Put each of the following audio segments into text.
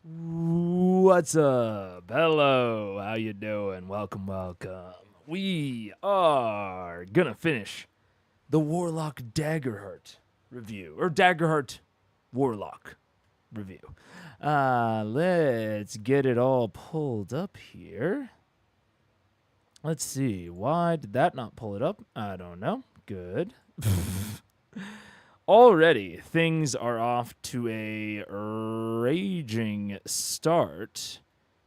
What's up? Hello, how you doing? Welcome. We are gonna finish the Warlock Daggerheart review, or Daggerheart Warlock review. Let's get it all pulled up here. Let's see, why did that not pull it up? I don't know. Good. Already, things are off to a raging start.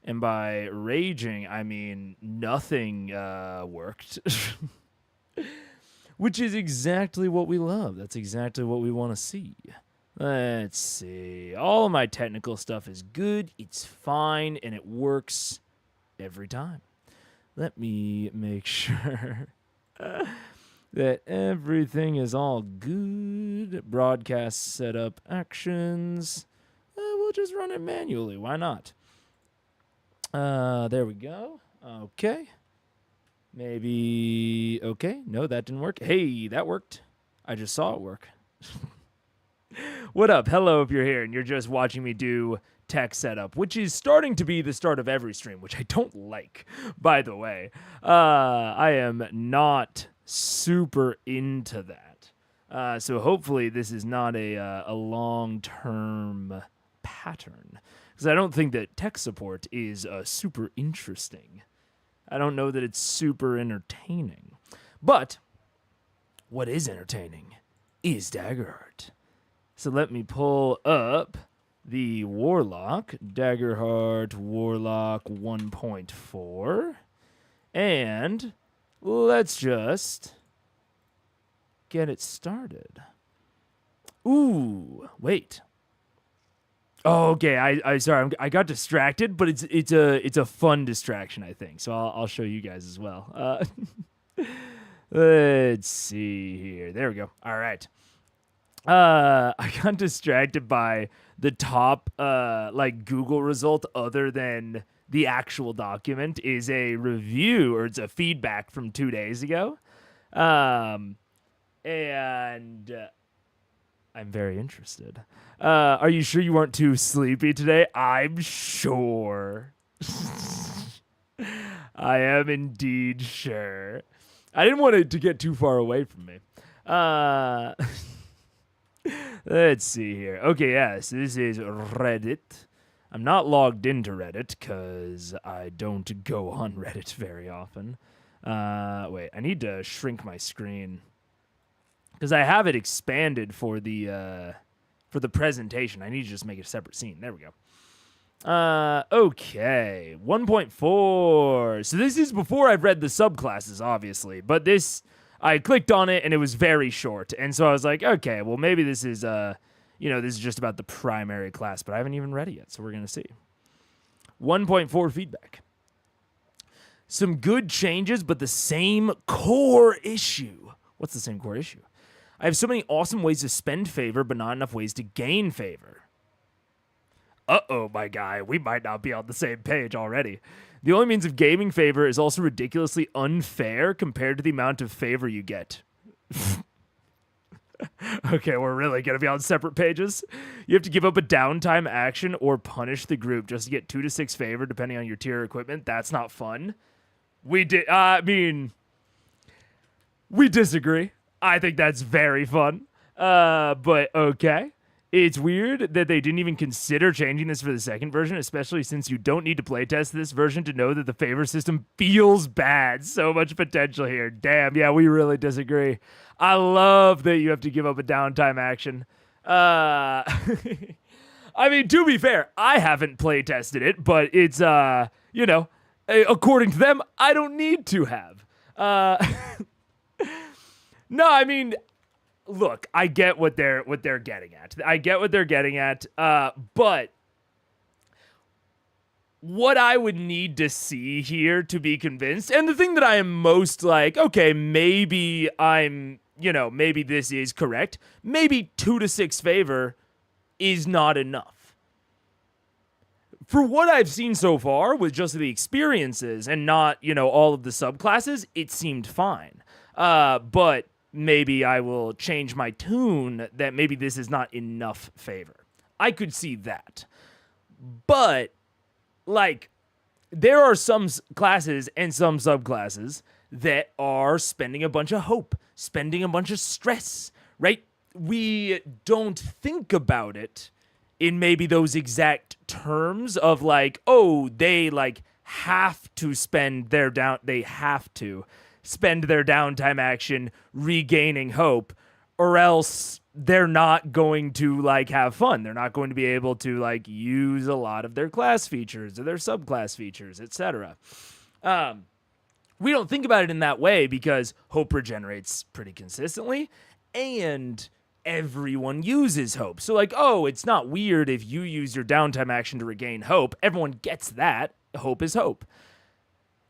And by raging, I mean nothing worked. Which is exactly what we love. That's exactly what we want to see. Let's see. All of my technical stuff is good. It's fine, and it works every time. Let me make sure that everything is all good. Broadcast setup actions. We'll just run it manually. Why not? There we go. Okay. Maybe. Okay. No, that didn't work. Hey, that worked. I just saw it work. What up? Hello, if you're here and you're just watching me do tech setup, which is starting to be the start of every stream, which I don't like, by the way. I am not super into that. So hopefully this is not a long-term pattern, because I don't think that tech support is super interesting. I don't know that it's super entertaining. But what is entertaining is Daggerheart. So let me pull up the Warlock, Daggerheart Warlock 1.4, and let's just get it started. Ooh, wait. Oh, okay. I got distracted, but it's a fun distraction, I think. So I'll show you guys as well. Let's see here. There we go. All right. I got distracted by the top Google result other than the actual document is a review, or it's a feedback from 2 days ago. And I'm very interested. Are you sure you weren't too sleepy today? I'm sure. I am indeed sure. I didn't want it to get too far away from me. Let's see here. Okay, yes, this is Reddit. I'm not logged into Reddit because I don't go on Reddit very often. Wait, I need to shrink my screen because I have it expanded for the presentation. I need to just make it a separate scene. There we go. Okay, 1.4. So this is before I've read the subclasses, obviously, but this, I clicked on it and it was very short, and so I was like, okay, well maybe this is this is just about the primary class, but I haven't even read it yet, so we're gonna see. 1.4 feedback. Some good changes, but the same core issue. What's the same core issue? I have so many awesome ways to spend favor, but not enough ways to gain favor. Uh-oh, my guy, we might not be on the same page already. The only means of gaining favor is also ridiculously unfair compared to the amount of favor you get. Okay, we're really going to be on separate pages. You have to give up a downtime action or punish the group just to get 2 to 6 favor, depending on your tier equipment. That's not fun. We disagree. I think that's very fun. But okay. It's weird that they didn't even consider changing this for the second version, especially since you don't need to playtest this version to know that the favor system feels bad. So much potential here. Damn, yeah, we really disagree. I love that you have to give up a downtime action. I mean, to be fair, I haven't playtested it, but it's, according to them, I don't need to have. No, I mean, look, I get what they're getting at. But what I would need to see here to be convinced, and the thing that I am most like, okay, maybe maybe this is correct. Maybe 2 to 6 favor is not enough. For what I've seen so far with just the experiences and not, all of the subclasses, it seemed fine. But maybe I will change my tune that maybe this is not enough favor. I could see that. But, like, there are some classes and some subclasses that are spending a bunch of hope, spending a bunch of stress, right? We don't think about it in maybe those exact terms of like, oh, they like have to spend their they have to spend their downtime action regaining hope, or else they're not going to like have fun. They're not going to be able to like use a lot of their class features or their subclass features, etc. We don't think about it in that way because hope regenerates pretty consistently and everyone uses hope. So like, oh, it's not weird if you use your downtime action to regain hope. Everyone gets that. Hope is hope.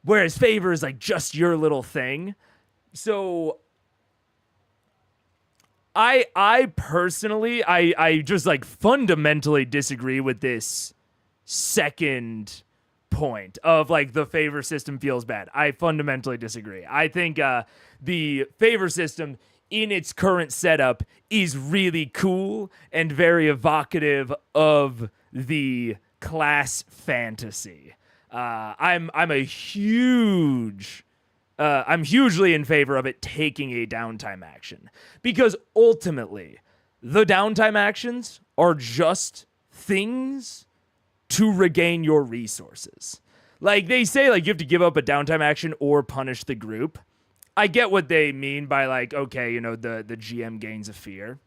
Whereas favor is like just your little thing. So I personally, I just like fundamentally disagree with this second point of like the favor system feels bad. I fundamentally disagree. I think the favor system in its current setup is really cool and very evocative of the class fantasy. I'm hugely in favor of it taking a downtime action because ultimately the downtime actions are just things to regain your resources. Like they say, like you have to give up a downtime action or punish the group. I get what they mean by like, okay, you know, the GM gains a fear.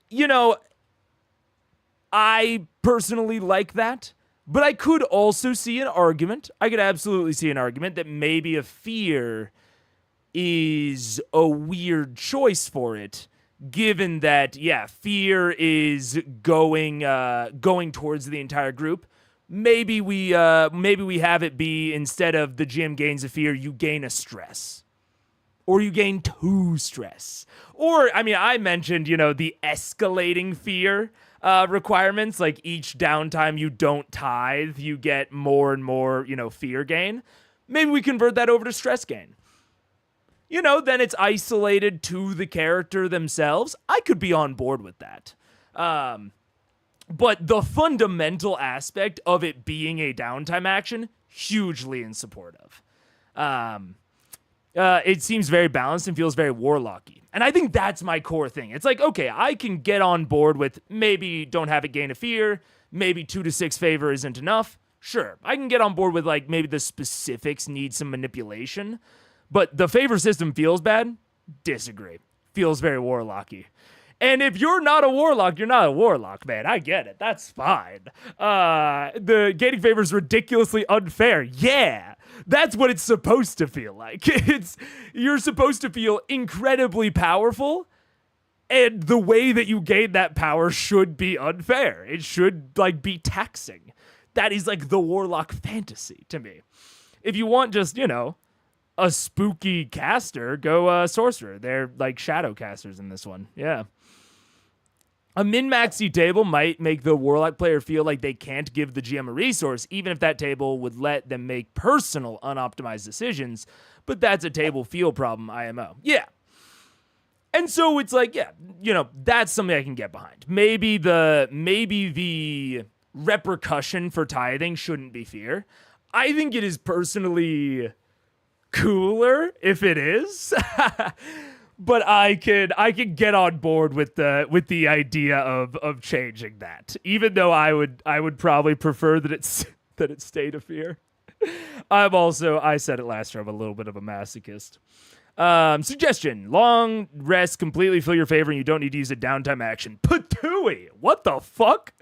You know, I personally like that, but I could also see an argument. I could absolutely see an argument that maybe a fear is a weird choice for it, given that, yeah, fear is going towards the entire group. Maybe we have it be instead of the GM gains a fear, you gain a stress. Or you gain 2 stress. Or, I mean, I mentioned, you know, the escalating fear requirements. Like each downtime you don't tithe, you get more and more, you know, fear gain. Maybe we convert that over to stress gain. You know, then it's isolated to the character themselves. I could be on board with that. But the fundamental aspect of it being a downtime action, hugely in support of. It seems very balanced and feels very warlocky. And I think that's my core thing. It's like, okay, I can get on board with maybe don't have it gain a fear, maybe 2 to 6 favor isn't enough. Sure, I can get on board with like maybe the specifics need some manipulation. But the favor system feels bad? Disagree. Feels very warlocky. And if you're not a warlock, you're not a warlock, man. I get it. That's fine. The gating favor is ridiculously unfair. Yeah. That's what it's supposed to feel like. You're supposed to feel incredibly powerful, and the way that you gain that power should be unfair. It should like be taxing. That is like the warlock fantasy to me. If you want just, you know, a spooky caster, go sorcerer. They're like shadow casters in this one. Yeah. A min-maxy table might make the warlock player feel like they can't give the GM a resource, even if that table would let them make personal unoptimized decisions, but that's a table feel problem, IMO. Yeah. And so it's like, yeah, you know, that's something I can get behind. Maybe the repercussion for tithing shouldn't be fear. I think it is personally cooler if it is. But I could get on board with the idea of changing that, even though I would probably prefer that it stayed a fear. I said it last year, I'm a little bit of a masochist. Suggestion: long rest, completely fill your favor, and you don't need to use a downtime action. Patooey! What the fuck?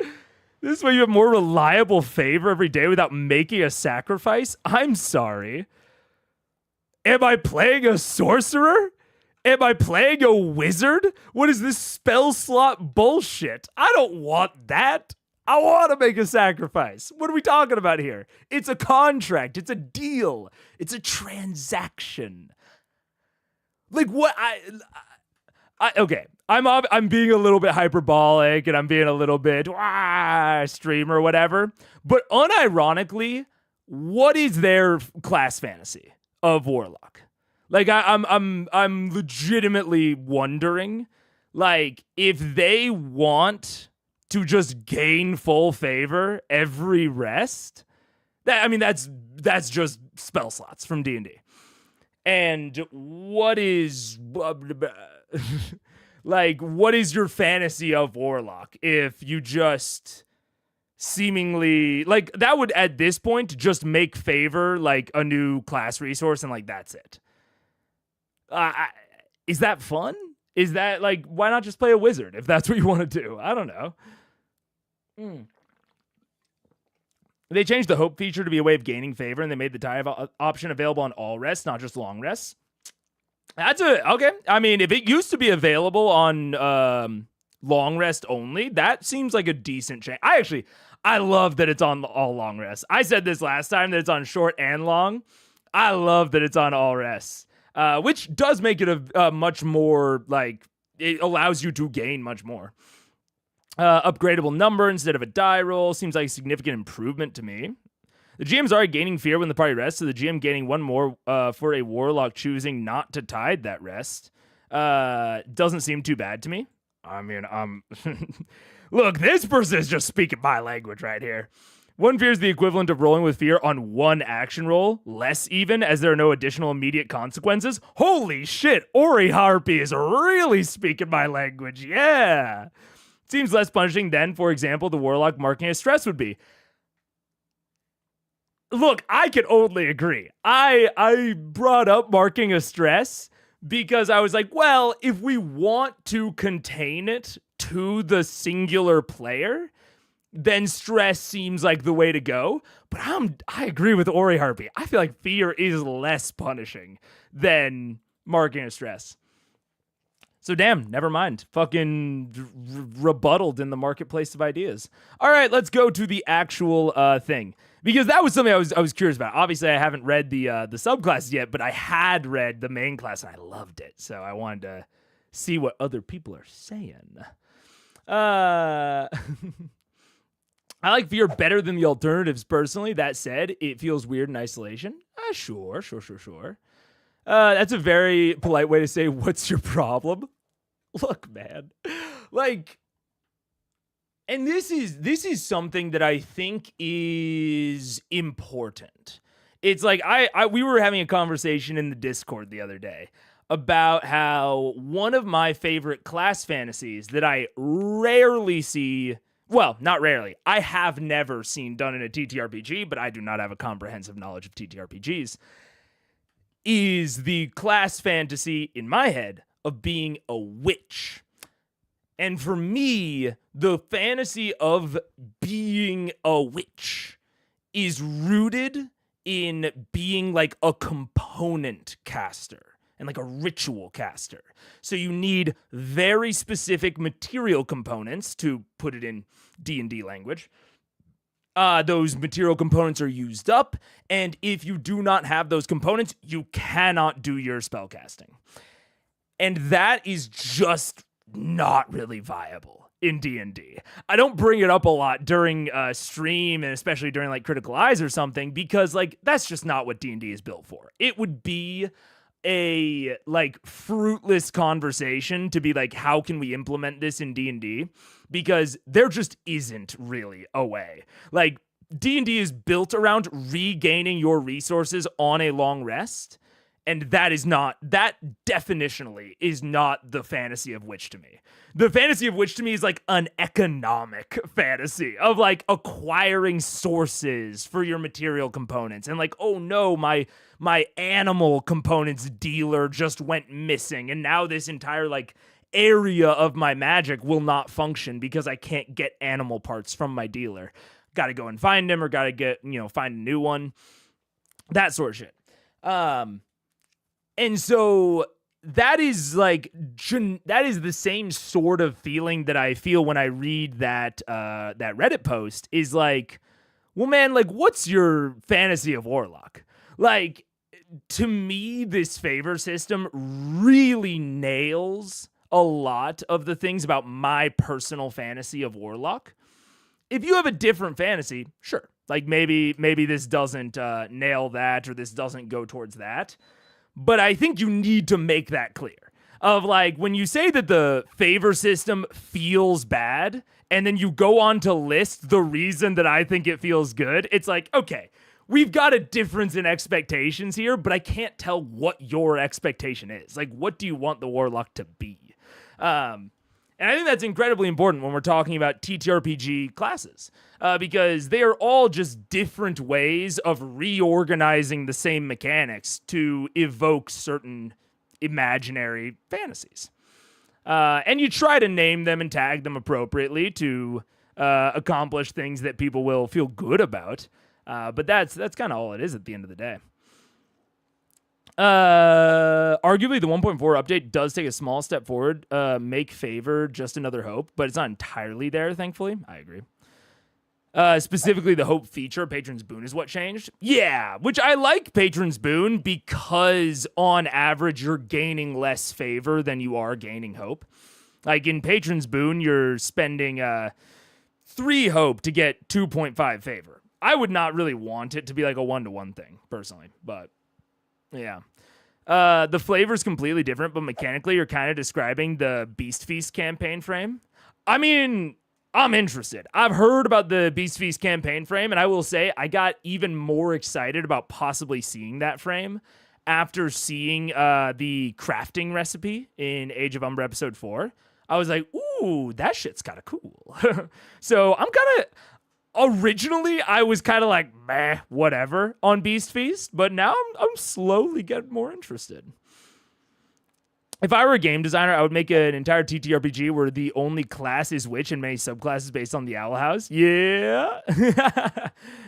This is why you have more reliable favor every day without making a sacrifice? I'm sorry. Am I playing a sorcerer? Am I playing a wizard? What is this spell slot bullshit? I don't want that. I want to make a sacrifice. What are we talking about here? It's a contract. It's a deal. It's a transaction. Like what? Okay. I'm being a little bit hyperbolic and I'm being a little bit stream or whatever. But unironically, what is their class fantasy of warlock? Like I'm legitimately wondering, like, if they want to just gain full favor every rest. That's just spell slots from D&D. And what is like, what is your fantasy of Warlock if you just seemingly, like, that would at this point just make favor like a new class resource, and like that's it. Is that fun? Is that, like, why not just play a wizard if that's what you want to do? I don't know. They changed the hope feature to be a way of gaining favor, and they made the tie option available on all rests, not just long rests. That's okay. I mean, if it used to be available on long rest only, that seems like a decent change. I love that it's on all long rests. I said this last time, that it's on short and long. I love that it's on all rests, which does make it a much more, like, it allows you to gain much more. Upgradable number instead of a die roll seems like a significant improvement to me. The GM's already gaining fear when the party rests, so the GM gaining one more for a warlock choosing not to tide that rest doesn't seem too bad to me. I mean, look, this person is just speaking my language right here. One fear is the equivalent of rolling with fear on one action roll, less even, as there are no additional immediate consequences. Holy shit, Ori Harpy is really speaking my language, yeah! Seems less punishing than, for example, the warlock marking a stress would be. Look, I can only agree. I brought up marking a stress because I was like, well, if we want to contain it to the singular player, then stress seems like the way to go. But I agree with Ori Harpy. I feel like fear is less punishing than marking a stress. So damn, never mind. Fucking rebutted in the marketplace of ideas. All right, let's go to the actual thing, because that was something I was curious about. Obviously, I haven't read the subclasses yet, but I had read the main class and I loved it. So I wanted to see what other people are saying. I like fear better than the alternatives personally. That said, it feels weird in isolation. Sure. That's a very polite way to say, what's your problem? Look, man, like, and this is something that I think is important. It's like, we were having a conversation in the Discord the other day about how one of my favorite class fantasies that I rarely see, well, not rarely, I have never seen done in a TTRPG, but I do not have a comprehensive knowledge of TTRPGs, is the class fantasy in my head of being a witch. And for me, the fantasy of being a witch is rooted in being like a component caster and like a ritual caster. So you need very specific material components, to put it in D&D language. Those material components are used up, and if you do not have those components, you cannot do your spellcasting. And that is just not really viable in D&D. I don't bring it up a lot during stream, and especially during like Critical Eyes or something, because like that's just not what D&D is built for. It would be a like fruitless conversation to be like, how can we implement this in D&D? Because there just isn't really a way. Like, D&D is built around regaining your resources on a long rest, and that definitionally is not the fantasy of witch to me. The fantasy of witch to me is like an economic fantasy of like acquiring sources for your material components, and like, oh no, my animal components dealer just went missing, and now this entire like area of my magic will not function because I can't get animal parts from my dealer. Got to go and find him, or got to get, find a new one. That sort of shit. And so that is like, that is the same sort of feeling that I feel when I read that Reddit post, is like, well, man, like, what's your fantasy of Warlock? Like, to me, this favor system really nails a lot of the things about my personal fantasy of Warlock. If you have a different fantasy, sure. Like, maybe this doesn't nail that, or this doesn't go towards that. But I think you need to make that clear. of like when you say that the favor system feels bad and then you go on to list the reason that I think it feels good, it's like, okay, we've got a difference in expectations here, but I can't tell what your expectation is. Like, what do you want the Warlock to be? And I think that's incredibly important when we're talking about TTRPG classes, because they are all just different ways of reorganizing the same mechanics to evoke certain imaginary fantasies. And you try to name them and tag them appropriately to accomplish things that people will feel good about. But that's kind of all it is at the end of the day. Arguably, the 1.4 update does take a small step forward, make favor just another hope, but it's not entirely there, thankfully. I agree. Specifically, the hope feature, Patron's Boon, is what changed. Yeah, which I like Patron's Boon because on average, you're gaining less favor than you are gaining hope. Like in Patron's Boon, you're spending 3 hope to get 2.5 favor. I would not really want it to be like a 1-to-1 thing, personally, but yeah. The flavor's completely different, but mechanically, you're kind of describing the Beast Feast campaign frame. I mean, I'm interested. I've heard about the Beast Feast campaign frame, and I will say I got even more excited about possibly seeing that frame after seeing the crafting recipe in Age of Umbra Episode 4. I was like, ooh, that shit's kind of cool. So I'm kind of... Originally, I was kind of like, meh, whatever on Beast Feast, but now I'm slowly getting more interested. If I were a game designer, I would make an entire TTRPG where the only class is witch and many subclasses based on the Owl House. Yeah.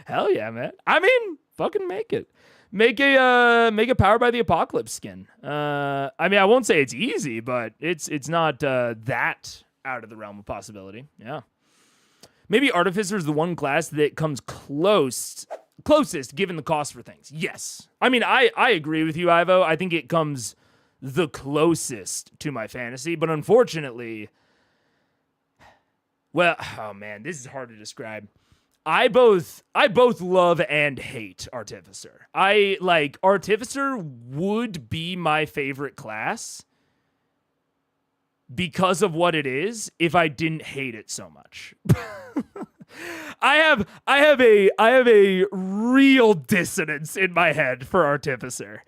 Hell yeah, man. I mean, fucking make it. Make a Power by the Apocalypse skin. I mean, I won't say it's easy, but it's not that out of the realm of possibility. Yeah. Maybe Artificer is the one class that comes closest given the cost for things. Yes. I mean, I agree with you, Ivo. I think it comes the closest to my fantasy, but unfortunately, well, oh man, this is hard to describe. I both love and hate Artificer. Artificer would be my favorite class because of what it is if I didn't hate it so much. I have a real dissonance in my head for Artificer,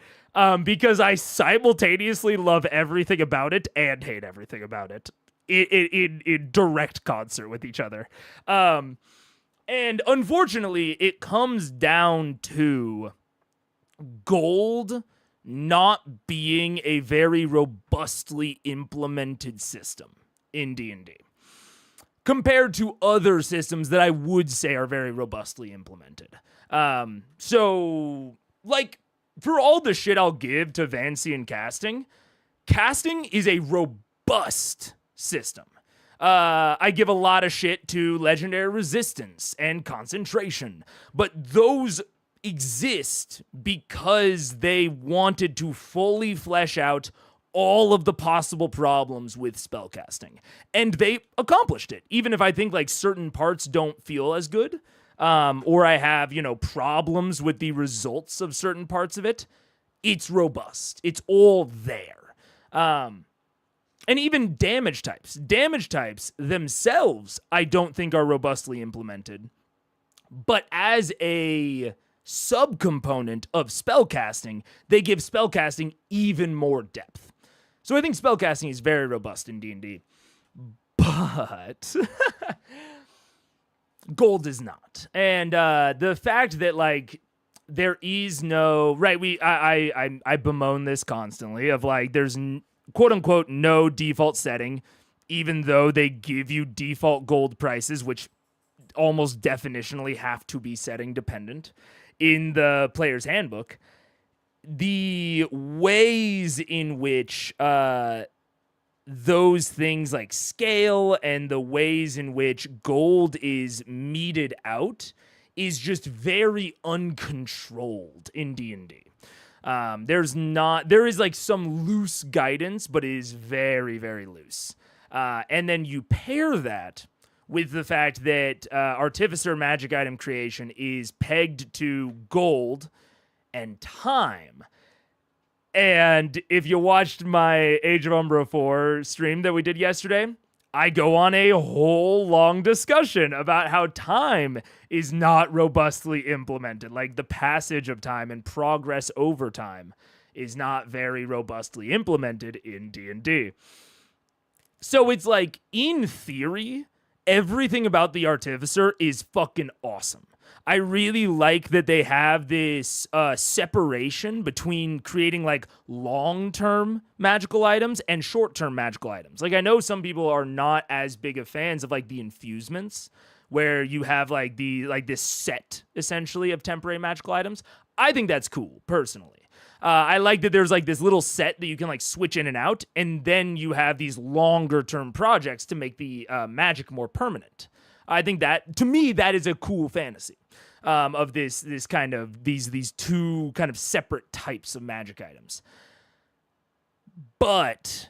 because I simultaneously love everything about it and hate everything about it in direct concert with each other. And unfortunately, it comes down to gold not being a very robustly implemented system in D&D compared to other systems that I would say are very robustly implemented. So, like, for all the shit I'll give to Vancian casting is a robust system. I give a lot of shit to Legendary Resistance and Concentration, but those exist because they wanted to fully flesh out all of the possible problems with spellcasting. And they accomplished it. Even if I think like certain parts don't feel as good, or I have, problems with the results of certain parts of it, it's robust. It's all there. And even damage types. Damage types themselves, I don't think are robustly implemented. But as a subcomponent of spellcasting, they give spellcasting even more depth. So I think spellcasting is very robust in D&D. But gold is not. And the fact that like there is no right, I bemoan this constantly of like there's quote unquote no default setting, even though they give you default gold prices, which almost definitionally have to be setting dependent in the player's handbook. The ways in which those things like scale and the ways in which gold is meted out is just very uncontrolled in D&D. There is like some loose guidance, but it is very, very loose. And then you pair that with the fact that Artificer magic item creation is pegged to gold and time. And if you watched my Age of Umbra 4 stream that we did yesterday, I go on a whole long discussion about how time is not robustly implemented. Like the passage of time and progress over time is not very robustly implemented in D&D. So it's like, in theory, everything about the Artificer is fucking awesome. I really like that they have this separation between creating like long-term magical items and short-term magical items. Like I know some people are not as big of fans of like the infusements, where you have like this set essentially of temporary magical items. I think that's cool personally. I like that there's like this little set that you can like switch in and out, and then you have these longer-term projects to make the magic more permanent. I think that, to me, that is a cool fantasy of this kind of these two kind of separate types of magic items. But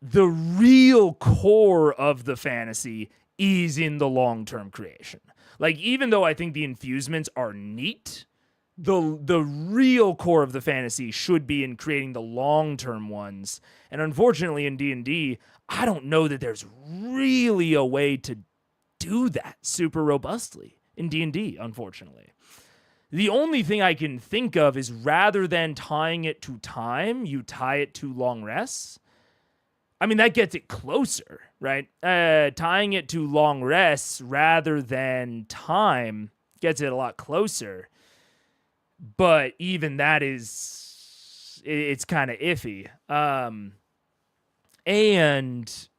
the real core of the fantasy is in the long-term creation. Like, even though I think the infusements are neat, the real core of the fantasy should be in creating the long-term ones. And unfortunately in D&D, I don't know that there's really a way to do that super robustly in D&D, unfortunately. The only thing I can think of is, rather than tying it to time, you tie it to long rests. I mean, that gets it closer, right? Tying it to long rests rather than time gets it a lot closer. But even that it's kind of iffy. And,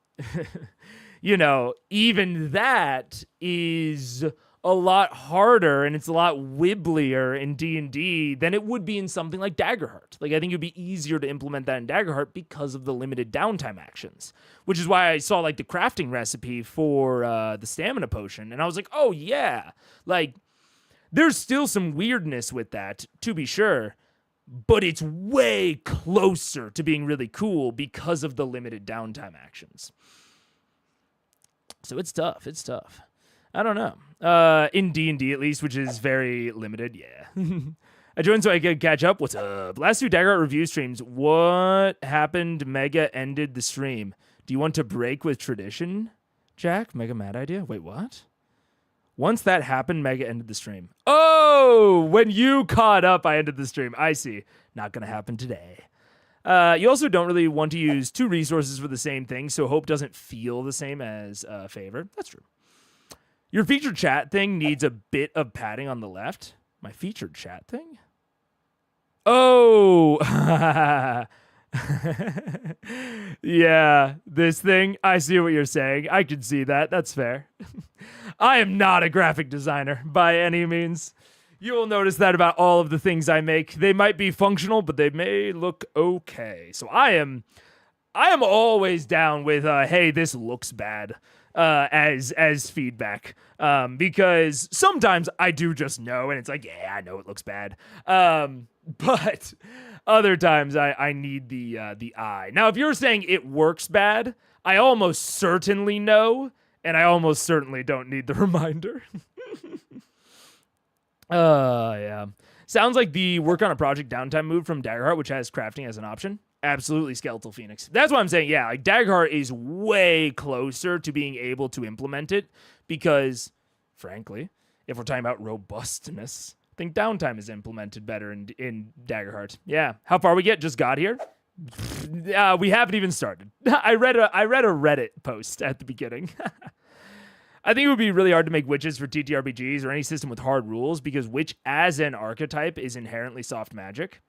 you know, even that is a lot harder, and it's a lot wibblier in D&D than it would be in something like Daggerheart. Like, I think it would be easier to implement that in Daggerheart because of the limited downtime actions, which is why I saw, like, the crafting recipe for the stamina potion, and I was like, oh, yeah. Like, there's still some weirdness with that, to be sure, but it's way closer to being really cool because of the limited downtime actions. So it's tough. It's tough. I don't know. In D&D, at least, which is very limited, yeah. I joined so I could catch up. What's up? Last two Daggerheart review streams. What happened? Mega ended the stream. Do you want to break with tradition, Jack? Mega mad idea? Wait, what? Once that happened, Mega ended the stream. Oh, when you caught up, I ended the stream. I see. Not going to happen today. You also don't really want to use two resources for the same thing, so hope doesn't feel the same as favor. That's true. Your featured chat thing needs a bit of padding on the left. My featured chat thing? Oh! Yeah, this thing. I see what you're saying. I can see that. That's fair. I am not a graphic designer by any means. You will notice that about all of the things I make. They might be functional, but they may look okay. So I am always down with, hey, this looks bad. As feedback, because sometimes I do just know, and it's like, yeah, I know it looks bad, but other times I need the eye. Now, if you're saying it works bad, I almost certainly know, and I almost certainly don't need the reminder. Yeah. Sounds like the work on a project downtime move from Daggerheart, which has crafting as an option. Absolutely, Skeletal Phoenix. That's what I'm saying. Yeah, like Daggerheart is way closer to being able to implement it because, frankly, if we're talking about robustness, I think downtime is implemented better in Daggerheart. Yeah. How far we get? Just got here? We haven't even started. I read a Reddit post at the beginning. I think it would be really hard to make witches for TTRPGs or any system with hard rules because witch as an archetype is inherently soft magic.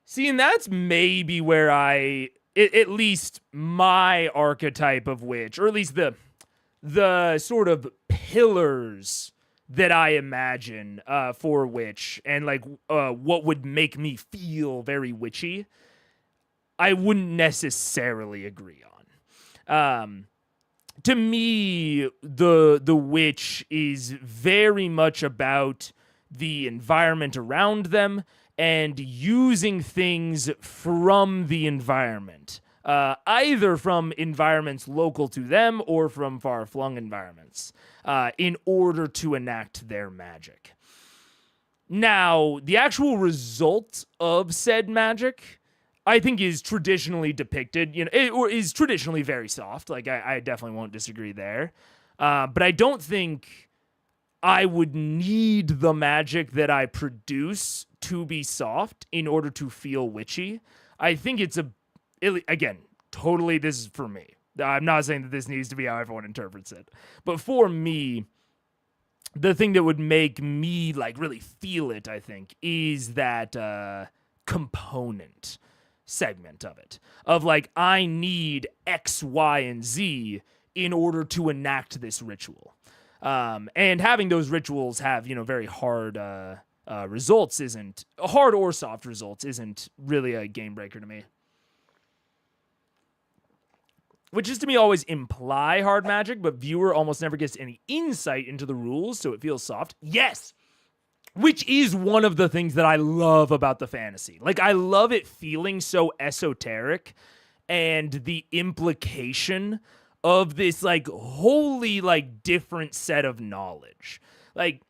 See, and that's maybe where at least my archetype of witch, or at least the sort of pillars that I imagine for witch, and like what would make me feel very witchy, I wouldn't necessarily agree on. To me, the witch is very much about the environment around them and using things from the environment, either from environments local to them or from far-flung environments, in order to enact their magic. Now, the actual result of said magic, I think, is traditionally depicted, or is traditionally very soft. Like, I definitely won't disagree there. But I don't think I would need the magic that I produce to be soft in order to feel witchy. I think again, totally, this is for me. I'm not saying that this needs to be how everyone interprets it. But for me, the thing that would make me like really feel it, I think, is that component segment of it. Of like, I need X, Y, and Z in order to enact this ritual. And having those rituals have, very hard results isn't, hard or soft results isn't really a game breaker to me. Which is to me always imply hard magic, but viewer almost never gets any insight into the rules, so it feels soft. Yes! Which is one of the things that I love about the fantasy. Like, I love it feeling so esoteric, and the implication of this, like, wholly, like, different set of knowledge. Like,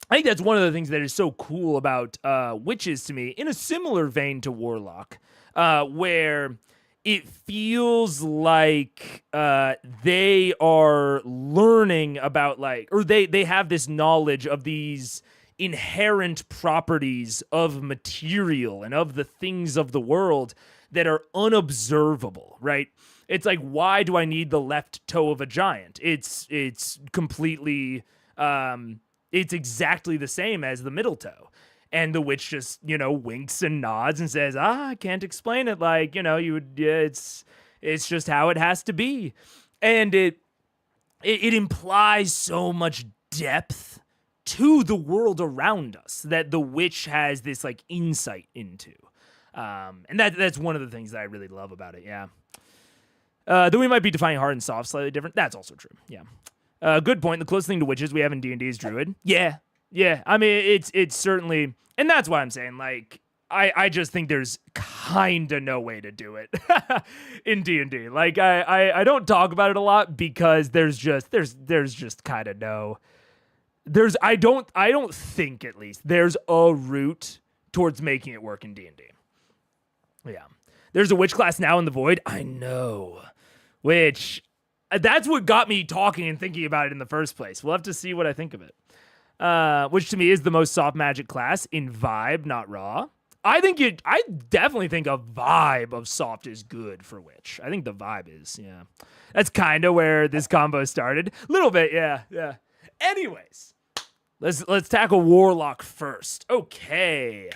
I think that's one of the things that is so cool about witches to me, in a similar vein to Warlock, where it feels like they are learning about, like, or they have this knowledge of these inherent properties of material and of the things of the world that are unobservable, right? It's like, why do I need the left toe of a giant? It's completely, it's exactly the same as the middle toe. And the witch just, winks and nods and says, I can't explain it. Like, it's just how it has to be. And it implies so much depth to the world around us that the witch has this, like, insight into. And that's one of the things that I really love about it, yeah. Though we might be defining hard and soft slightly different. That's also true, yeah. Good point. The closest thing to witches we have in D&D is druid. Yeah. I mean, it's certainly, and that's why I'm saying, like, I just think there's kind of no way to do it in D&D. Like, I don't talk about it a lot because there's just kind of no, I don't think, at least, there's a route towards making it work in D&D. Yeah. There's a witch class now in the Void. I know. Which, that's what got me talking and thinking about it in the first place. We'll have to see what I think of it. Which to me is the most soft magic class in vibe, not raw. I definitely think a vibe of soft is good for witch. I think the vibe is, yeah. That's kind of where this combo started. A little bit, yeah. Anyways, let's tackle Warlock first. Okay.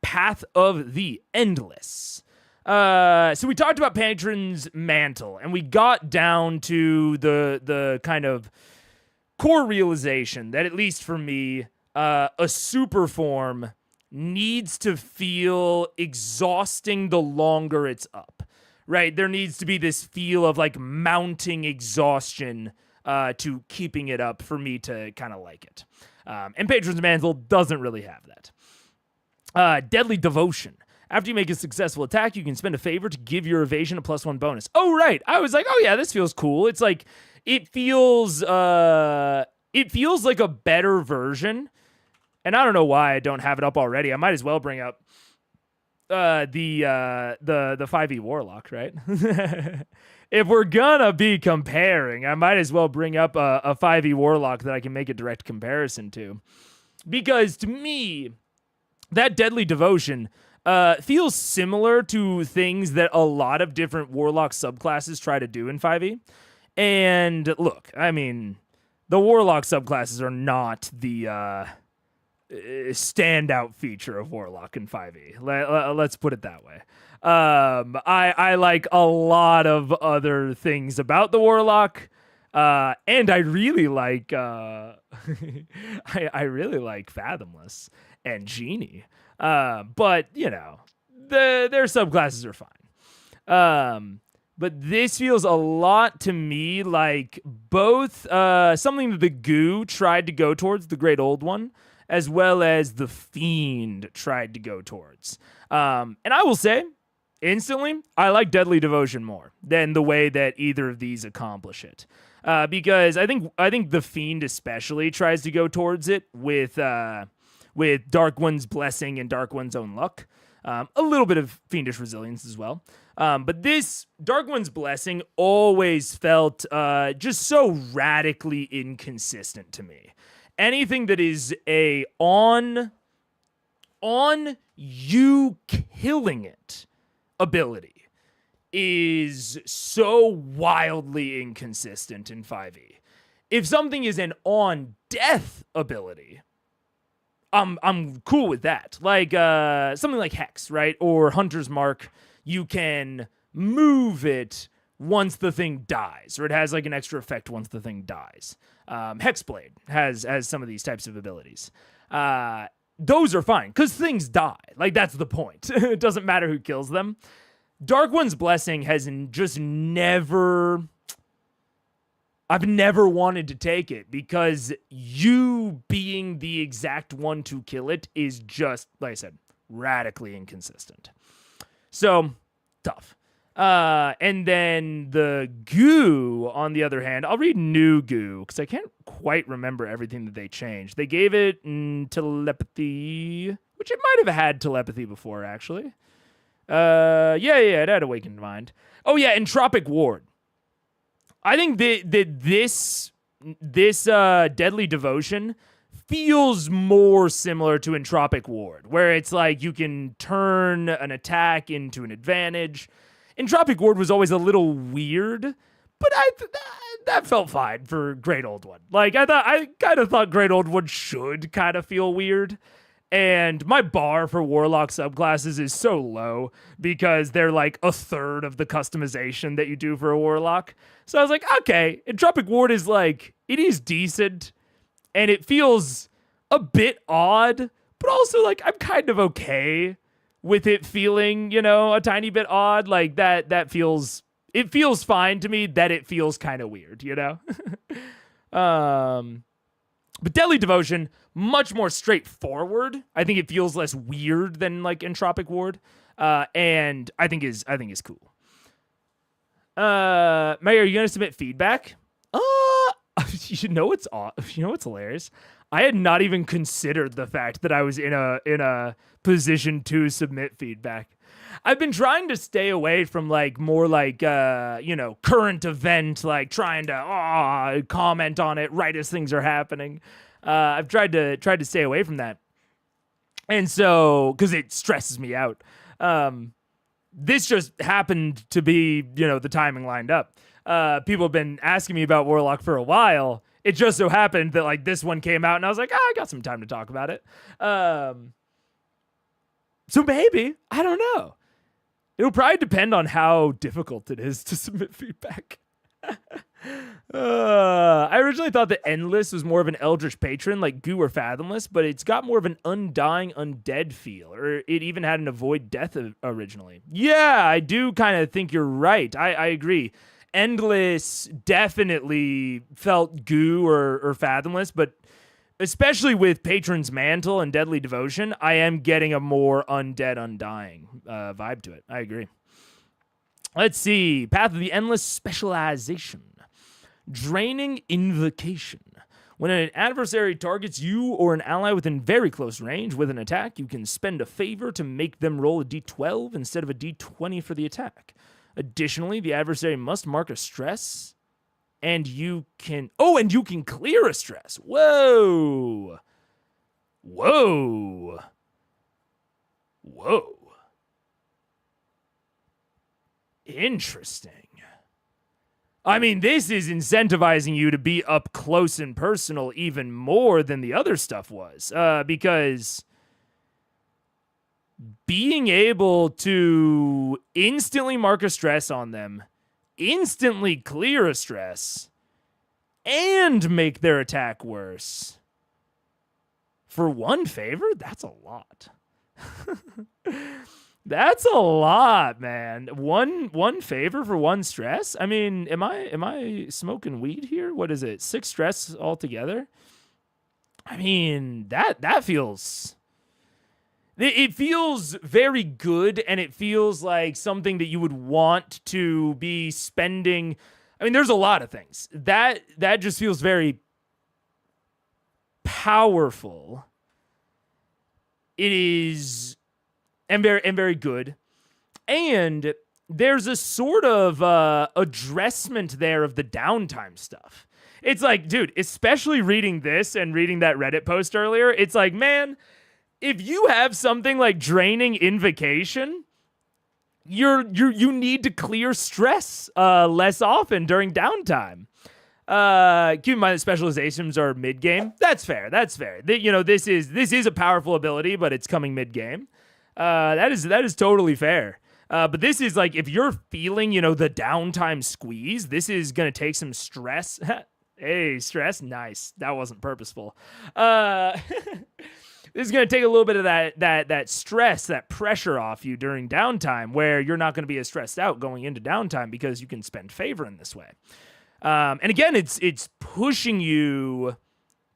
Path of the Endless. So we talked about Patron's Mantle, and we got down to the kind of core realization that, at least for me, a super form needs to feel exhausting the longer it's up, right? There needs to be this feel of, like, mounting exhaustion to keeping it up for me to kind of like it. And Patron's Mantle doesn't really have that. Deadly Devotion. After you make a successful attack, you can spend a favor to give your evasion a +1 bonus. Oh, right. I was like, oh yeah, this feels cool. It's like, it feels like a better version. And I don't know why I don't have it up already. I might as well bring up the 5e Warlock, right? If we're gonna be comparing, I might as well bring up a 5e Warlock that I can make a direct comparison to. Because to me, that Deadly Devotion feels similar to things that a lot of different Warlock subclasses try to do in 5e. And look, I mean, the Warlock subclasses are not the standout feature of Warlock in 5e. Let's put it that way. I like a lot of other things about the Warlock, and I really like I really like Fathomless and Genie. But their subclasses are fine. But this feels a lot to me like both something that the Goo tried to go towards, the Great Old One, as well as the Fiend tried to go towards. And I will say, instantly, I like Deadly Devotion more than the way that either of these accomplish it. Because I think the Fiend especially tries to go towards it with with Dark One's Blessing and Dark One's Own Luck. A little bit of Fiendish Resilience as well. But this Dark One's Blessing always felt just so radically inconsistent to me. Anything that is a on you killing it ability is so wildly inconsistent in 5e. If something is an on death ability, I'm cool with that. Like something like Hex, right? Or Hunter's Mark, you can move it once the thing dies, or it has like an extra effect once the thing dies. Hexblade has some of these types of abilities. Those are fine because things die. Like that's the point. It doesn't matter who kills them. Dark One's Blessing has just never... I've never wanted to take it because you being the exact one to kill it is just, like I said, radically inconsistent. So, tough. And then the goo, on the other hand, I'll read new goo because I can't quite remember everything that they changed. They gave it telepathy, which it might have had telepathy before, actually. Yeah, it had Awakened Mind. Oh, yeah, Entropic Ward. I think that this Deadly Devotion feels more similar to Entropic Ward, where it's like you can turn an attack into an advantage. Entropic Ward was always a little weird, but that felt fine for Great Old One. Like, I kind of thought Great Old One should kind of feel weird. And my bar for Warlock subclasses is so low because they're like a third of the customization that you do for a Warlock. So I was like, okay, Entropic Ward is like, it is decent and it feels a bit odd, but also like I'm kind of okay with it feeling, a tiny bit odd. Like it feels fine to me that it feels kind of weird, But Deadly Devotion, much more straightforward. I think it feels less weird than like Entropic Ward, and I think is cool. May, are you gonna submit feedback? You know what's hilarious? I had not even considered the fact that I was in a position to submit feedback. I've been trying to stay away from like more like current event, like trying to comment on it right as things are happening. I've tried to stay away from that, and so because it stresses me out. This just happened to be the timing lined up. People have been asking me about Warlock for a while. It just so happened that like this one came out, and I was like, I got some time to talk about it. So maybe, I don't know. It'll probably depend on how difficult it is to submit feedback. I originally thought that Endless was more of an Eldritch Patron, like Goo or Fathomless, but it's got more of an Undying Undead feel, or it even had an Avoid Death originally. Yeah, I do kind of think you're right. I agree. Endless definitely felt Goo or Fathomless, but especially with Patron's Mantle and Deadly Devotion, I am getting a more Undead Undying vibe to it. I agree. Let's see. Path of the Endless Specialization. Draining Invocation. When an adversary targets you or an ally within very close range with an attack, you can spend a favor to make them roll a d12 instead of a d20 for the attack. Additionally, the adversary must mark a stress, and you can clear a stress. Whoa. Interesting. I mean, this is incentivizing you to be up close and personal even more than the other stuff was, because being able to instantly mark a stress on them, instantly clear a stress, and make their attack worse for one favor, that's a lot. That's a lot, man. One favor for one stress? I mean, am I smoking weed here? What is it? 6 stress altogether? I mean, that feels... It feels very good, and it feels like something that you would want to be spending. I mean, there's a lot of things. That just feels very powerful. It is and very good. And there's a sort of addressment there of the downtime stuff. It's like, dude, especially reading this and reading that Reddit post earlier, it's like, man, if you have something like draining invocation, you need to clear stress less often during downtime. Keep in mind that specializations are mid game. That's fair. This is a powerful ability, but it's coming mid game. That is totally fair. But this is like, if you're feeling, the downtime squeeze, this is going to take some stress. Hey, stress. Nice. That wasn't purposeful. This is going to take a little bit of that stress, that pressure off you during downtime, where you're not going to be as stressed out going into downtime because you can spend favor in this way. And again, it's pushing you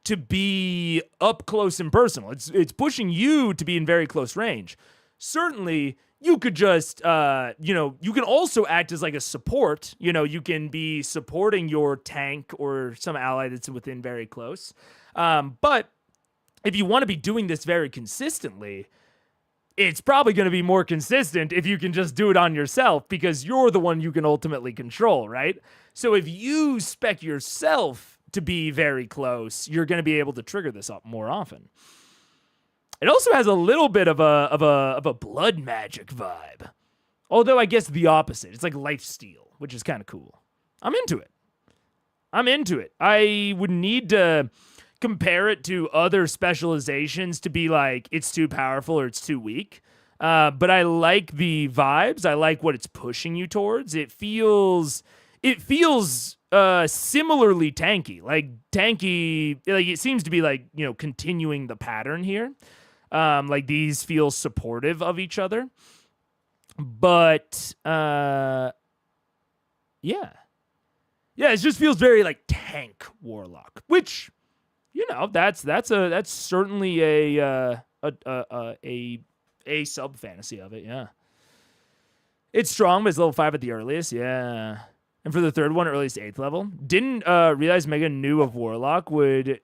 to be up close and personal. It's pushing you to be in very close range. Certainly, you could just, you can also act as like a support. You can be supporting your tank or some ally that's within very close. But if you want to be doing this very consistently, it's probably going to be more consistent if you can just do it on yourself, because you're the one you can ultimately control, right? So if you spec yourself to be very close, you're going to be able to trigger this up more often. It also has a little bit of a blood magic vibe. Although I guess the opposite. It's like lifesteal, which is kind of cool. I'm into it. I would need to compare it to other specializations to be like, it's too powerful or it's too weak. But I like the vibes. I like what it's pushing you towards. It feels similarly tanky. Like it seems to be like, continuing the pattern here. Like these feel supportive of each other. But yeah, it just feels very like tank warlock, which, that's certainly a sub fantasy of it. Yeah, it's strong, but it's level 5 at the earliest. Yeah. And for the third one, earliest 8th level. Didn't realize Mega knew of Warlock. Would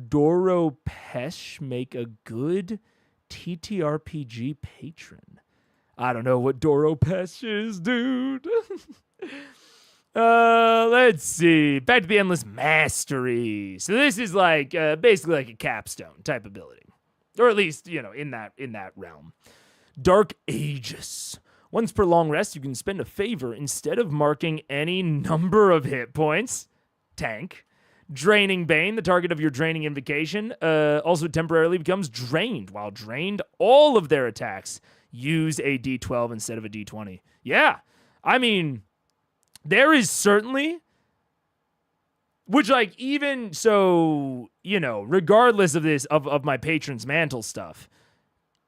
Doro Pesh make a good TTRPG patron? I don't know what Doro Pesh is, dude. Let's see. Back to the Endless Mastery. So this is like basically like a capstone type ability. Or at least, in that realm. Dark Aegis. Once per long rest, you can spend a favor instead of marking any number of hit points. Tank. Draining Bane, the target of your draining invocation, also temporarily becomes drained. While drained, all of their attacks use a D12 instead of a D20. Yeah, I mean, there is certainly, which like even so, regardless of this, of my Patron's Mantle stuff,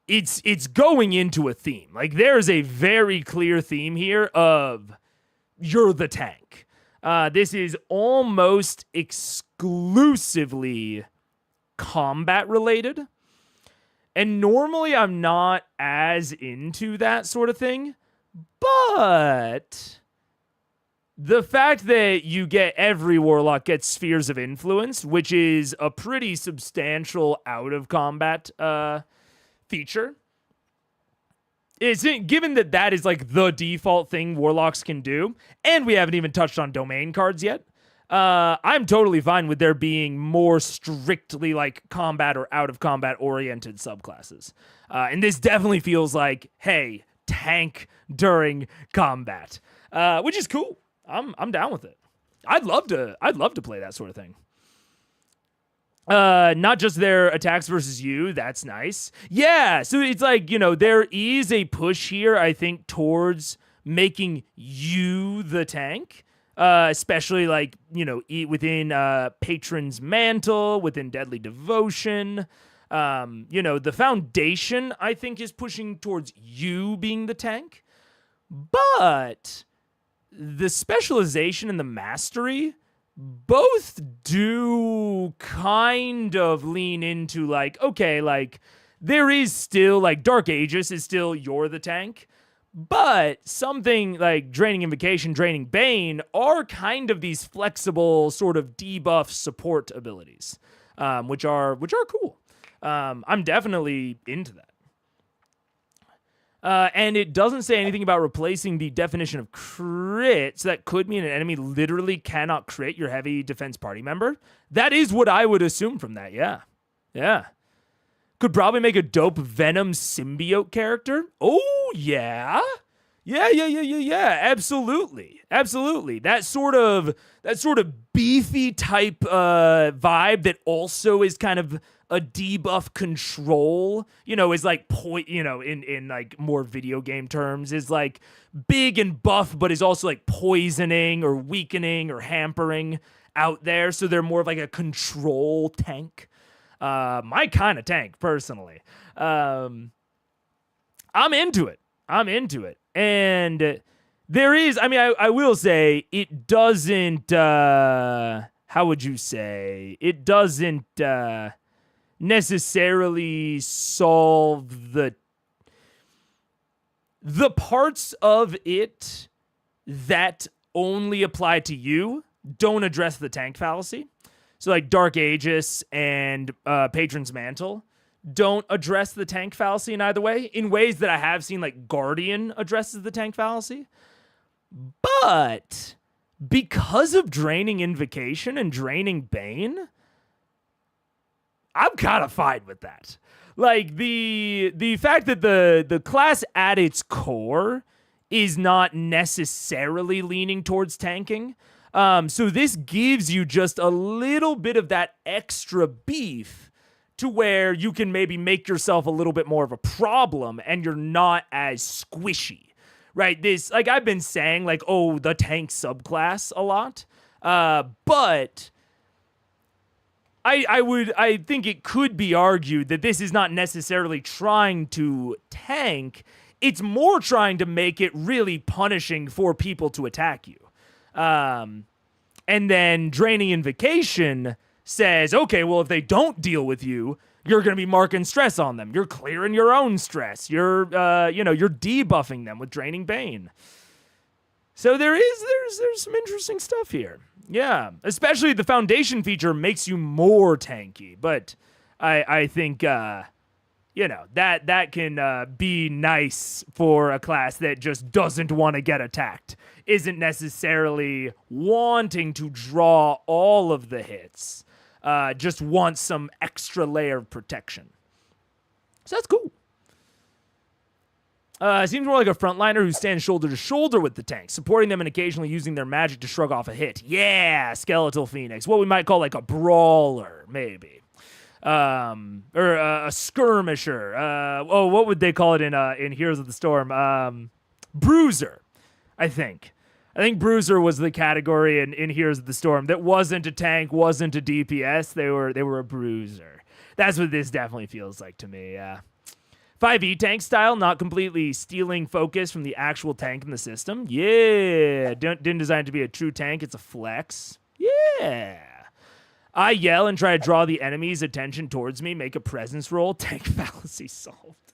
it's going into a theme. Like there's a very clear theme here of you're the tank. This is almost exclusively combat related. And normally I'm not as into that sort of thing. But the fact that you get every warlock gets spheres of influence, which is a pretty substantial out of combat feature, is given that is like the default thing warlocks can do, and we haven't even touched on domain cards yet. I'm totally fine with there being more strictly like combat or out of combat oriented subclasses. And this definitely feels like, hey, tank during combat, which is cool. I'm down with it. I'd love to play that sort of thing. Not just their attacks versus you. That's nice. Yeah. So it's like, there is a push here, I think, towards making you the tank, especially like, within, Patron's Mantle, within Deadly Devotion. The Foundation, I think, is pushing towards you being the tank, but the Specialization and the Mastery both do kind of lean into like, okay, like there is still like Dark Aegis is still you're the tank, but something like Draining Invocation, Draining Bane are kind of these flexible sort of debuff support abilities, which are cool. I'm definitely into that. And it doesn't say anything about replacing the definition of crit, so that could mean an enemy literally cannot crit your heavy defense party member. That is what I would assume from that, yeah. Yeah. Could probably make a dope Venom symbiote character. Oh, yeah. Yeah. Absolutely. That sort of beefy type vibe that also is kind of a debuff control, is like in like more video game terms, is like big and buff, but is also like poisoning or weakening or hampering out there. So they're more of like a control tank. My kind of tank, personally. I'm into it. And there is, I will say, it doesn't, how would you say? It doesn't necessarily solve the parts of it that only apply to you don't address the tank fallacy. So like Dark Aegis and Patron's Mantle don't address the tank fallacy in either way, in ways that I have seen like Guardian addresses the tank fallacy. But because of draining Invocation and draining Bane, I'm kind of fine with that. Like the fact that the class at its core is not necessarily leaning towards tanking. So this gives you just a little bit of that extra beef to where you can maybe make yourself a little bit more of a problem and you're not as squishy, right? This, like I've been saying, like, oh, the tank subclass a lot. But I think it could be argued that this is not necessarily trying to tank. It's more trying to make it really punishing for people to attack you. And then draining Invocation says, okay, well, if they don't deal with you, you're going to be marking stress on them. You're clearing your own stress. You're debuffing them with draining Bane. So there's some interesting stuff here. Yeah, especially the foundation feature makes you more tanky, but I think that can be nice for a class that just doesn't want to get attacked, isn't necessarily wanting to draw all of the hits, just wants some extra layer of protection. So that's cool. Seems more like a frontliner who stands shoulder to shoulder with the tank, supporting them and occasionally using their magic to shrug off a hit. Yeah, Skeletal Phoenix. What we might call like a brawler, maybe. Or a skirmisher. What would they call it in Heroes of the Storm? Bruiser, I think. I think Bruiser was the category in Heroes of the Storm that wasn't a tank, wasn't a DPS. They were a bruiser. That's what this definitely feels like to me, yeah. 5e tank style, not completely stealing focus from the actual tank in the system. Yeah, didn't design it to be a true tank. It's a flex. Yeah. I yell and try to draw the enemy's attention towards me, make a presence roll. Tank fallacy solved.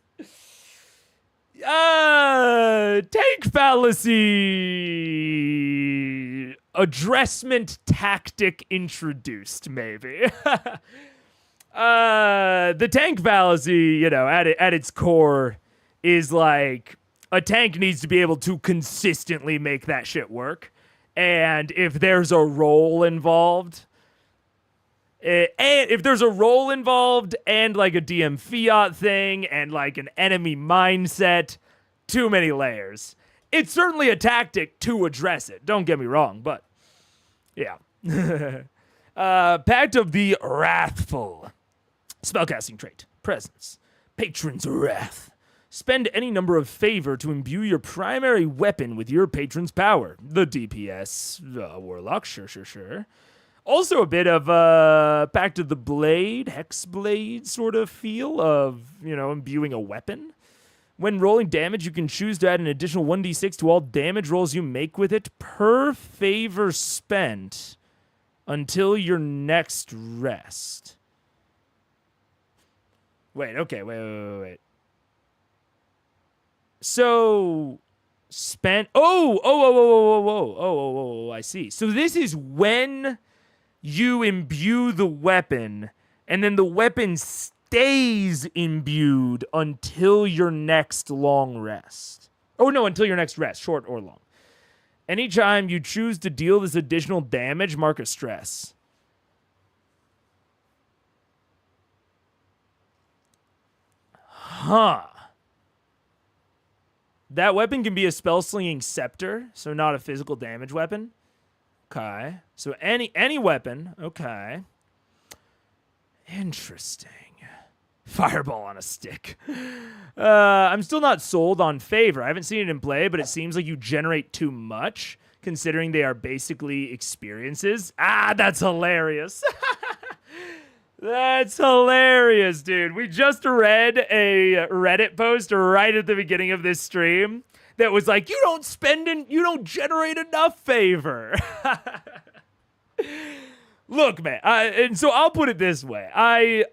Tank fallacy addressment tactic introduced, maybe. The tank fallacy, at its core is like a tank needs to be able to consistently make that shit work. And if there's a role involved, and like a DM fiat thing and like an enemy mindset, too many layers. It's certainly a tactic to address it. Don't get me wrong, but yeah. Pact of the Wrathful. Spellcasting trait. Presence. Patron's Wrath. Spend any number of favor to imbue your primary weapon with your patron's power. The DPS Warlock, sure. Also a bit of Pact of the Blade, Hexblade sort of feel of, imbuing a weapon. When rolling damage, you can choose to add an additional 1d6 to all damage rolls you make with it per favor spent until your next rest. Wait. So, spent... Oh, I see. So this is when you imbue the weapon, and then the weapon stays imbued until your next long rest. Oh, no, until your next rest, short or long. Anytime you choose to deal this additional damage, mark a stress. Huh. That weapon can be a spell-slinging scepter, so not a physical damage weapon. Okay. So any weapon. Okay. Interesting. Fireball on a stick. I'm still not sold on Favor. I haven't seen it in play, but it seems like you generate too much, considering they are basically experiences. Ah, that's hilarious. That's hilarious, dude. We just read a Reddit post right at the beginning of this stream that was like, you don't generate enough Favor. Look, man, and so I'll put it this way. I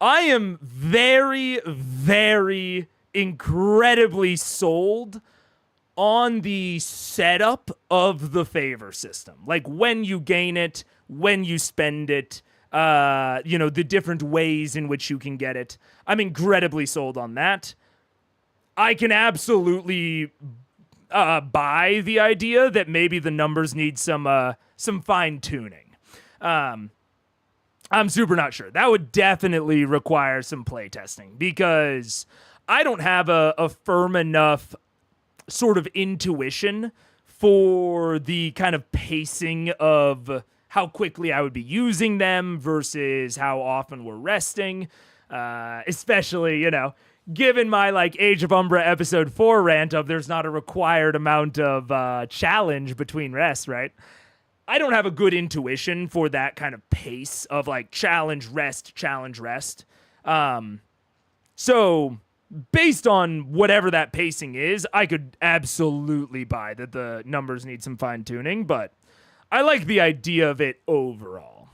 am very, very incredibly sold on the setup of the Favor system. Like when you gain it, when you spend it, the different ways in which you can get it. I'm incredibly sold on that. I can absolutely buy the idea that maybe the numbers need some fine tuning. I'm super not sure. That would definitely require some play testing because I don't have a firm enough sort of intuition for the kind of pacing of how quickly I would be using them versus how often we're resting. Especially, given my Age of Umbra episode 4 rant of there's not a required amount of challenge between rests, right? I don't have a good intuition for that kind of pace of challenge, rest, challenge, rest. So based on whatever that pacing is, I could absolutely buy that the numbers need some fine tuning, but I like the idea of it overall,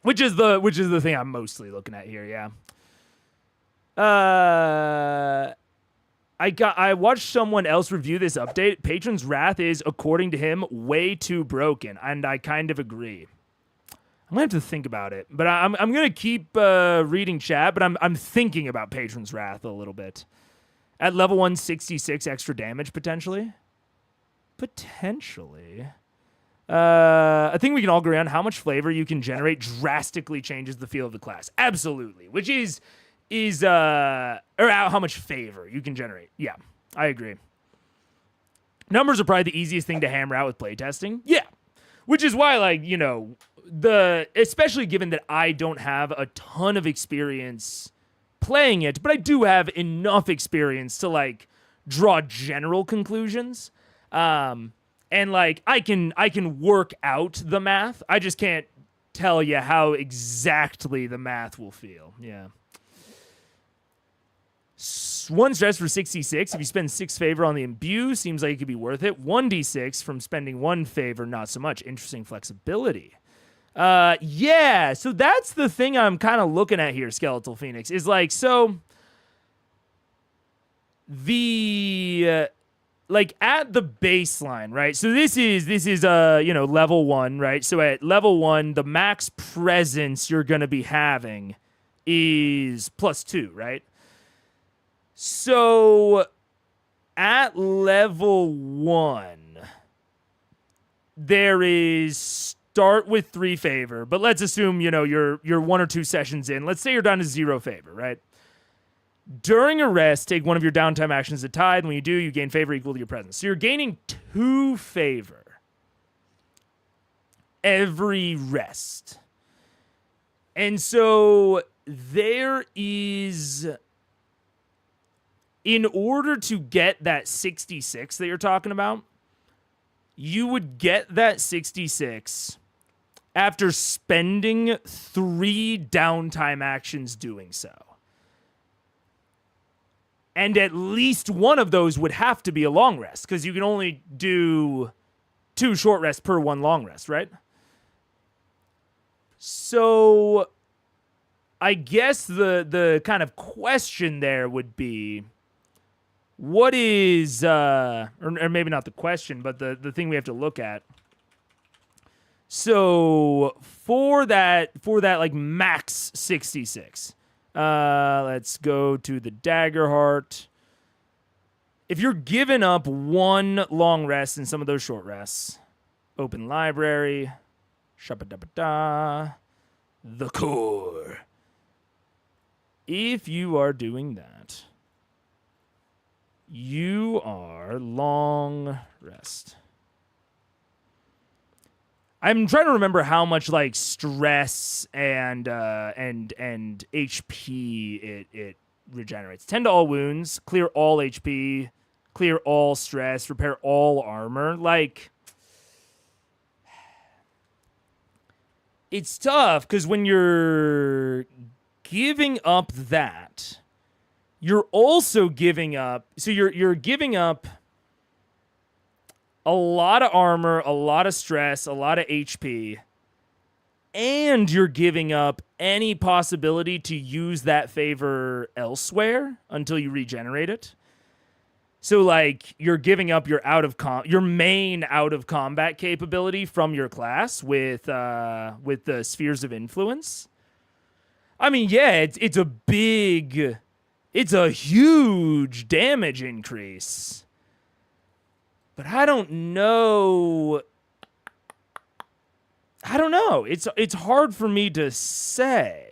which is the thing I'm mostly looking at here. Yeah. I watched someone else review this update. Patron's Wrath is, according to him, way too broken, and I kind of agree. I'm gonna have to think about it, but I'm gonna keep reading chat. But I'm thinking about Patron's Wrath a little bit. At level 166 extra damage potentially. I think we can all agree on how much flavor you can generate drastically changes the feel of the class. Absolutely. Which is or how much favor you can generate. Yeah, I agree. Numbers are probably the easiest thing to hammer out with playtesting. Yeah. Which is why, especially given that I don't have a ton of experience playing it, but I do have enough experience to draw general conclusions. And I can work out the math. I just can't tell you how exactly the math will feel. Yeah. One stress for 66. If you spend 6 favor on the imbue, seems like it could be worth it. 1d6 from spending 1 favor, not so much. Interesting flexibility. Yeah. So that's the thing I'm kind of looking at here, Skeletal Phoenix, is at the baseline, right? So this is level 1, right? So at level 1, the max presence you're going to be having is +2, right? So at level 1, there is start with 3 favor, but let's assume, you're 1 or 2 sessions in. Let's say you're down to 0 favor, right? During a rest, take one of your downtime actions to tithe. When you do, you gain favor equal to your presence. So you're gaining 2 favor every rest. And so there is, in order to get that 66 that you're talking about, you would get that 66 after spending 3 downtime actions doing so. And at least one of those would have to be a long rest, because you can only do 2 short rests per 1 long rest, right? So I guess the kind of question there would be, what is, or maybe not the question, but the thing we have to look at. So for that like max 66, let's go to the Daggerheart. If you're giving up one long rest and some of those short rests, open library, shabba-dabba-da, the core. If you are doing that, you are long rest. I'm trying to remember how much like stress and HP it regenerates. 10 to all wounds, clear all HP, clear all stress, repair all armor. Like, it's tough because when you're giving up that, you're also giving up. So you're giving up a lot of armor, a lot of stress, a lot of HP, and you're giving up any possibility to use that favor elsewhere until you regenerate it. So, like, you're giving up your your main out of combat capability from your class with the spheres of influence. I mean, yeah, it's a huge damage increase. But I don't know. It's hard for me to say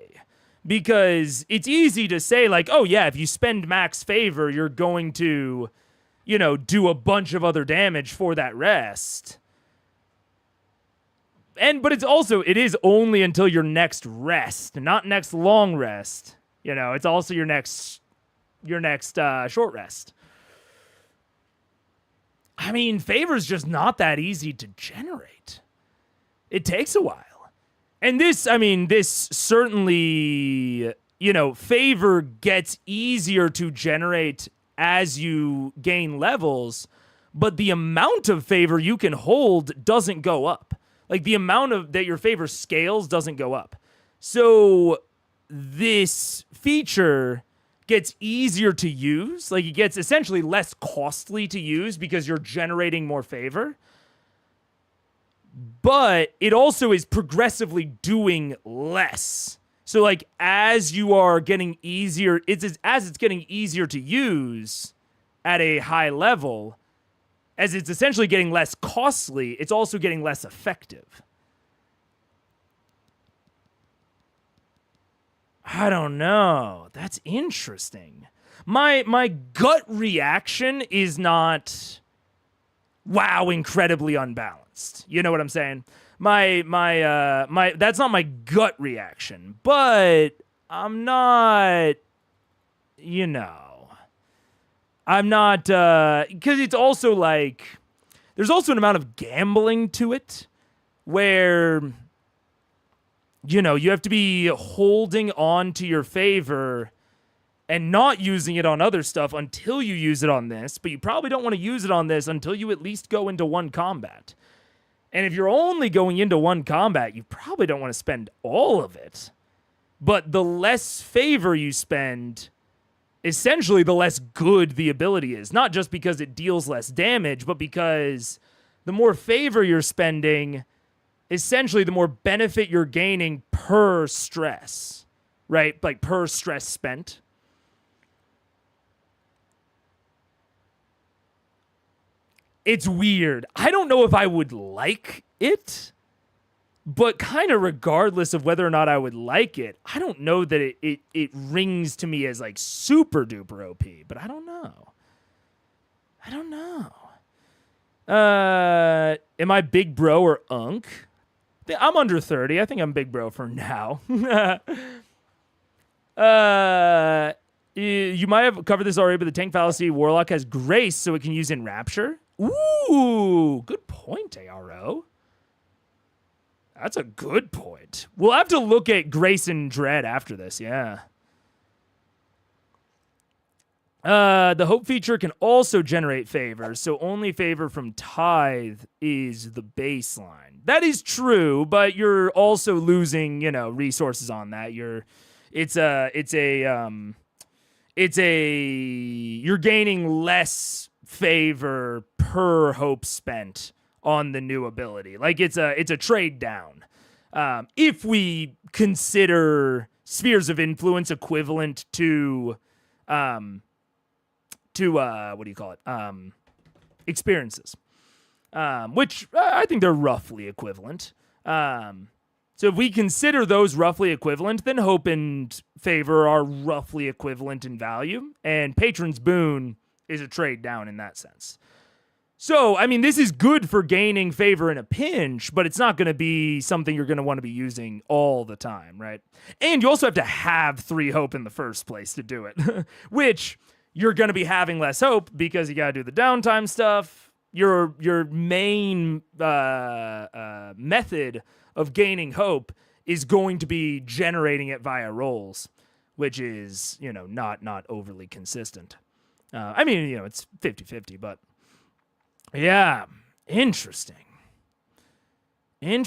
because it's easy to say like, oh yeah, if you spend max favor, you're going to, do a bunch of other damage for that rest. But it is only until your next rest, not next long rest. It's also your next short rest. I mean, favor's just not that easy to generate. It takes a while. And this certainly, favor gets easier to generate as you gain levels, but the amount of favor you can hold doesn't go up. Like, the amount that your favor scales doesn't go up. So this feature gets easier to use. Like, it gets essentially less costly to use because you're generating more favor. But it also is progressively doing less. So, like, as you are getting easier, as it's getting easier to use at a high level, as it's essentially getting less costly, it's also getting less effective. I don't know. That's interesting. My gut reaction is not, wow, incredibly unbalanced. You know what I'm saying? My that's not my gut reaction, but I'm not, I'm not, because it's also like, there's also an amount of gambling to it where, you have to be holding on to your favor and not using it on other stuff until you use it on this, but you probably don't want to use it on this until you at least go into one combat. And if you're only going into one combat, you probably don't want to spend all of it. But the less favor you spend, essentially the less good the ability is. Not just because it deals less damage, but because the more favor you're spending, essentially the more benefit you're gaining per stress, right? Like per stress spent. It's weird. I don't know if I would like it, but kind of regardless of whether or not I would like it, I don't know that it rings to me as like super duper OP, but I don't know. Am I big bro or unk? I'm under 30. I think I'm big bro for now. You might have covered this already, but the tank fallacy Warlock has grace, so it can use Enrapture. Ooh, good point, ARO. That's a good point. We'll have to look at Grace and Dread after this, yeah. The Hope feature can also generate favors, so only favor from Tithe is the baseline. That is true, but you're also losing, resources on that. You're gaining less favor per hope spent on the new ability. Like it's a trade down. If we consider spheres of influence equivalent to what do you call it? Experiences. Which I think they're roughly equivalent. So if we consider those roughly equivalent, then hope and favor are roughly equivalent in value, and Patron's Boon is a trade down in that sense. So, I mean, this is good for gaining favor in a pinch, but it's not going to be something you're going to want to be using all the time, right? And you also have to have 3 hope in the first place to do it, which you're going to be having less hope because you got to do the downtime stuff. Your main method of gaining hope is going to be generating it via rolls, which is, not overly consistent. I mean, it's 50-50, but yeah, interesting. You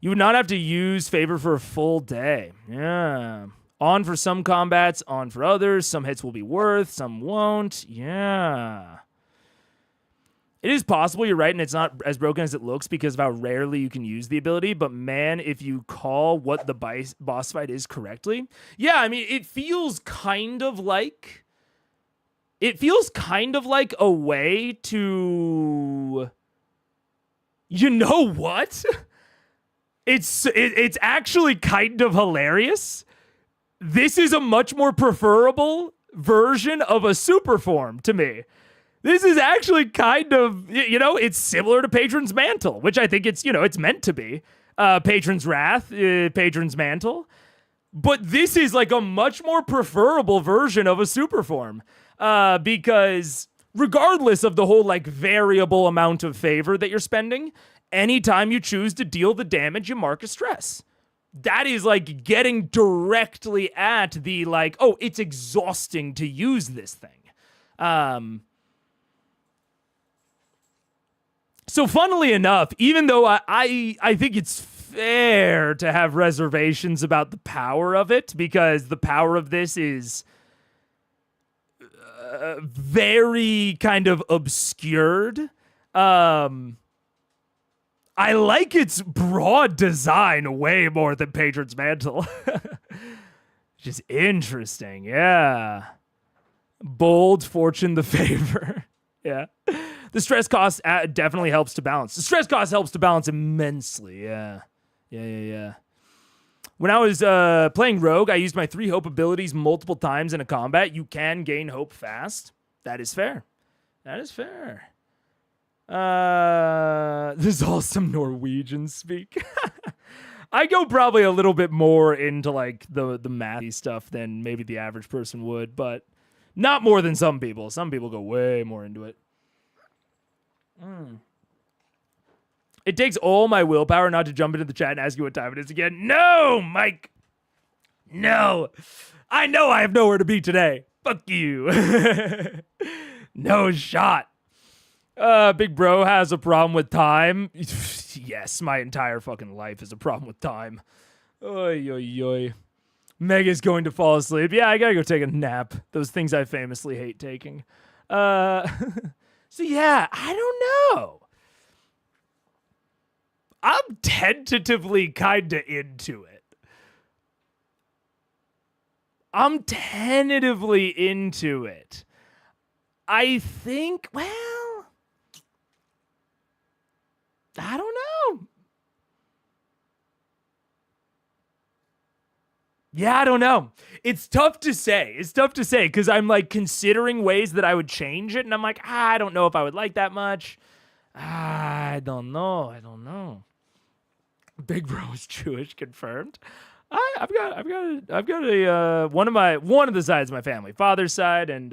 would not have to use favor for a full day. Yeah. On for some combats, on for others. Some hits will be worth, some won't. Yeah. It is possible, you're right, and it's not as broken as it looks because of how rarely you can use the ability, but man, if you call what the boss fight is correctly, yeah, I mean, it feels kind of like a way to, you know what? It's actually kind of hilarious. This is a much more preferable version of a super form to me. This is actually kind of, it's similar to Patron's Mantle, which I think it's meant to be. Patron's Wrath, Patron's Mantle. But this is like a much more preferable version of a super form. Because regardless of the whole like variable amount of favor that you're spending, anytime you choose to deal the damage, you mark a stress. That is like getting directly at the like, oh, it's exhausting to use this thing. So funnily enough, even though I think it's fair to have reservations about the power of it, because the power of this is very kind of obscured, I like its broad design way more than Patron's Mantle. Which is interesting, yeah. Bold fortune the favor. Yeah. The stress cost definitely helps to balance. The stress cost helps to balance immensely. Yeah. When I was playing Rogue, I used my 3 hope abilities multiple times in a combat. You can gain hope fast. That is fair. This is all some Norwegian speak. I go probably a little bit more into like the mathy stuff than maybe the average person would, but not more than some people. Some people go way more into it. It takes all my willpower not to jump into the chat and ask you what time it is again. No, Mike. No. I know I have nowhere to be today. Fuck you. No shot. Big bro has a problem with time. Yes, my entire fucking life is a problem with time. Oy, oy, oy. Mega's going to fall asleep. Yeah, I gotta go take a nap. Those things I famously hate taking. So yeah, I don't know. I'm tentatively kind of into it. I think, well, I don't know. Yeah, I don't know. It's tough to say because I'm like considering ways that I would change it, and I'm like, I don't know if I would like that much. I don't know. Big bro is Jewish, confirmed. I've got a one of the sides of my family, father's side, and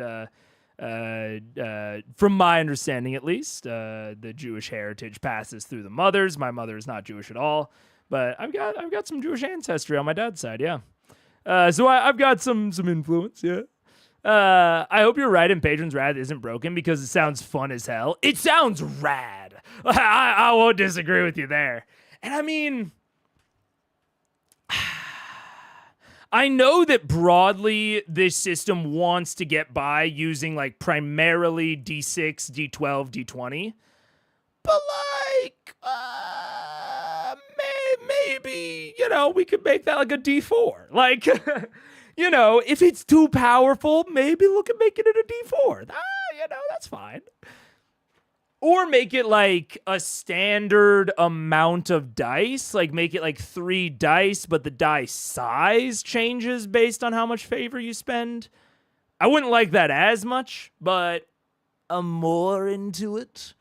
from my understanding at least, the Jewish heritage passes through the mothers. My mother is not Jewish at all, but I've got some Jewish ancestry on my dad's side. Yeah. So I've got some influence, yeah. I hope you're right and Patron's Wrath isn't broken because it sounds fun as hell. It sounds rad. I won't disagree with you there. And I mean, I know that broadly this system wants to get by using like primarily D6, D12, D20. but like, maybe, you know, we could make that like a D4. Like, you know, if it's too powerful, maybe look at making it a D4. You know, that's fine. Or make it like a standard amount of dice. Like make it like 3 dice, but the dice size changes based on how much favor you spend. I wouldn't like that as much, but I'm more into it.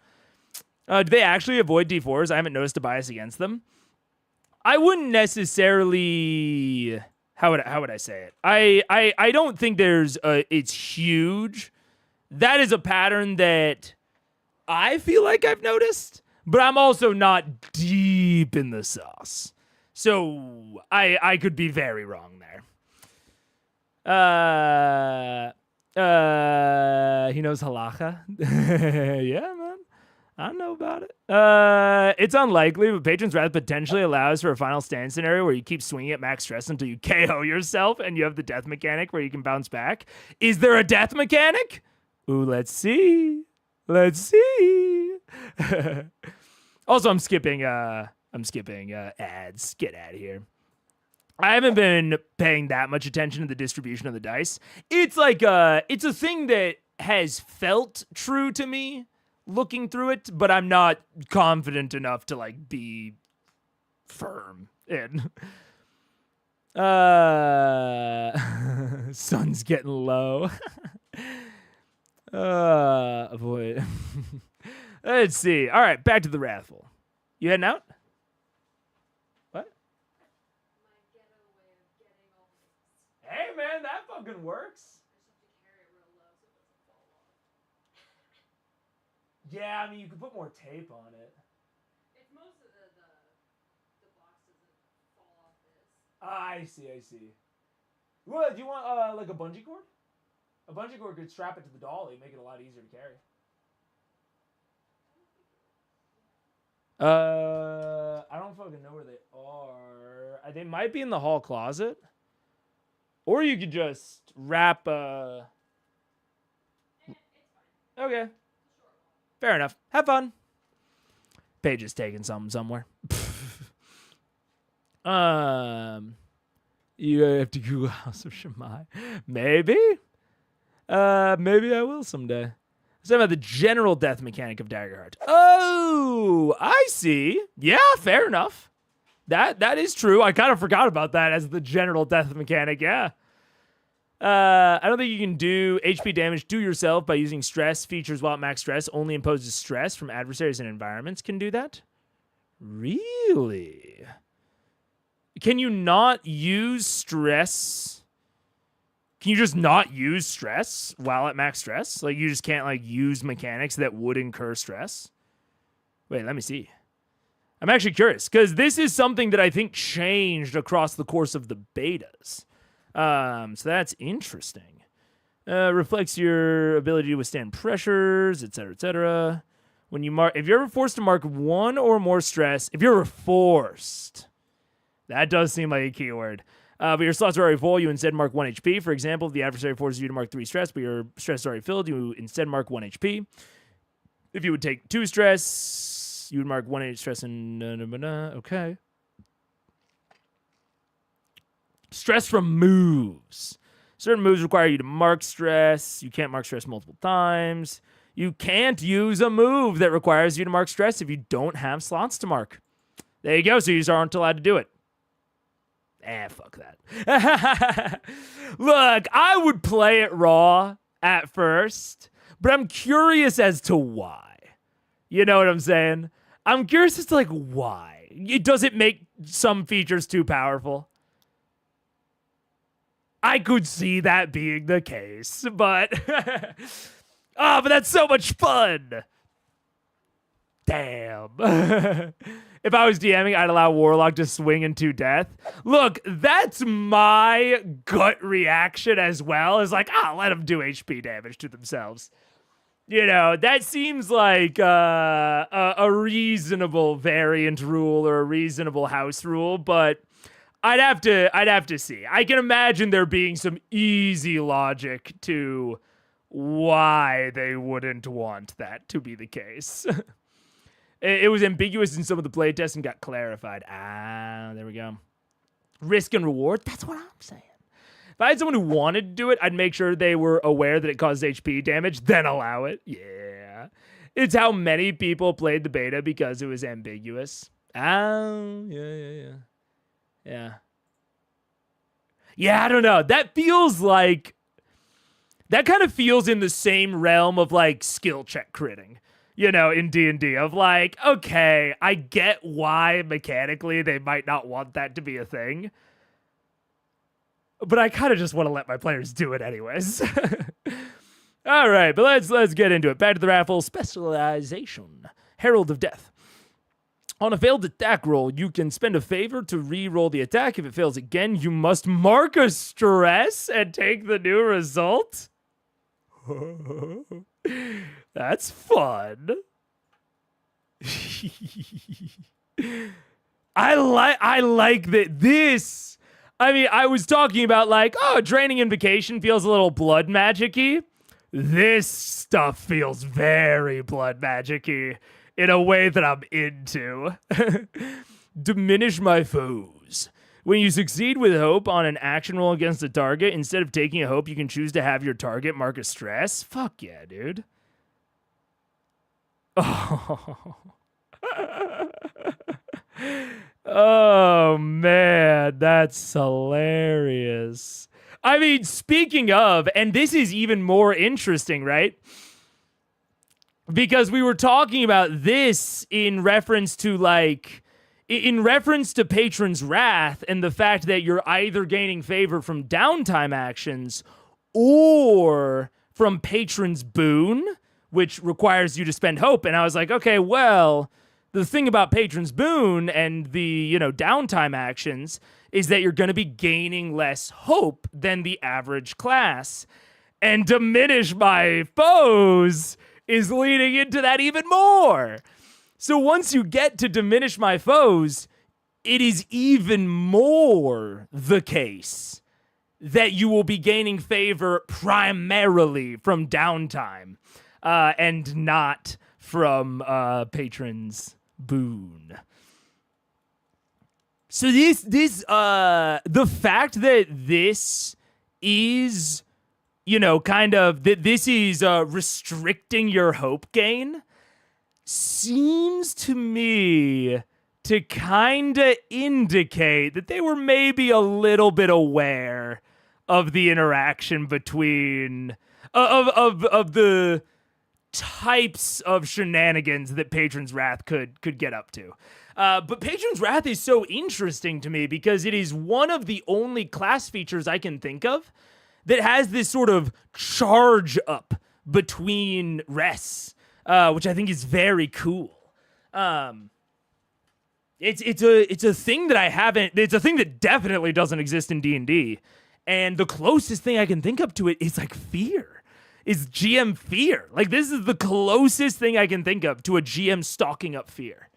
Do they actually avoid D4s? I haven't noticed a bias against them. I wouldn't necessarily... How would I say it? I don't think there's it's huge. That is a pattern that I feel like I've noticed, but I'm also not deep in the sauce. So I could be very wrong there. He knows halacha. Yeah, man. I know about it. It's unlikely, but Patron's Wrath potentially allows for a final stand scenario where you keep swinging at max stress until you KO yourself, and you have the death mechanic where you can bounce back. Is there a death mechanic? Ooh, let's see. Let's see. Also, I'm skipping ads. Get out of here. I haven't been paying that much attention to the distribution of the dice. It's like it's a thing that has felt true to me looking through it, but I'm not confident enough to like be firm in. Sun's getting low. Boy. Let's see. All right, back to the Wrathful. You heading out? What? Hey, man, that fucking works. Yeah, I mean, you could put more tape on it. It's most of the box doesn't fall off this. I see. Well, do you want like a bungee cord? A bungee cord could strap it to the dolly, make it a lot easier to carry. I don't fucking know where they are. They might be in the hall closet. Or you could just wrap It's fine. Okay. Fair enough. Have fun. Paige is taking something somewhere. You have to Google House of Shammai. Maybe. Maybe I will someday. It's about the general death mechanic of Daggerheart. Oh, I see. Yeah, fair enough. That is true. I kind of forgot about that as the general death mechanic. Yeah. I don't think you can do HP damage to yourself by using stress features while at max stress. Only imposes stress from adversaries and environments can do that. Really? Can you not use stress? Can you just not use stress while at max stress? Like you just can't like use mechanics that would incur stress? Wait, let me see. I'm actually curious because this is something that I think changed across the course of the betas. So that's interesting. Reflects your ability to withstand pressures, etc., etc. When you mark, if you're ever forced to mark one or more stress, if you're forced, that does seem like a keyword. But your slots are already full, you instead mark 1 HP. For example, if the adversary forces you to mark 3 stress, but your stress is already filled, you instead mark 1 HP. If you would take 2 stress, you would mark 1 stress and okay. Stress from moves. Certain moves require you to mark stress. You can't mark stress multiple times. You can't use a move that requires you to mark stress if you don't have slots to mark. There you go. So you just aren't allowed to do it. Fuck that. Look, I would play it raw at first, but I'm curious as to why. You know what I'm saying? I'm curious as to like why. Does it make some features too powerful? I could see that being the case, but but that's so much fun. Damn. If I was DMing, I'd allow Warlock to swing into death. Look, that's my gut reaction as well. Is like, let them do HP damage to themselves. You know, that seems like a reasonable variant rule or a reasonable house rule, but I'd have to see. I can imagine there being some easy logic to why they wouldn't want that to be the case. It was ambiguous in some of the playtests and got clarified. There we go. Risk and reward. That's what I'm saying. If I had someone who wanted to do it, I'd make sure they were aware that it caused HP damage, then allow it. Yeah. It's how many people played the beta because it was ambiguous. Yeah. Yeah, I don't know. That kind of feels in the same realm of like skill check critting, in D&D of like, okay, I get why mechanically they might not want that to be a thing, but I kind of just want to let my players do it anyways. All right, but let's get into it. Back to the raffle. Specialization. Herald of Death. On a failed attack roll, you can spend a favor to re-roll the attack. If it fails again, you must mark a stress and take the new result. That's fun. I like that this. I mean, I was talking about like, draining invocation feels a little blood magic-y. This stuff feels very blood magic-y in a way that I'm into. Diminish my foes. When you succeed with hope on an action roll against a target, instead of taking a hope, you can choose to have your target mark a stress. Fuck yeah, dude. Oh. Oh, man, that's hilarious. I mean, speaking of, and this is even more interesting, right? Because we were talking about this in reference to Patron's Wrath and the fact that you're either gaining favor from downtime actions or from Patron's Boon, which requires you to spend hope. And I was like, okay, well, the thing about Patron's Boon and the, downtime actions is that you're going to be gaining less hope than the average class. And Diminish My Foes is leading into that even more. So once you get to Diminish My Foes, it is even more the case that you will be gaining favor primarily from downtime and not from Patron's Boon. So the fact that this is, this is restricting your hope gain seems to me to kind of indicate that they were maybe a little bit aware of the interaction between of the types of shenanigans that Patron's Wrath could get up to. But Patron's Wrath is so interesting to me because it is one of the only class features I can think of that has this sort of charge up between rests, which I think is very cool. It's a thing that I haven't. It's a thing that definitely doesn't exist in D&D, and the closest thing I can think of to it is like fear. Is GM fear. Like, this is the closest thing I can think of to a GM stalking up fear.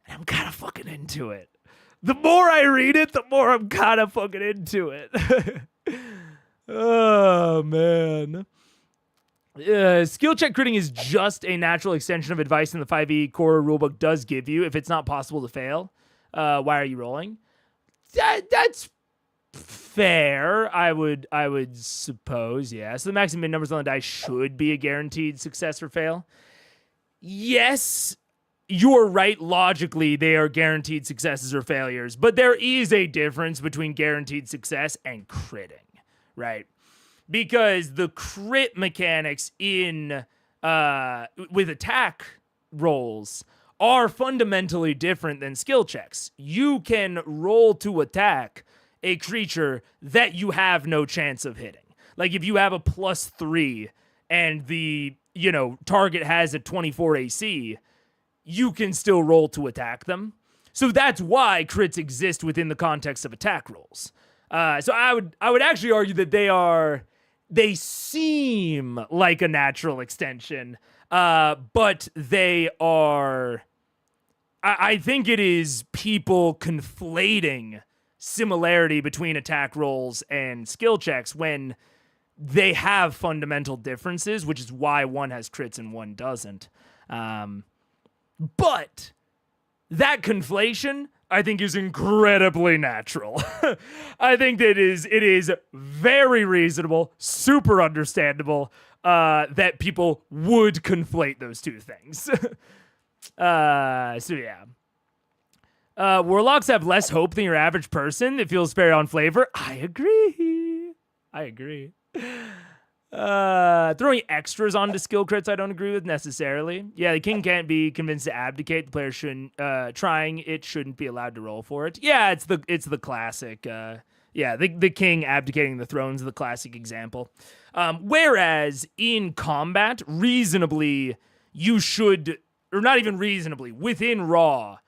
And I'm kind of fucking into it. The more I read it, the more I'm kind of fucking into it. Oh, man. Skill check critting is just a natural extension of advice in the 5e core rulebook does give you. If it's not possible to fail, why are you rolling? That's fair, I would suppose, yeah. So the max and min numbers on the die should be a guaranteed success or fail. Yes, you're right. Logically, they are guaranteed successes or failures, but there is a difference between guaranteed success and critting, right? Because the crit mechanics in with attack rolls are fundamentally different than skill checks. You can roll to attack a creature that you have no chance of hitting. Like if you have a +3 and the, target has a 24 AC, you can still roll to attack them. So that's why crits exist within the context of attack rolls. So I would actually argue that they seem like a natural extension, but they are, I think it is people conflating similarity between attack rolls and skill checks when they have fundamental differences, which is why one has crits and one doesn't. But that conflation, I think, is incredibly natural. I think that it is very reasonable, super understandable that people would conflate those two things. So yeah. Warlocks have less hope than your average person. It feels fair on flavor. I agree. Throwing extras onto skill crits, I don't agree with necessarily. Yeah, the king can't be convinced to abdicate. The player shouldn't. Trying it shouldn't be allowed to roll for it. Yeah, it's the classic. The king abdicating the throne's the classic example. Whereas in combat, reasonably, you should, or not even reasonably, within Raw,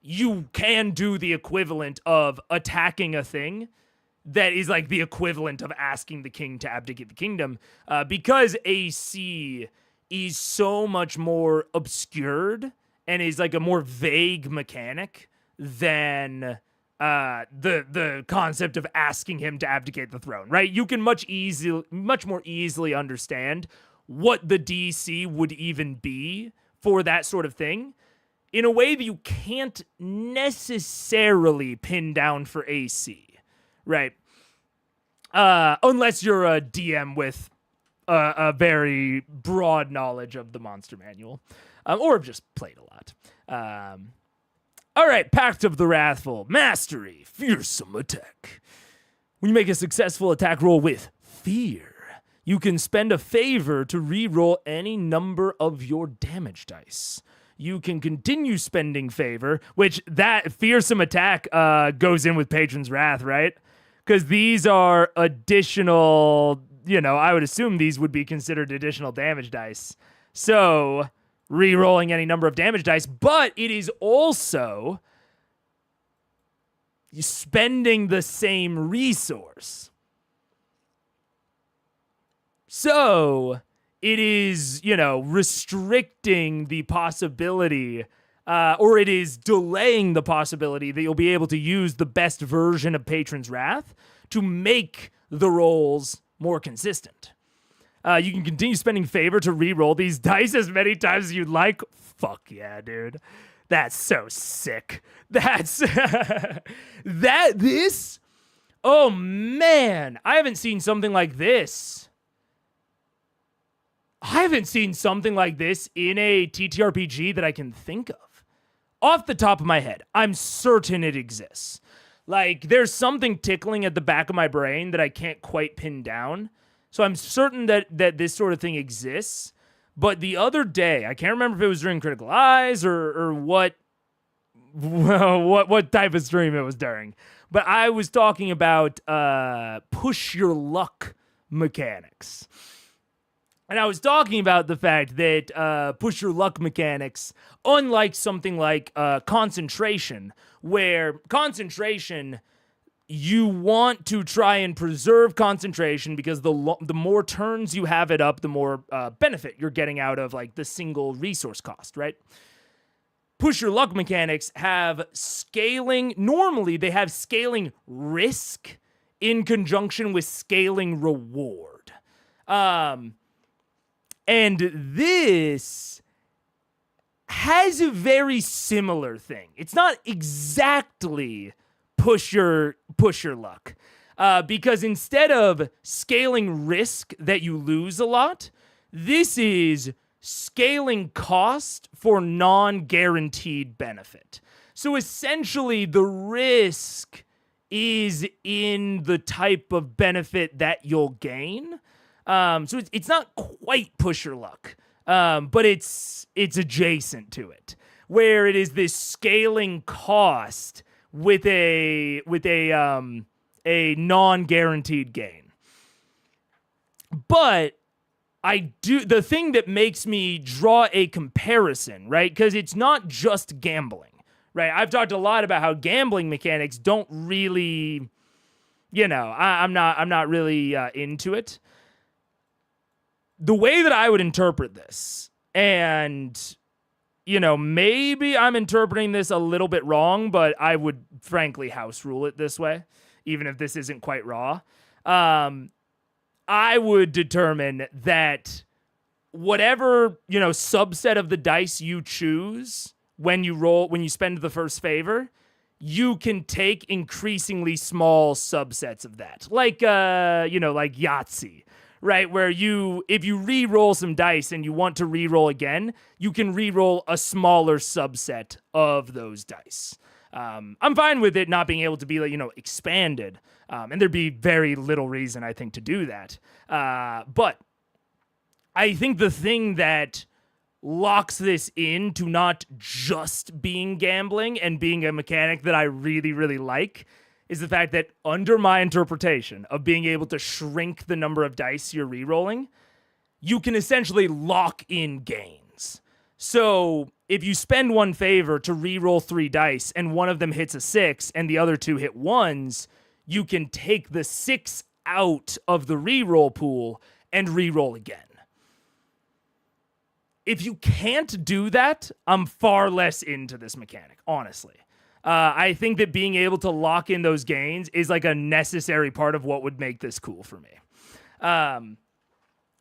you can do the equivalent of attacking a thing that is like the equivalent of asking the king to abdicate the kingdom, because AC is so much more obscured and is like a more vague mechanic than the concept of asking him to abdicate the throne, right? You can much more easily understand what the DC would even be for that sort of thing in a way that you can't necessarily pin down for AC. Right. Unless you're a DM with a very broad knowledge of the monster manual, or have just played a lot. All right, Pact of the Wrathful. Mastery. Fearsome attack. When you make a successful attack roll with fear, you can spend a favor to re-roll any number of your damage dice. You can continue spending favor, which that fearsome attack goes in with Patron's Wrath, right? Because these are additional, I would assume these would be considered additional damage dice. So, re-rolling any number of damage dice, but it is also spending the same resource. So, it is, restricting the possibility, or it is delaying the possibility that you'll be able to use the best version of Patron's Wrath to make the rolls more consistent. You can continue spending favor to re-roll these dice as many times as you'd like. Fuck yeah, dude. That's so sick. Oh man, I haven't seen something like this. I haven't seen something like this in a TTRPG that I can think of. Off the top of my head, I'm certain it exists. Like, there's something tickling at the back of my brain that I can't quite pin down. So I'm certain that this sort of thing exists. But the other day, I can't remember if it was during Critical Eyes or what type of stream it was during. But I was talking about push your luck mechanics. And I was talking about the fact that push your luck mechanics, unlike something like concentration, where concentration, you want to try and preserve concentration because the more turns you have it up, the more benefit you're getting out of like the single resource cost, right? Push your luck mechanics have scaling. Normally, they have scaling risk in conjunction with scaling reward. And this has a very similar thing. It's not exactly push your luck. Because instead of scaling risk that you lose a lot, this is scaling cost for non-guaranteed benefit. So essentially, the risk is in the type of benefit that you'll gain. So it's not quite push your luck, but it's adjacent to it, where it is this scaling cost with a non-guaranteed gain. But the thing that makes me draw a comparison, right? Because it's not just gambling, right? I've talked a lot about how gambling mechanics don't really, I'm not really into it. The way that I would interpret this, and, maybe I'm interpreting this a little bit wrong, but I would frankly house rule it this way, even if this isn't quite raw. I would determine that whatever, subset of the dice you choose when you spend the first favor, you can take increasingly small subsets of that. Like like Yahtzee, right? Where if you re-roll some dice and you want to re-roll again, you can re-roll a smaller subset of those dice. I'm fine with it not being able to be expanded. And there'd be very little reason, I think, to do that. But I think the thing that locks this into not just being gambling and being a mechanic that I really, really like is the fact that under my interpretation of being able to shrink the number of dice you're re-rolling, you can essentially lock in gains. So if you spend one favor to re-roll 3 dice and one of them hits a 6 and the other 2 hit 1s, you can take the 6 out of the re-roll pool and re-roll again. If you can't do that, I'm far less into this mechanic, honestly. I think that being able to lock in those gains is like a necessary part of what would make this cool for me.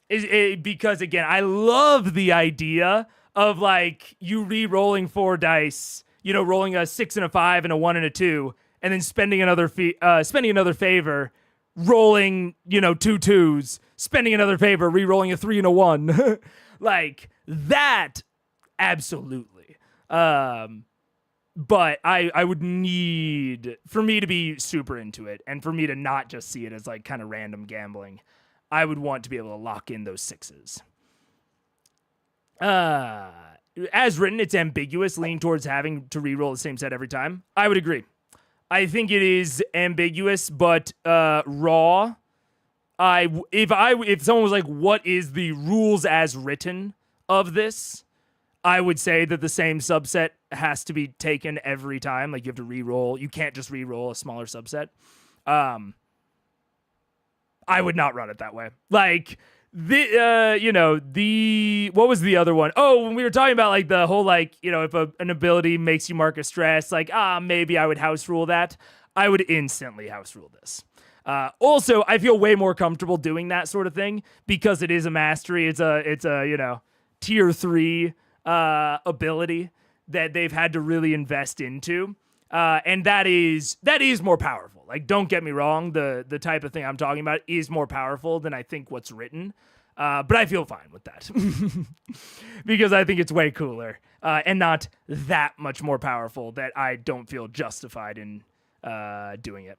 Because, again, I love the idea of like you re-rolling 4 dice, rolling a 6 and a 5 and a 1 and a 2, and then spending another favor, rolling 2 2s, spending another favor, re-rolling a 3 and a 1. Like that, absolutely. But I would need, for me to be super into it and for me to not just see it as like kind of random gambling, I would want to be able to lock in those 6s. As written, it's ambiguous, leaning towards having to re-roll the same set every time. I would agree. I think it is ambiguous, but raw. If someone was like, what is the rules as written of this? I would say that the same subset has to be taken every time. Like you have to re-roll. You can't just re-roll a smaller subset. I would not run it that way. Like what was the other one? Oh, when we were talking about like the whole like, if an ability makes you mark a stress, like, maybe I would house rule that. I would instantly house rule this. Also, I feel way more comfortable doing that sort of thing because it is a mastery. It's a tier 3 ability that they've had to really invest into. And that is more powerful. Like, don't get me wrong. The type of thing I'm talking about is more powerful than I think what's written. But I feel fine with that because I think it's way cooler and not that much more powerful that I don't feel justified in doing it.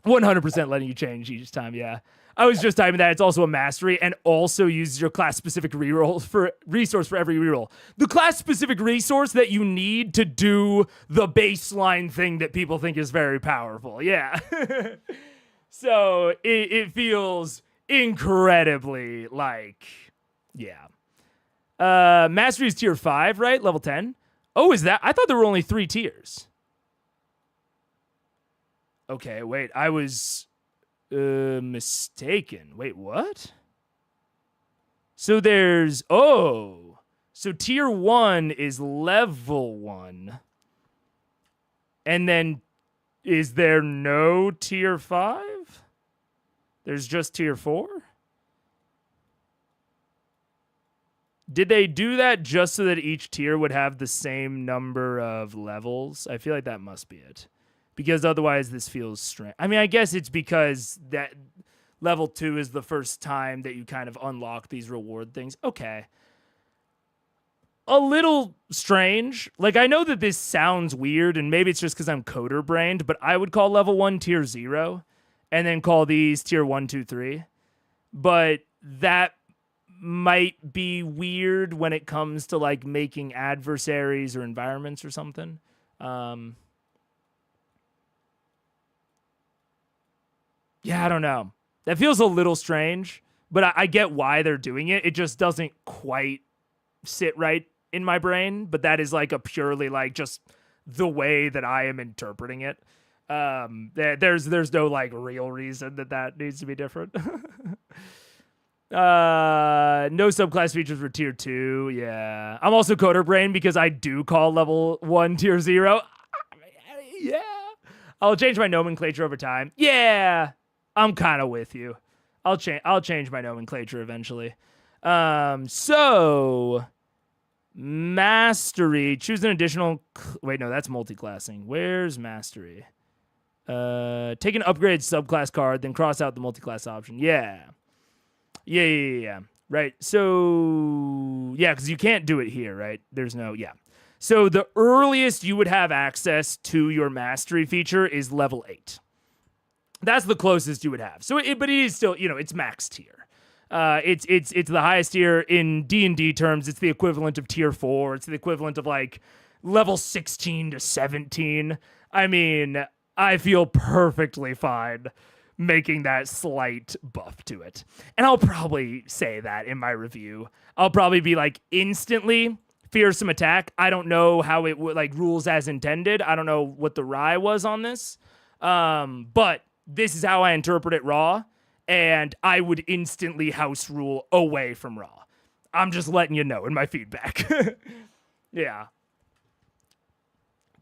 100% letting you change each time, yeah. I was just typing that. It's also a mastery and also uses your class-specific resource for every reroll. The class-specific resource that you need to do the baseline thing that people think is very powerful, yeah. So it feels incredibly like, yeah. Mastery is tier 5, right? Level 10. Oh, is that? I thought there were only 3 tiers. Okay, wait, I was mistaken. Wait, what? So so tier 1 is level 1. And then is there no tier 5? There's just tier 4? Did they do that just so that each tier would have the same number of levels? I feel like that must be it. Because otherwise this feels strange. I mean, I guess it's because that level 2 is the first time that you kind of unlock these reward things. Okay. A little strange. Like, I know that this sounds weird, and maybe it's just because I'm coder-brained, but I would call level 1 tier 0, and then call these tier 1, 2, 3. But that might be weird when it comes to, like, making adversaries or environments or something. Yeah, I don't know. That feels a little strange, but I get why they're doing it. It just doesn't quite sit right in my brain, but that is like a purely like just the way that I am interpreting it. There's no like real reason that needs to be different. No subclass features for tier 2. Yeah. I'm also coder brain because I do call level 1 tier 0. Yeah. I'll change my nomenclature over time. Yeah. I'm kind of with you. I'll change my nomenclature eventually. So mastery, choose an additional. Wait, no, that's multiclassing. Where's mastery? Take an upgraded subclass card, then cross out the multiclass option. Yeah. Right. So, yeah, because you can't do it here, right? There's no, yeah. So the earliest you would have access to your mastery feature is level 8. That's the closest you would have. So, but it is still, it's max tier. It's the highest tier in D&D terms. It's the equivalent of tier 4. It's the equivalent of like level 16 to 17. I mean, I feel perfectly fine making that slight buff to it. And I'll probably say that in my review. I'll probably be like instantly fearsome attack. I don't know how it like rules as intended. I don't know what the rye was on this. But this is how I interpret it raw. And I would instantly house rule away from raw. I'm just letting you know in my feedback. Yeah.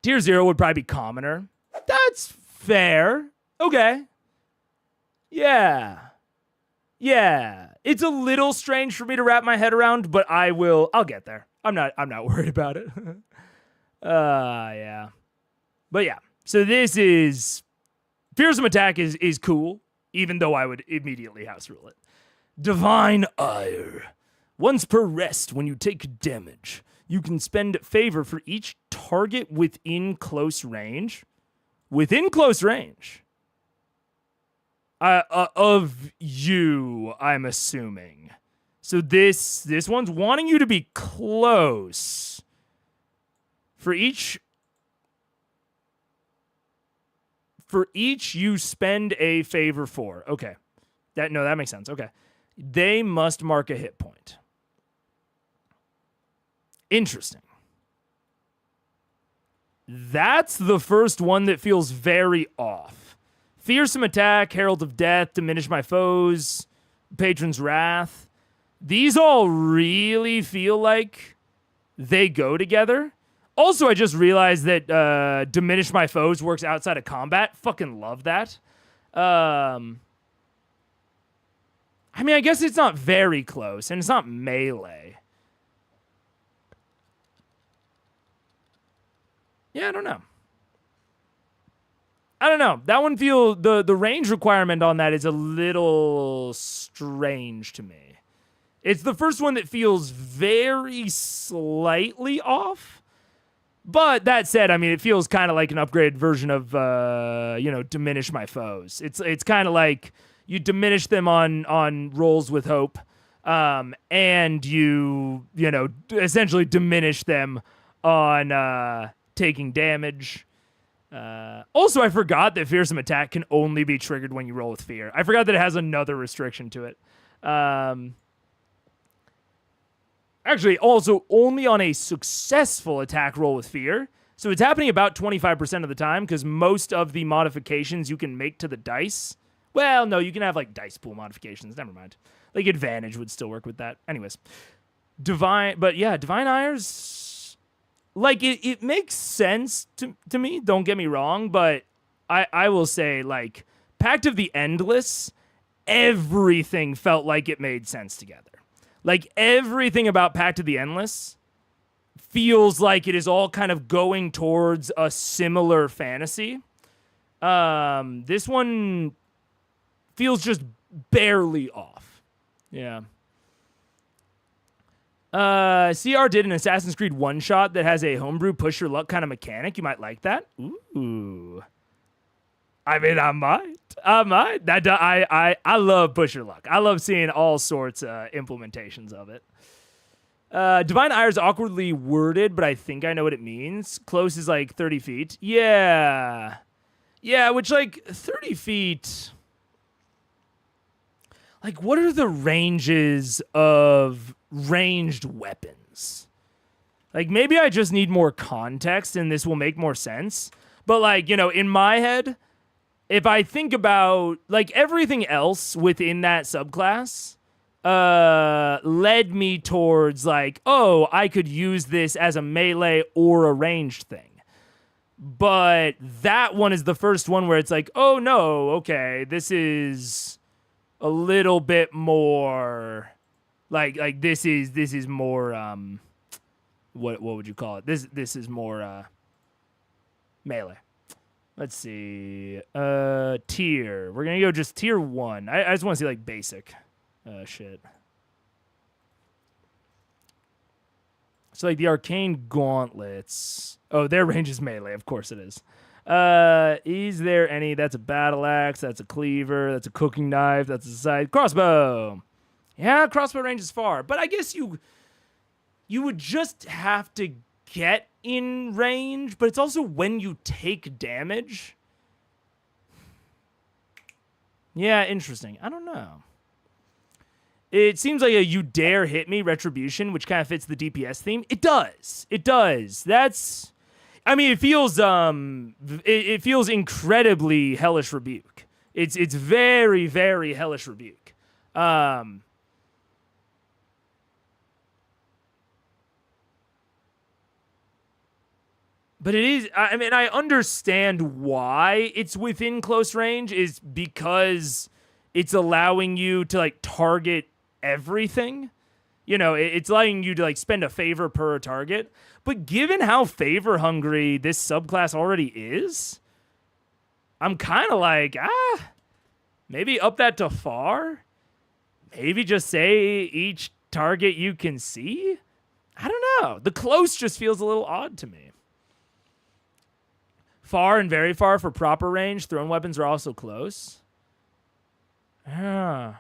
Tier 0 would probably be commoner. That's fair. Okay. Yeah. It's a little strange for me to wrap my head around, but I'll get there. I'm not worried about it. Yeah. But yeah. So this is fearsome attack is cool, even though I would immediately house rule it. Divine Ire. Once per rest, when you take damage, you can spend favor for each target within close range. Within close range. Of you, I'm assuming. So this one's wanting you to be close. For each you spend a favor for. Okay. That makes sense. Okay. They must mark a hit point. Interesting. That's the first one that feels very off. Fearsome attack, Herald of Death, diminish my foes, Patron's Wrath. These all really feel like they go together. Also, I just realized that diminish my foes works outside of combat. Fucking love that. I mean, I guess it's not very close, and it's not melee. Yeah, I don't know. That one the range requirement on that is a little strange to me. It's the first one that feels very slightly off. But that said, I mean, it feels kind of like an upgraded version of, diminish my foes. It's kind of like you diminish them on rolls with hope, and you essentially diminish them on taking damage. Also, I forgot that fearsome attack can only be triggered when you roll with fear. I forgot that it has another restriction to it. Actually, also only on a successful attack roll with fear. So it's happening about 25% of the time because most of the modifications you can make to the dice. Well, no, you can have like dice pool modifications. Never mind. Like advantage would still work with that. Anyways, Divine Ire's like it makes sense to me. Don't get me wrong, but I will say like Pact of the Endless, everything felt like it made sense together. Like, everything about Pact of the Endless feels like it is all kind of going towards a similar fantasy. This one feels just barely off. Yeah. CR did an Assassin's Creed one-shot that has a homebrew push your luck kind of mechanic. You might like that. Ooh. I mean, I might. I love push your luck. I love seeing all sorts of implementations of it. Divine Ire is awkwardly worded, but I think I know what it means. Close is like 30 feet. Yeah, which like 30 feet... Like, what are the ranges of ranged weapons? Like, maybe I just need more context and this will make more sense. But like, in my head... If I think about, like, everything else within that subclass led me towards, like, oh, I could use this as a melee or a ranged thing. But that one is the first one where it's like, oh, no, okay, this is a little bit more Like this is more what would you call it? This is more melee. Let's see. Tier. We're gonna go just tier 1. I just want to see like basic shit. So like the arcane gauntlets. Oh, their range is melee. Of course it is. Is there any? That's a battle axe. That's a cleaver. That's a cooking knife. That's a side crossbow. Yeah, crossbow range is far, but I guess you would just have to get in range. But it's also when you take damage. Yeah, interesting. I don't know. It seems like a you dare hit me retribution, which kind of fits the DPS theme. It does. It does. That's, I mean, it feels it feels incredibly hellish rebuke. It's very, very hellish rebuke. But it is, I mean, I understand why it's within close range is because it's allowing you to like target everything. You know, it's allowing you to like spend a favor per target. But given how favor hungry this subclass already is, I'm kind of like, maybe up that to far. Maybe just say each target you can see. I don't know. The close just feels a little odd to me. Far and very far for proper range. Thrown weapons are also close. I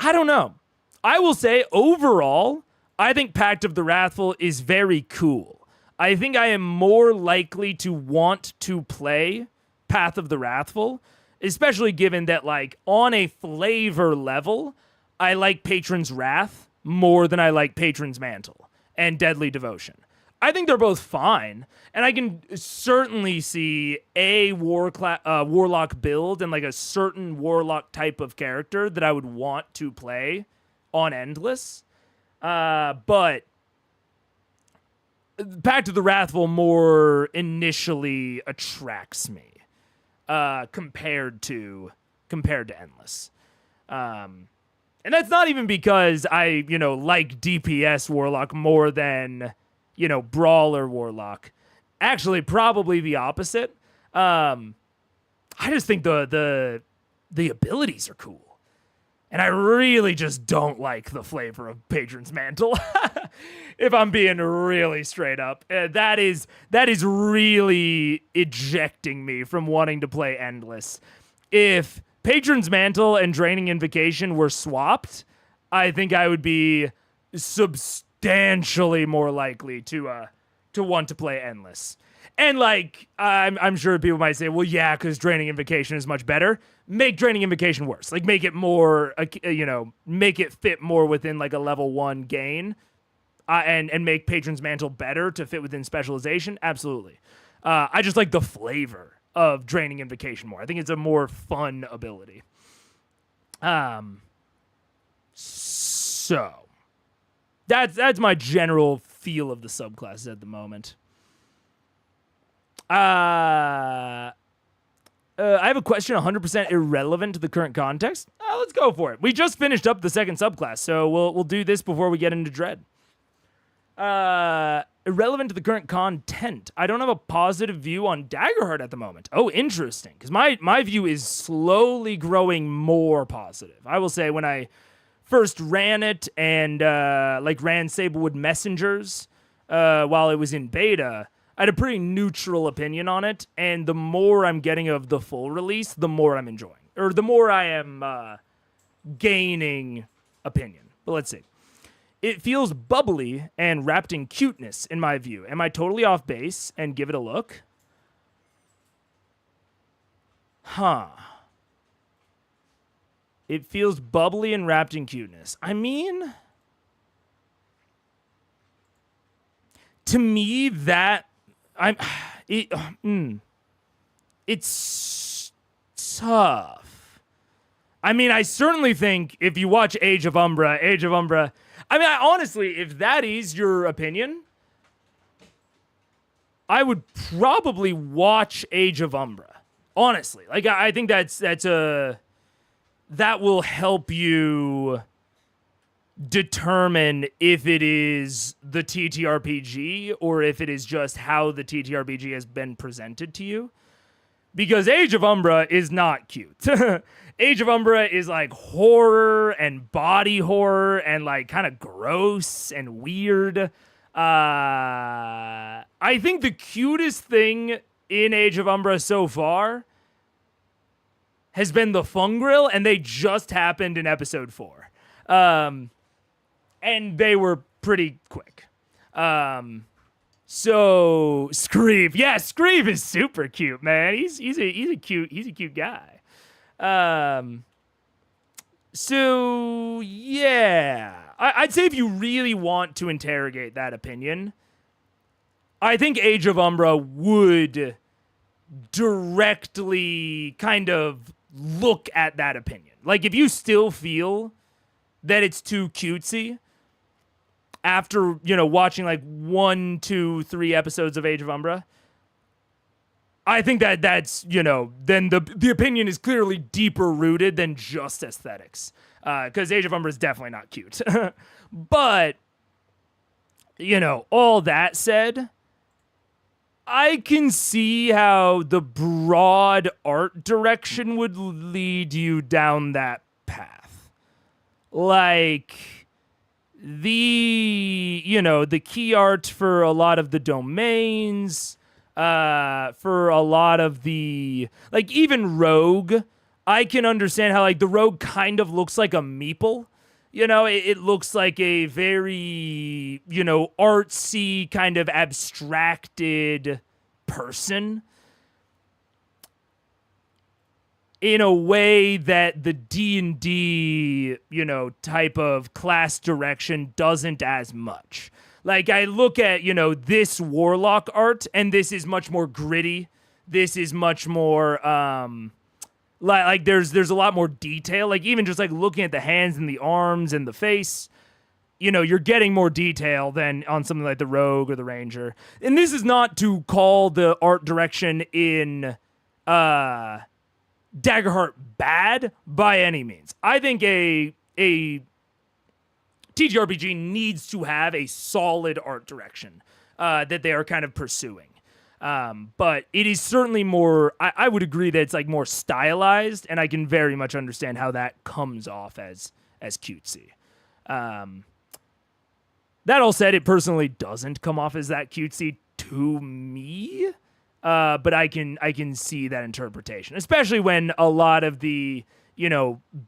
don't know. I will say overall, I think Pact of the Wrathful is very cool. I think I am more likely to want to play Path of the Wrathful, especially given that, like, on a flavor level, I like Patron's Wrath more than I like Patron's Mantle and Deadly Devotion. I think they're both fine, and I can certainly see a warlock build and like a certain warlock type of character that I would want to play on Endless. But Pact of the Wrathful more initially attracts me compared to Endless. And that's not even because I, like DPS Warlock more than Brawler Warlock. Actually, probably the opposite. I just think the abilities are cool. And I really just don't like the flavor of Patron's Mantle. If I'm being really straight up. That is really ejecting me from wanting to play Endless. If Patron's Mantle and Draining Invocation were swapped, I think I would be substantially more likely to want to play Endless. And like, I'm sure people might say, well, yeah, because Draining Invocation is much better. Make Draining Invocation worse. Like, make it more, make it fit more within like a level 1 gain. And make Patron's Mantle better to fit within specialization. Absolutely. I just like the flavor of Draining Invocation more. I think it's a more fun ability. So that's my general feel of the subclasses at the moment. I have a question 100% irrelevant to the current context. Let's go for it. We just finished up the second subclass, so we'll do this before we get into Dread. Irrelevant to the current content. I don't have a positive view on Daggerheart at the moment. Oh, interesting. Because my view is slowly growing more positive. I will say when I first ran it and ran Sablewood Messengers while it was in beta, I had a pretty neutral opinion on it, and the more I'm getting of the full release, the more I'm enjoying. Or the more I am gaining opinion. But let's see. It feels bubbly and wrapped in cuteness, in my view. Am I totally off base? And give it a look. It feels bubbly and wrapped in cuteness. I mean, to me, it's tough. I mean, I certainly think if you watch Age of Umbra, I mean, honestly, if that is your opinion, I would probably watch Age of Umbra. Honestly, like I think that's a that will help you determine if it is the TTRPG or if it is just how the TTRPG has been presented to you. Because Age of Umbra is not cute. Age of Umbra is like horror and body horror and like kind of gross and weird. I think the cutest thing in Age of Umbra so far has been the Fungrill, and they just happened in episode 4. And they were pretty quick. So Screeve, yeah, Screeve is super cute, man. He's a cute guy. So yeah, I'd say if you really want to interrogate that opinion, I think Age of Umbra would directly kind of look at that opinion. Like if you still feel that it's too cutesy after, watching like 1, 2, 3 episodes of Age of Umbra, I think that's, then the opinion is clearly deeper rooted than just aesthetics. Because Age of Umbra is definitely not cute. But, all that said, I can see how the broad art direction would lead you down that path. Like the key art for a lot of the domains, for a lot of the, like even Rogue, I can understand how like the Rogue kind of looks like a meeple. It looks like a very, artsy kind of abstracted person in a way that the D&D, type of class direction doesn't as much. Like I look at, this Warlock art, and this is much more gritty. This is much more, like there's a lot more detail. Like even just like looking at the hands and the arms and the face, you're getting more detail than on something like the Rogue or the Ranger. And this is not to call the art direction in Daggerheart bad by any means. I think a TTRPG needs to have a solid art direction that they are kind of pursuing. But it is certainly more, I would agree that it's like more stylized, and I can very much understand how that comes off as cutesy. That all said, it personally doesn't come off as that cutesy to me. But I can see that interpretation, especially when a lot of the,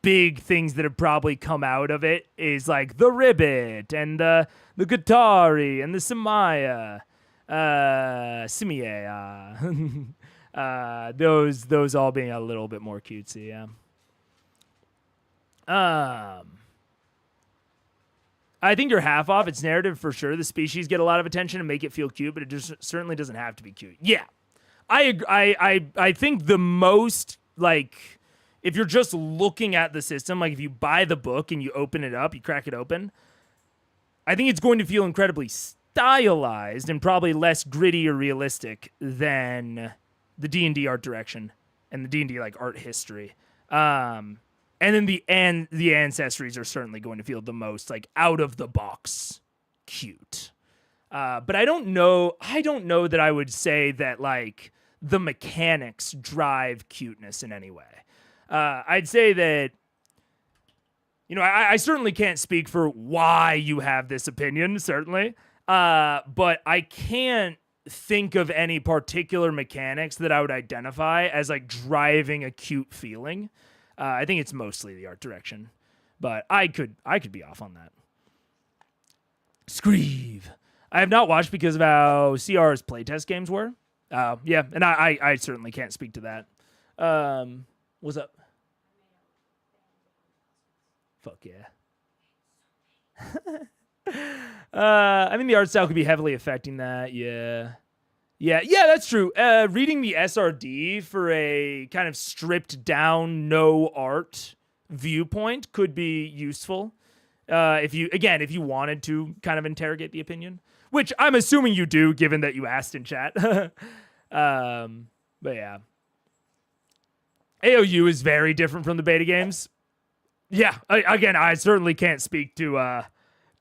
big things that have probably come out of it is like the Ribbit and the Guitari and the Samaya. Simia, those all being a little bit more cutesy, yeah. I think you're half off. It's narrative for sure. The species get a lot of attention and make it feel cute, but it just certainly doesn't have to be cute. Yeah, I think the most, like, if you're just looking at the system, like if you buy the book and you open it up, you crack it open, I think it's going to feel incredibly stylized and probably less gritty or realistic than the D&D art direction and the D&D like art history. And then the ancestries are certainly going to feel the most like out of the box cute. But I don't know that I would say that like the mechanics drive cuteness in any way. I'd say that, I certainly can't speak for why you have this opinion, certainly. But I can't think of any particular mechanics that I would identify as like driving a cute feeling. I think it's mostly the art direction, but I could be off on that. Screeve. I have not watched because of how CR's playtest games were. Yeah, and I certainly can't speak to that. What's up? Fuck yeah. I mean, the art style could be heavily affecting that. Yeah, that's true. Reading the SRD for a kind of stripped down, no art viewpoint could be useful. If you wanted to kind of interrogate the opinion, which I'm assuming you do, given that you asked in chat. But yeah, AOU is very different from the beta games. Yeah, again, I certainly can't speak to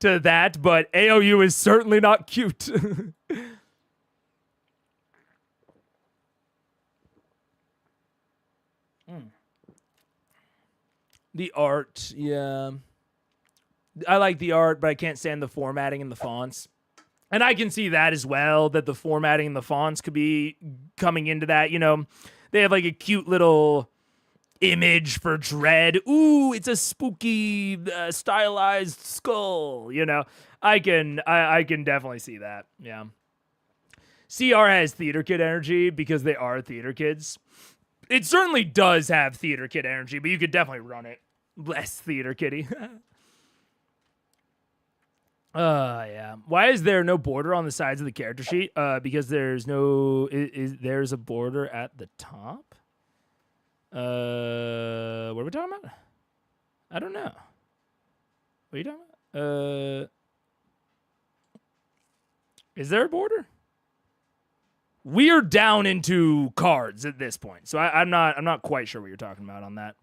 that, but AOU is certainly not cute. The art, yeah. I like the art, but I can't stand the formatting and the fonts. And I can see that as well, that the formatting and the fonts could be coming into that. You know, they have like a cute little image for Dread. Ooh, it's a spooky, stylized skull. You know, I can definitely see that. Yeah. CR has theater kid energy because they are theater kids. It certainly does have theater kid energy, but you could definitely run it less theater kitty. Yeah. Why is there no border on the sides of the character sheet? Because there's no. There's a border at the top. What are we talking about? I don't know. What are you talking about? Is there a border? We're down into cards at this point, so I'm not quite sure what you're talking about on that.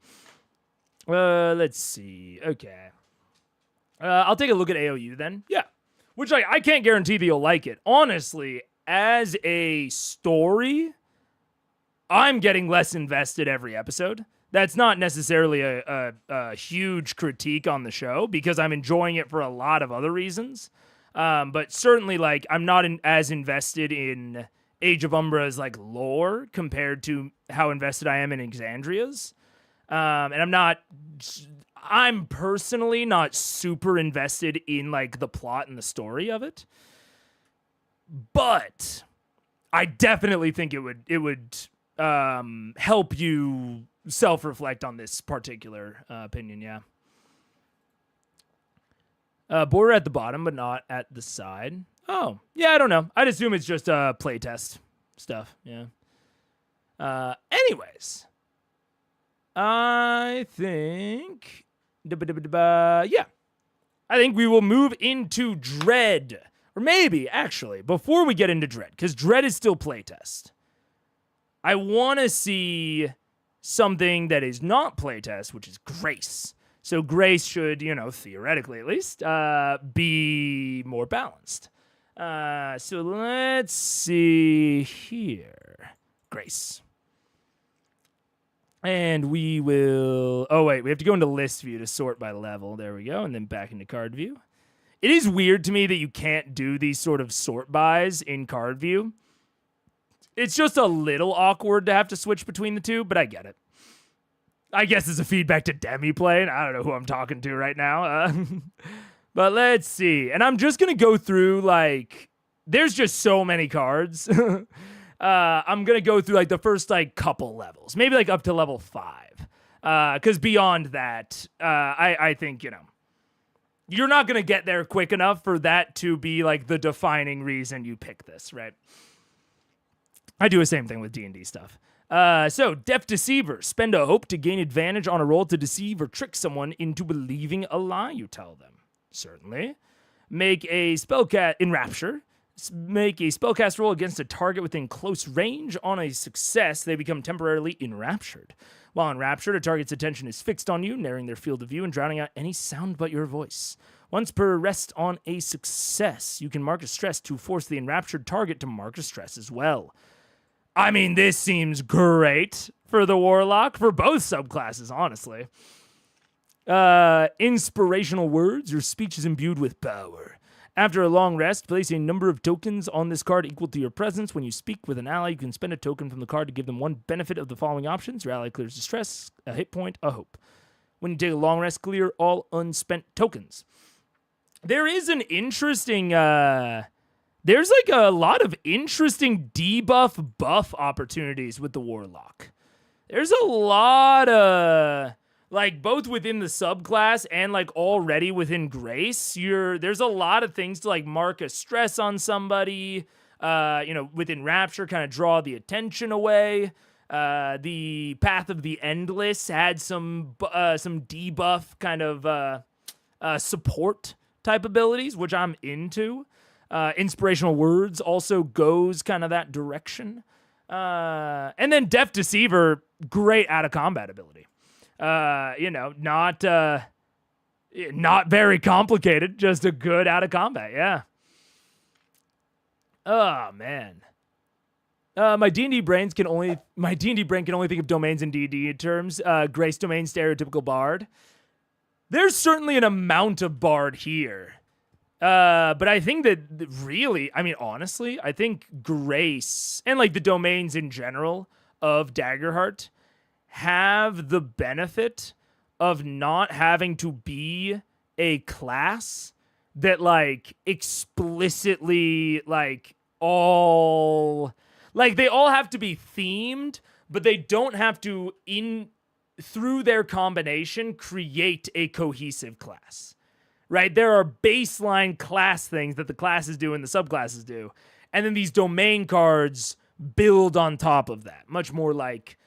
Let's see. Okay. I'll take a look at AOU then. Yeah. Which I can't guarantee that you'll like it. Honestly, as a story, I'm getting less invested every episode. That's not necessarily a huge critique on the show because I'm enjoying it for a lot of other reasons. But certainly, like, I'm not as invested in Age of Umbra's like lore compared to how invested I am in Exandria's. And I'm personally not super invested in like the plot and the story of it. But I definitely think it would help you self-reflect on this particular opinion, yeah. Border at the bottom, but not at the side. Oh, yeah, I don't know. I'd assume it's just playtest stuff, yeah. Anyways, I think... yeah. I think we will move into Dread. Or maybe, actually, before we get into Dread, because Dread is still playtest, I want to see something that is not playtest, which is Grace. So Grace should, you know, theoretically at least, be more balanced. So let's see here. Grace. And we will... Oh, wait. We have to go into list view to sort by level. There we go. And then back into card view. It is weird to me that you can't do these sort of sort bys in card view. It's just a little awkward to have to switch between the two, but I get it. I guess it's a feedback to Demi playing. I don't know who I'm talking to right now. But let's see. And I'm just going to go through, like... There's just so many cards. I'm going to go through, like, the first, like, couple levels. Maybe, like, up to level 5. Because beyond that, I think, you know... You're not going to get there quick enough for that to be, like, the defining reason you pick this, right? I do the same thing with D&D stuff. So, Deaf Deceiver. Spend a hope to gain advantage on a roll to deceive or trick someone into believing a lie you tell them. Certainly. Make a spellcast... Enrapture. Make a spellcast roll against a target within close range. On a success, they become temporarily enraptured. While enraptured, a target's attention is fixed on you, narrowing their field of view and drowning out any sound but your voice. Once per rest on a success, you can mark a stress to force the enraptured target to mark a stress as well. I mean, this seems great for the Warlock, for both subclasses, honestly. Inspirational words. Your speech is imbued with power. After a long rest, place a number of tokens on this card equal to your presence. When you speak with an ally, you can spend a token from the card to give them one benefit of the following options. Your ally clears distress, a hit point, a hope. When you take a long rest, clear all unspent tokens. There is an interesting... there's like a lot of interesting debuff buff opportunities with the Warlock. There's a lot of... Like, both within the subclass and, like, already within Grace, there's a lot of things to, like, mark a stress on somebody. You know, within Rapture, kind of draw the attention away. The Path of the Endless had some debuff kind of support type abilities, which I'm into. Inspirational Words also goes kind of that direction. And then Deaf Deceiver, great out-of-combat ability. Not very complicated, just a good out of combat. Yeah. Oh man. My D&D brain can only think of domains in D&D terms. Grace domain, stereotypical bard. There's certainly an amount of bard here. But I think that really, I mean, honestly, I think Grace and like the domains in general of Daggerheart have the benefit of not having to be a class that like explicitly like all like they all have to be themed, but they don't have to through their combination create a cohesive class. Right? There are baseline class things that the classes do and the subclasses do. And then these domain cards build on top of that. Much more like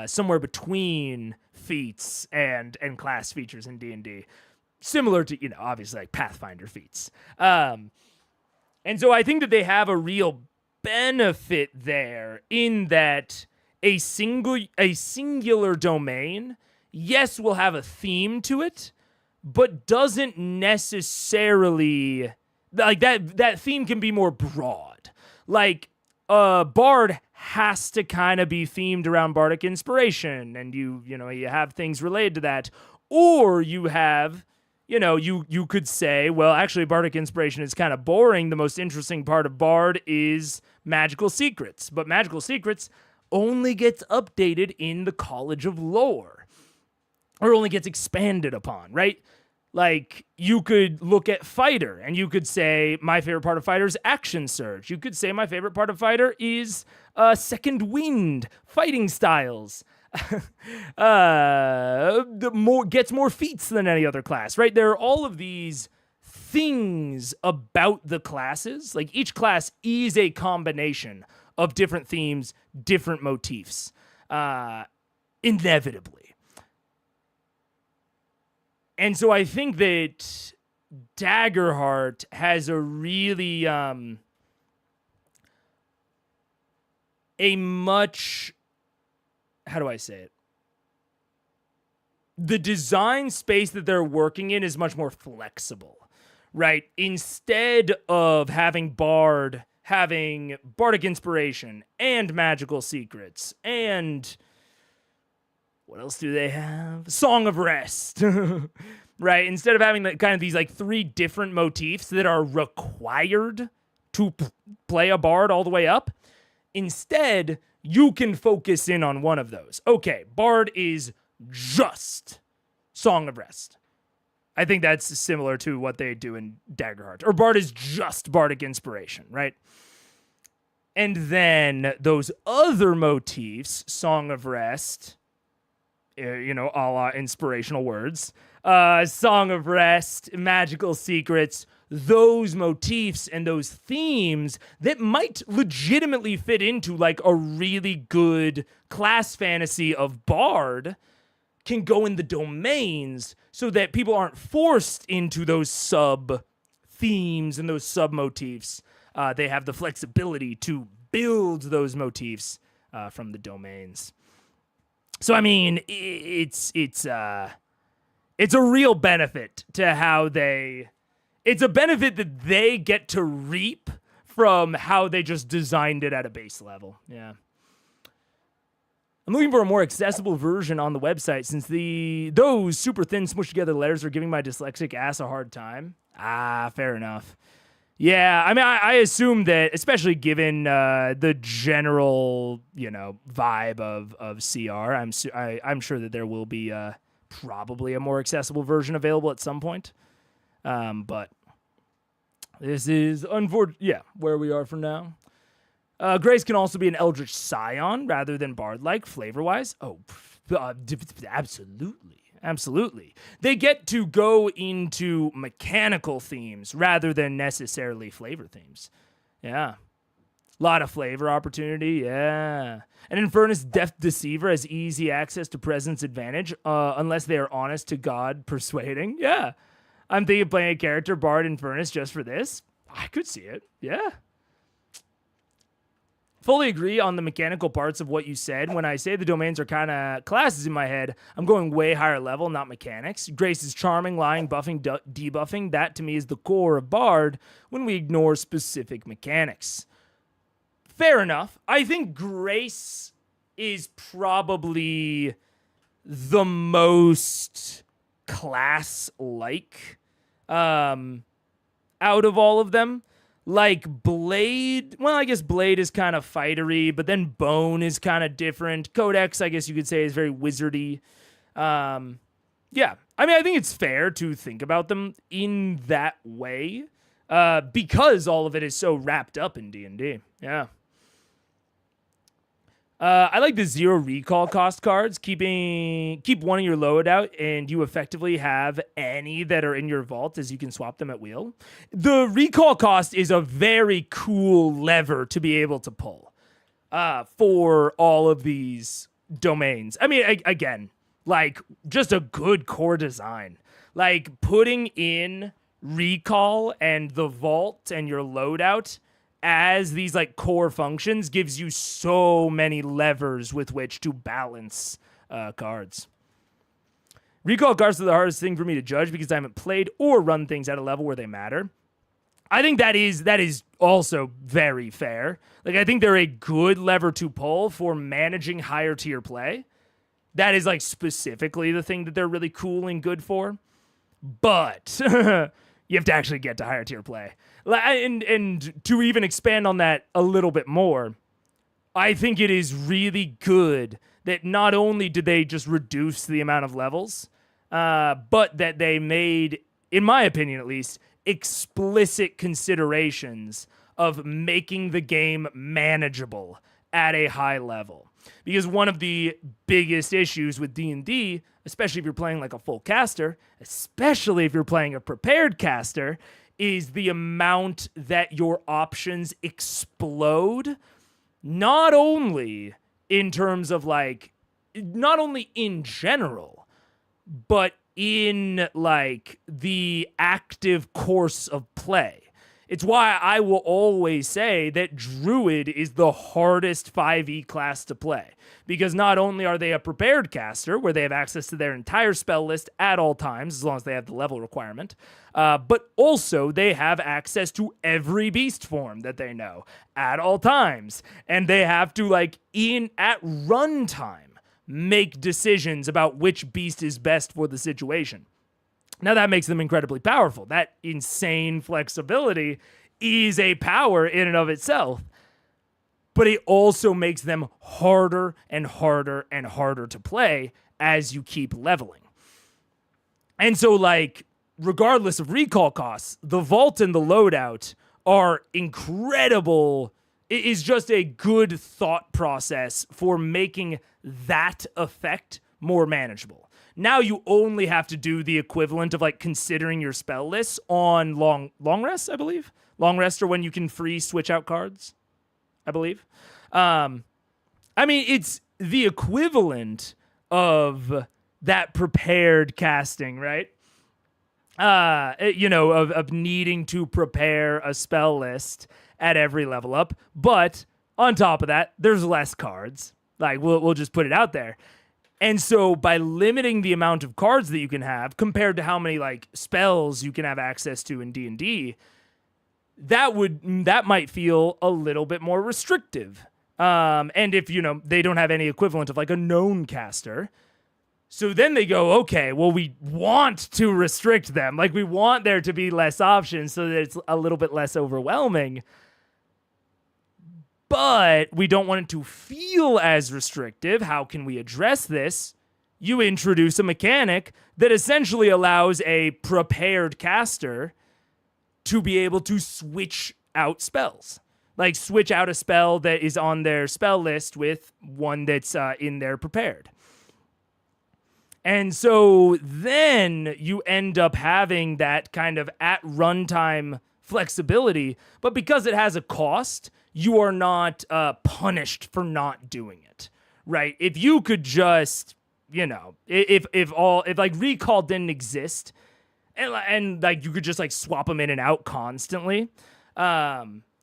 somewhere between feats and class features in D&D. Similar to, obviously like Pathfinder feats. And so I think that they have a real benefit there in that a singular domain, yes, will have a theme to it, but doesn't necessarily like that theme can be more broad. Like bard has to kind of be themed around bardic inspiration, and you have things related to that, or you have you could say, well, actually bardic inspiration is kind of boring. The most interesting part of bard is magical secrets, but magical secrets only gets updated in the College of Lore, or only gets expanded upon, right? Like, you could look at Fighter, and you could say, my favorite part of Fighter is Action Surge. You could say, my favorite part of Fighter is Second Wind, fighting styles. Gets more feats than any other class, right? There are all of these things about the classes. Like, each class is a combination of different themes, different motifs, inevitably. And so I think that Daggerheart has a really, a much, how do I say it? The design space that they're working in is much more flexible, right? Instead of having bardic inspiration and magical secrets and what else do they have? Song of Rest, right? Instead of having kind of these like three different motifs that are required to play a bard all the way up, instead you can focus in on one of those. Okay, bard is just Song of Rest. I think that's similar to what they do in Daggerheart. Or bard is just bardic inspiration, right? And then those other motifs, Song of Rest, a la inspirational words, Song of Rest, magical secrets, those motifs and those themes that might legitimately fit into like a really good class fantasy of bard can go in the domains so that people aren't forced into those sub themes and those sub motifs. They have the flexibility to build those motifs from the domains. So I mean, it's a real benefit to how it's a benefit that they get to reap from how they just designed it at a base level. Yeah. I'm looking for a more accessible version on the website since those super thin smushed together letters are giving my dyslexic ass a hard time. Fair enough. Yeah, I mean, I assume that, especially given the general, vibe of CR, I'm sure that there will be probably a more accessible version available at some point. But this is where we are for now. Grace can also be an Eldritch Scion rather than Bard-like, flavor-wise. Oh, absolutely. Absolutely. They get to go into mechanical themes rather than necessarily flavor themes. Yeah. A lot of flavor opportunity, yeah. An Infernus Death Deceiver has easy access to presence advantage, unless they are honest to God persuading. Yeah. I'm thinking of playing a character, Bard Infernus, just for this. I could see it, yeah. fully agree on the mechanical parts of what you said. When I say the domains are kind of classes in my head, I'm going way higher level, not mechanics. Grace is charming, lying, buffing, debuffing. That to me is the core of Bard when we ignore specific mechanics. Fair enough. I think Grace is probably the most class-like out of all of them. Like Blade, well, I guess Blade is kind of fightery, but then Bone is kind of different. Codex, I guess you could say, is very wizardy. Yeah, I mean, I think it's fair to think about them in that way because all of it is so wrapped up in D&D. Yeah. I like the 0 recall cost cards. Keep one of your loadout, and you effectively have any that are in your vault, as you can swap them at will. The recall cost is a very cool lever to be able to pull for all of these domains. I mean, again, like just a good core design. Like putting in recall and the vault and your loadout as these like core functions gives you so many levers with which to balance cards. Recall cards are the hardest thing for me to judge because I haven't played or run things at a level where they matter. I think that is also very fair. Like I think they're a good lever to pull for managing higher tier play. That is like specifically the thing that they're really cool and good for. But you have to actually get to higher tier play. And to even expand on that a little bit more, I think it is really good that not only did they just reduce the amount of levels, but that they made, in my opinion at least, explicit considerations of making the game manageable at a high level. Because one of the biggest issues with D&D, especially if you're playing like a full caster, especially if you're playing a prepared caster, is the amount that your options explode, not only in terms of like, not only in general, but in like the active course of play. It's why I will always say that Druid is the hardest 5e class to play. Because not only are they a prepared caster, where they have access to their entire spell list at all times, as long as they have the level requirement, but also they have access to every beast form that they know at all times. And they have to, like, at runtime, make decisions about which beast is best for the situation. Now, that makes them incredibly powerful. That insane flexibility is a power in and of itself. But it also makes them harder and harder and harder to play as you keep leveling. And so, like, regardless of recall costs, the vault and the loadout are incredible. It is just a good thought process for making that effect more manageable. Now you only have to do the equivalent of like considering your spell lists on long rest, I believe. Long rest are when you can free switch out cards, I believe. I mean, it's the equivalent of that prepared casting, right? Of needing to prepare a spell list at every level up. But on top of that, there's less cards. Like, we'll just put it out there. And so by limiting the amount of cards that you can have compared to how many like spells you can have access to in D&D, that might feel a little bit more restrictive. And if, they don't have any equivalent of like a known caster, so then they go, okay, well, we want to restrict them. Like we want there to be less options so that it's a little bit less overwhelming. But we don't want it to feel as restrictive. How can we address this? You introduce a mechanic that essentially allows a prepared caster to be able to switch out spells. Like switch out a spell that is on their spell list with one that's in their prepared. And so then you end up having that kind of at runtime flexibility, but because it has a cost, you are not punished for not doing it, right? If you could just, if like recall didn't exist, and like you could just like swap them in and out constantly,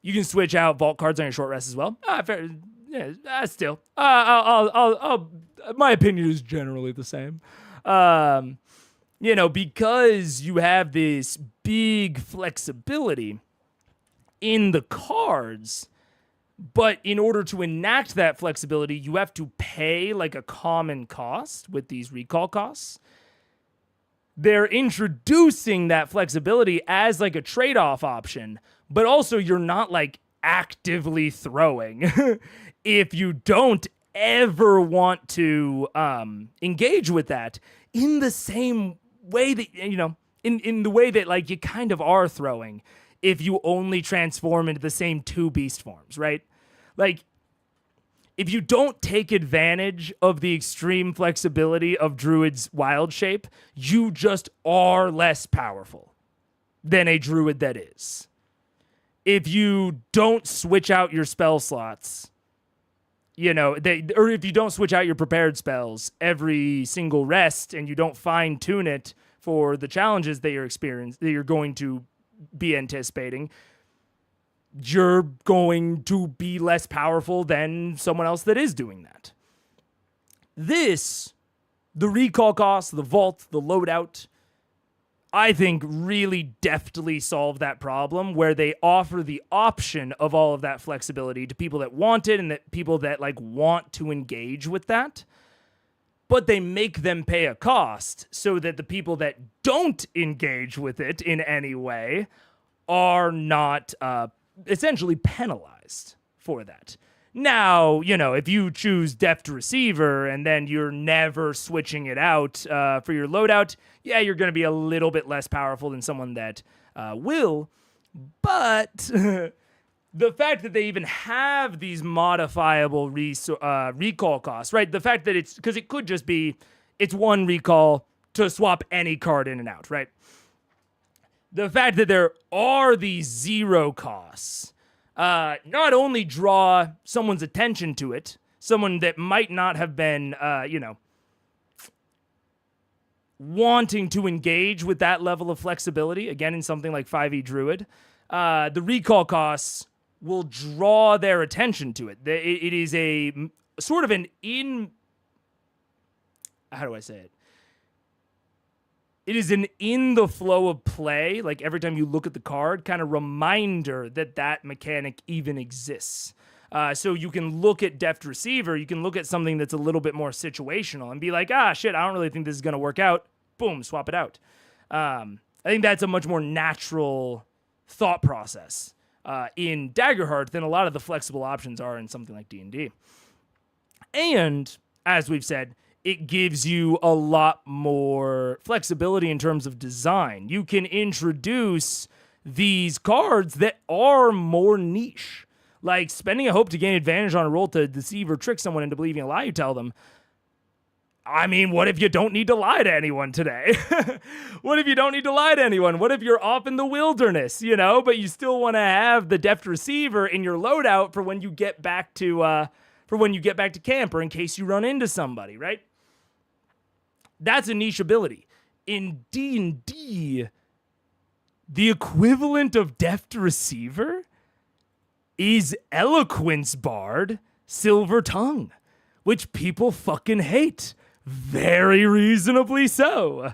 You can switch out vault cards on your short rest as well. Fair, yeah, still, my opinion is generally the same. Because you have this big flexibility in the cards, but in order to enact that flexibility, you have to pay like a common cost with these recall costs. They're introducing that flexibility as like a trade-off option, but also you're not like actively throwing. If you don't ever want to engage with that in the same way that, in the way that like you kind of are throwing if you only transform into the same two beast forms, right? Like, if you don't take advantage of the extreme flexibility of Druid's wild shape, you just are less powerful than a Druid that is. If you don't switch out your spell slots, or if you don't switch out your prepared spells every single rest and you don't fine tune it for the challenges that you're going to be anticipating, you're going to be less powerful than someone else that is doing that. The recall cost, the vault, the loadout, I think really deftly solve that problem where they offer the option of all of that flexibility to people that want it and that people that like want to engage with that. But they make them pay a cost so that the people that don't engage with it in any way are not essentially penalized for that. Now, if you choose Deft Receiver and then you're never switching it out for your loadout, yeah, you're going to be a little bit less powerful than someone that will. But the fact that they even have these modifiable recall costs, right? The fact that because it could just be, it's one recall to swap any card in and out, right? The fact that there are these zero costs not only draw someone's attention to it, someone that might not have been, wanting to engage with that level of flexibility, again, in something like 5e Druid, the recall costs will draw their attention to it. It is a sort of how do I say it? It is an in the flow of play, like every time you look at the card, kind of reminder that mechanic even exists. So you can look at Deft Receiver, you can look at something that's a little bit more situational and be like, shit, I don't really think this is going to work out. Boom, swap it out. I think that's a much more natural thought process in Daggerheart than a lot of the flexible options are in something like D&D. And, as we've said, it gives you a lot more flexibility in terms of design. You can introduce these cards that are more niche. Like spending a hope to gain advantage on a roll to deceive or trick someone into believing a lie you tell them. I mean, what if you don't need to lie to anyone today? What if you don't need to lie to anyone? What if you're off in the wilderness, but you still want to have the Deft Receiver in your loadout for when you get back to camp or in case you run into somebody, right? That's a niche ability. In D&D, the equivalent of Deft Receiver is Eloquence Bard Silver Tongue, which people fucking hate. Very reasonably so.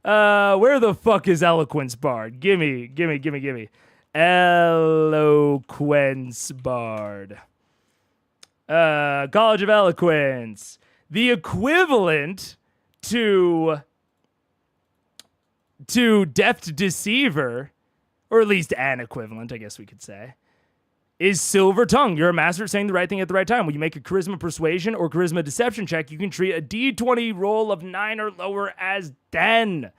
Where the fuck is Eloquence Bard? Gimme. Eloquence Bard. College of Eloquence. The equivalent to Deft Deceiver, or at least an equivalent, I guess we could say, is Silver Tongue. You're a master at saying the right thing at the right time. When you make a Charisma Persuasion or Charisma Deception check, you can treat a D20 roll of 9 or lower as 10.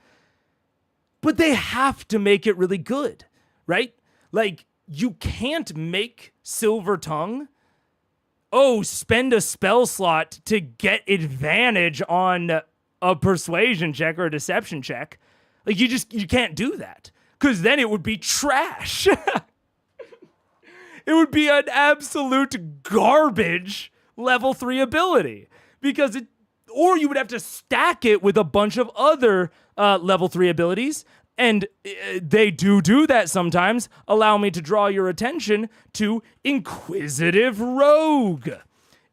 But they have to make it really good, right? Like, you can't make Silver Tongue, spend a spell slot to get advantage on a persuasion check or a deception check. Like, you can't do that. Because then it would be trash. It would be an absolute garbage level 3 ability. Or you would have to stack it with a bunch of other level 3 abilities. And they do that sometimes. Allow me to draw your attention to Inquisitive Rogue.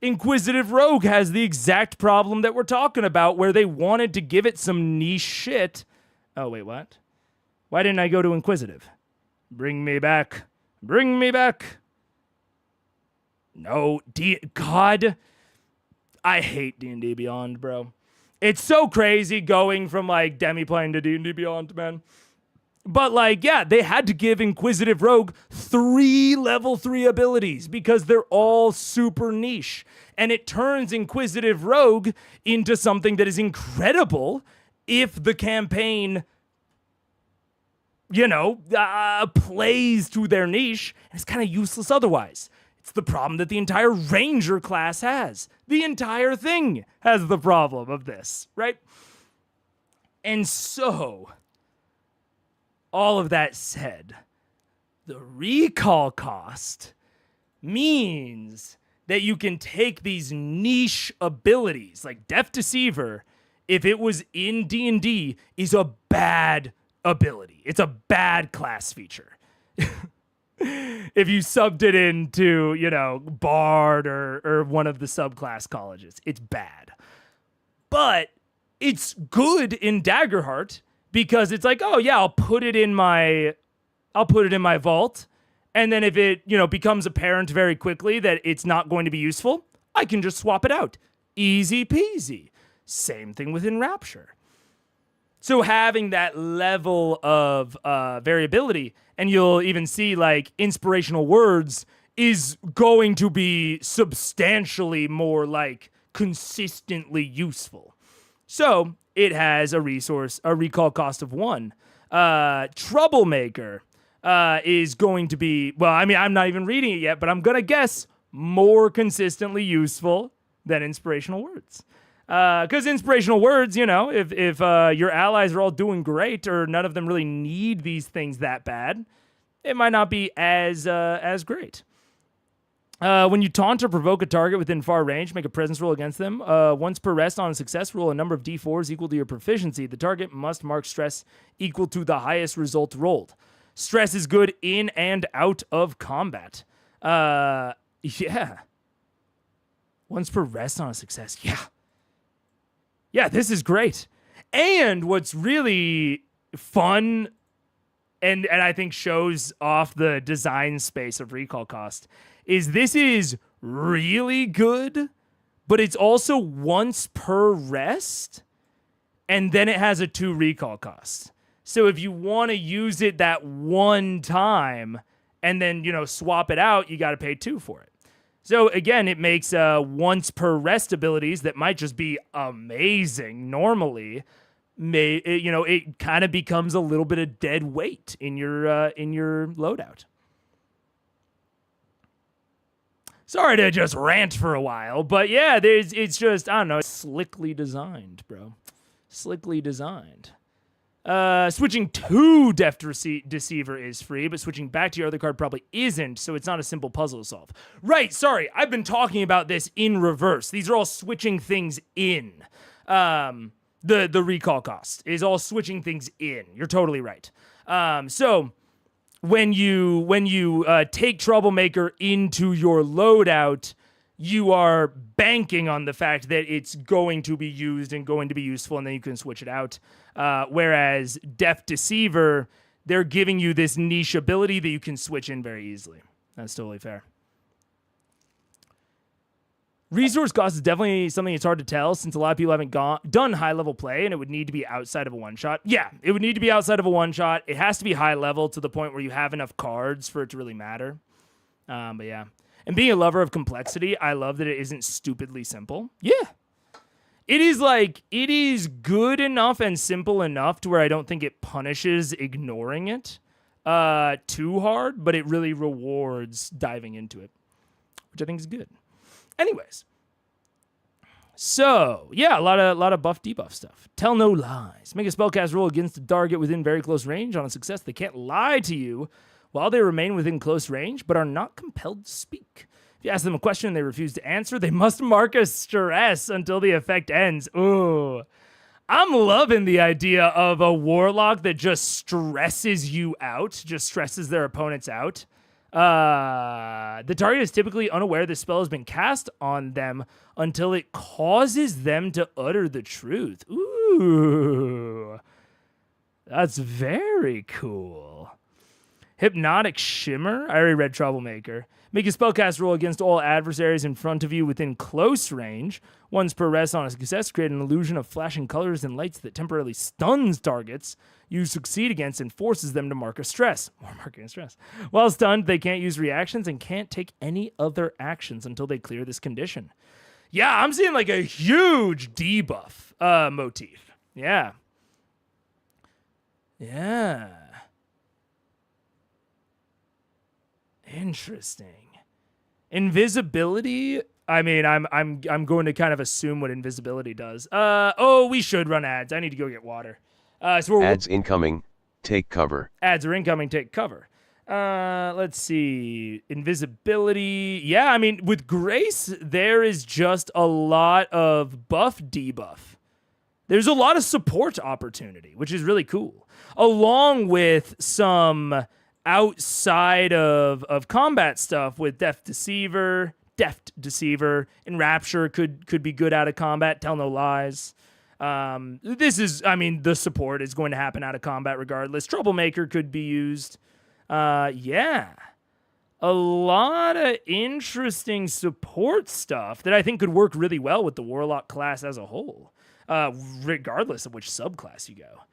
Inquisitive Rogue has the exact problem that we're talking about, where they wanted to give it some niche shit. Oh, wait, what? Why didn't I go to Inquisitive? Bring me back. Bring me back. No, God. I hate D&D Beyond, bro. It's so crazy going from, like, Demi-plane to D&D Beyond, man. But, like, yeah, they had to give Inquisitive Rogue 3 level 3 abilities because they're all super niche. And it turns Inquisitive Rogue into something that is incredible if the campaign, plays to their niche. And it's kind of useless otherwise. It's the problem that the entire Ranger class has. The entire thing has the problem of this, right? And so, all of that said, the recall cost means that you can take these niche abilities, like Deaf Deceiver, if it was in D&D, is a bad ability. It's a bad class feature. If you subbed it into, Bard or one of the subclass colleges, it's bad. But it's good in Daggerheart because it's like, oh yeah, I'll put it in my vault, and then if it, becomes apparent very quickly that it's not going to be useful, I can just swap it out. Easy peasy. Same thing with Enrapture. So having that level of variability, and you'll even see, like, inspirational words is going to be substantially more, like, consistently useful. So it has a recall cost of 1. Troublemaker is going to be, well, I mean, I'm not even reading it yet, but I'm going to guess more consistently useful than inspirational words. Because inspirational words, if your allies are all doing great or none of them really need these things that bad, it might not be as great. When you taunt or provoke a target within far range, make a presence roll against them. Once per rest on a success roll, a number of d4s equal to your proficiency. The target must mark stress equal to the highest result rolled. Stress is good in and out of combat. Yeah. Once per rest on a success. Yeah. Yeah, this is great. And what's really fun and I think shows off the design space of recall cost is this is really good, but it's also once per rest, and then it has a 2 recall cost. So if you want to use it that one time and then, swap it out, you got to pay 2 for it. So again, it makes once per rest abilities that might just be amazing normally. It kind of becomes a little bit of dead weight in your loadout. Sorry to just rant for a while, but yeah, it's just, I don't know, slickly designed, bro. Slickly designed. Switching to Deaf Deceiver is free, but switching back to your other card probably isn't, so it's not a simple puzzle to solve. Right, sorry, I've been talking about this in reverse. These are all switching things in. The recall cost is all switching things in. You're totally right. So when you take Troublemaker into your loadout, you are banking on the fact that it's going to be used and going to be useful, and then you can switch it out. Whereas Deaf Deceiver, they're giving you this niche ability that you can switch in very easily. That's totally fair. Resource cost is definitely something that's hard to tell since a lot of people haven't done high-level play, and it would need to be outside of a one-shot. Yeah, it would need to be outside of a one-shot. It has to be high-level to the point where you have enough cards for it to really matter. But yeah. And being a lover of complexity, I love that it isn't stupidly simple. Yeah. It is good enough and simple enough to where I don't think it punishes ignoring it too hard, but it really rewards diving into it, which I think is good. Anyways. So, yeah, a lot of buff debuff stuff. Tell no lies. Make a spellcast roll against a target within very close range. On a success, they can't lie to you while they remain within close range, but are not compelled to speak. If you ask them a question and they refuse to answer, they must mark a stress until the effect ends. Ooh. I'm loving the idea of a warlock that just stresses you out, just stresses their opponents out. The target is typically unaware the spell has been cast on them until it causes them to utter the truth. Ooh, that's very cool. Hypnotic Shimmer. I already read Troublemaker. Make a spellcast roll against all adversaries in front of you within close range. Once per rest on a success, create an illusion of flashing colors and lights that temporarily stuns targets you succeed against and forces them to mark a stress. Or marking a stress. While stunned, they can't use reactions and can't take any other actions until they clear this condition. Yeah, I'm seeing like a huge debuff motif. Yeah. Yeah. Interesting. Invisibility. I mean, I'm going to kind of assume what invisibility does. Oh, we should run ads. I need to go get water. So Ads incoming, take cover. Ads are incoming, take cover. Let's see. Invisibility. Yeah, I mean, with Grace, there is just a lot of buff debuff. There's a lot of support opportunity, which is really cool. Along with some outside of combat stuff with Deft Deceiver, Enrapture could be good out of combat, Tell No Lies. This is, I mean, the support is going to happen out of combat regardless. Troublemaker could be used. Yeah. A lot of interesting support stuff that I think could work really well with the Warlock class as a whole, regardless of which subclass you go.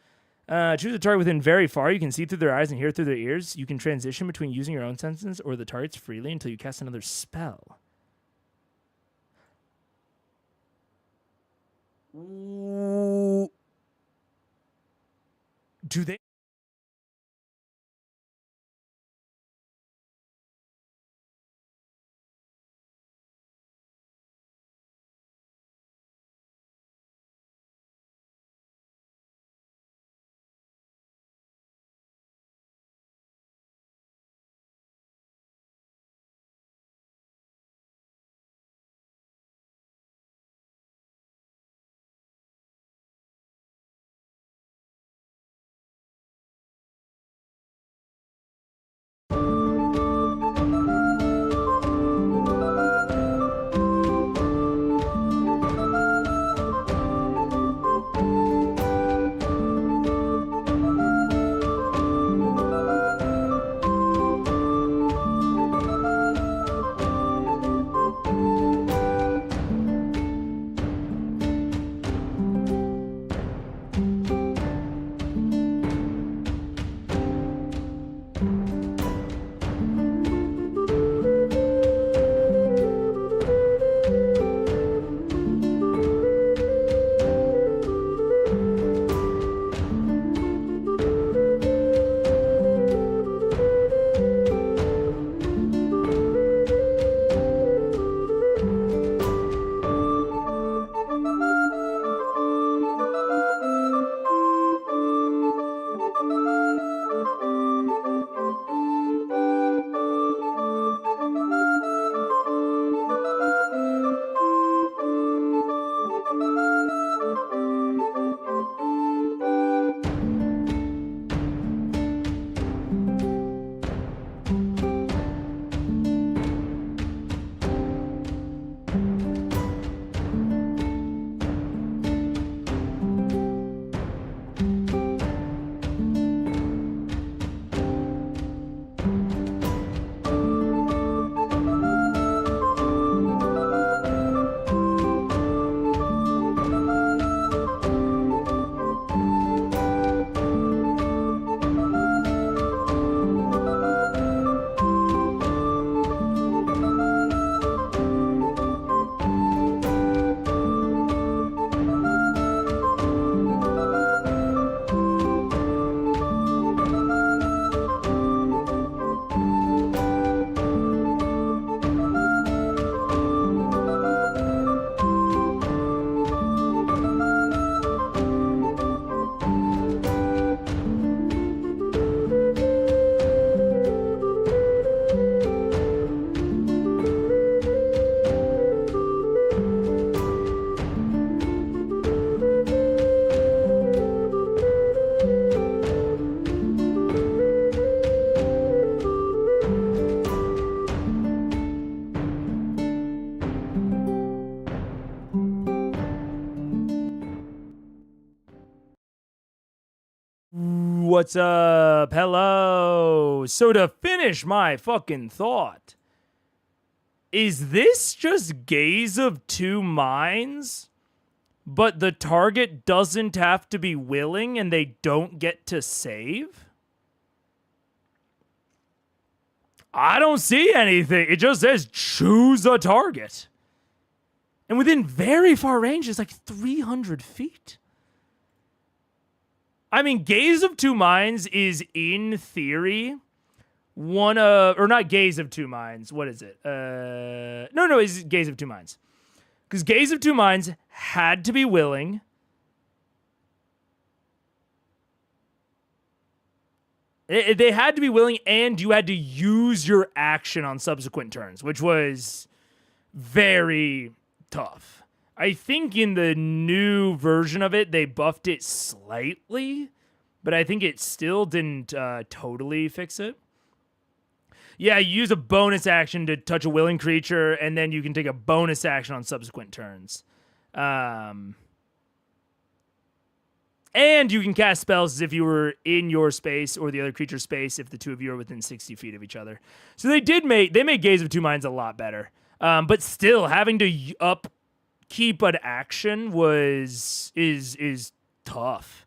Choose a target within very far. You can see through their eyes and hear through their ears. You can transition between using your own senses or the target's freely until you cast another spell. Ooh. Do they? what's up? Hello. So to finish my fucking thought, is this just Gaze of Two Minds, but the target doesn't have to be willing and they don't get to save? I don't see anything. It just says choose a target. And within very far range, it's like 300 feet. I mean, Gaze of Two Minds is in theory one of, or not Gaze of Two Minds. What is it? No, it's Gaze of Two Minds. Because Gaze of Two Minds had to be willing. They had to be willing, and you had to use your action on subsequent turns, which was very tough. I think in the new version of it, they buffed it slightly, but I think it still didn't totally fix it. Yeah, you use a bonus action to touch a willing creature, and then you can take a bonus action on subsequent turns. And you can cast spells as if you were in your space or the other creature's space if the two of you are within 60 feet of each other. So they made Gaze of Two Minds a lot better. But still, having to upkeep an action is tough.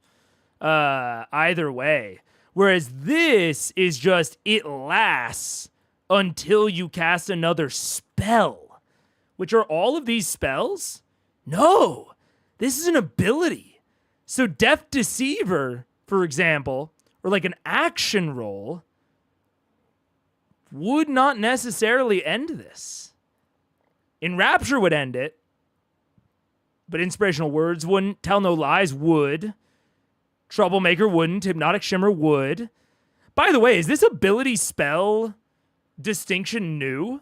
Either way. Whereas this is just, it lasts until you cast another spell. Which are all of these spells? No! This is an ability. So Death Deceiver, for example, or like an action roll, would not necessarily end this. Enrapture would end it, but Inspirational Words wouldn't. Tell No Lies would. Troublemaker wouldn't. Hypnotic Shimmer would. By the way, is this ability spell distinction new?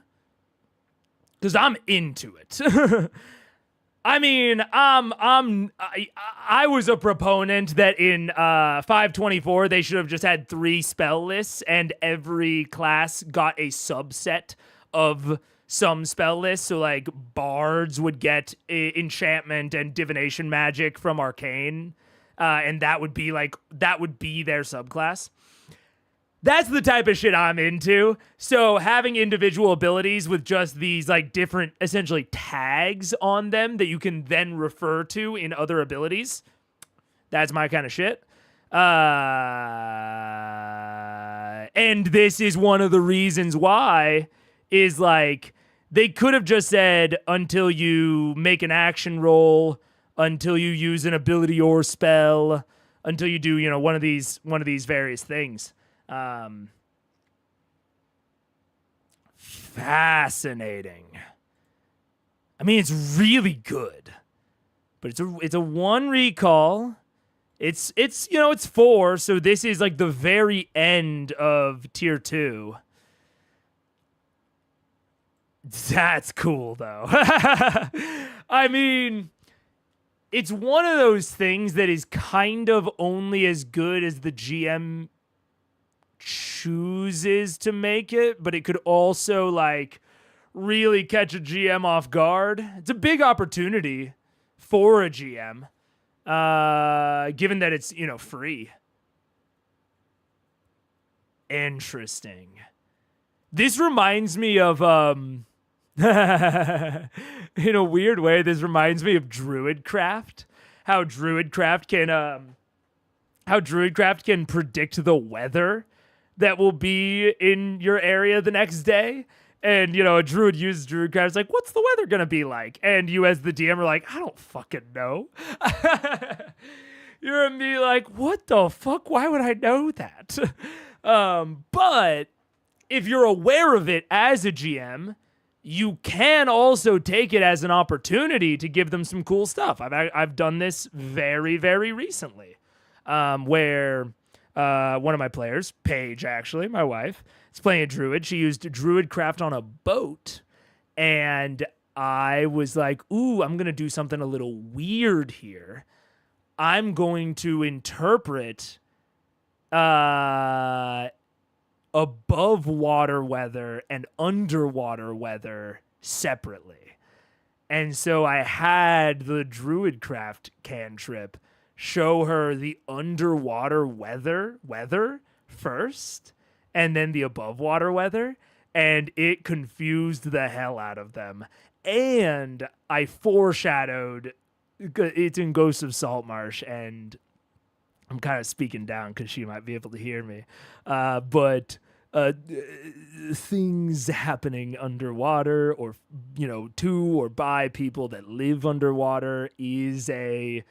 Because I'm into it. I mean, I was a proponent that in 524 they should have just had 3 spell lists and every class got a subset of some spell lists. So like bards would get enchantment and divination magic from arcane, and that would be their subclass. That's the type of shit I'm into. So having individual abilities with just these like different essentially tags on them that you can then refer to in other abilities, that's my kind of shit. And this is one of the reasons why is like they could have just said until you make an action roll, until you use an ability or spell, until you do, one of these various things. Fascinating. I mean, it's really good, but it's a 1 recall. It's 4, so this is like the very end of tier 2. That's cool though. I mean, it's one of those things that is kind of only as good as the GM chooses to make it, but it could also like really catch a GM off guard. It's a big opportunity for a GM, given that it's free. Interesting. This reminds me of in a weird way, this reminds me of Druidcraft. How Druidcraft can predict the weather that will be in your area the next day. And, a druid uses Druidcraft. It's like, what's the weather going to be like? And you as the DM are like, I don't fucking know. You're and me like, what the fuck? Why would I know that? But if you're aware of it as a GM, you can also take it as an opportunity to give them some cool stuff. I've done this very, very recently, where one of my players, Paige, actually, my wife, is playing a druid. She used Druidcraft on a boat, and I was like, ooh, I'm going to do something a little weird here. I'm going to interpret above water weather and underwater weather separately. And so I had the Druidcraft cantrip show her the underwater weather first and then the above water weather, and it confused the hell out of them. And I foreshadowed it's in Ghosts of Saltmarsh, and I'm kind of speaking down because she might be able to hear me. But things happening underwater, or to or by people that live underwater, is a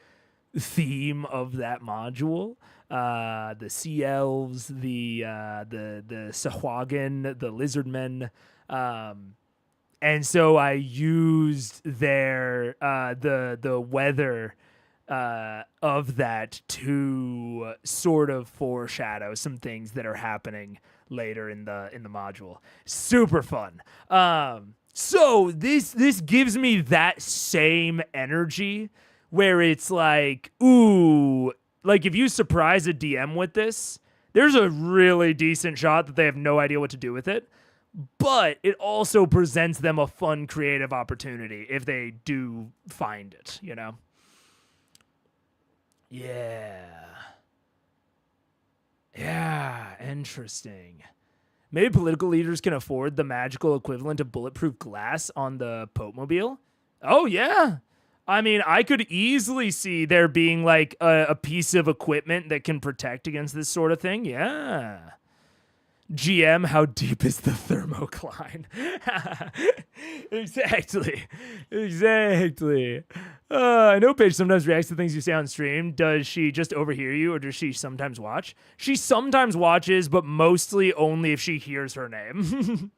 theme of that module. The sea elves, the Sahuagin, the lizardmen, and so I used their the weather of that to sort of foreshadow some things that are happening later in the module. Super fun. So this gives me that same energy where it's like, ooh, like if you surprise a DM with this, there's a really decent shot that they have no idea what to do with it. But it also presents them a fun creative opportunity if they do find it, Yeah, interesting. Maybe political leaders can afford the magical equivalent of bulletproof glass on the Pope-mobile. Oh, yeah. I mean, I could easily see there being like a piece of equipment that can protect against this sort of thing. Yeah. GM, how deep is the thermocline? Exactly. I know Paige sometimes reacts to things you say on stream. Does she just overhear you, or does she sometimes watch? She sometimes watches, but mostly only if she hears her name.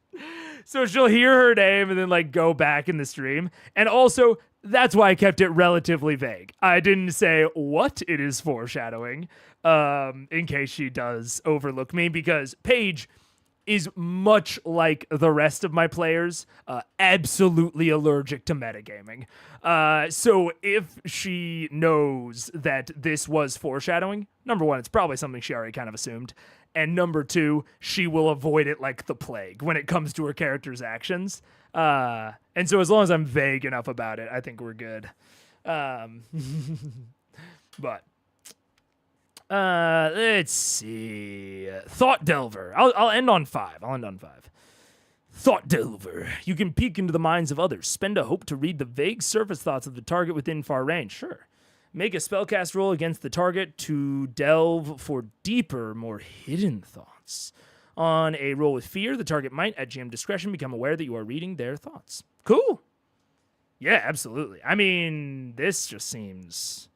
So she'll hear her name and then like go back in the stream. And also, that's why I kept it relatively vague. I didn't say what it is foreshadowing, in case she does overlook me, because Paige is much like the rest of my players, absolutely allergic to metagaming. So if she knows that this was foreshadowing, number one, it's probably something she already kind of assumed. And number two, she will avoid it like the plague when it comes to her character's actions. And so as long as I'm vague enough about it, I think we're good. But let's see. Thought Delver. I'll end on 5. Thought Delver. You can peek into the minds of others. Spend a hope to read the vague surface thoughts of the target within far range. Sure. Make a spellcast roll against the target to delve for deeper, more hidden thoughts. On a roll with fear, the target might, at GM discretion, become aware that you are reading their thoughts. Cool. Yeah, absolutely. I mean, this just seems...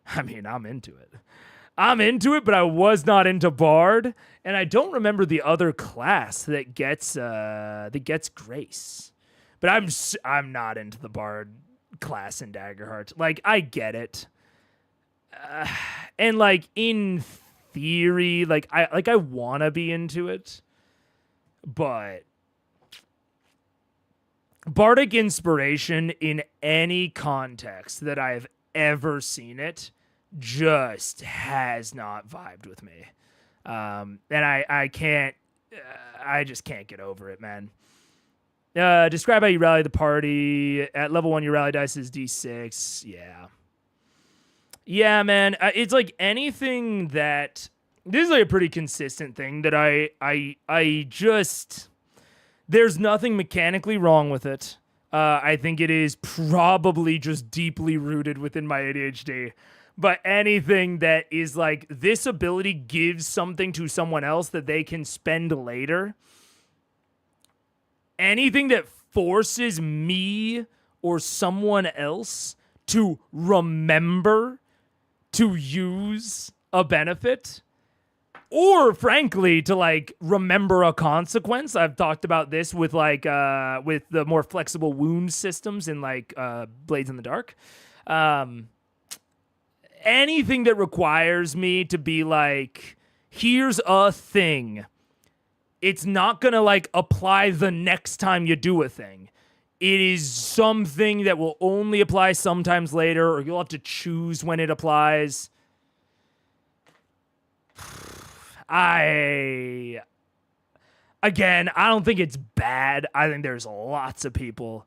I'm into it. But I was not into Bard, and I don't remember the other class that gets Grace. But I'm not into the Bard class in Daggerheart. Like, I get it. And like in theory, like I want to be into it, but bardic inspiration in any context that I've ever seen it just has not vibed with me. And I can't, I just can't get over it, man. Describe how you rally the party. At level 1, your rally dice is D6. Yeah, man. It's like anything that... This is like a pretty consistent thing that I just... There's nothing mechanically wrong with it. I think it is probably just deeply rooted within my ADHD. But anything that is like, this ability gives something to someone else that they can spend later. Anything that forces me or someone else to remember to use a benefit, or frankly to like remember a consequence. I've talked about this with like with the more flexible wound systems in like Blades in the Dark. Anything that requires me to be like, here's a thing. It's not gonna like apply the next time you do a thing. It is something that will only apply sometimes later, or you'll have to choose when it applies. I don't think it's bad. I think there's lots of people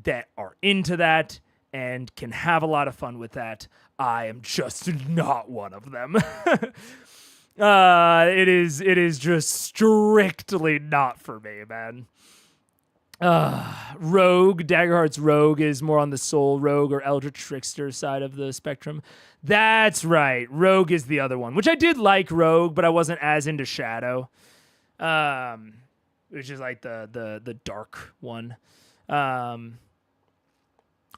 that are into that, and can have a lot of fun with that. I am just not one of them. It is just strictly not for me, man. Rogue, Daggerheart's Rogue is more on the Soul Rogue or Eldritch Trickster side of the spectrum. That's right. Rogue is the other one, which I did like Rogue, but I wasn't as into Shadow. Which is like the dark one.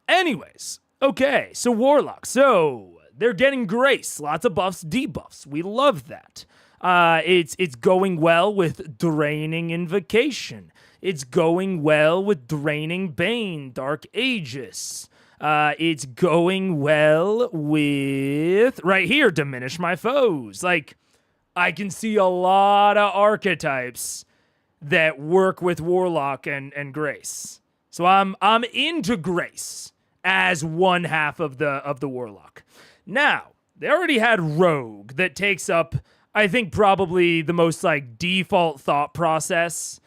Anyways, okay, so Warlock. So they're getting Grace, lots of buffs, debuffs. We love that. It's going well with Draining Invocation. It's going well with Draining Bane, Dark Aegis. It's going well with, right here, Diminish My Foes. Like, I can see a lot of archetypes that work with Warlock and Grace. So I'm into Grace as one half of the Warlock. Now, they already had Rogue that takes up, I think, probably the most like default thought process,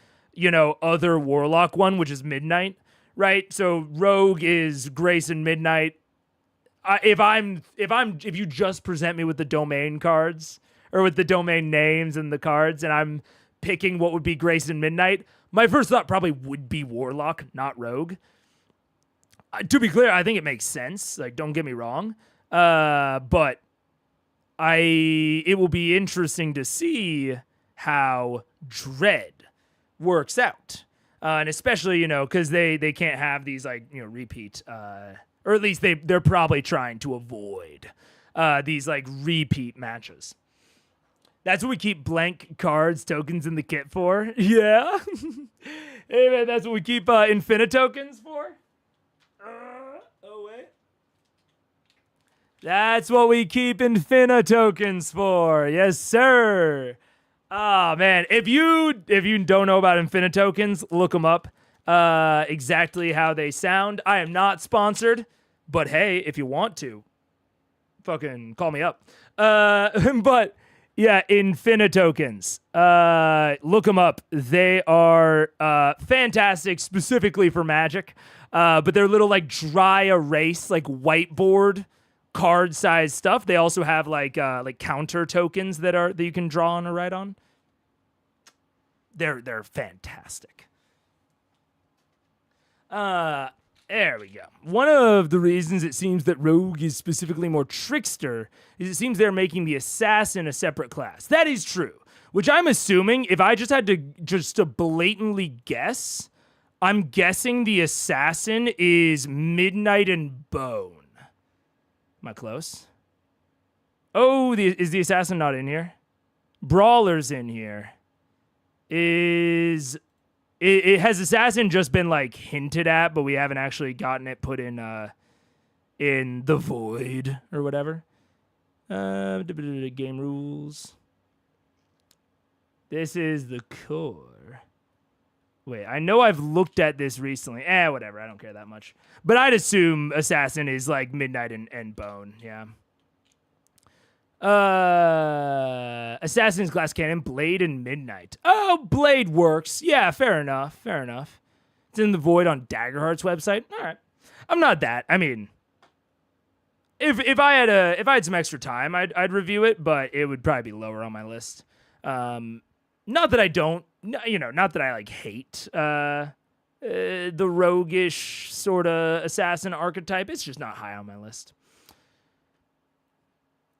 other Warlock one, which is Midnight, right? So Rogue is Grace and Midnight. If you just present me with the domain cards or with the domain names and the cards, and I'm picking what would be Grace and Midnight, my first thought probably would be Warlock, not Rogue. To be clear, I think it makes sense. Like, don't get me wrong. But it will be interesting to see how Dread works out. And especially, because they can't have these, like, repeat, or at least they're probably trying to avoid these, like, repeat matches. That's what we keep blank cards, tokens in the kit for. Yeah. Hey, man, that's what we keep Infinitokens for. Oh, wait. That's what we keep Infinitokens for. Yes, sir. Oh, man. If you don't know about Infinitokens, look them up. Exactly how they sound. I am not sponsored, but hey, if you want to, fucking call me up. But yeah, Infinitokens. Look them up. They are fantastic, specifically for Magic. But they're little like dry erase, like whiteboard card size stuff. They also have like counter tokens that you can draw on or write on. They're fantastic. There we go. One of the reasons it seems that Rogue is specifically more trickster is it seems they're making the assassin a separate class. That is true. Which I'm assuming, if I just had to blatantly guess, I'm guessing the assassin is Midnight and Bone. Am I close? Oh, is the assassin not in here? Brawler's in here. Has assassin just been like hinted at, but we haven't actually gotten it put in the void or whatever? Game rules. This is the core. Wait, I know I've looked at this recently. Whatever, I don't care that much. But I'd assume assassin is like Midnight and Bone, yeah. Assassin's Glass Cannon, Blade, and Midnight. Oh, Blade works. Yeah, fair enough. It's in the void on Daggerheart's website. All right. I'm not that. I mean, if I had some extra time, I'd review it, but it would probably be lower on my list. Not that I don't, not that I like hate the roguish sort of assassin archetype. It's just not high on my list.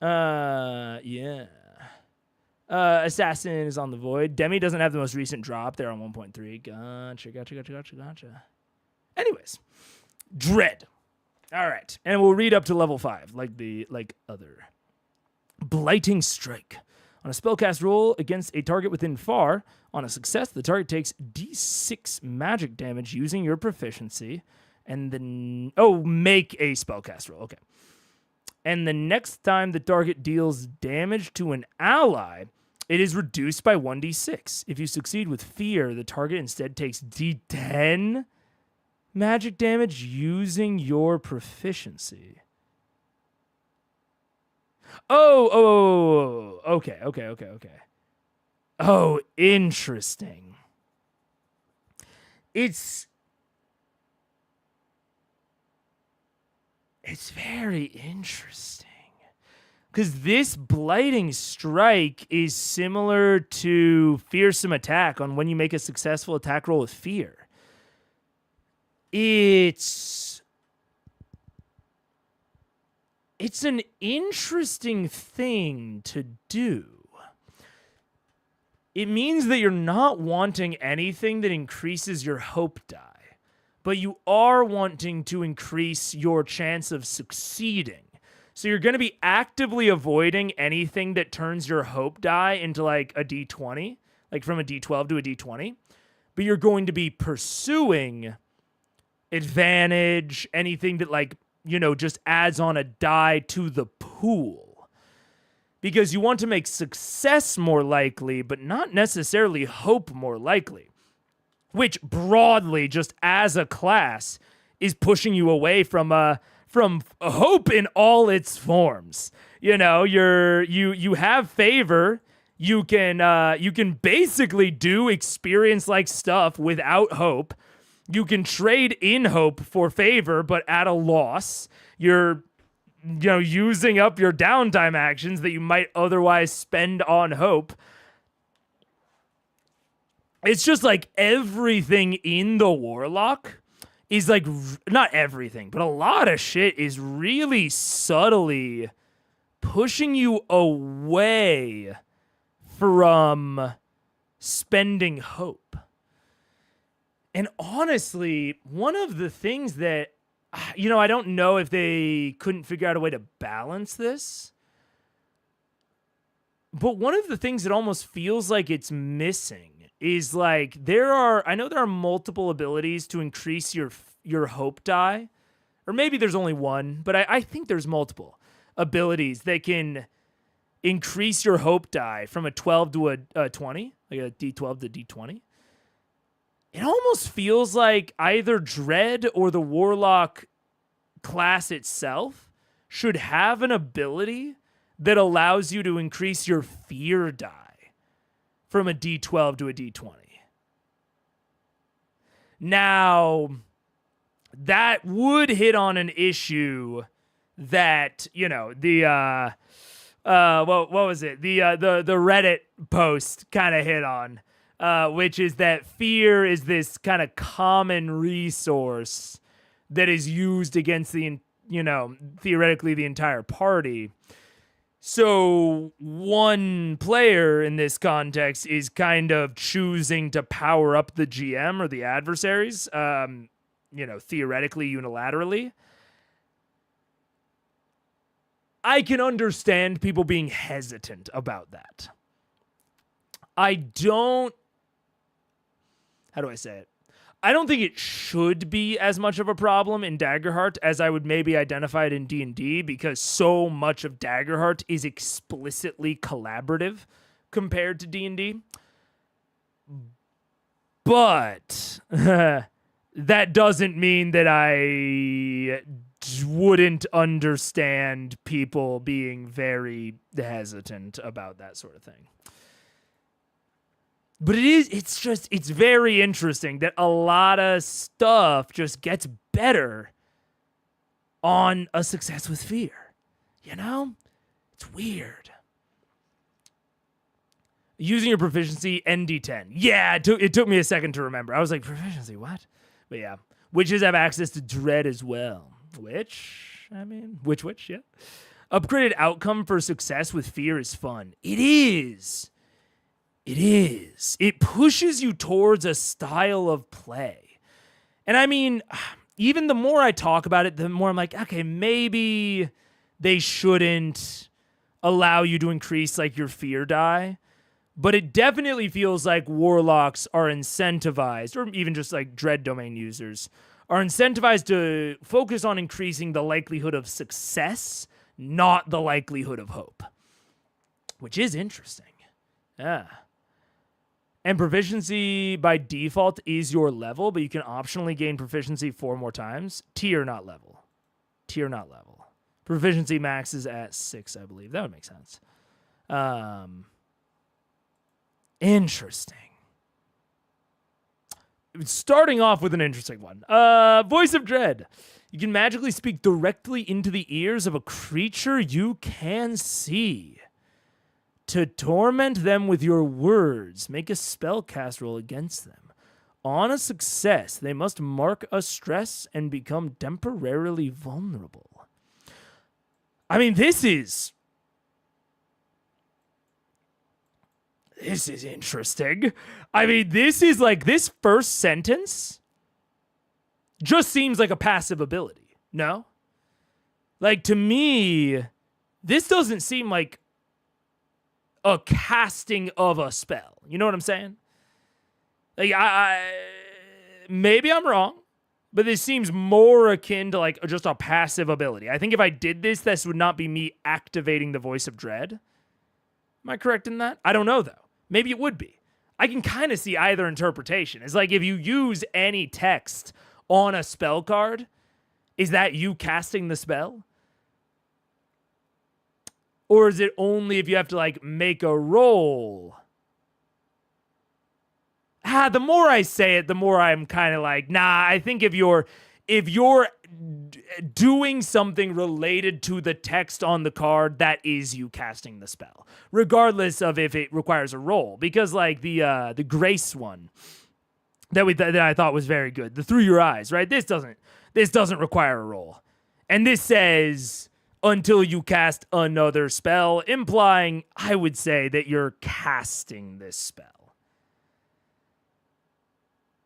Yeah. Assassin is on the void. Demi doesn't have the most recent drop. They're on 1.3. Gotcha. Anyways, Dread. All right, and we'll read up to level 5, like other. Blighting Strike. On a spellcast roll against a target within far, on a success, the target takes D6 magic damage using your proficiency, and then make a spellcast roll. Okay. And the next time the target deals damage to an ally, it is reduced by 1d6. If you succeed with Fear, the target instead takes d10 magic damage using your proficiency. Okay. Oh, interesting. It's very interesting. Because this Blighting Strike is similar to Fearsome Attack on when you make a successful attack roll with fear. It's an interesting thing to do. It means that you're not wanting anything that increases your hope die, but you are wanting to increase your chance of succeeding. So you're going to be actively avoiding anything that turns your hope die into like a D20, like from a D12 to a D20. But you're going to be pursuing advantage, anything that like, you know, just adds on a die to the pool. Because you want to make success more likely, but not necessarily hope more likely. Which broadly, just as a class, is pushing you away from hope in all its forms. You know, you have favor. You can basically do experience like stuff without hope. You can trade in hope for favor, but at a loss. You're using up your downtime actions that you might otherwise spend on hope. It's just like everything in the Warlock is like, not everything, but a lot of shit is really subtly pushing you away from spending hope. And honestly, one of the things that, I don't know if they couldn't figure out a way to balance this, but one of the things that almost feels like it's missing is like I know there are multiple abilities to increase your hope die, or maybe there's only one, but I think there's multiple abilities that can increase your hope die from a 12 to a 20, like a D12 to D20. It almost feels like either Dread or the Warlock class itself should have an ability that allows you to increase your fear die from a D12 to a D20. Now, that would hit on an issue that, what was it? The Reddit post kind of hit on. Which is that fear is this kind of common resource that is used against theoretically the entire party. So one player in this context is kind of choosing to power up the GM or the adversaries, theoretically unilaterally. I can understand people being hesitant about that. How do I say it? I don't think it should be as much of a problem in Daggerheart as I would maybe identify it in D&D, because so much of Daggerheart is explicitly collaborative compared to D&D. But that doesn't mean that I wouldn't understand people being very hesitant about that sort of thing. But it's very interesting that a lot of stuff just gets better on a success with fear. It's weird. Using your proficiency, ND10. Yeah, it took me a second to remember. I was like, proficiency, what? But yeah. Witches have access to Dread as well. Which, yeah. Upgraded outcome for success with fear is fun. It is. It is. It pushes you towards a style of play. And even the more I talk about it, the more I'm like, okay, maybe they shouldn't allow you to increase like your fear die. But it definitely feels like Warlocks are incentivized, or even just like Dread domain users, are incentivized to focus on increasing the likelihood of success, not the likelihood of hope. Which is interesting. Yeah. And proficiency by default is your level, but you can optionally gain proficiency 4 more times. Tier, not level. Proficiency max is at 6, I believe. That would make sense. Interesting. starting off with an interesting one. Voice of Dread. You can magically speak directly into the ears of a creature you can see. To torment them with your words, make a spellcast roll against them. On a success, they must mark a stress and become temporarily vulnerable. I mean, this is interesting. I mean, this is like, this first sentence just seems like a passive ability. No? Like, to me, this doesn't seem like a casting of a spell. You know what I'm saying? Like, I maybe I'm wrong, but this seems more akin to like just a passive ability. I think if I did this would not be me activating the Voice of Dread. Am I correct in that? I don't know, though. Maybe it would be. I can kind of see either interpretation. It's like if you use any text on a spell card, is that you casting the spell? Or is it only if you have to like make a roll? The more I say it, the more I'm kind of like, nah, I think if you're doing something related to the text on the card, that is you casting the spell, regardless of if it requires a roll. Because like the Grace one that I thought was very good, the Through Your Eyes, right? This doesn't require a roll, and this says until you cast another spell, implying, I would say, that you're casting this spell.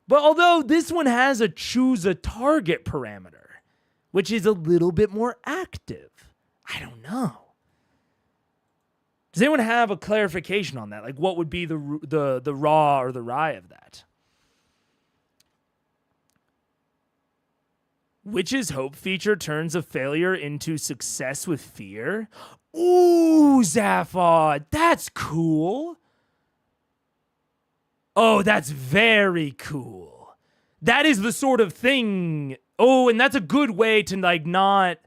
But although this one has a choose a target parameter, which is a little bit more active, I don't know. Does anyone have a clarification on that? Like, what would be the raw or the rye of that? Witch's Hope feature turns a failure into success with fear. Ooh, Zaphod, that's cool. Oh, that's very cool. That is the sort of thing. Oh, and that's a good way to like not.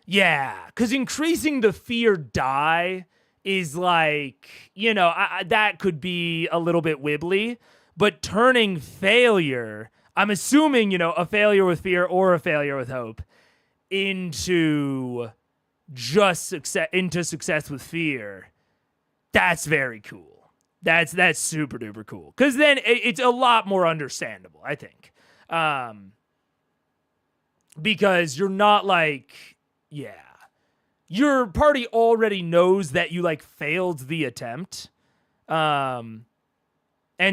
Yeah, because increasing the fear die is like, you know, that could be a little bit wibbly, but turning failure, I'm assuming, you know, a failure with fear or a failure with hope into just success with fear. That's very cool. That's super duper cool. Because then it's a lot more understandable, I think. Because you're not like, yeah. Your party already knows that you like failed the attempt. And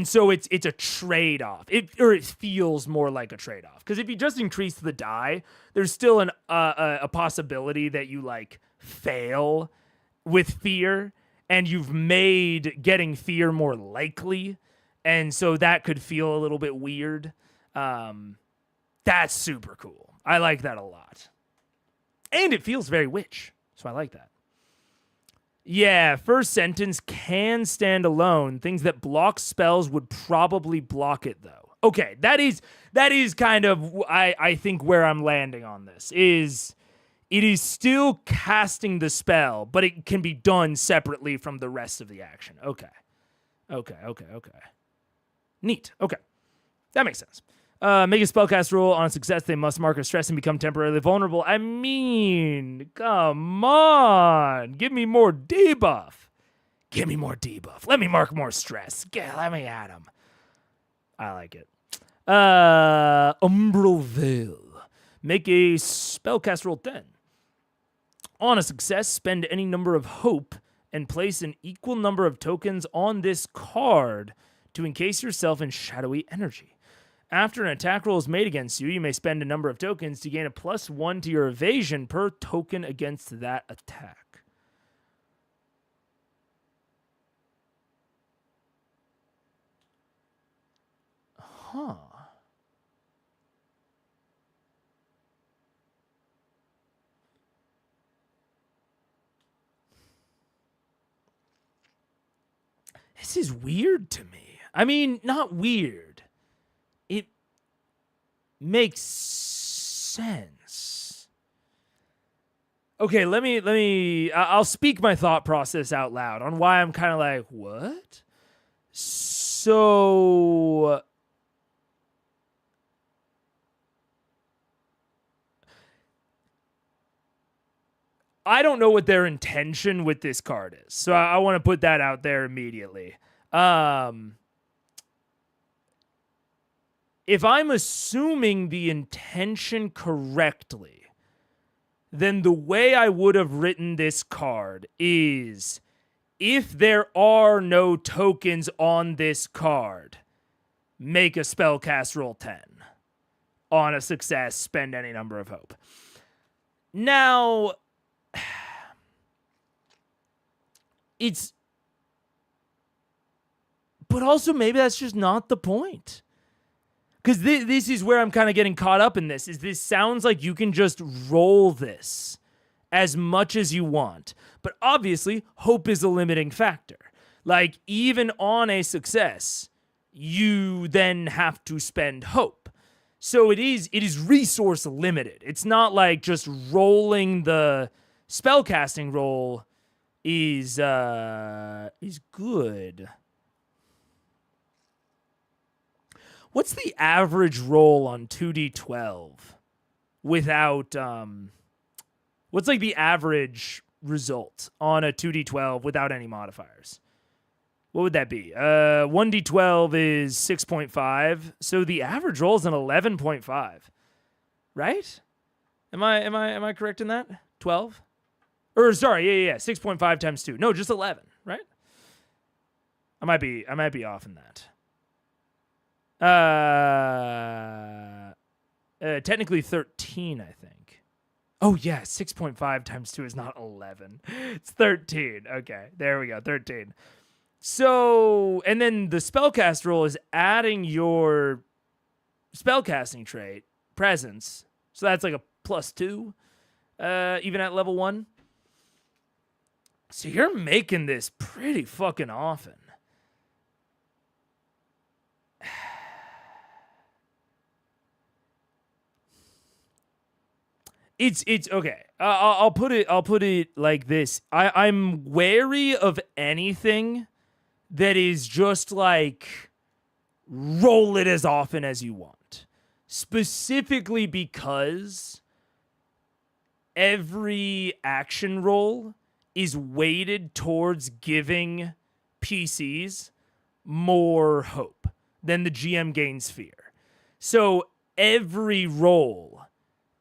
so it's a trade-off. It feels more like a trade-off. Because if you just increase the die, there's still a possibility that you like fail with fear, and you've made getting fear more likely, and so that could feel a little bit weird. That's super cool. I like that a lot. And it feels very witch, so I like that. Yeah, first sentence can stand alone. Things that block spells would probably block it, though. Okay, that is kind of, I think, where I'm landing on this, is it is still casting the spell, but it can be done separately from the rest of the action. Okay. Neat. Okay. That makes sense. Make a spellcast roll. On success, they must mark a stress and become temporarily vulnerable. I mean, come on. Give me more debuff. Let me mark more stress. Let me add them. I like it. Umbral Veil. Make a spellcast roll 10. On a success, spend any number of hope and place an equal number of tokens on this card to encase yourself in shadowy energy. After an attack roll is made against you, you may spend a number of tokens to gain a +1 to your evasion per token against that attack. Huh. This is weird to me. I mean, not weird. It makes sense. Okay, I'll speak my thought process out loud on why I'm kind of like, what? So I don't know what their intention with this card is. So I want to put that out there immediately. If I'm assuming the intention correctly, then the way I would have written this card is if there are no tokens on this card, make a spellcast roll 10. On a success, spend any number of hope. Now, but also maybe that's just not the point. Because this is where I'm kind of getting caught up in this, is this sounds like you can just roll this as much as you want. But obviously, hope is a limiting factor. Like, even on a success, you then have to spend hope. So it is resource limited. It's not like just rolling the spellcasting roll is good. What's the average roll on 2d12 without what's like the average result on a 2d12 without any modifiers? What would that be? 1d12 is 6.5, so the average roll is an 11.5. Right? Am I correct in that? 12? Or sorry, yeah, 6.5 times 2. No, just 11, right? I might be off in that. Technically 13, I think. Oh yeah, 6.5 times 2 is not 11. It's 13. Okay, there we go, 13. So, and then the spellcast roll is adding your spellcasting trait, presence. So that's like a +2, even at level 1. So you're making this pretty fucking often. It's okay. I'll put it like this. I'm wary of anything that is just like roll it as often as you want. Specifically because every action roll is weighted towards giving PCs more hope than the GM gains fear. So every roll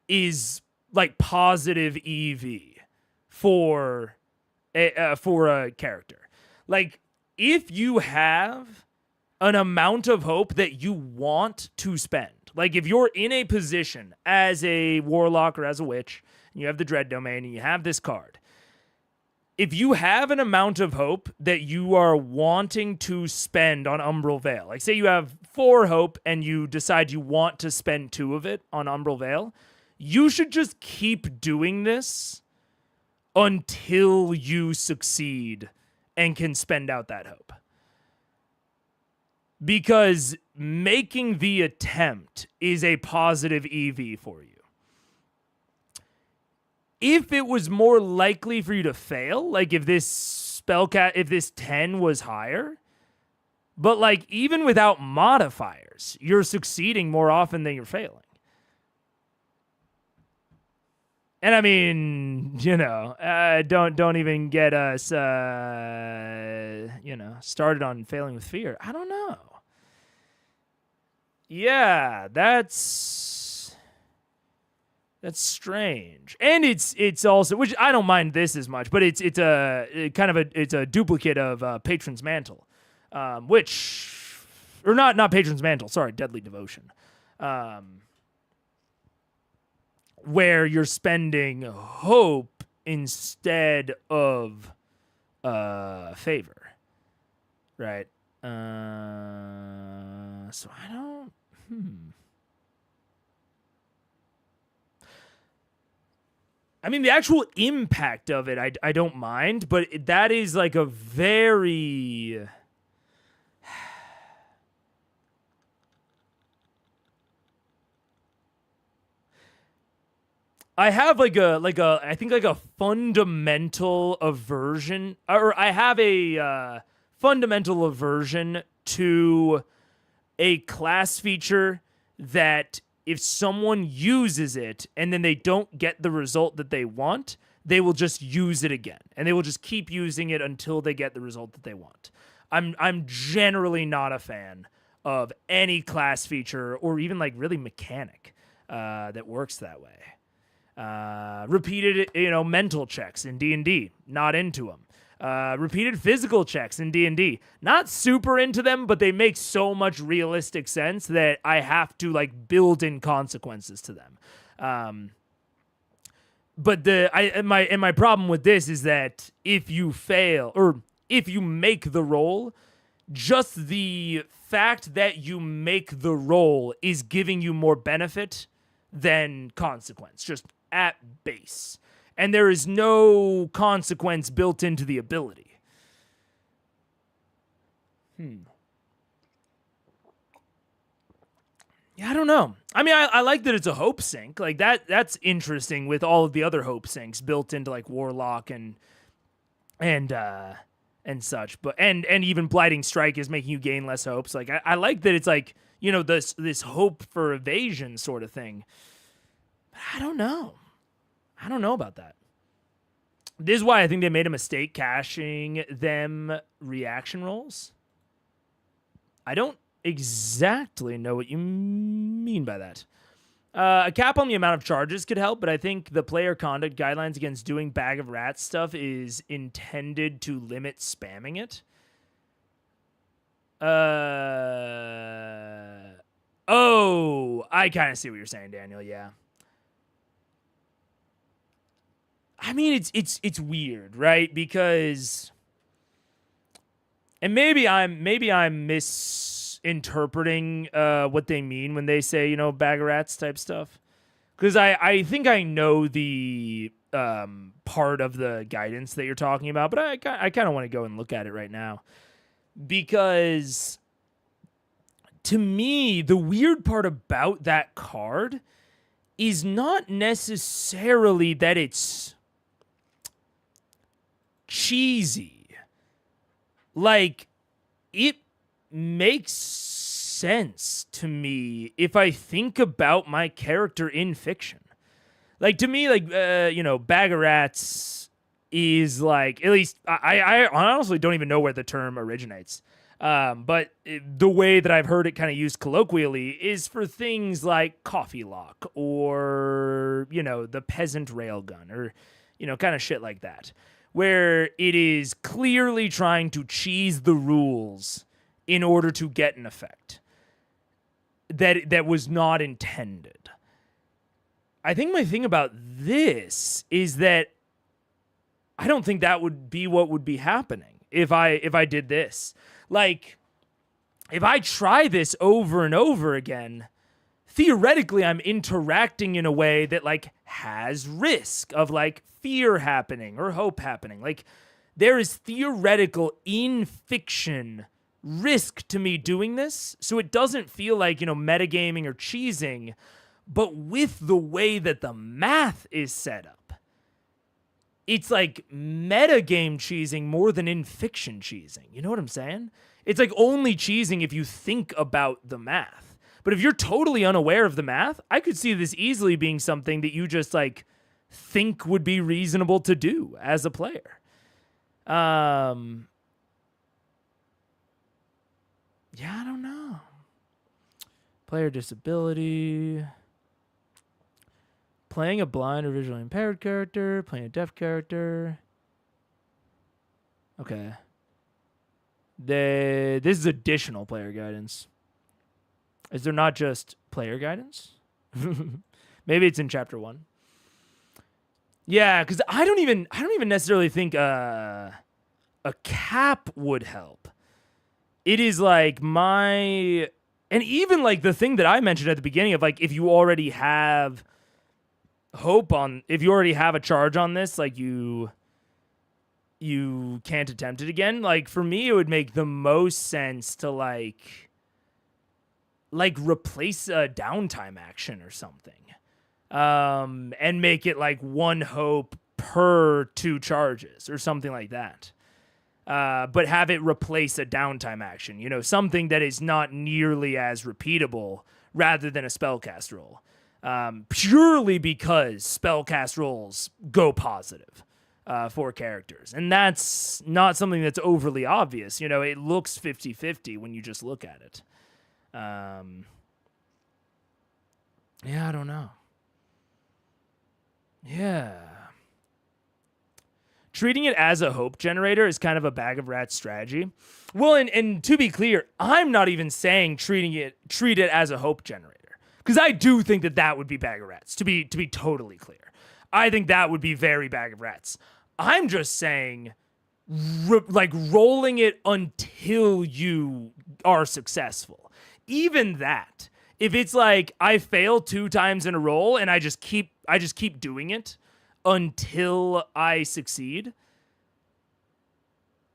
is like positive EV for a character. Like, if you have an amount of hope that you want to spend, like if you're in a position as a warlock or as a witch, and you have the dread domain and you have this card, if you have an amount of hope that you are wanting to spend on Umbral Veil, like say you have 4 hope and you decide you want to spend 2 of it on Umbral Veil, you should just keep doing this until you succeed and can spend out that hope. Because making the attempt is a positive EV for you. If it was more likely for you to fail, like if this if this 10 was higher, but like even without modifiers, you're succeeding more often than you're failing. And I mean, you know, don't even get us, started on failing with fear. I don't know. Yeah, that's strange, and it's also, which I don't mind this as much, but it's a duplicate of Patron's Mantle, not Patron's Mantle. Sorry, Deadly Devotion. Where you're spending hope instead of favor, right? So I don't. I mean, the actual impact of it, I don't mind, but that is like a very. I have I think a fundamental aversion, or I have a fundamental aversion to a class feature that if someone uses it and then they don't get the result that they want, they will just use it again, and they will just keep using it until they get the result that they want. I'm generally not a fan of any class feature or even like really mechanic that works that way. Repeated, mental checks in D&D, not into them. Repeated physical checks in D&D, not super into them, but they make so much realistic sense that I have to like build in consequences to them. But my problem with this is that if you fail or if you make the roll, just the fact that you make the roll is giving you more benefit than consequence, just at base. And there is no consequence built into the ability. Yeah, I don't know. I mean, I like that it's a hope sync. Like that's interesting with all of the other hope syncs built into like Warlock and such. But and even Blighting Strike is making you gain less hopes. Like I like that it's like, this hope for evasion sort of thing. But I don't know. I don't know about that. This is why I think they made a mistake caching them reaction rolls. I don't exactly know what you mean by that. A cap on the amount of charges could help, but I think the player conduct guidelines against doing bag of rats stuff is intended to limit spamming it. Oh, I kind of see what you're saying, Daniel. Yeah. I mean, it's weird, right? Because, and maybe I'm misinterpreting what they mean when they say, bag of rats type stuff. Because I think I know the part of the guidance that you're talking about, but I kind of want to go and look at it right now. Because to me, the weird part about that card is not necessarily that it's cheesy. Like, it makes sense to me if I think about my character in fiction. Like, to me, like, bag of rats is like, at least I honestly don't even know where the term originates. But the way that I've heard it kind of used colloquially is for things like coffee lock or, the peasant railgun or, kind of shit like that, where it is clearly trying to cheese the rules in order to get an effect that was not intended. I think my thing about this is that I don't think that would be what would be happening if I did this. Like, if I try this over and over again, theoretically I'm interacting in a way that like has risk of like fear happening or hope happening. Like, there is theoretical in fiction risk to me doing this, so it doesn't feel like, metagaming or cheesing, but with the way that the math is set up, it's like metagame cheesing more than in fiction cheesing. You know what I'm saying? It's like only cheesing if you think about the math. But if you're totally unaware of the math, I could see this easily being something that you just like think would be reasonable to do as a player. Yeah, I don't know. Player disability. Playing a blind or visually impaired character. Playing a deaf character. Okay. This is additional player guidance. Is there not just player guidance? Maybe it's in chapter 1. Yeah, because I don't even necessarily think a cap would help. It is like and even like the thing that I mentioned at the beginning of like, if you already have if you already have a charge on this, like you can't attempt it again. Like, for me, it would make the most sense to like replace a downtime action or something. And make it like 1 hope per 2 charges or something like that. But have it replace a downtime action, something that is not nearly as repeatable rather than a spellcast roll. purely because spellcast rolls go positive for characters. And that's not something that's overly obvious. You know, it looks 50-50 when you just look at it. Yeah, I don't know. Yeah. Treating it as a hope generator is kind of a bag of rats strategy. Well, and to be clear, I'm not even saying treat it as a hope generator, because I do think that would be bag of rats. To be totally clear, I think that would be very bag of rats. I'm just saying, like, rolling it until you are successful. Even that, if it's like I fail 2 times in a row and I just keep doing it until I succeed,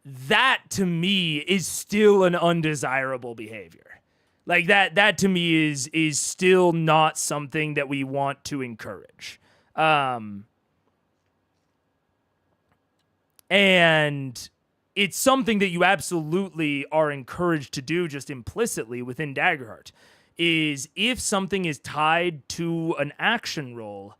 that to me is still an undesirable behavior. Like that to me is still not something that we want to encourage. And it's something that you absolutely are encouraged to do just implicitly within Daggerheart, is if something is tied to an action roll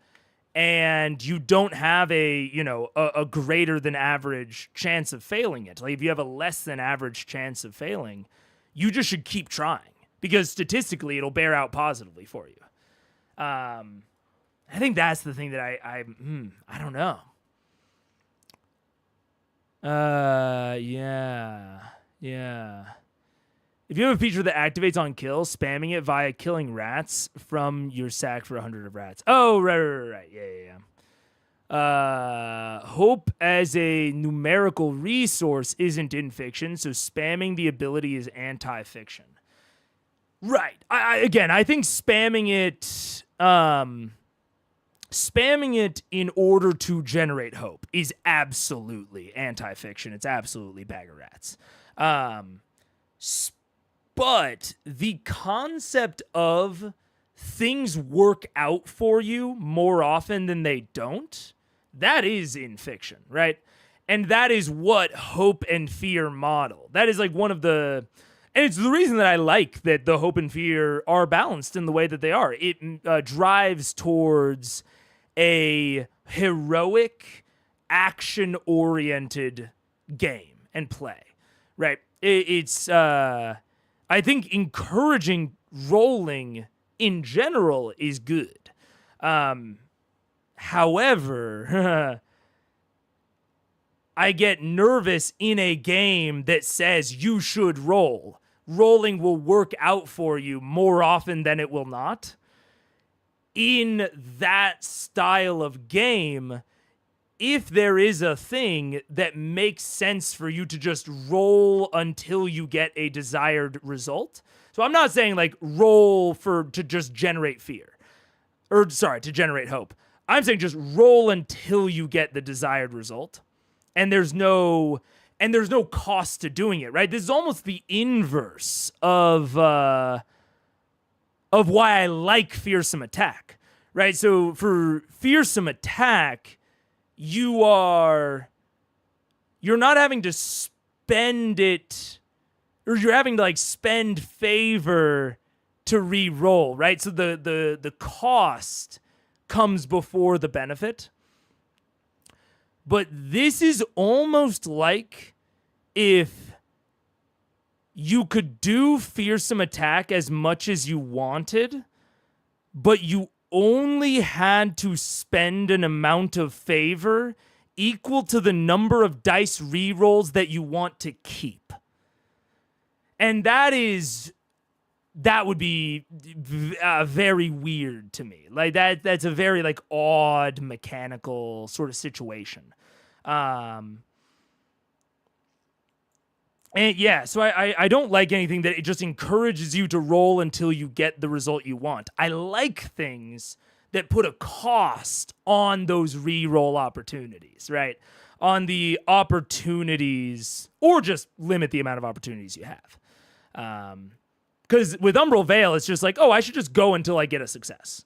and you don't have a greater than average chance of failing it, like if you have a less than average chance of failing, you just should keep trying, because statistically it'll bear out positively for you. I think that's the thing that I don't know. Yeah. If you have a feature that activates on kill, spamming it via killing rats from your sack for 100 of rats. Oh, right. Yeah. Hope as a numerical resource isn't in fiction, so spamming the ability is anti-fiction. Right. I think spamming it in order to generate hope is absolutely anti-fiction. It's absolutely bag of rats. But the concept of things work out for you more often than they don't, that is in fiction, right? And that is what hope and fear model. That is like one of the... And it's the reason that I like that the hope and fear are balanced in the way that they are. It drives towards a heroic, action-oriented game and play, right? It's... I think encouraging rolling in general is good. However, I get nervous in a game that says you should roll. Rolling will work out for you more often than it will not. In that style of game, if there is a thing that makes sense for you to just roll until you get a desired result. So I'm not saying like roll to just generate fear. To generate hope. I'm saying just roll until you get the desired result. And there's no cost to doing it, right? This is almost the inverse of why I like fearsome attack, right? So for fearsome attack, you're not having to spend it, or you're having to like spend favor to re-roll, right? So the cost comes before the benefit. But this is almost like if you could do fearsome attack as much as you wanted, but you only had to spend an amount of favor equal to the number of dice rerolls that you want to keep. And that would be very weird to me. Like that's a very like odd mechanical sort of situation. And yeah, so I don't like anything that it just encourages you to roll until you get the result you want. I like things that put a cost on those re-roll opportunities, right? On the opportunities, or just limit the amount of opportunities you have. Because with Umbral Veil, it's just like, oh, I should just go until I get a success.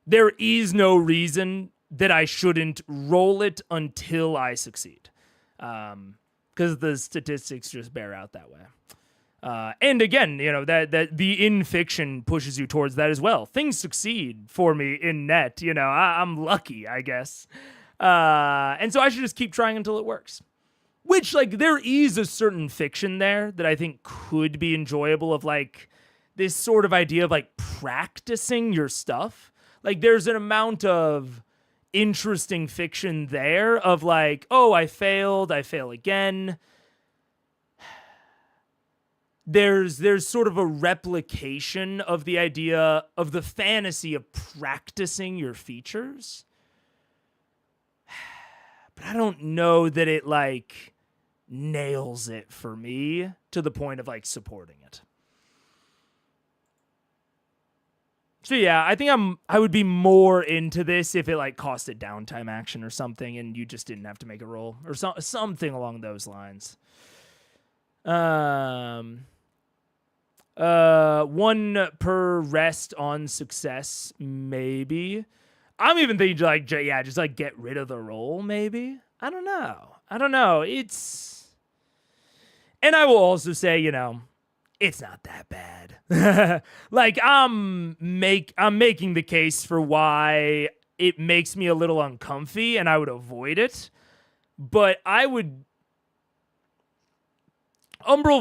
There is no reason that I shouldn't roll it until I succeed. Because the statistics just bear out that way. And again, that the in fiction pushes you towards that as well. Things succeed for me in net. I'm lucky, I guess. And so I should just keep trying until it works. Which, there is a certain fiction there that I think could be enjoyable of, this sort of idea of, practicing your stuff. There's an amount of interesting fiction there of, oh, I failed, I fail again. There's sort of a replication of the idea of the fantasy of practicing your features. But I don't know that it nails it for me to the point of supporting it. So yeah, I think I would be more into this if it cost a downtime action or something and you just didn't have to make a roll or something along those lines. 1 per rest on success, maybe. I'm even thinking just get rid of the roll, maybe. I don't know. And I will also say, it's not that bad. I'm making the case for why it makes me a little uncomfy and I would avoid it. But Umbral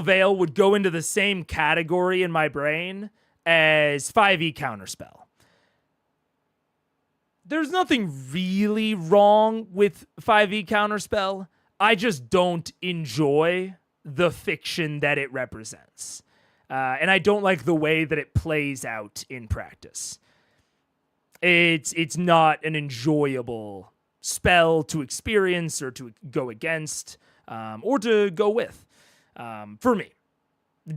Veil would go into the same category in my brain as 5e Counterspell. There's nothing really wrong with 5e Counterspell. I just don't enjoy the fiction that it represents. And I don't like the way that it plays out in practice. It's not an enjoyable spell to experience or to go against or to go with. For me,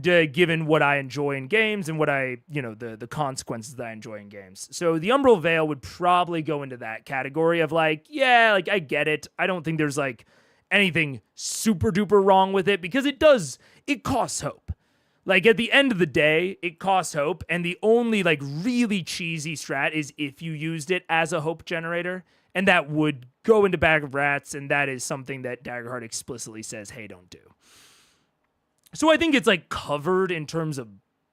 given what I enjoy in games and what the consequences that I enjoy in games. So the Umbral Veil would probably go into that category of I get it. I don't think there's anything super duper wrong with it because it costs hope. At the end of the day, it costs hope. And the only really cheesy strat is if you used it as a hope generator. And that would go into Bag of Rats. And that is something that Daggerheart explicitly says, hey, don't do. So I think it's covered in terms of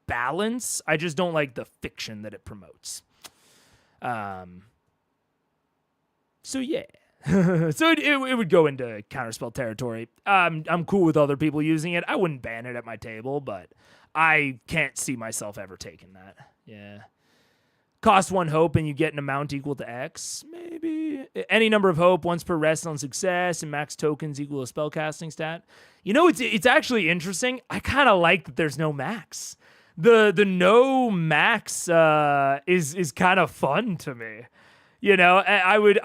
balance. I just don't like the fiction that it promotes. So yeah. So it would go into counterspell territory. I'm cool with other people using it. I wouldn't ban it at my table, but I can't see myself ever taking that. Yeah. Cost 1 hope and you get an amount equal to X, maybe. Any number of hope once per rest on success and max tokens equal to spellcasting stat. It's actually interesting. I kind of like that there's no max. The no max is kind of fun to me. I would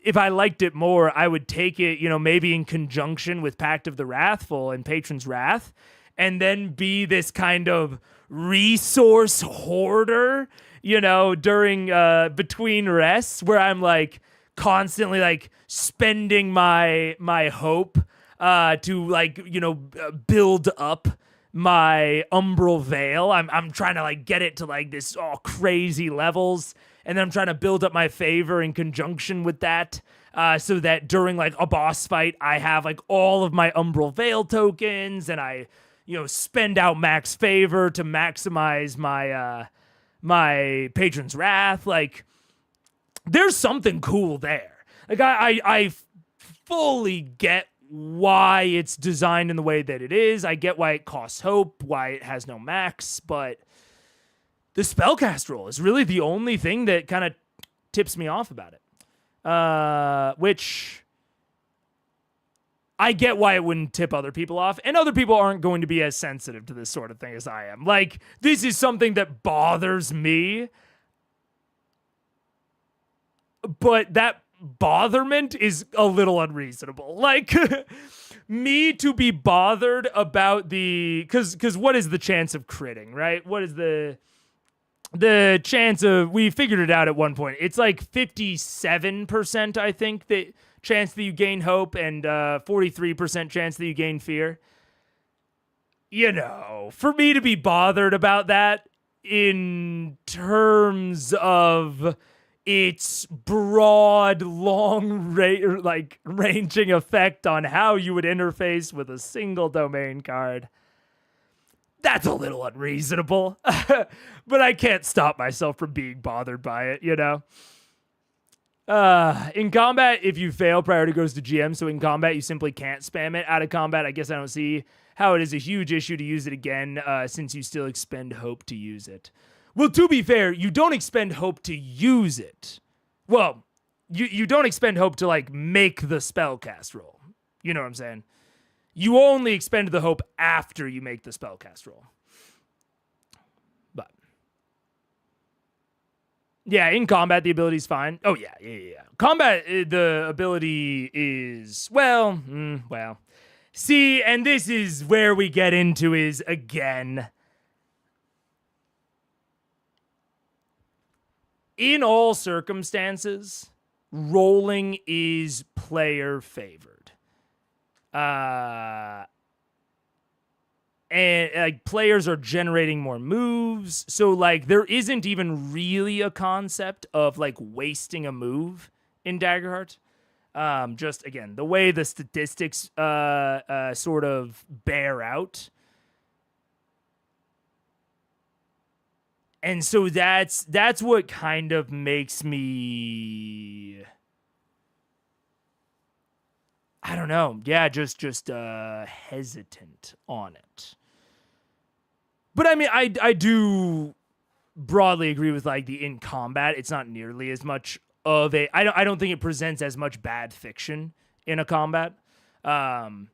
if I liked it more, I would take it, maybe in conjunction with Pact of the Wrathful and Patron's Wrath, and then be this kind of resource hoarder, during between rests where I'm constantly spending my hope to build up my Umbral Veil. I'm trying to get it to this crazy levels, and then I'm trying to build up my favor in conjunction with that. So that during a boss fight, I have all of my Umbral Veil tokens, and I spend out max favor to maximize my my Patron's Wrath. There's something cool there. I fully get why it's designed in the way that it is. I get why it costs hope, why it has no max, but the spellcast roll is really the only thing that kind of tips me off about it. Which I get why it wouldn't tip other people off, and other people aren't going to be as sensitive to this sort of thing as I am. This is something that bothers me, but that botherment is a little unreasonable. Me to be bothered about because what is the chance of critting, right? What is the chance of, we figured it out at one point. It's 57%, I think, that chance that you gain hope, and 43% chance that you gain fear. For me to be bothered about that in terms of its broad, ranging effect on how you would interface with a single domain card, that's a little unreasonable. But I can't stop myself from being bothered by it, you know? In combat, if you fail, priority goes to GM. So in combat, you simply can't spam it. Out of combat, I guess I don't see how it is a huge issue to use it again, since you still expend hope to use it. Well, to be fair, you don't expend hope to use it. Well, you don't expend hope to, like, make the spellcast roll. You know what I'm saying? You only expend the hope after you make the spellcast roll. But yeah, in combat, the ability's fine. Oh, yeah. Combat, the ability is, well. See, and this is where we get into is, again, in all circumstances, rolling is player favored. And like players are generating more moves, so like there isn't even really a concept of like wasting a move in Daggerheart. Just again, the way the statistics sort of bear out. And so that's what kind of makes me, I don't know. Yeah, just hesitant on it. But I mean, I do broadly agree with like the in combat. It's not nearly as much of a. I don't think it presents as much bad fiction in a combat. I'm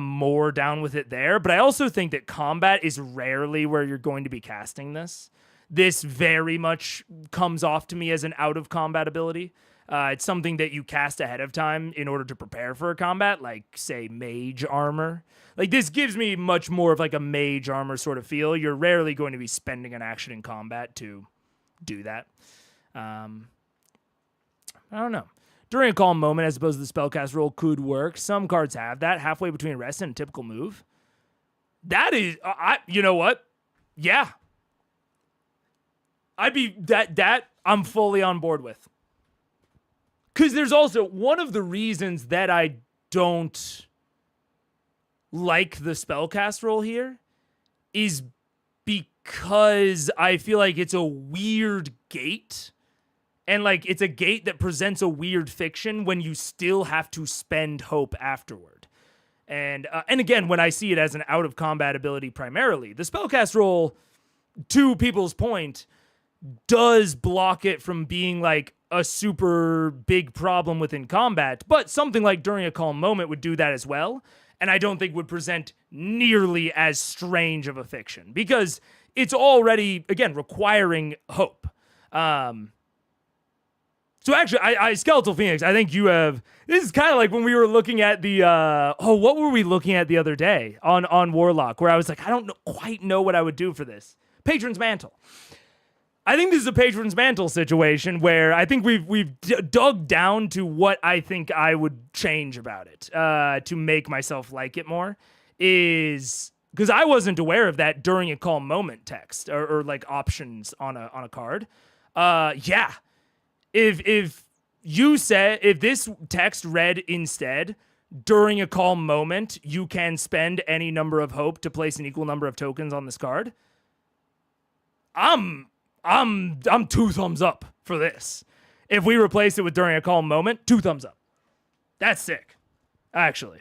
more down with it there, but I also think that combat is rarely where you're going to be casting this. This very much comes off to me as an out of combat ability. It's something that you cast ahead of time in order to prepare for a combat, like, say, mage armor. Like, this gives me much more of, like, a mage armor sort of feel. You're rarely going to be spending an action in combat to do that. I don't know. During a calm moment, I suppose the spellcast roll could work. Some cards have that, halfway between rest and a typical move. That is, you know what? Yeah. That I'm fully on board with. Because there's also one of the reasons that I don't like the spellcast roll here is because I feel like it's a weird gate. And like it's a gate that presents a weird fiction when you still have to spend hope afterward. And again, when I see it as an out of combat ability primarily, the spellcast roll, to people's point, does block it from being like a super big problem within combat, but something like during a calm moment would do that as well, and I don't think would present nearly as strange of a fiction, because it's already, again, requiring hope. So actually, I Skeletal Phoenix, I think you have, this is kind of like when we were looking at the, what were we looking at the other day on Warlock, where I was like, I don't quite know what I would do for this. Patron's Mantle. I think this is a Patron's Mantle situation where I think we've dug down to what I think I would change about it to make myself like it more, is because I wasn't aware of that during a calm moment text or like options on a card. Yeah, if you said, if this text read instead, during a calm moment you can spend any number of hope to place an equal number of tokens on this card, I'm 2 thumbs up for this. If we replace it with during a calm moment, 2 thumbs up. That's sick, actually.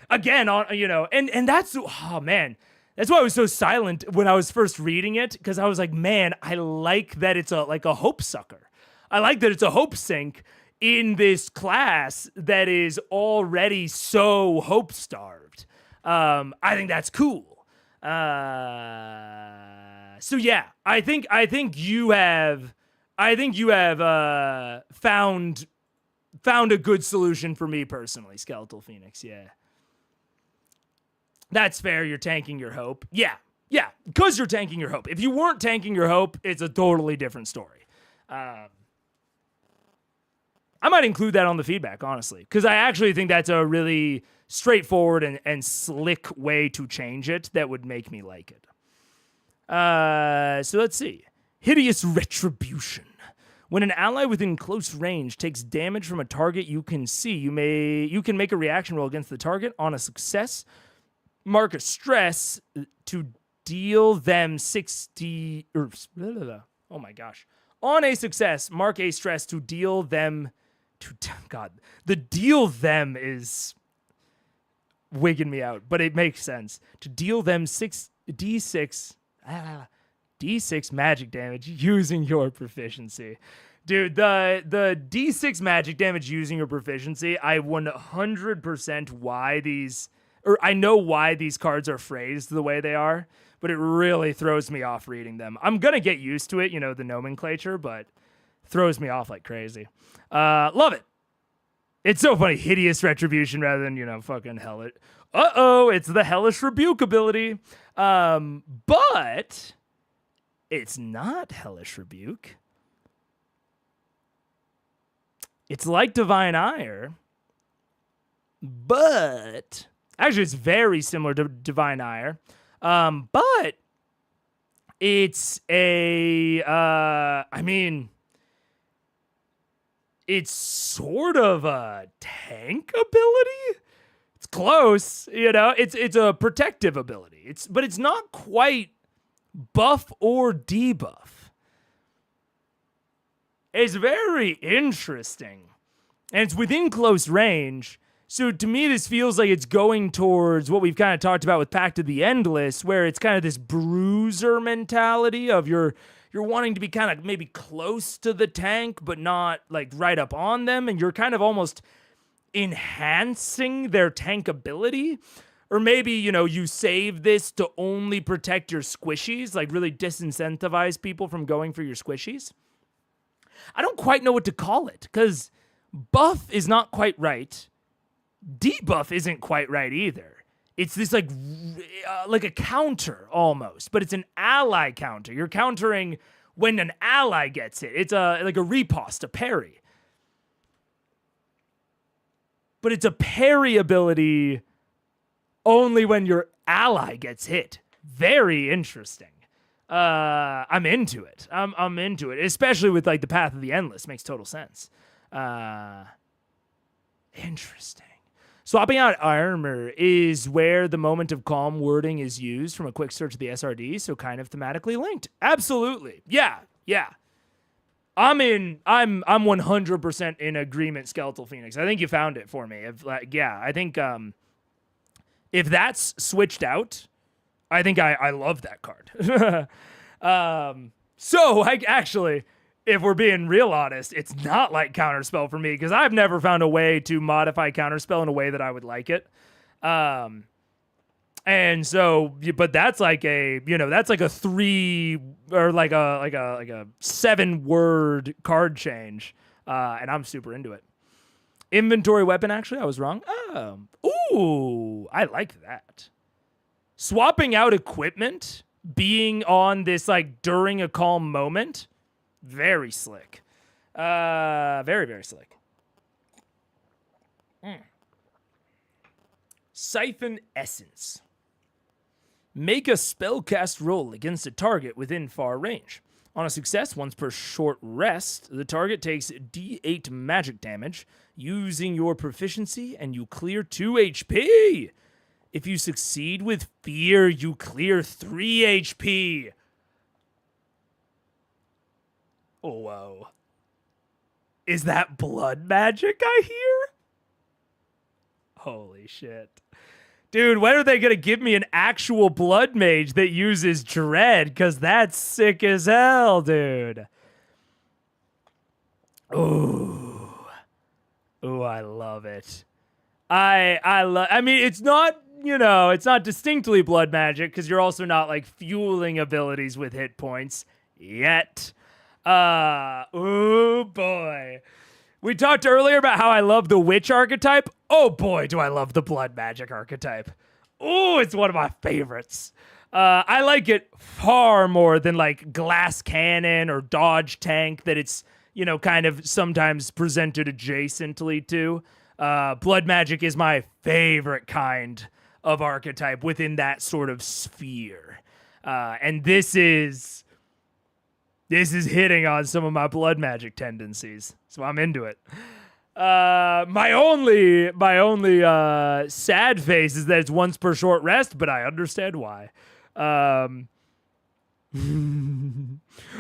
Again, and that's, oh man, that's why I was so silent when I was first reading it, because I was like, man, I like that it's a hope sucker. I like that it's a hope sink in this class that is already so hope starved. I think that's cool. So yeah, I think you have found a good solution for me personally, Skeletal Phoenix. Yeah, that's fair. You're tanking your hope. Yeah, because you're tanking your hope. If you weren't tanking your hope, it's a totally different story. I might include that on the feedback, honestly, because I actually think that's a really straightforward and slick way to change it that would make me like it. So let's see. Hideous Retribution. When an ally within close range takes damage from a target you can see, you can make a reaction roll against the target. On a success, mark a stress to deal them 60 or oh my gosh. On a success, mark a stress to deal them to God. The deal them is wigging me out, but it makes sense. To deal them 6d6 d6 magic damage using your proficiency. Dude, the d6 magic damage using your proficiency, I 100% why these, or I know why these cards are phrased the way they are, but it really throws me off reading them. I'm gonna get used to it, you know, the nomenclature, but throws me off like crazy. Love it. It's so funny. Hideous Retribution rather than, you know, fucking hellish. It's the Hellish Rebuke ability. But it's not Hellish Rebuke. It's like Divine Ire, but actually it's very similar to Divine Ire. But it's it's sort of a tank ability. It's close, you know. It's a protective ability. But it's not quite buff or debuff. It's very interesting. And it's within close range. So to me, this feels like it's going towards what we've kind of talked about with Pact of the Endless, where it's kind of this bruiser mentality of you're wanting to be kind of maybe close to the tank, but not like right up on them. And you're kind of almost enhancing their tank ability. Or maybe, you know, you save this to only protect your squishies, like really disincentivize people from going for your squishies. I don't quite know what to call it, because buff is not quite right. Debuff isn't quite right either. It's this like a counter almost, but it's an ally counter. You're countering when an ally gets hit. It's like a riposte, a parry. But it's a parry ability only when your ally gets hit. Very interesting. I'm into it. I'm into it, especially with like the Path of the Endless. Makes total sense. Interesting. Swapping out armor is where the moment of calm wording is used from a quick search of the SRD, so kind of thematically linked. Absolutely. Yeah. I'm 100% in agreement, Skeletal Phoenix. I think you found it for me. I think if that's switched out, I think I love that card. So actually, if we're being real honest, it's not like Counterspell for me, because I've never found a way to modify Counterspell in a way that I would like it. And so, but that's like a 3 or like a 7-word card change. And I'm super into it. Inventory weapon, actually, I was wrong. Ooh, I like that. Swapping out equipment, being on this like during a calm moment, very slick. Very, very slick. Siphon Essence. Make a spellcast roll against a target within far range. On a success, once per short rest, the target takes D8 magic damage using your proficiency, and you clear 2 HP. If you succeed with fear, you clear 3 HP. Oh, whoa. Is that blood magic I hear? Holy shit. Dude, when are they going to give me an actual blood mage that uses dread? Because that's sick as hell, dude. Ooh, I love it. I mean, it's not, it's not distinctly blood magic, because you're also not like fueling abilities with hit points yet. Oh boy. We talked earlier about how I love the witch archetype. Oh boy, do I love the blood magic archetype. Oh, it's one of my favorites. I like it far more than like glass cannon or dodge tank that it's, kind of sometimes presented adjacently to. Blood magic is my favorite kind of archetype within that sort of sphere. And this is hitting on some of my blood magic tendencies. So I'm into it. My only sad face is that it's once per short rest, but I understand why.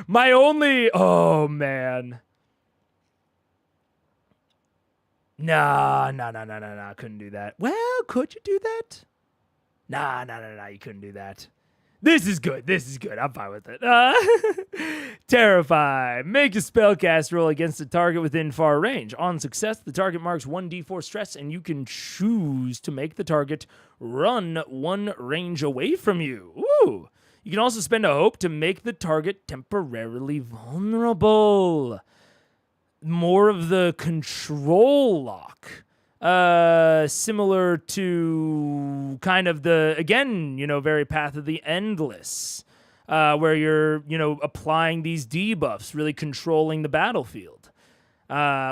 My only, oh man. Nah, couldn't do that. Well, could you do that? Nah, you couldn't do that. This is good. I'm fine with it. Terrify. Make a spellcast roll against a target within far range. On success, the target marks 1d4 stress, and you can choose to make the target run one range away from you. Ooh. You can also spend a hope to make the target temporarily vulnerable. More of the control lock. Similar to kind of the, again, very Path of the Endless, where you're, applying these debuffs, really controlling the battlefield.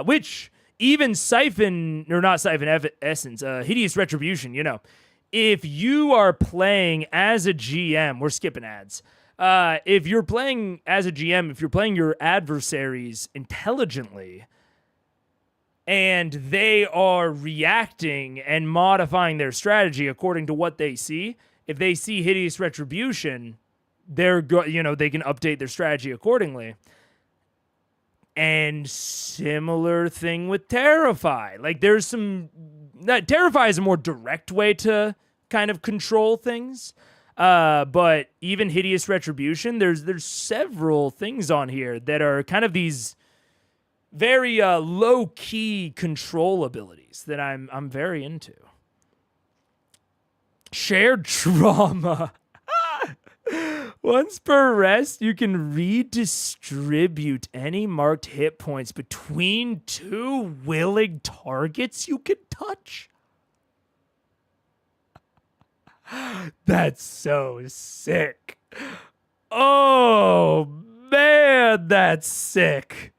Which even Essence, Hideous Retribution, if you are playing as a GM, we're skipping ads. If you're playing as a GM, if you're playing your adversaries intelligently, and they are reacting and modifying their strategy according to what they see, if they see Hideous Retribution, they can update their strategy accordingly. And similar thing with Terrify. Like Terrify is a more direct way to kind of control things. But even Hideous Retribution, there's several things on here that are kind of these very low-key control abilities that I'm very into. Shared trauma. Once per rest, you can redistribute any marked hit points between two willing targets you can touch. That's so sick. Oh, man, that's sick.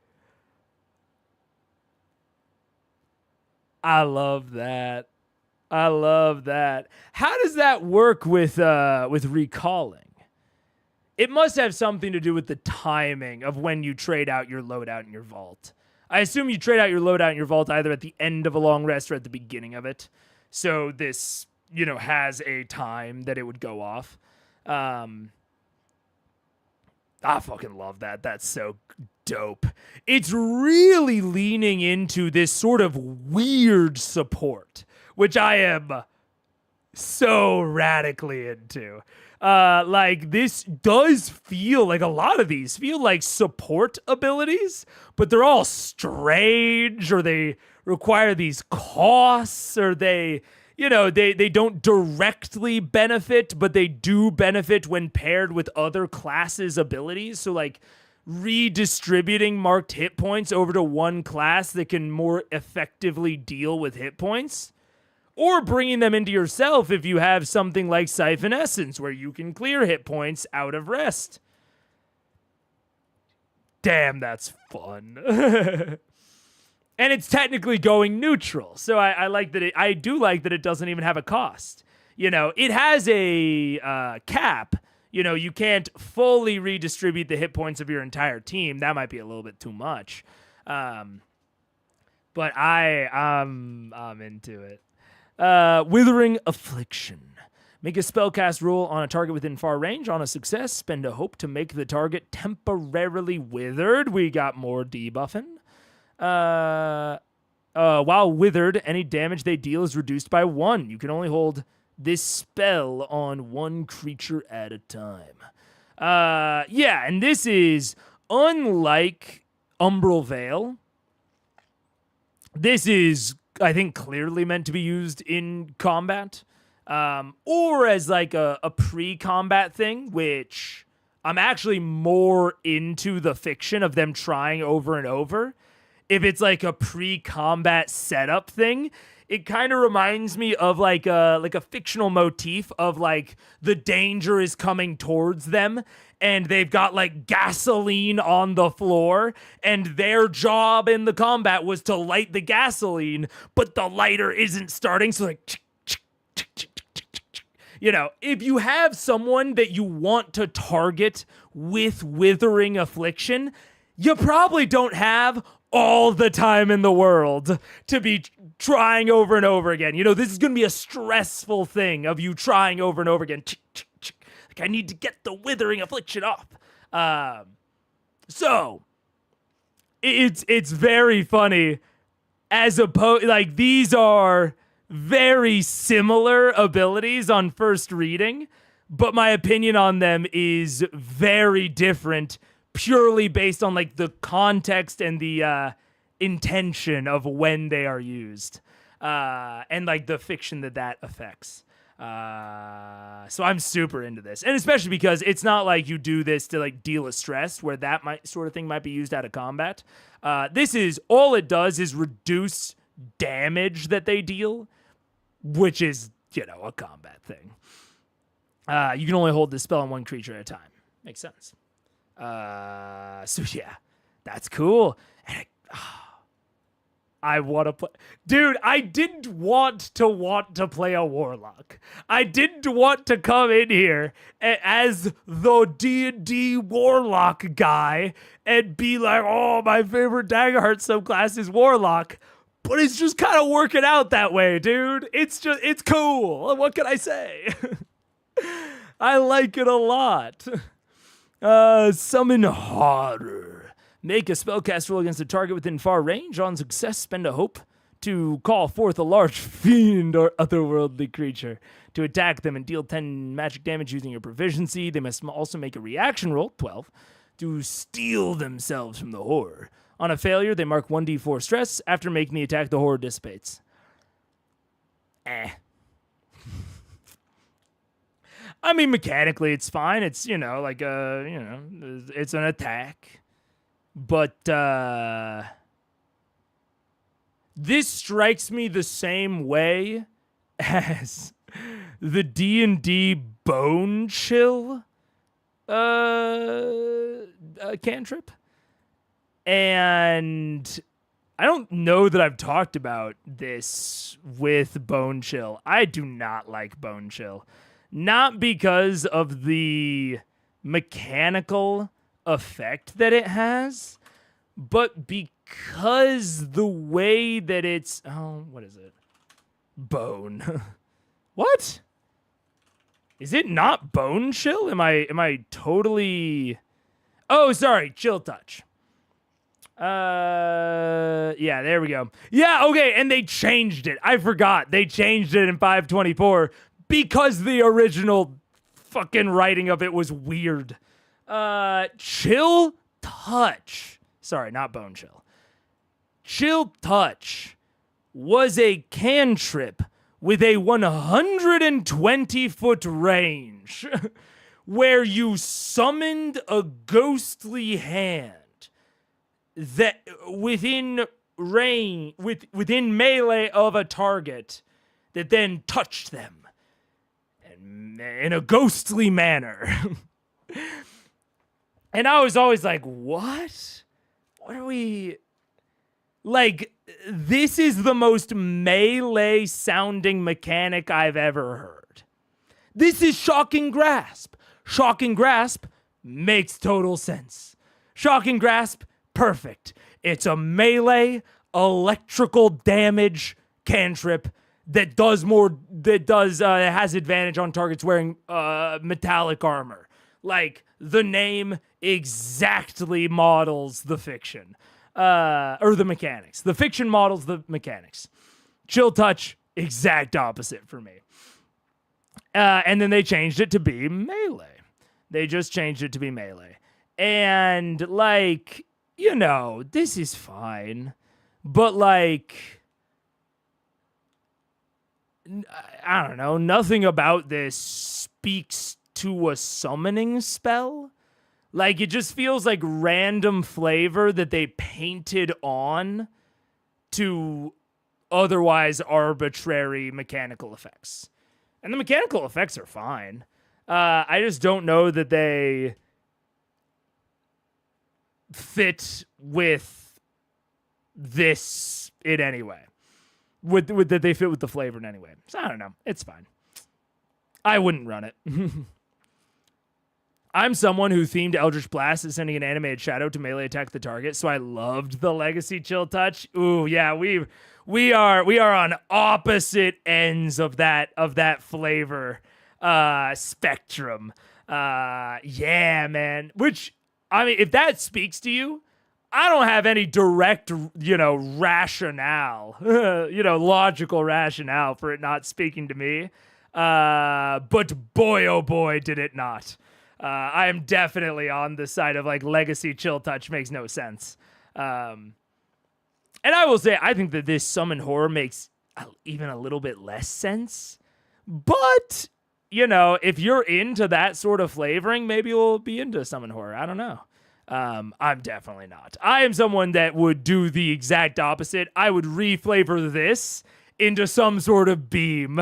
I love that. How does that work with recalling? It must have something to do with the timing of when you trade out your loadout in your vault. I assume you trade out your loadout in your vault either at the end of a long rest or at the beginning of it. So this, has a time that it would go off. I fucking love that. That's so dope. It's really leaning into this sort of weird support, which I am so radically into. This does feel like a lot of these feel like support abilities, but they're all strange, or they require these costs, or they don't directly benefit, but they do benefit when paired with other classes' abilities. So redistributing marked hit points over to one class that can more effectively deal with hit points, or bringing them into yourself if you have something like Siphon Essence, where you can clear hit points out of rest. Damn, that's fun. And it's technically going neutral, so I like that. I do like that it doesn't even have a cost. It has a cap. You can't fully redistribute the hit points of your entire team. That might be a little bit too much. But I'm into it. Withering Affliction. Make a spellcast roll on a target within far range. On a success, spend a hope to make the target temporarily withered. We got more debuffing. While withered, any damage they deal is reduced by 1. You can only hold this spell on one creature at a time. And this is unlike Umbral Veil. This is, I think, clearly meant to be used in combat, or as a pre-combat thing, which I'm actually more into the fiction of them trying over and over. If it's a pre-combat setup thing, it kind of reminds me of a fictional motif of the danger is coming towards them, and they've got gasoline on the floor, and their job in the combat was to light the gasoline, but the lighter isn't starting, so if you have someone that you want to target with Withering Affliction, you probably don't have all the time in the world to be trying over and over again. You know, this is going to be a stressful thing of you trying over and over again. Like, I need to get the withering affliction off. So it's very funny, as opposed, like, these are very similar abilities on first reading, but my opinion on them is very different, purely based on like the context and the intention of when they are used, and like the fiction that affects. So I'm super into this, and especially because it's not like you do this to like deal a stress where that sort of thing might be used out of combat. This is all it does is reduce damage that they deal, which is, you know, a combat thing. You can only hold this spell on one creature at a time. Makes sense. So yeah, that's cool. And I want to play. Dude, I didn't want to play a warlock. I didn't want to come in here as the D&D warlock guy and be like, oh, my favorite Daggerheart subclass is warlock. But it's just kind of working out that way, dude. It's cool. What can I say? I like it a lot. Summon Horror. Make a spellcast roll against a target within far range. On success, spend a hope to call forth a large fiend or otherworldly creature to attack them and deal 10 magic damage using your proficiency. They must also make a reaction roll, 12, to steal themselves from the horror. On a failure, they mark 1d4 stress. After making the attack, the horror dissipates. I mean, mechanically, it's fine. It's, you know, like it's an attack. But this strikes me the same way as the D&D Bone Chill cantrip. And I don't know that I've talked about this with Bone Chill. I do not like Bone Chill. Not because of the mechanical effect that it has, but because the way that it's what is it? Bone. What? Is it not Bone Chill? Am I totally Oh, sorry, Chill Touch. Yeah, there we go. Yeah, okay, and they changed it. I forgot. They changed it in 524 because the original fucking writing of it was weird. Chill Touch. Sorry, not Bone Chill. Chill Touch was a cantrip with a 120-foot range where you summoned a ghostly hand that within range, within melee of a target that then touched them in a ghostly manner. And I was always like, what? What are we... Like, this is the most melee sounding mechanic I've ever heard. This is Shocking Grasp. Shocking Grasp makes total sense. Shocking Grasp, perfect. It's a melee electrical damage cantrip that has advantage on targets wearing metallic armor. Like, the name exactly models the fiction. Or the mechanics. The fiction models the mechanics. Chill Touch, exact opposite for me. And then they changed it to be melee. They just changed it to be melee. And, like, you know, this is fine. But, like, I don't know. Nothing about this speaks to a summoning spell. Like, it just feels like random flavor that they painted on to otherwise arbitrary mechanical effects. And the mechanical effects are fine. I just don't know that they fit with this in any way. With that they fit with the flavor in any way. So I don't know. It's fine. I wouldn't run it. I'm someone who themed Eldritch Blast as sending an animated shadow to melee attack the target, so I loved the Legacy Chill Touch. Ooh, yeah, we are on opposite ends of that flavor spectrum. Yeah, man. Which, I mean, if that speaks to you, I don't have any direct, rationale, logical rationale for it not speaking to me. But boy, oh boy, did it not. I am definitely on the side of like Legacy Chill Touch makes no sense. And I will say, I think that this summon horror makes even a little bit less sense. But, if you're into that sort of flavoring, maybe you'll be into summon horror. I don't know. I'm definitely not. I am someone that would do the exact opposite. I would reflavor this into some sort of beam.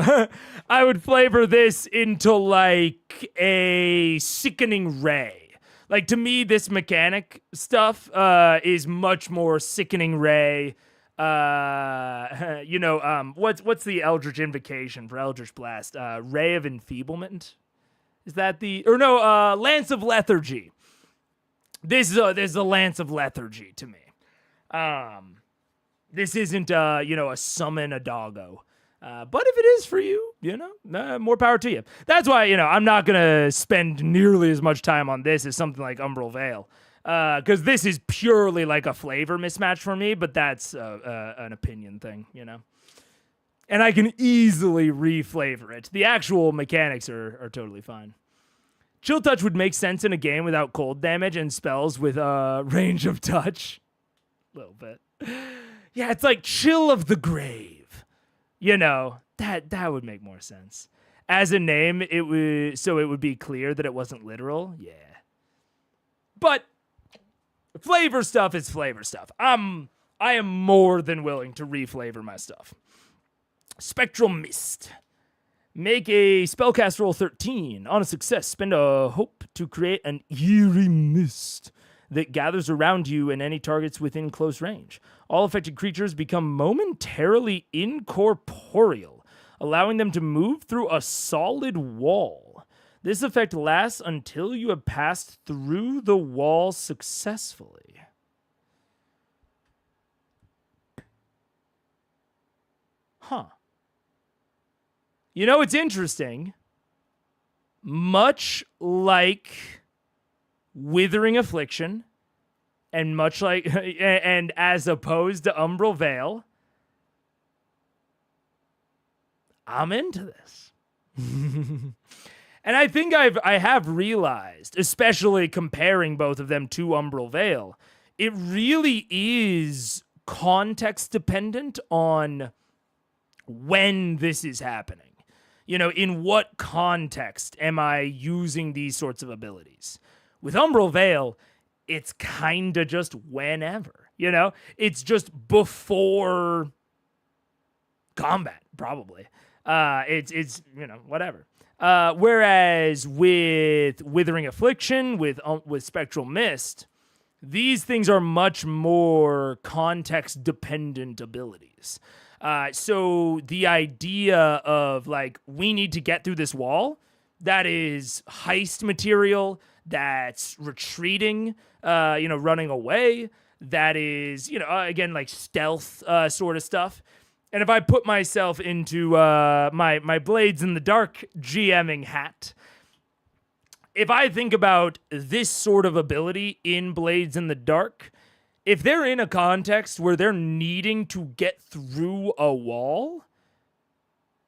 I would flavor this into like a sickening ray. Like, to me, this mechanic stuff is much more sickening ray. What's the Eldritch Invocation for Eldritch Blast? Ray of Enfeeblement? Is that Lance of Lethargy. This is a Lance of Lethargy to me. This isn't, a summon a doggo. But if it is for you, more power to you. That's why, I'm not going to spend nearly as much time on this as something like Umbral Veil. Because this is purely like a flavor mismatch for me, but that's an opinion thing, And I can easily reflavor it. The actual mechanics are totally fine. Chill Touch would make sense in a game without cold damage and spells with range of touch. A little bit. Yeah, it's like Chill of the Grave. That would make more sense. As a name, it would be clear that it wasn't literal. Yeah. But flavor stuff is flavor stuff. I am more than willing to reflavor my stuff. Spectral Mist. Make a spellcast roll 13. On a success, spend a hope to create an eerie mist that gathers around you and any targets within close range. All affected creatures become momentarily incorporeal, allowing them to move through a solid wall. This effect lasts until you have passed through the wall successfully. Huh. It's interesting. Much like Withering Affliction, and much like, and as opposed to Umbral Veil, I'm into this. And I think I have realized, especially comparing both of them to Umbral Veil, it really is context dependent on when this is happening. In what context am I using these sorts of abilities? With Umbral Veil, it's kind of just whenever, It's just before combat, probably. It's whatever. Whereas with Withering Affliction, with Spectral Mist, these things are much more context-dependent abilities. So the idea of, like, we need to get through this wall, that is heist material, that's retreating, running away, that is, again, like stealth sort of stuff. And if I put myself into my Blades in the Dark GMing hat, if I think about this sort of ability in Blades in the Dark, if they're in a context where they're needing to get through a wall,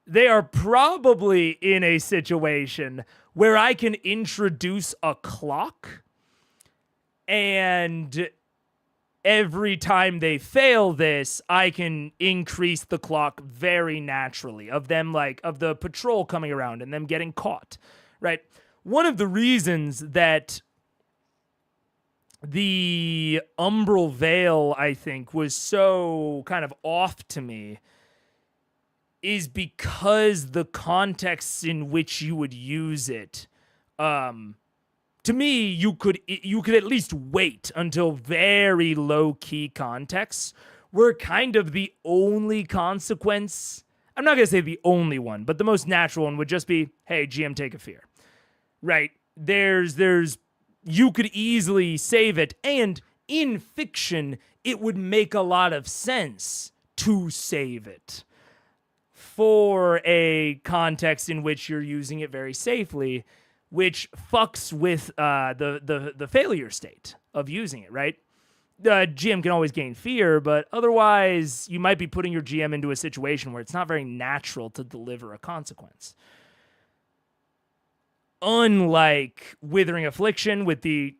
they are probably in a situation where I can introduce a clock, and every time they fail this, I can increase the clock very naturally of them, like, of the patrol coming around and them getting caught, right? One of the reasons that the Umbral Veil, I think, was so kind of off to me is because the contexts in which you would use it, to me, you could at least wait until very low-key contexts were kind of the only consequence. I'm not going to say the only one, but the most natural one would just be, hey, GM, take a fear. Right? there's you could easily save it, and in fiction it would make a lot of sense to save it for a context in which you're using it very safely, which fucks with the failure state of using it, right? The GM can always gain fear, but otherwise you might be putting your GM into a situation where it's not very natural to deliver a consequence. Unlike Withering Affliction with the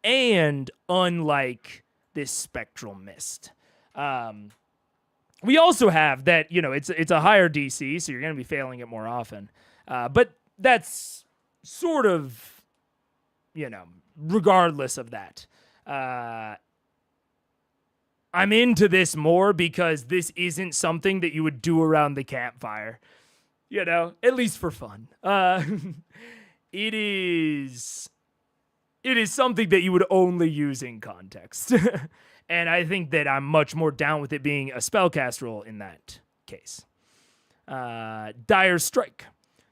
and unlike this Spectral Mist. We also have that, it's a higher DC, so you're going to be failing it more often. But that's sort of, regardless of that. I'm into this more because this isn't something that you would do around the campfire, at least for fun. It is something that you would only use in context. And I think that I'm much more down with it being a spellcast roll in that case. Dire Strike.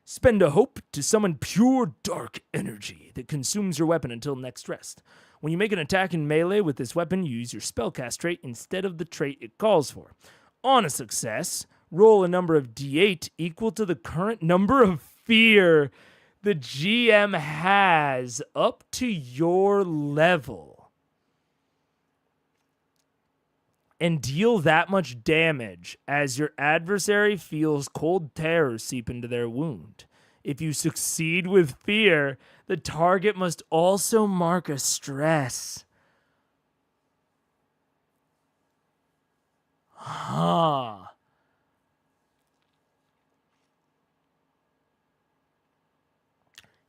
Spend a hope to summon pure dark energy that consumes your weapon until next rest. When you make an attack in melee with this weapon, you use your spellcast trait instead of the trait it calls for. On a success, roll a number of d8 equal to the current number of fear the GM has up to your level. And deal that much damage as your adversary feels cold terror seep into their wound. If you succeed with fear, the target must also mark a stress. Huh.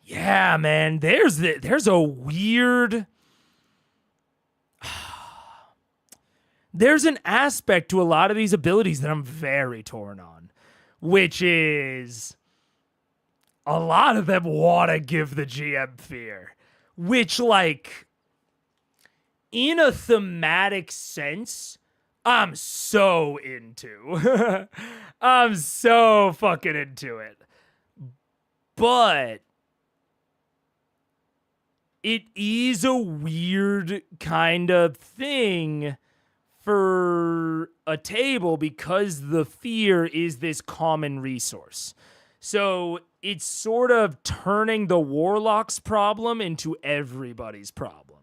Yeah, man, there's a weird... There's an aspect to a lot of these abilities that I'm very torn on, which is a lot of them want to give the GM fear, which, in a thematic sense, I'm so into. I'm so fucking into it. But it is a weird kind of thing for a table because the fear is this common resource. So it's sort of turning the warlock's problem into everybody's problem.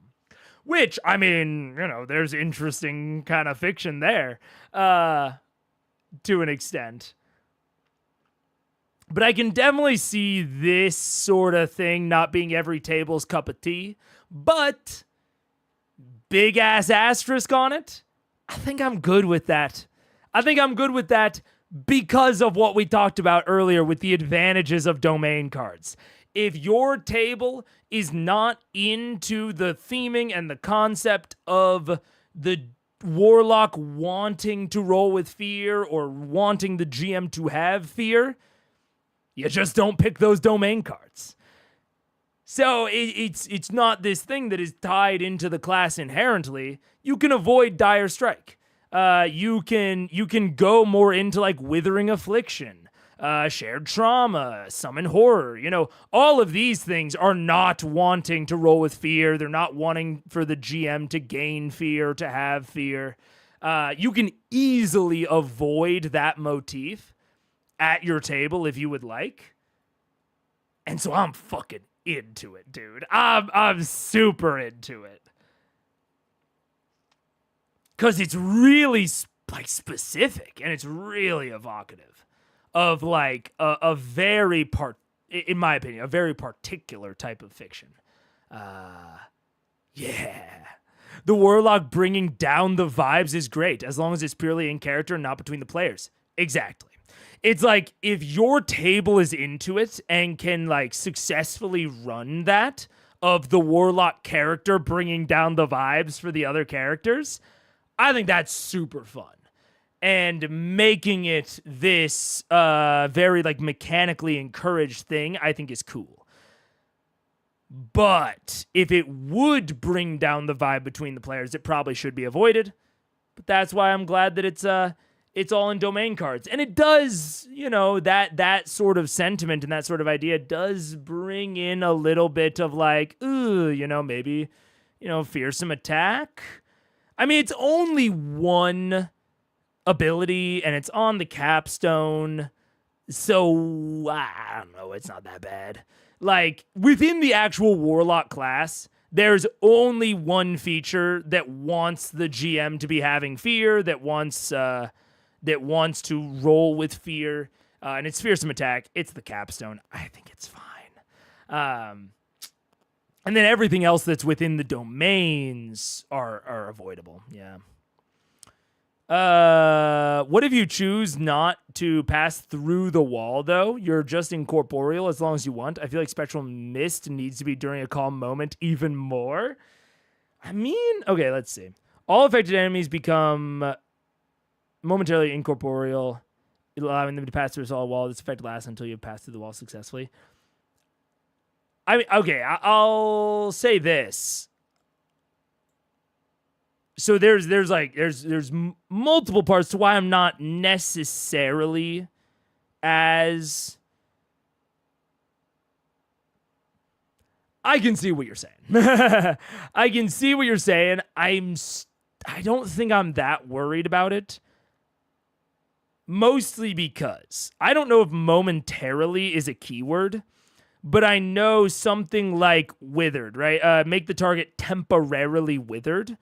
Which, there's interesting kind of fiction there, to an extent. But I can definitely see this sort of thing not being every table's cup of tea. But big ass asterisk on it. I think I'm good with that. Because of what we talked about earlier with the advantages of domain cards. If your table is not into the theming and the concept of the warlock wanting to roll with fear or wanting the GM to have fear, you just don't pick those domain cards. So it's not this thing that is tied into the class inherently. You can avoid Dire Strike. You can go more into Withering Affliction, Shared Trauma, Summon Horror. All of these things are not wanting to roll with fear. They're not wanting for the GM to gain fear, to have fear. You can easily avoid that motif at your table if you would like. And so I'm fucking into it, dude. I'm super into it. Because it's really specific and it's really evocative of a very in my opinion, a very particular type of fiction. Yeah. The warlock bringing down the vibes is great as long as it's purely in character and not between the players. Exactly. It's if your table is into it and can successfully run that of the warlock character bringing down the vibes for the other characters, I think that's super fun. And making it this very mechanically encouraged thing, I think is cool. But if it would bring down the vibe between the players, it probably should be avoided. But that's why I'm glad that it's it's all in domain cards. And it does, that sort of sentiment and that sort of idea does bring in a little bit of like, ooh, maybe, fearsome attack. I mean, it's only one ability and it's on the capstone. So, I don't know, it's not that bad. Like, within the actual Warlock class, there's only one feature that wants the GM to be having fear, that wants to roll with fear, and it's fearsome attack. It's the capstone. I think it's fine. And then everything else that's within the domains are avoidable. Yeah. What if you choose not to pass through the wall, though? You're just incorporeal as long as you want. I feel like Spectral Mist needs to be during a calm moment even more. I mean, okay, let's see. All affected enemies become momentarily incorporeal, allowing them to pass through a solid wall. This effect lasts until you pass through the wall successfully. I mean, okay, I'll say this. So there's multiple parts to why I'm not necessarily as... I can see what you're saying. I can see what you're saying. I don't think I'm that worried about it. Mostly because I don't know if momentarily is a keyword, but I know something like withered, right? Make the target temporarily withered.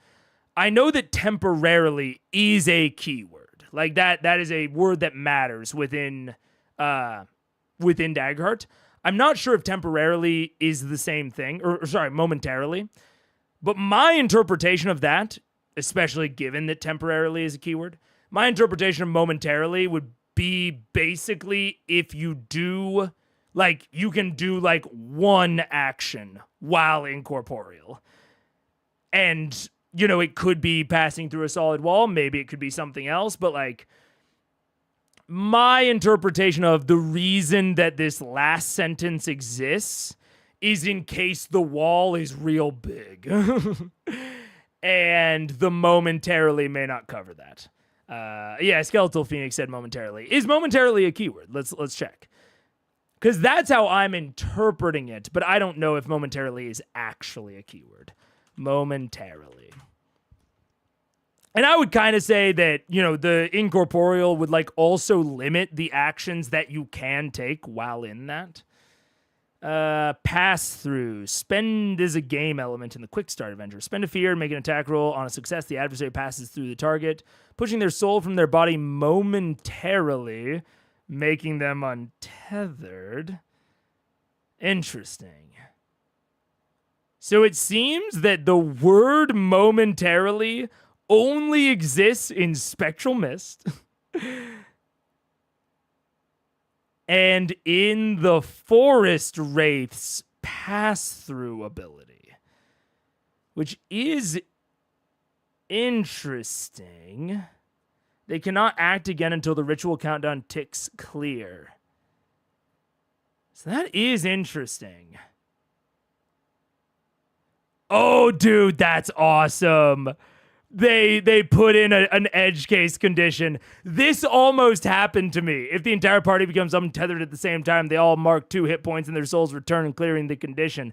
I know that temporarily is a keyword. Like that is a word that matters within Daggerheart. I'm not sure if temporarily is the same thing, or sorry, momentarily. But my interpretation of that, especially given that temporarily is a keyword, my interpretation of momentarily would be basically if you do, like, you can do like one action while incorporeal. And it could be passing through a solid wall. Maybe it could be something else. But, like, my interpretation of the reason that this last sentence exists is in case the wall is real big. And the momentarily may not cover that. Yeah, Skeletal Phoenix said momentarily. Is momentarily a keyword? Let's check. Because that's how I'm interpreting it. But I don't know if momentarily is actually a keyword. Momentarily. And I would kind of say that, the incorporeal would like also limit the actions that you can take while in that. Pass through. Spend is a game element in the quick start adventure. Spend a fear, make an attack roll. On a success, the adversary passes through the target, pushing their soul from their body momentarily, making them untethered. Interesting. So it seems that the word momentarily only exists in Spectral Mist and in the Forest Wraith's pass-through ability, which is interesting. They cannot act again until the ritual countdown ticks clear. So that is interesting. Oh, dude, that's awesome. They put in an edge case condition. This almost happened to me. If the entire party becomes untethered at the same time, they all mark 2 hit points and their souls return, clearing the condition.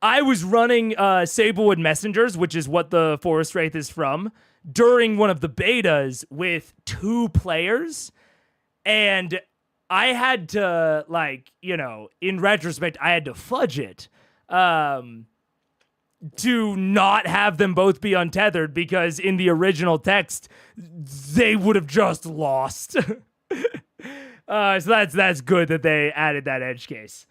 I was running Sablewood Messengers, which is what the Forest Wraith is from, during one of the betas with 2 players. And I had to, in retrospect, I had to fudge it. To not have them both be untethered, because in the original text they would have just lost. So that's good that they added that edge case.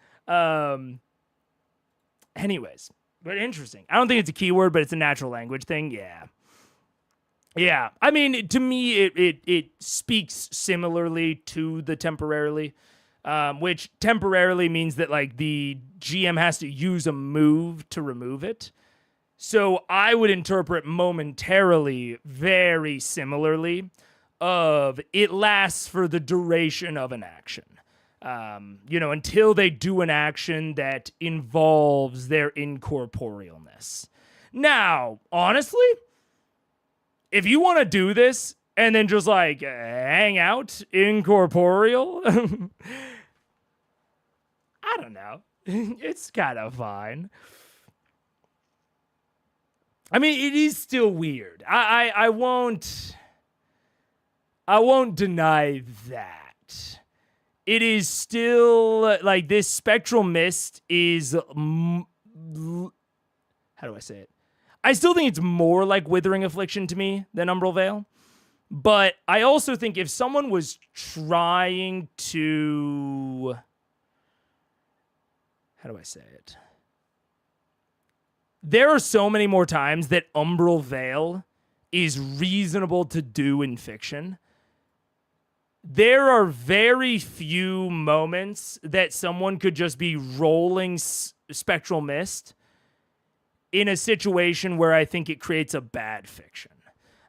Anyways, but interesting. I don't think it's a keyword, but it's a natural language thing. Yeah. I mean, to me, it speaks similarly to the temporarily, which temporarily means that like the GM has to use a move to remove it. So I would interpret momentarily very similarly of it lasts for the duration of an action. Until they do an action that involves their incorporealness. Now, honestly, if you want to do this and then just like hang out incorporeal. I don't know. It's kind of fine. I mean, it is still weird. I won't deny that. It is still like this spectral mist is how do I say it? I still think it's more like Withering Affliction to me than Umbral Veil. But I also think if someone was trying to, how do I say it? There are so many more times that Umbral Veil is reasonable to do in fiction. There are very few moments that someone could just be rolling Spectral Mist in a situation where I think it creates a bad fiction.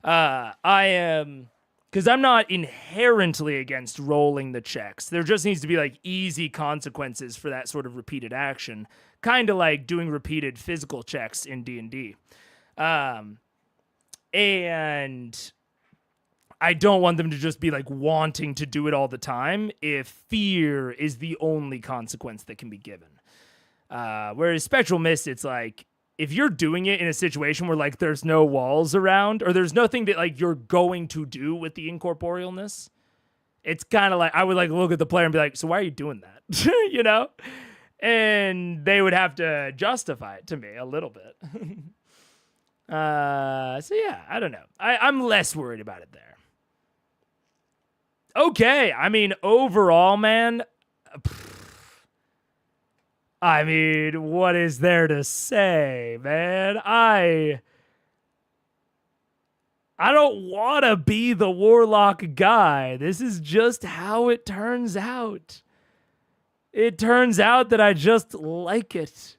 I am, because I'm not inherently against rolling the checks. There just needs to be like easy consequences for that sort of repeated action, kind of like doing repeated physical checks in D&D. And I don't want them to just be like wanting to do it all the time if fear is the only consequence that can be given. Whereas Spectral Mist, it's like, if you're doing it in a situation where like there's no walls around or there's nothing that like you're going to do with the incorporealness, it's kind of like I would like look at the player and be like, so why are you doing that? You know? And they would have to justify it to me a little bit. So yeah, I don't know. I'm less worried about it there. Okay, I mean, overall, man, I mean, what is there to say, man? I don't want to be the warlock guy. This is just how it turns out. It turns out that I just like it.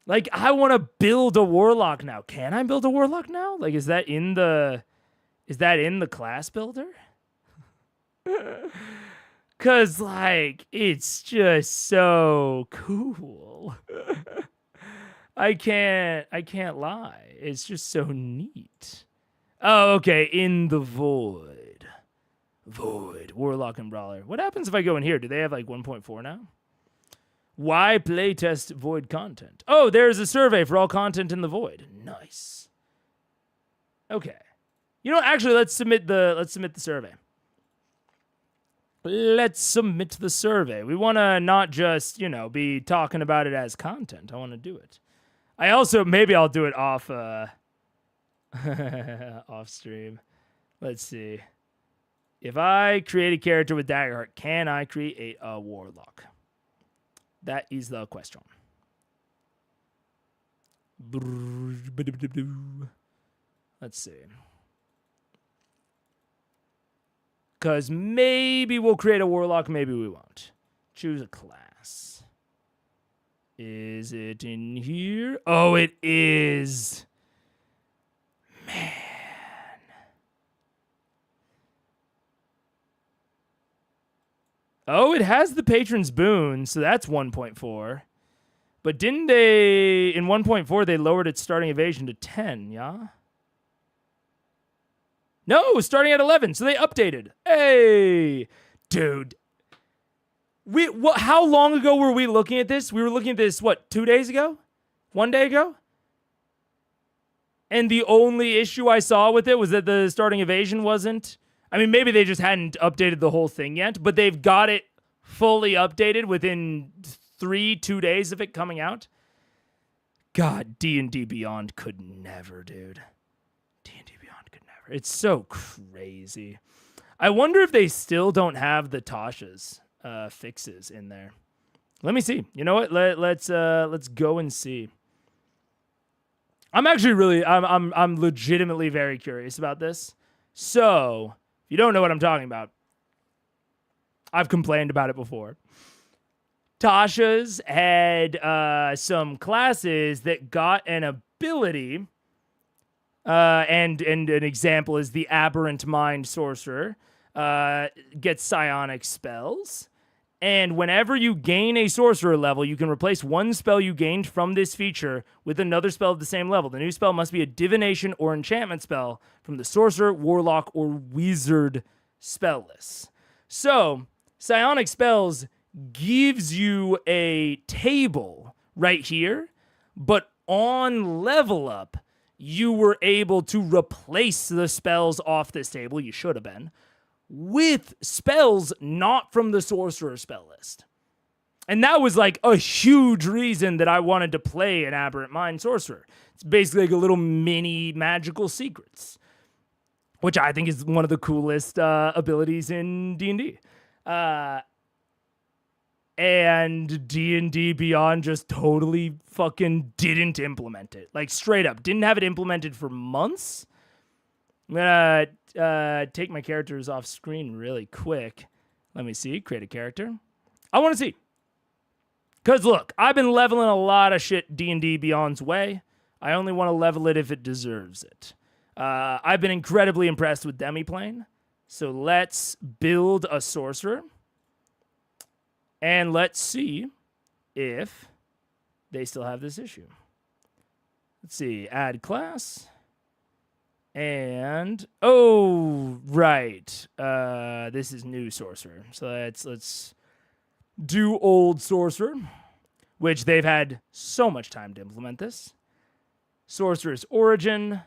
Like, I want to build a warlock now. Can I build a warlock now? Like, is that in the class builder? Cause like it's just so cool. I can't lie. It's just so neat. Oh, okay. In the void. Warlock and Brawler. What happens if I go in here? Do they have like 1.4 now? Why playtest void content? Oh, there's a survey for all content in the void. Nice. Okay. You know, actually, let's submit the survey. Let's submit the survey. We want to not just, you know, be talking about it as content. I want to do it. I also, maybe I'll do it off off stream. Let's see. If I create a character with Daggerheart, can I create a warlock? That is the question. Let's see. Because maybe we'll create a warlock, maybe we won't. Choose a class. Is it in here? Oh, it is. Man. Oh, it has the patron's boon, so that's 1.4. But didn't they, in 1.4, they lowered its starting evasion to 10, yeah? No, starting at 11, so they updated. Hey, dude. How long ago were we looking at this? We were looking at this, what, 2 days ago? 1 day ago? And the only issue I saw with it was that the starting evasion wasn't. I mean, maybe they just hadn't updated the whole thing yet, but they've got it fully updated within 2 days of it coming out. God, D&D Beyond could never, dude. D&D Beyond could never. It's so crazy. I wonder if they still don't have the Tasha's fixes in there. Let me see. You know what? Let's go and see. I'm actually really I'm legitimately very curious about this. So, if you don't know what I'm talking about, I've complained about it before. Tasha's had some classes that got an ability, and an example is the Aberrant Mind Sorcerer, gets psionic spells, And whenever you gain a sorcerer level, you can replace one spell you gained from this feature with another spell of the same level. The new spell must be a divination or enchantment spell from the sorcerer, warlock, or wizard spell list. So, psionic spells gives you a table right here, but on level up, you were able to replace the spells off this table, you should have been, with spells not from the sorcerer spell list. And that was like a huge reason that I wanted to play an Aberrant Mind Sorcerer. It's basically like a little mini magical secrets, which I think is one of the coolest abilities in D&D. And D&D Beyond just totally fucking didn't implement it. Like, straight up. Didn't have it implemented for months. I'm gonna take my characters off screen really quick. Let me see. Create a character. I want to see. Because, look, I've been leveling a lot of shit D&D Beyond's way. I only want to level it if it deserves it. I've been incredibly impressed with Demiplane. So let's build a sorcerer. And let's see if they still have this issue. Let's see. Add class. And, oh, right. This is new sorcerer. So let's do old sorcerer, which they've had so much time to implement this. Sorcerer's origin.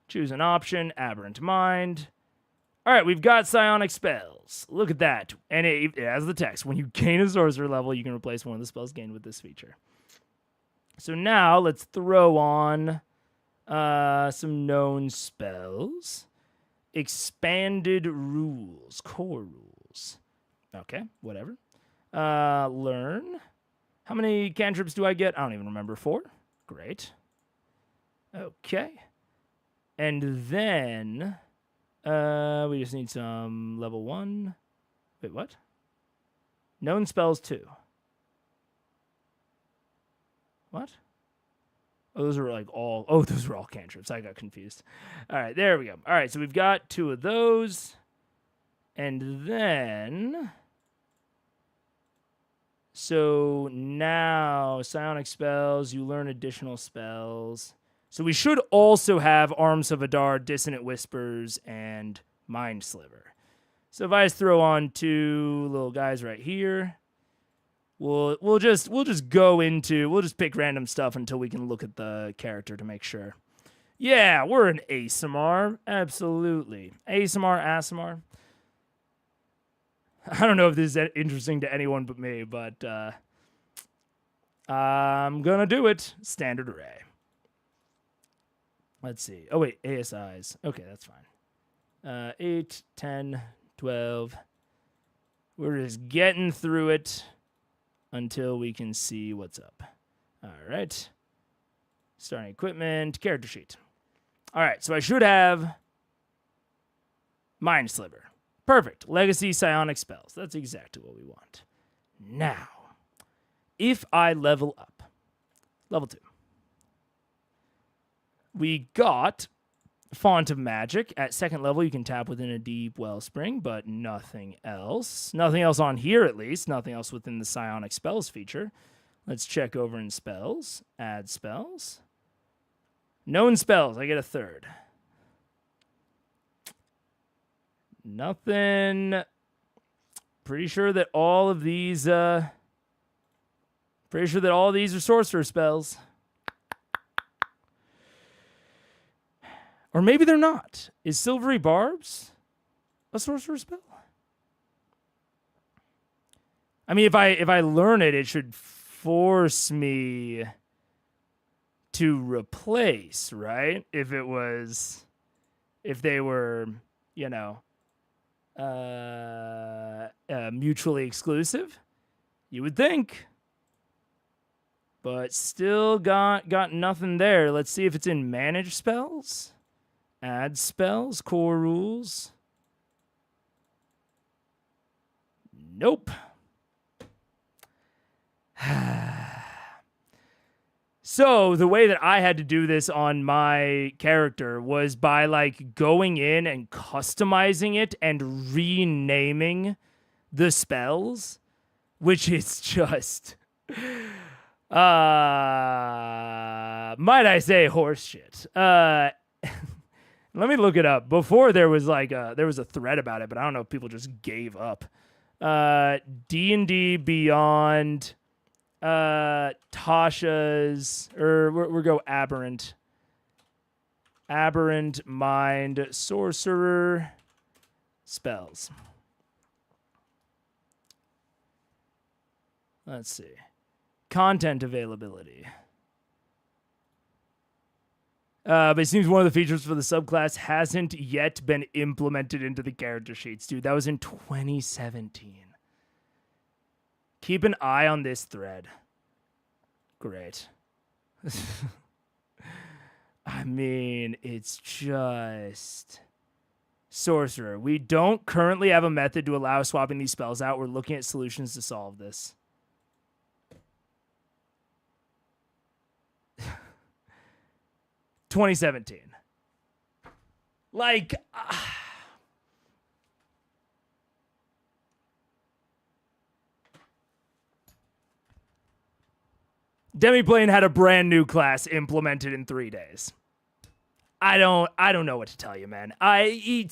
Choose an option. Aberrant Mind. All right, we've got psionic spells. Look at that. And it has the text. When you gain a sorcerer level, you can replace one of the spells gained with this feature. So now let's throw on some known spells. Expanded rules. Core rules. Okay, whatever. Learn. How many cantrips do I get? I don't even remember. 4. Great. Okay. And then we just need some level 1. Wait, what? Known spells 2. What? Oh, those are like all... Oh, those were all cantrips. I got confused. All right, there we go. All right, so we've got 2 of those. And then... So now, psionic spells, you learn additional spells. So we should also have Arms of Adar, Dissonant Whispers, and Mind Sliver. So if I just throw on 2 little guys right here... We'll just pick random stuff until we can look at the character to make sure. Yeah, we're an ASMR. Absolutely. ASMR. I don't know if this is interesting to anyone but me, but I'm gonna do it. Standard array. Let's see. Oh wait, ASIs. Okay, that's fine. 8, 10, 12. We're just getting through it until we can see what's up. All right. Starting equipment, character sheet. All right, so I should have Mind Sliver. Perfect. Legacy psionic spells. That's exactly what we want. Now, if I level up, level 2, we got Font of Magic. At 2nd level, you can tap within a deep wellspring, but nothing else. Nothing else on here, at least. Nothing else within the psionic spells feature. Let's check over in spells. Add spells. Known spells. I get a 3rd. Nothing. Pretty sure that all of these are sorcerer spells. Or maybe they're not. Is Silvery Barbs a sorcerer spell? I mean, if I learn it, it should force me to replace, right? If they were, mutually exclusive, you would think. But still got nothing there. Let's see if it's in manage spells. Add spells, core rules. Nope. So the way that I had to do this on my character was by going in and customizing it and renaming the spells. which is just, might I say, horse shit. Let me look it up. Before there was a thread about it, but I don't know if people just gave up. D&D Beyond, Tasha's, or we'll go Aberrant Mind Sorcerer spells. Let's see. Content availability. But it seems one of the features for the subclass hasn't yet been implemented into the character sheets, dude. That was in 2017. Keep an eye on this thread. Great. I mean, it's just... Sorcerer. We don't currently have a method to allow swapping these spells out. We're looking at solutions to solve this. (2017). Like, Demiplane had a brand new class implemented in 3 days. I don't know what to tell you, man. I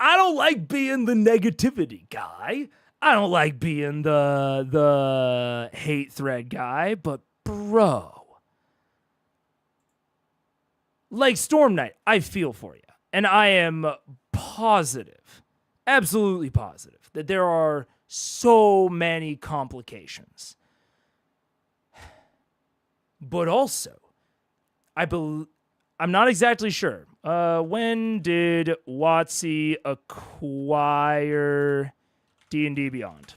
don't like being the negativity guy. I don't like being the hate thread guy, but bro, like Storm Knight, I feel for you. And I am positive, absolutely positive, that there are so many complications. But also, I'm not exactly sure. When did WotC acquire D&D Beyond?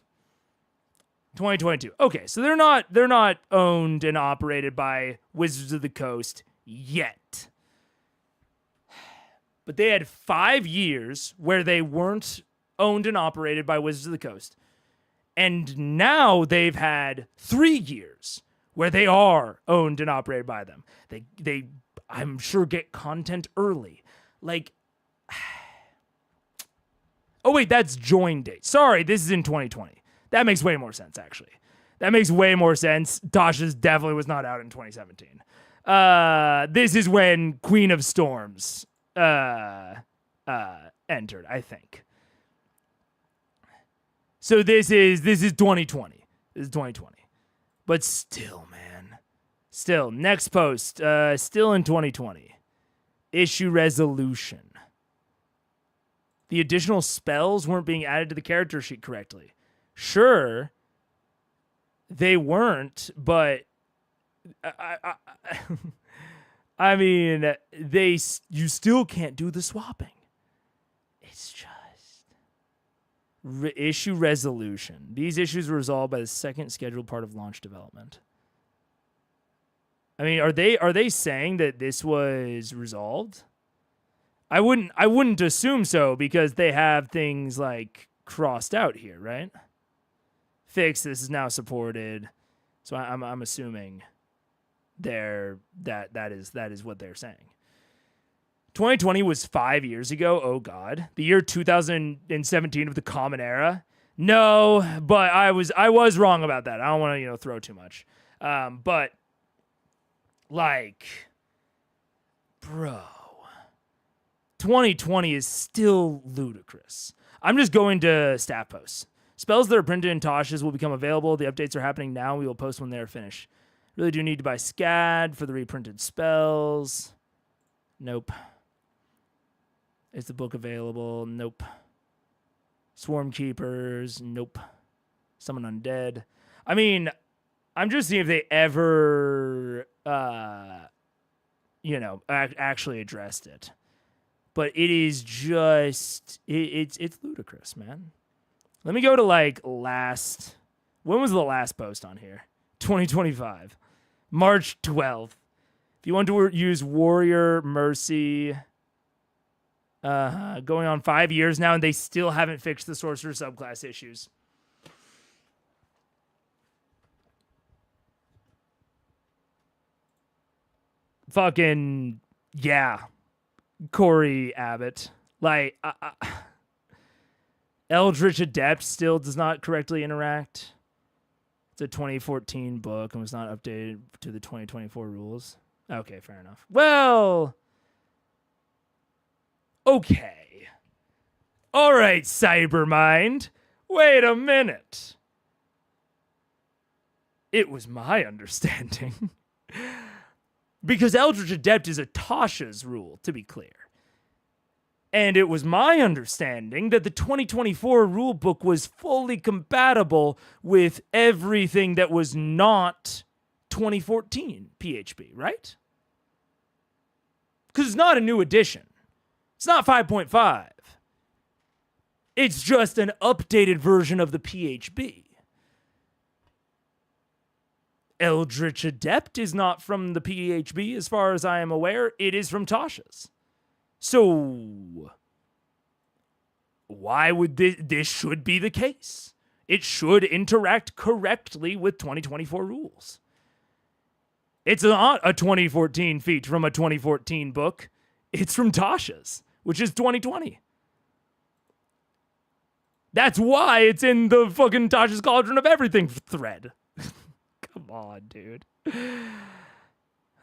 2022. Okay, so they're not owned and operated by Wizards of the Coast yet. But they had 5 years where they weren't owned and operated by Wizards of the Coast. And now they've had 3 years where they are owned and operated by them. They I'm sure get content early. Like, oh wait, that's join date. Sorry, this is in 2020. That makes way more sense, actually. That makes way more sense. Tasha's definitely was not out in 2017. This is when Queen of Storms entered, I think. So this is 2020. This is 2020. But still, man. Still, next post, still in 2020. Issue resolution. The additional spells weren't being added to the character sheet correctly. Sure, they weren't, but I mean, you still can't do the swapping. It's just issue resolution. These issues were resolved by the second scheduled part of launch development. I mean, are they saying that this was resolved? I wouldn't assume so, because they have things like crossed out here, right? Fix, this is now supported. So I'm assuming that is what they're saying. 2020 was 5 years ago. Oh God, the year 2017 of the Common Era. No, but I was wrong about that. I don't want to throw too much. But like, bro, 2020 is still ludicrous. I'm just going to staff posts. Spells that are printed in Tasha's will become available. The updates are happening now. We will post when they are finished. Really do need to buy SCAD for the reprinted spells. Nope. Is the book available? Nope. Swarm Keepers? Nope. Summon Undead? I mean, I'm just seeing if they ever, actually addressed it. But it is just, it's ludicrous, man. Let me go to when was the last post on here? 2025. March 12th. If you want to use Warrior Mercy, going on 5 years now, and they still haven't fixed the Sorcerer subclass issues. Fucking, yeah. Corey Abbott. Like, Eldritch Adept still does not correctly interact. It's a 2014 book and was not updated to the 2024 rules. Okay, fair enough. Well, okay. All right, Cybermind. Wait a minute. It was my understanding. Because Eldritch Adept is a Tasha's rule, to be clear. And it was my understanding that the 2024 rulebook was fully compatible with everything that was not 2014 PHP, right? Because it's not a new edition. It's not 5.5. It's just an updated version of the PHP. Eldritch Adept is not from the PHP as far as I am aware. It is from Tasha's. So, why would this should be the case? It should interact correctly with 2024 rules. It's not a 2014 feat from a 2014 book. It's from Tasha's, which is 2020. That's why it's in the fucking Tasha's Cauldron of Everything thread. Come on, dude.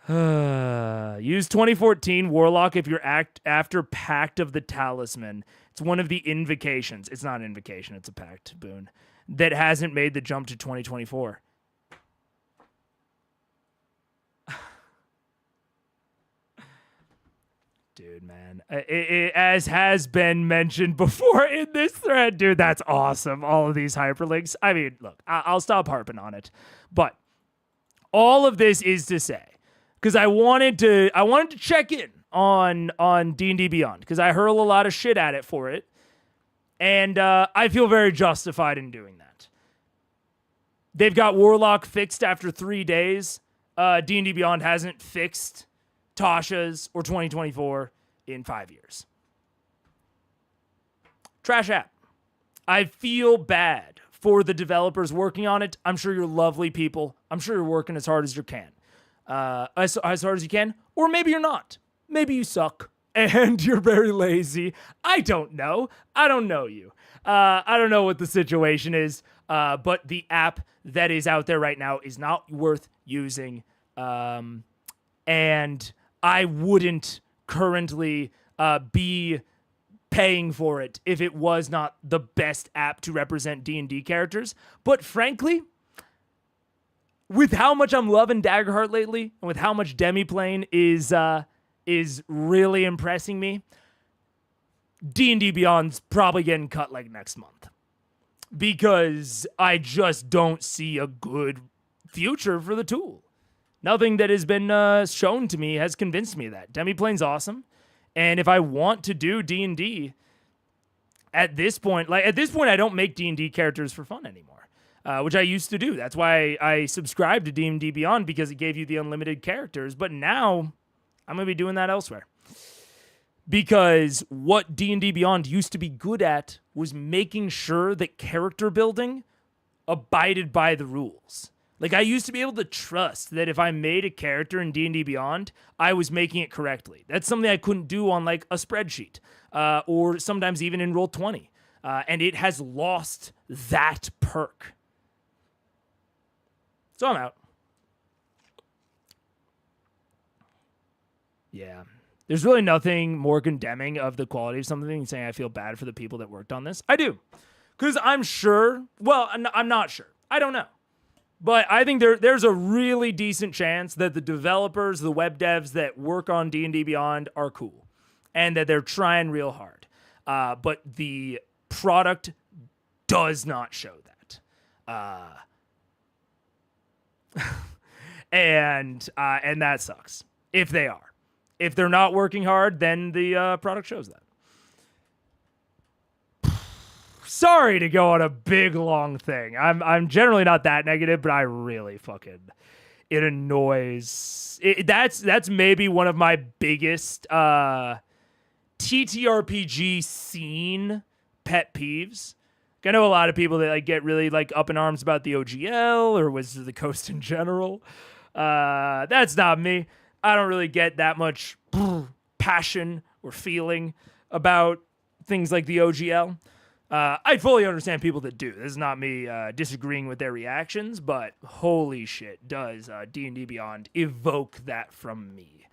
Use 2014 Warlock if you're after Pact of the Talisman. It's one of the invocations. It's not an invocation, it's a pact boon that hasn't made the jump to 2024. Dude, man. As has been mentioned before in this thread, dude, that's awesome. All of these hyperlinks. I mean, look, I'll stop harping on it. But all of this is to say, because I wanted to check in on D&D Beyond, because I hurl a lot of shit at it for it, and I feel very justified in doing that. They've got Warlock fixed after 3 days. D&D Beyond hasn't fixed Tasha's or 2024 in 5 years. Trash app. I feel bad for the developers working on it. I'm sure you're lovely people. I'm sure you're working as hard as you can. As hard as you can, or maybe you're not. Maybe you suck and you're very lazy. I don't know. I don't know you. I don't know what the situation is, but the app that is out there right now is not worth using, and I wouldn't currently be paying for it if it was not the best app to represent D&D characters. But frankly, with how much I'm loving Daggerheart lately, and with how much Demiplane is really impressing me, D&D Beyond's probably getting cut like next month. Because I just don't see a good future for the tool. Nothing that has been shown to me has convinced me of that. Demiplane's awesome. And if I want to do D&D, at this point, I don't make D&D characters for fun anymore. Which I used to do. That's why I subscribed to D&D Beyond, because it gave you the unlimited characters. But now, I'm going to be doing that elsewhere. Because what D&D Beyond used to be good at was making sure that character building abided by the rules. Like, I used to be able to trust that if I made a character in D&D Beyond, I was making it correctly. That's something I couldn't do on, like, a spreadsheet. Or sometimes even in Roll20. And it has lost that perk. So I'm out. Yeah. There's really nothing more condemning of the quality of something than saying I feel bad for the people that worked on this. I do. Because I'm sure, well, I'm not sure. I don't know. But I think there's a really decent chance that the developers, the web devs that work on D&D Beyond are cool. And that they're trying real hard. But the product does not show that. And that sucks. If they are. If they're not working hard, then the product shows that. Sorry to go on a big long thing. I'm generally not that negative, but I really fucking, it annoys. That's maybe one of my biggest TTRPG scene pet peeves. I know a lot of people that get really up in arms about the OGL or Wizards of the Coast in general. That's not me. I don't really get that much passion or feeling about things like the OGL. I fully understand people that do. This is not me disagreeing with their reactions, but holy shit, does D&D Beyond evoke that from me.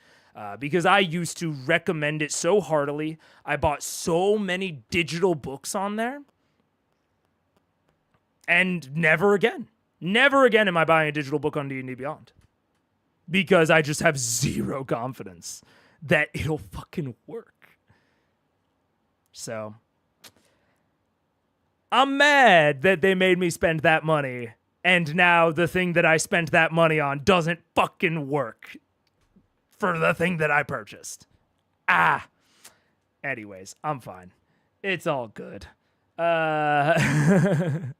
Because I used to recommend it so heartily. I bought so many digital books on there. And never again am I buying a digital book on D&D Beyond. Because I just have zero confidence that it'll fucking work. So I'm mad that they made me spend that money, and now the thing that I spent that money on doesn't fucking work for the thing that I purchased. Anyways, I'm fine. It's all good. A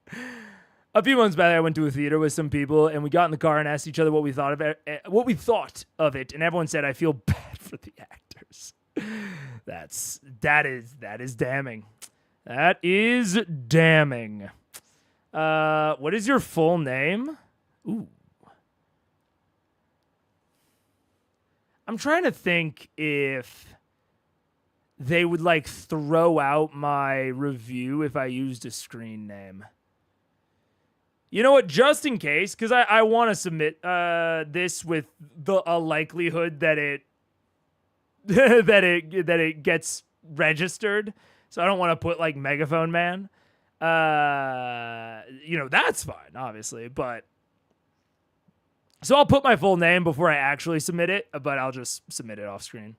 few months back, I went to a theater with some people, and we got in the car and asked each other what we thought of it, and everyone said, "I feel bad for the actors." That is damning. That is damning. What is your full name? Ooh. I'm trying to think if they would like throw out my review if I used a screen name. You know what? Just in case, because I want to submit this with a likelihood that it that it gets registered. So I don't want to put like Megaphone Man. That's fine, obviously, but so I'll put my full name before I actually submit it, but I'll just submit it off screen.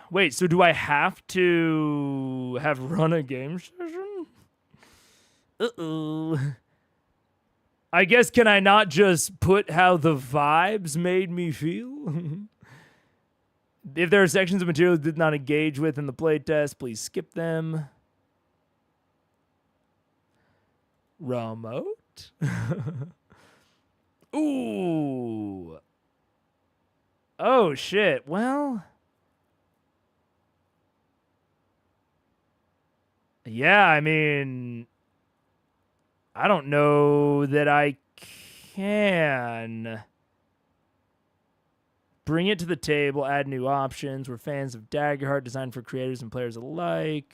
Wait, so do I have to have run a game session? Uh-oh. I guess, can I not just put how the vibes made me feel? If there are sections of material that did not engage with in the playtest, please skip them. Remote? Ooh. Oh, shit. Well. Yeah, I mean, I don't know that I can. Bring it to the table, add new options. We're fans of Daggerheart, designed for creators and players alike.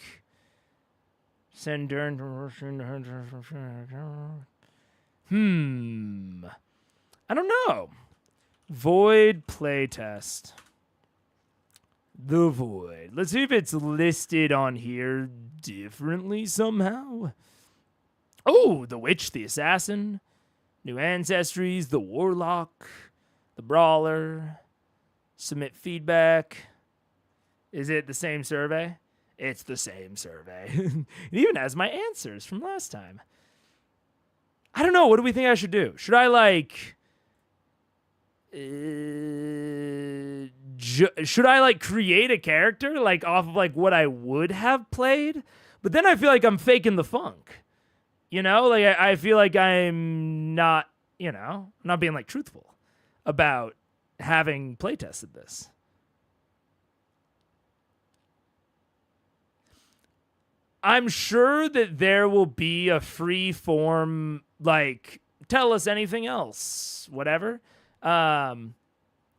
Send Dern. I don't know. Void playtest. The Void. Let's see if it's listed on here differently somehow. Oh, the Witch, the Assassin, New Ancestries, the Warlock, the Brawler. Submit feedback. Is it the same survey? It's the same survey. It even has my answers from last time. I don't know. What do we think I should do? Should I create a character like off of like what I would have played? But then I feel like I'm faking the funk. Like I feel like I'm not, not being like truthful about having playtested this. I'm sure that there will be a free form, like, tell us anything else, whatever. And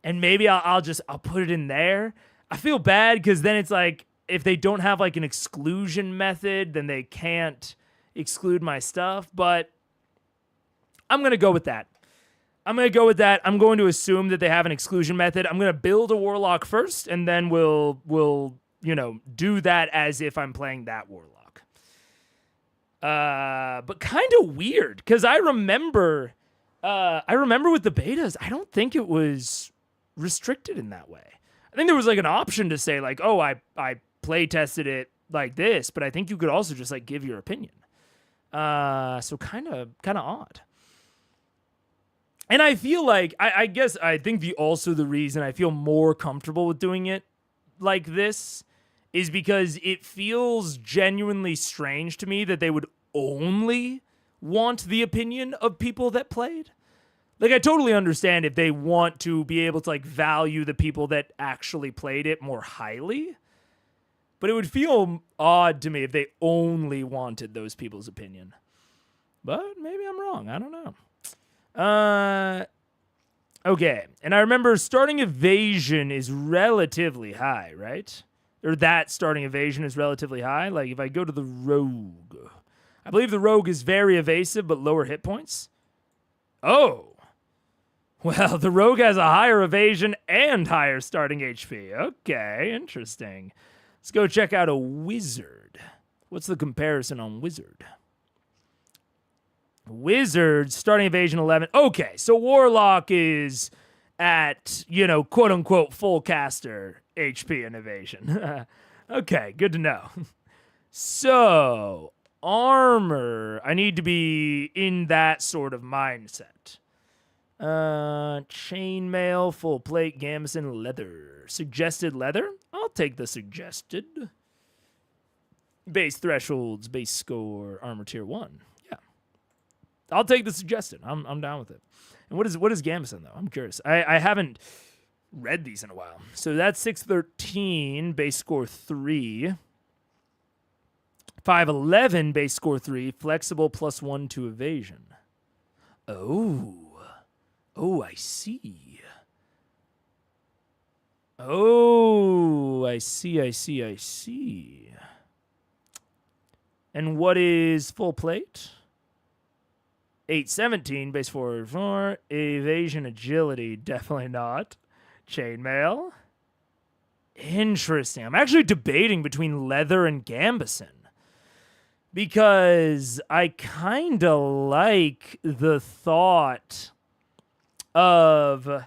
maybe I'll put it in there. I feel bad because then it's like, if they don't have like an exclusion method, then they can't exclude my stuff. But I'm going to go with that. I'm going to assume that they have an exclusion method. I'm going to build a Warlock first, and then we'll do that as if I'm playing that Warlock. But kind of weird, because I remember with the betas, I don't think it was restricted in that way. I think there was like an option to say like, oh, I play tested it like this, but I think you could also just like give your opinion. So kind of odd. And I feel like, I think the reason I feel more comfortable with doing it like this is because it feels genuinely strange to me that they would only want the opinion of people that played. Like, I totally understand if they want to be able to like value the people that actually played it more highly, but it would feel odd to me if they only wanted those people's opinion. But maybe I'm wrong. I don't know. Okay. And I remember starting evasion is relatively high, right? or that starting evasion is relatively high. Like if I go to the rogue, I believe the rogue is very evasive but lower hit points. Oh. Well, the rogue has a higher evasion and higher starting HP. Okay, interesting. Let's go check out a wizard. What's the comparison on wizard? Wizard, starting evasion 11. Okay, so warlock is at, quote unquote, full caster HP and evasion. Okay, good to know. So, armor, I need to be in that sort of mindset. Chainmail, full plate, gambeson, leather. Suggested leather? I'll take the suggested. Base thresholds, base score, armor tier 1. Yeah. I'll take the suggested. I'm down with it. And what is gambeson though? I'm curious. I haven't read these in a while. So that's 613, base score 3. 511, base score 3, flexible +1 to evasion. Oh, I see. Oh, I see. And what is full plate? 817, base 4, evasion, agility, definitely not. Chainmail. Interesting. I'm actually debating between leather and gambeson. Because I kind of like the thought of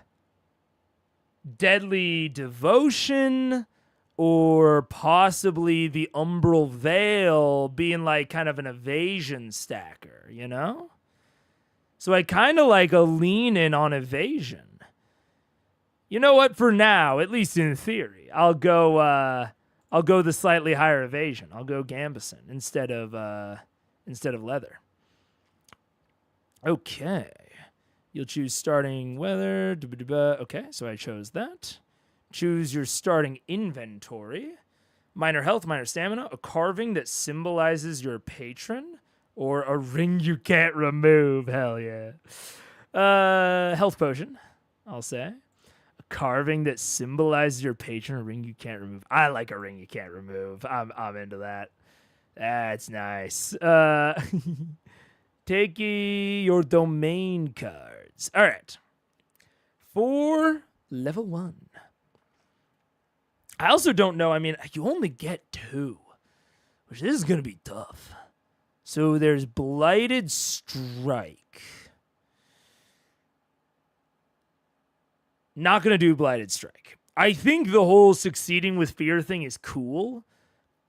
deadly devotion or possibly the umbral veil being like kind of an evasion stacker, So I kind of like a lean in on evasion. You know what? For now, at least in theory, I'll go the slightly higher evasion. I'll go gambeson instead of leather. Okay. You'll choose starting weather. Okay, so I chose that. Choose your starting inventory. Minor health, minor stamina, a carving that symbolizes your patron, or a ring you can't remove. Hell yeah. Health potion, I'll say. A carving that symbolizes your patron, a ring you can't remove. I like a ring you can't remove. I'm into that. That's nice. Take your domain cards. All right. For level 1. I also don't know. I mean, you only get 2, which this is going to be tough. So there's Blighted Strike. Not going to do Blighted Strike. I think the whole succeeding with fear thing is cool,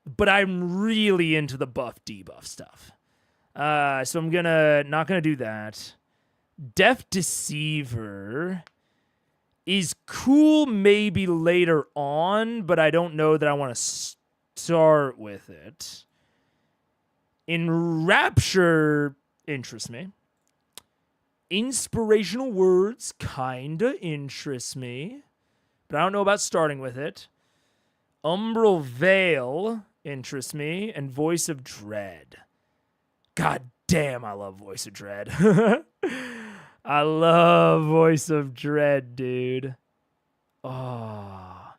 but I'm really into the buff debuff stuff. So I'm not gonna do that. Deaf Deceiver is cool maybe later on, but I don't know that I want to start with it. Enrapture interests me. Inspirational words kinda interests me, but I don't know about starting with it. Umbral Veil interests me, and Voice of Dread. God damn, I love Voice of Dread. I love Voice of Dread, dude. Oh.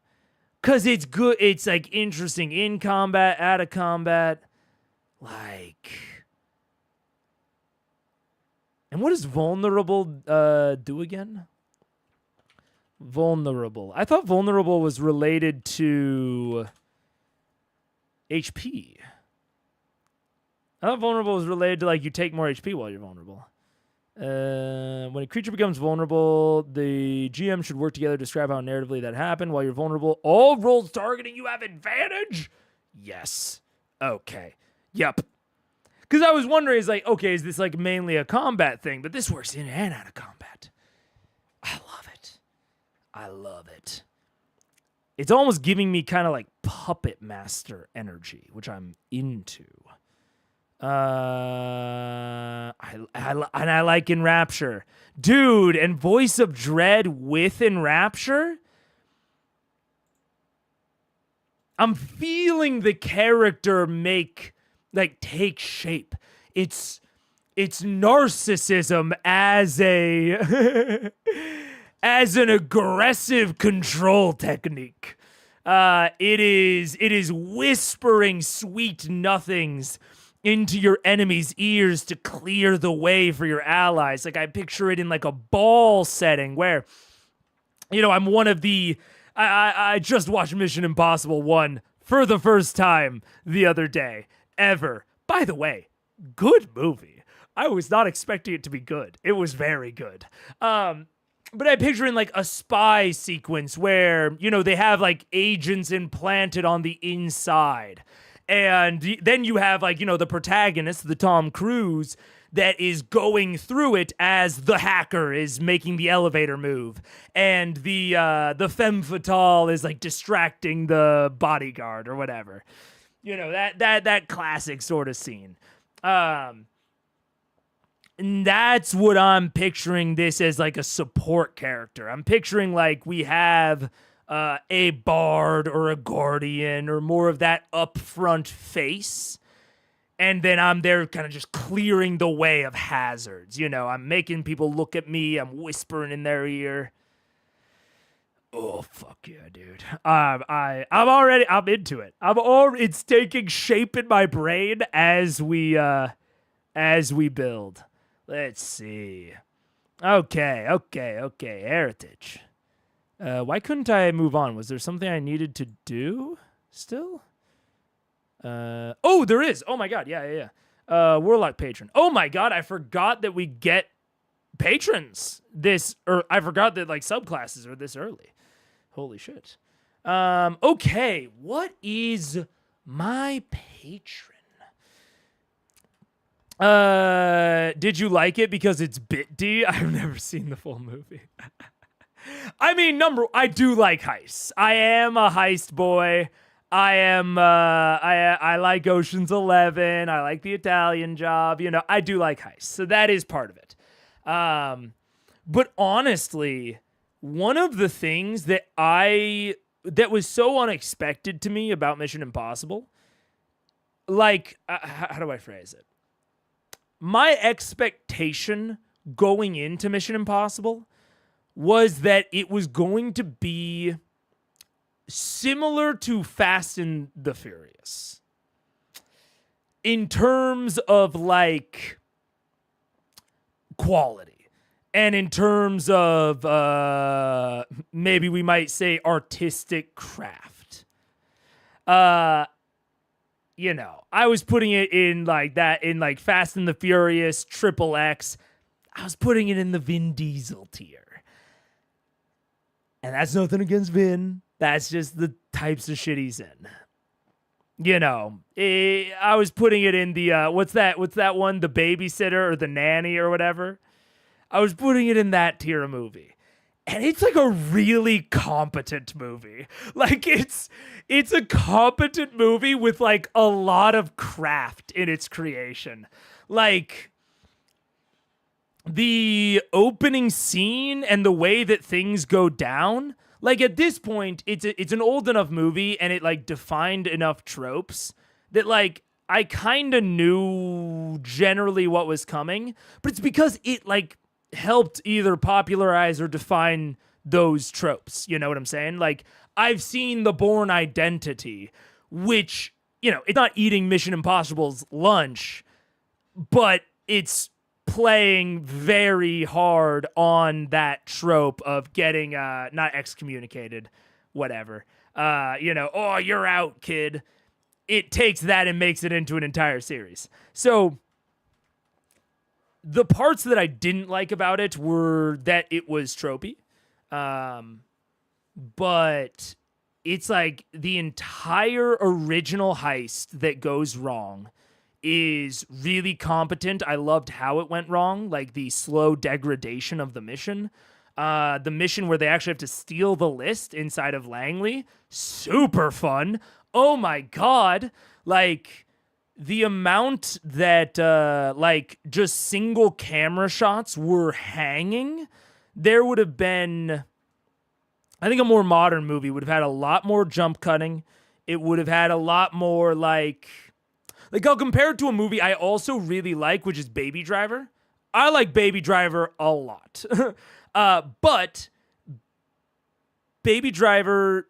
Because it's good. It's, like, interesting in combat, out of combat. Like. And what does Vulnerable do again? Vulnerable. I thought Vulnerable was related to HP. I thought vulnerable was related to, like, you take more HP while you're vulnerable. When a creature becomes vulnerable, the GM should work together to describe how narratively that happened. While you're vulnerable, all rolls targeting you have advantage? Yes. Okay. Yep. Because I was wondering, is this, like, mainly a combat thing? But this works in and out of combat. I love it. It's almost giving me kind of, like, Puppet Master energy, which I'm into. I like Enrapture. Dude, and Voice of Dread with Enrapture? I'm feeling the character take shape. It's narcissism as as an aggressive control technique. It is whispering sweet nothings into your enemy's ears to clear the way for your allies. Like I picture it in like a ball setting where, you know, I'm one of the. I just watched Mission Impossible 1 for the first time the other day ever. By the way, good movie. I was not expecting it to be good. It was very good. But I picture in like a spy sequence where, you know, they have like agents implanted on the inside. And then you have like, you know, the protagonist, the Tom Cruise, that is going through it as the hacker is making the elevator move. And the femme fatale is like distracting the bodyguard or whatever. You know, that classic sort of scene. And that's what I'm picturing this as, like a support character. I'm picturing like we have a bard or a guardian or more of that upfront face. And then I'm there kind of just clearing the way of hazards. You know, I'm making people look at me. I'm whispering in their ear. Oh, fuck yeah, dude. I'm into it. It's taking shape in my brain as we build. Let's see. Okay. Heritage. Why couldn't I move on? Was there something I needed to do still? Oh, there is. Oh my god. Yeah. Warlock patron. Oh my god, I forgot that we get patrons I forgot that like subclasses are this early. Holy shit. Okay, what is my patron? Did you like it because it's Bit D? I've never seen the full movie. I mean, I do like heists. I am a heist boy. I like Ocean's 11. I like The Italian Job. You know, I do like heists. So that is part of it. But honestly, one of the things that was so unexpected to me about Mission Impossible, like, how do I phrase it? My expectation going into Mission Impossible was that it was going to be similar to Fast and the Furious in terms of like quality and in terms of maybe we might say artistic craft. You know, I was putting it in like that in like Fast and the Furious, Triple X. I was putting it in the Vin Diesel tier. And that's nothing against Vin. That's just the types of shit he's in. You know, I was putting it in the, what's that one? The Babysitter or The Nanny or whatever. I was putting it in that tier of movie. And it's like a really competent movie. Like it's a competent movie with like a lot of craft in its creation. Like the opening scene and the way that things go down, like at this point, it's an old enough movie and it like defined enough tropes that like I kind of knew generally what was coming, but it's because it like helped either popularize or define those tropes. You know what I'm saying? Like I've seen The Bourne Identity, which, you know, it's not eating Mission Impossible's lunch, but it's playing very hard on that trope of getting not excommunicated, whatever. You know, oh, you're out, kid. It takes that and makes it into an entire series. So the parts that I didn't like about it were that it was tropey. But it's like the entire original heist that goes wrong is really competent. I loved how it went wrong, like the slow degradation of the mission. The mission where they actually have to steal the list inside of Langley, super fun. Oh my god, like the amount that like just single camera shots were hanging, there would have been, I think a more modern movie would have had a lot more jump cutting. It would have had a lot more like I'll compare it to a movie I also really like, which is Baby Driver. I like Baby Driver a lot. But Baby Driver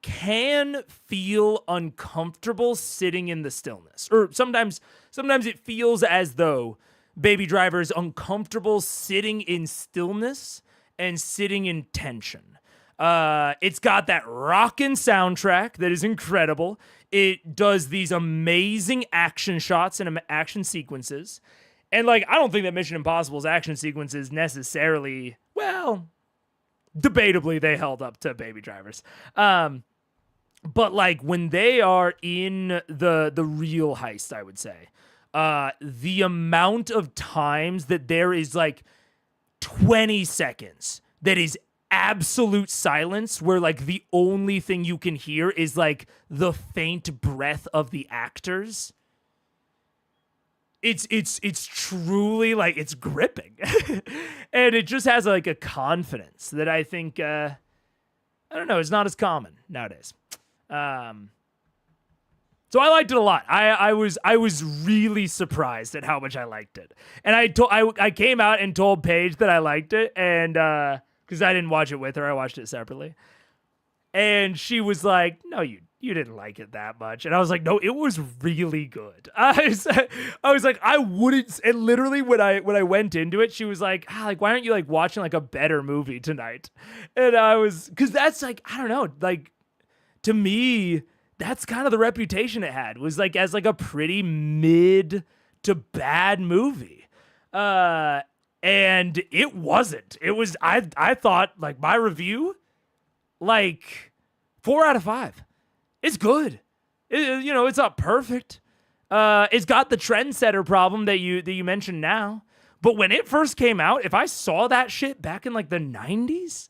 can feel uncomfortable sitting in the stillness. Or sometimes it feels as though Baby Driver is uncomfortable sitting in stillness and sitting in tension. It's got that rockin' soundtrack that is incredible. It does these amazing action shots and action sequences. And, like, I don't think that Mission Impossible's action sequences necessarily, well, debatably they held up to Baby Driver's. But, like, when they are in the real heist, I would say, the amount of times that there is, like, 20 seconds that is absolute silence where, like, the only thing you can hear is, like, the faint breath of the actors. It's truly, like, it's gripping. And it just has, like, a confidence that I think, I don't know, it's not as common nowadays. So I liked it a lot. I was really surprised at how much I liked it. And I came out and told Paige that I liked it, and because I didn't watch it with her, I watched it separately. And she was like, "No, you didn't like it that much." And I was like, "No, it was really good." I was like, I wouldn't. And literally, when I went into it, she was like, like, why aren't you, like, watching, like, a better movie tonight? And I was, because that's, like, I don't know, like, to me, that's kind of the reputation it had, was, like, as, like, a pretty mid to bad movie. And it wasn't. It was, I thought, like, my review, like, 4 out of 5. It's good. It's not perfect. It's got the trendsetter problem that you mentioned now. But when it first came out, if I saw that shit back in, like, the 90s,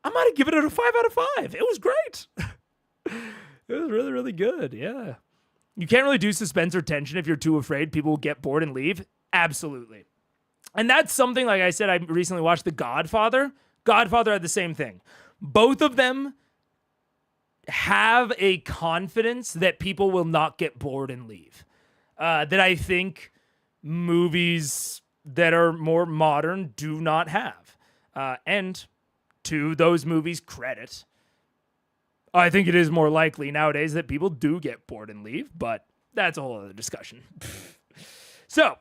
I might have given it a 5 out of 5. It was great. It was really, really good. Yeah. You can't really do suspense or tension if you're too afraid people will get bored and leave. Absolutely. And that's something, like I said, I recently watched The Godfather. Godfather had the same thing. Both of them have a confidence that people will not get bored and leave. That I think movies that are more modern do not have. And to those movies' credit, I think it is more likely nowadays that people do get bored and leave, but that's a whole other discussion. So,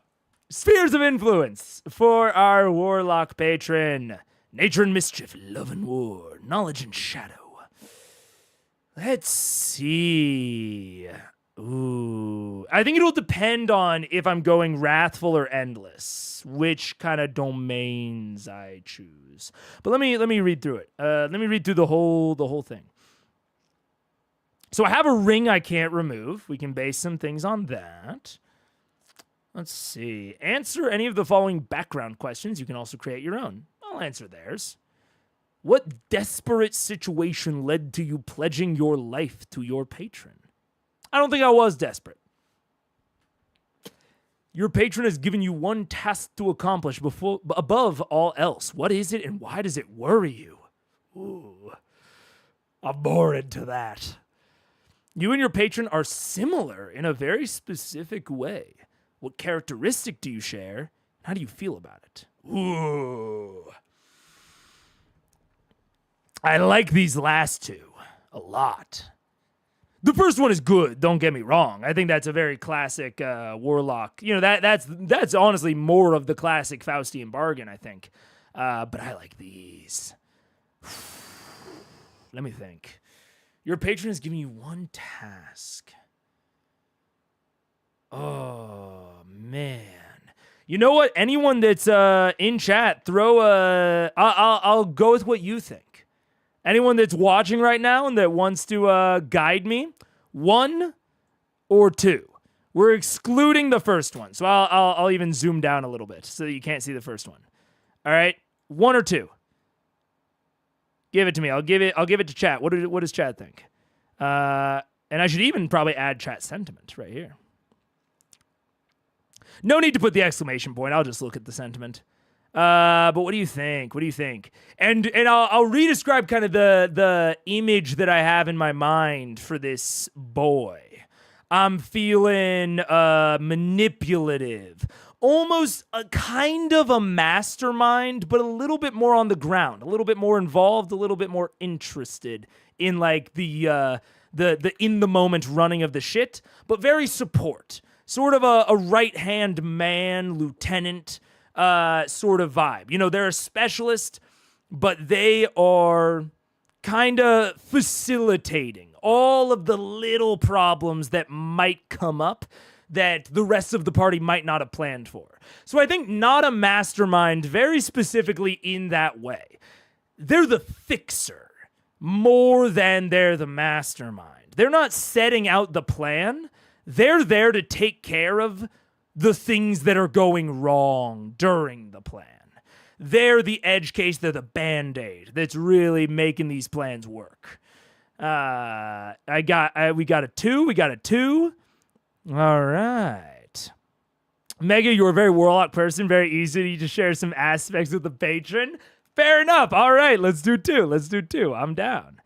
spheres of influence for our Warlock patron. Nature and mischief, love and war, knowledge and shadow. Let's see. Ooh. I think it'll depend on if I'm going wrathful or endless, which kind of domains I choose. But let me read through it. Let me read through the whole thing. So I have a ring I can't remove. We can base some things on that. Let's see. Answer any of the following background questions. You can also create your own. I'll answer theirs. What desperate situation led to you pledging your life to your patron? I don't think I was desperate. Your patron has given you one task to accomplish above all else. What is it and why does it worry you? Ooh, I'm more into that. You and your patron are similar in a very specific way. What characteristic do you share? How do you feel about it? Ooh. I like these last two a lot. The first one is good, don't get me wrong. I think that's a very classic Warlock. That's honestly more of the classic Faustian bargain, I think. But I like these. Let me think. Your patron is giving you one task. Oh, man. You know what? Anyone that's in chat, throw a... I'll go with what you think. Anyone that's watching right now and that wants to guide me, 1 or 2. We're excluding the first one, so I'll even zoom down a little bit so that you can't see the first one. All right, 1 or 2. Give it to me. I'll give it to chat. What does chat think? And I should even probably add chat sentiment right here. No need to put the exclamation point. I'll just look at the sentiment. But what do you think? What do you think? And I'll re-describe kind of the image that I have in my mind for this boy. I'm feeling manipulative, almost a kind of a mastermind, but a little bit more on the ground, a little bit more involved, a little bit more interested in like the in the moment running of the shit, but very support. Sort of a right-hand man, lieutenant sort of vibe. You know, they're a specialist, but they are kind of facilitating all of the little problems that might come up that the rest of the party might not have planned for. So I think not a mastermind very specifically in that way. They're the fixer more than they're the mastermind. They're not setting out the plan. They're there to take care of the things that are going wrong during the plan. They're the edge case. They're the Band-Aid that's really making these plans work. We got a 2. We got a 2. All right. Mega, you're a very warlock person. Very easy to share some aspects with the patron. Fair enough. All right, let's do 2. Let's do 2. I'm down.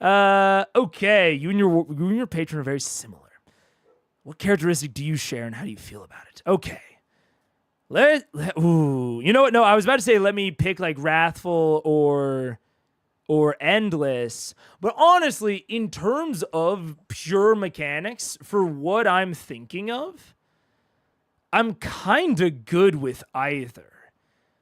Okay, you and your patron are very similar. What characteristic do you share and how do you feel about it? Okay. Ooh, you know what? No, I was about to say let me pick like Wrathful or Endless. But honestly, in terms of pure mechanics, for what I'm thinking of, I'm kind of good with either.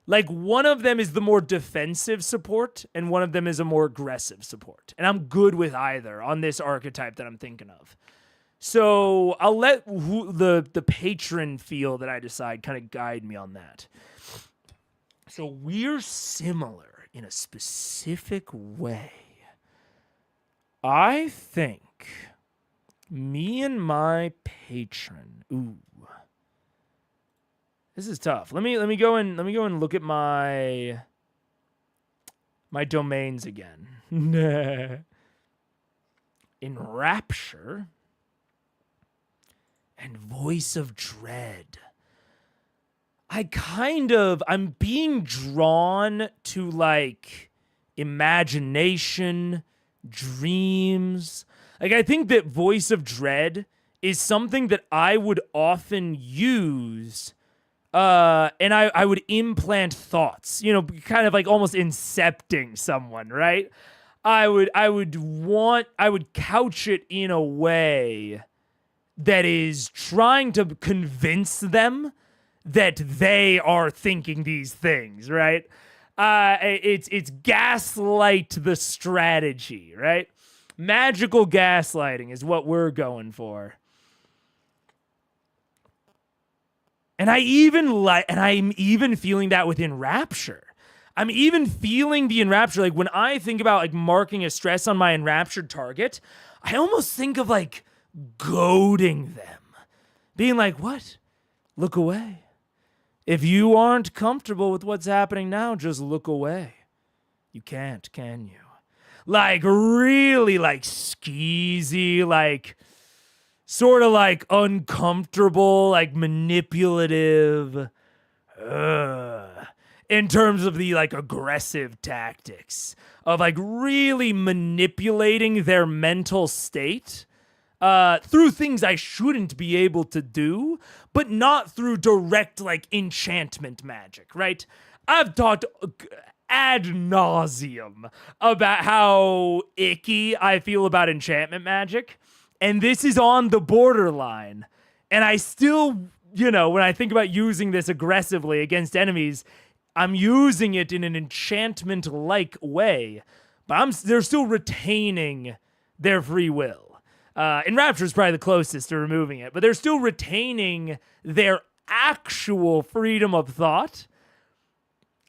Like, one of them is the more defensive support, and one of them is a more aggressive support. And I'm good with either on this archetype that I'm thinking of. So I'll let the patron feel that I decide kind of guide me on that. So we're similar in a specific way. I think me and my patron. Ooh, this is tough. Let me go and look at my domains again. Enrapture and Voice of Dread. I'm being drawn to like imagination, dreams. Like, I think that Voice of Dread is something that I would often use, and I would implant thoughts, you know, kind of like almost incepting someone, right? I would couch it in a way that is trying to convince them that they are thinking these things, right? It's gaslight the strategy, right? Magical gaslighting is what we're going for. And I'm even feeling that with Enrapture. I'm even feeling the Enrapture. Like, when I think about like marking a stress on my enraptured target, I almost think of like goading them, being like, what? Look away. If you aren't comfortable with what's happening now, just look away. You can't, can you? Like, really like skeezy, like sort of like uncomfortable, like manipulative, in terms of the like aggressive tactics of like really manipulating their mental state through things I shouldn't be able to do, but not through direct like enchantment magic, right? I've talked ad nauseum about how icky I feel about enchantment magic, and this is on the borderline. And I still, you know, when I think about using this aggressively against enemies, I'm using it in an enchantment-like way, but they're still retaining their free will. Enrapture is probably the closest to removing it, but they're still retaining their actual freedom of thought.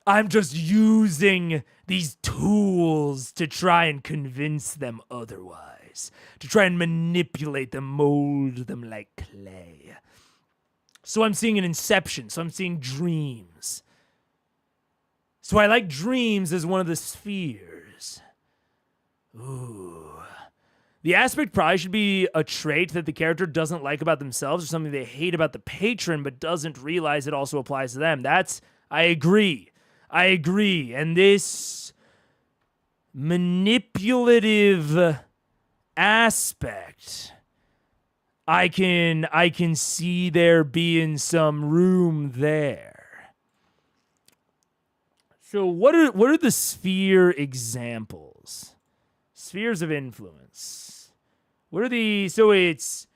I'm just using these tools to try and convince them otherwise, to try and manipulate them, mold them like clay. So I'm seeing an inception, so I'm seeing dreams. So I like dreams as one of the spheres. Ooh. The aspect probably should be a trait that the character doesn't like about themselves or something they hate about the patron but doesn't realize it also applies to them. I agree. And this manipulative aspect, I can see there being some room there. So what are the sphere examples? Spheres of influence. What are the, so it's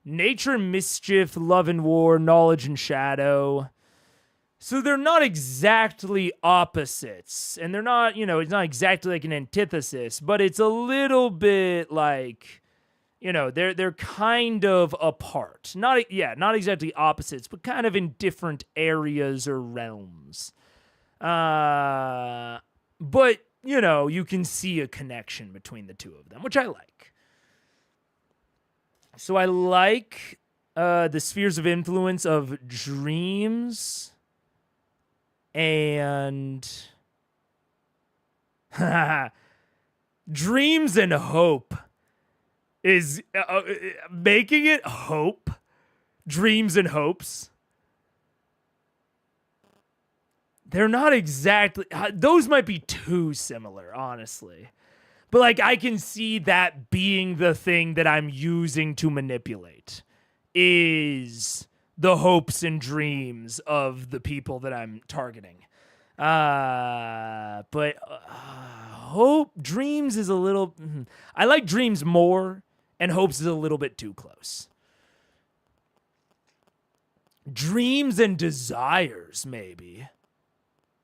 nature, mischief, love and war, knowledge and shadow. So they're not exactly opposites, and they're not, it's not exactly like an antithesis, but it's a little bit like, they're kind of apart. Not exactly opposites, but kind of in different areas or realms. But you can see a connection between the two of them, which I like. So I like the spheres of influence of dreams and dreams and hope is making it hope. Dreams and hopes. They're not exactly, those might be too similar, honestly. But like I can see that being the thing that I'm using to manipulate is the hopes and dreams of the people that I'm targeting. But hope, dreams is a little, I like dreams more, and hopes is a little bit too close. Dreams and desires, maybe.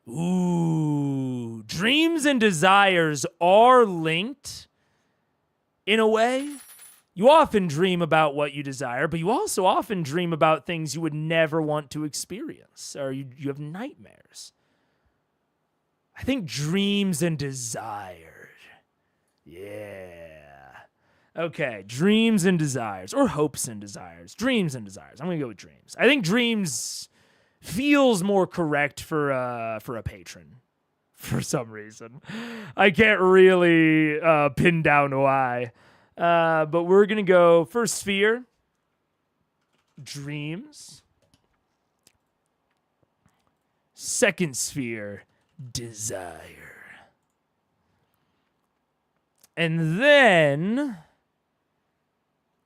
Ooh, dreams and desires are linked in a way. You often dream about what you desire, but you also often dream about things you would never want to experience, or you have nightmares. I think dreams and desires. Yeah. Okay, dreams and desires, or hopes and desires. Dreams and desires. I'm going to go with dreams. I think dreams feels more correct for a patron for some reason. I can't really pin down why. But we're going to go first sphere, dreams. Second sphere, desire. And then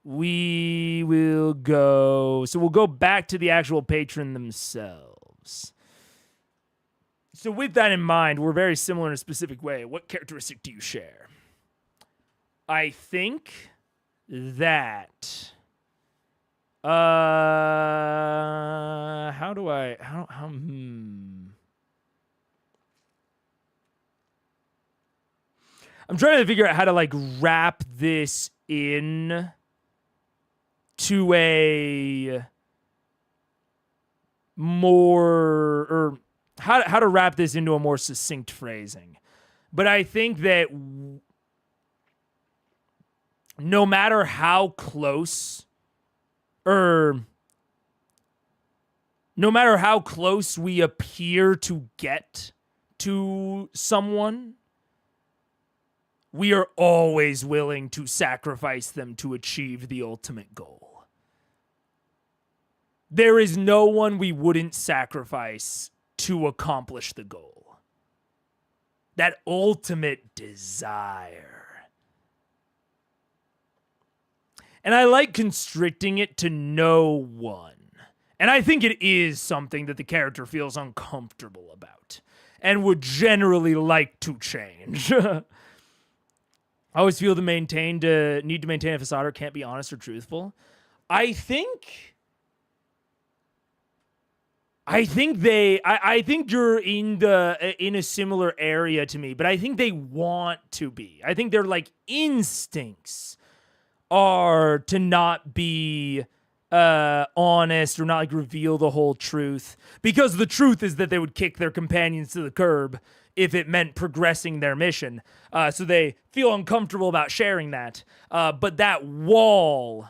we will go, so we'll go back to the actual patron themselves. So with that in mind, we're very similar in a specific way. What characteristic do you share? I think that I'm trying to figure out how to like wrap this in to a more, or how to wrap this into a more succinct phrasing. But I think that no matter how close, or no matter how close we appear to get to someone, we are always willing to sacrifice them to achieve the ultimate goal. There is no one we wouldn't sacrifice to accomplish the goal. That ultimate desire. And I like constricting it to no one. And I think it is something that the character feels uncomfortable about and would generally like to change. I always feel the need to maintain a facade or can't be honest or truthful. I think you're in a similar area to me, but I think they want to be. I think their like instincts are to not be honest or not like reveal the whole truth, because the truth is that they would kick their companions to the curb if it meant progressing their mission. So they feel uncomfortable about sharing that. But that wall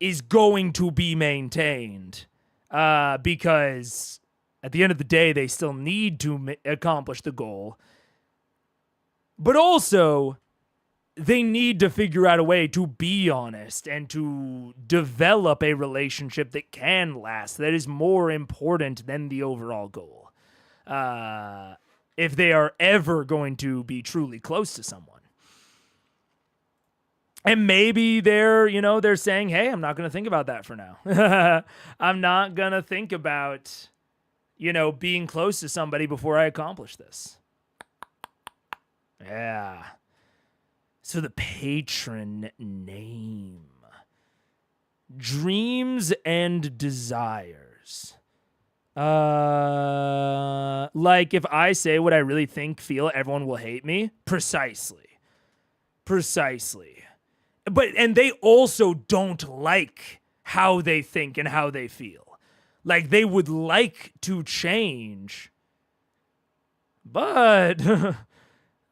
is going to be maintained because at the end of the day, they still need to accomplish the goal. But also, they need to figure out a way to be honest and to develop a relationship that can last, that is more important than the overall goal. If they are ever going to be truly close to someone. And maybe they're saying, hey, I'm not going to think about that for now. I'm not going to think about, being close to somebody before I accomplish this. Yeah. So the patron name. Dreams and desires. Like if I say what I really think, feel, everyone will hate me. Precisely. And they also don't like how they think and how they feel. Like they would like to change, but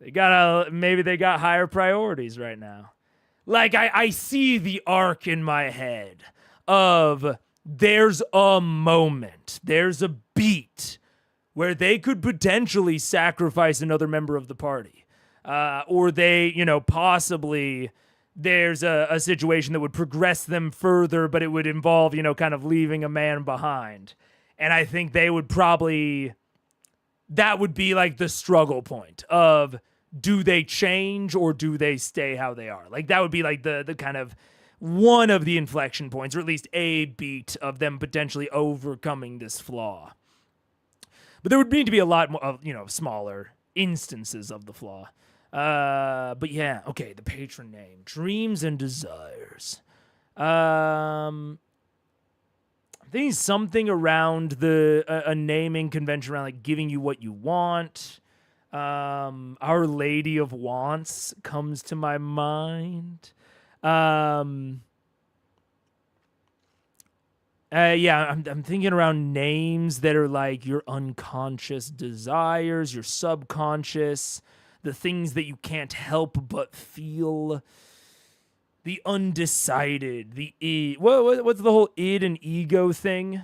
maybe they got higher priorities right now. Like I see the arc in my head of there's a moment, there's a beat where they could potentially sacrifice another member of the party. Or they, possibly there's a situation that would progress them further, but it would involve, kind of leaving a man behind. And I think that would be like the struggle point of, do they change or do they stay how they are? Like that would be like the kind of one of the inflection points, or at least a beat of them potentially overcoming this flaw. But there would need to be a lot more of, smaller instances of the flaw. But yeah, okay, the patron name, dreams and desires. I think something around a naming convention around like giving you what you want. Our Lady of Wants comes to my mind. I'm thinking around names that are like your unconscious desires, your subconscious, the things that you can't help but feel, the undecided, the id. What's the whole id and ego thing?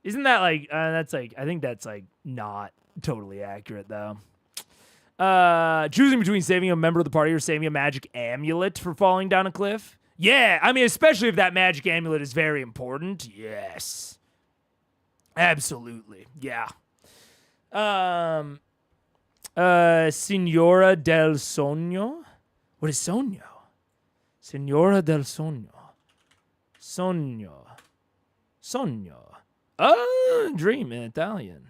Isn't that like, that's like, I think that's like not totally accurate though. Choosing between saving a member of the party or saving a magic amulet for falling down a cliff. Yeah, I mean, especially if that magic amulet is very important. Yes. Absolutely. Yeah. Signora del Sogno. What is Sogno? Signora del Sogno. Sogno. Dream in Italian.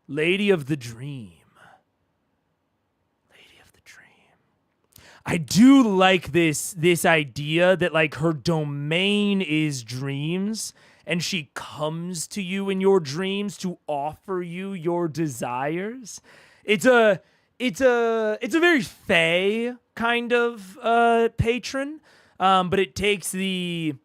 Lady of the Dream. I do like this idea that like her domain is dreams and she comes to you in your dreams to offer you your desires. It's a very fae kind of patron, but it takes it's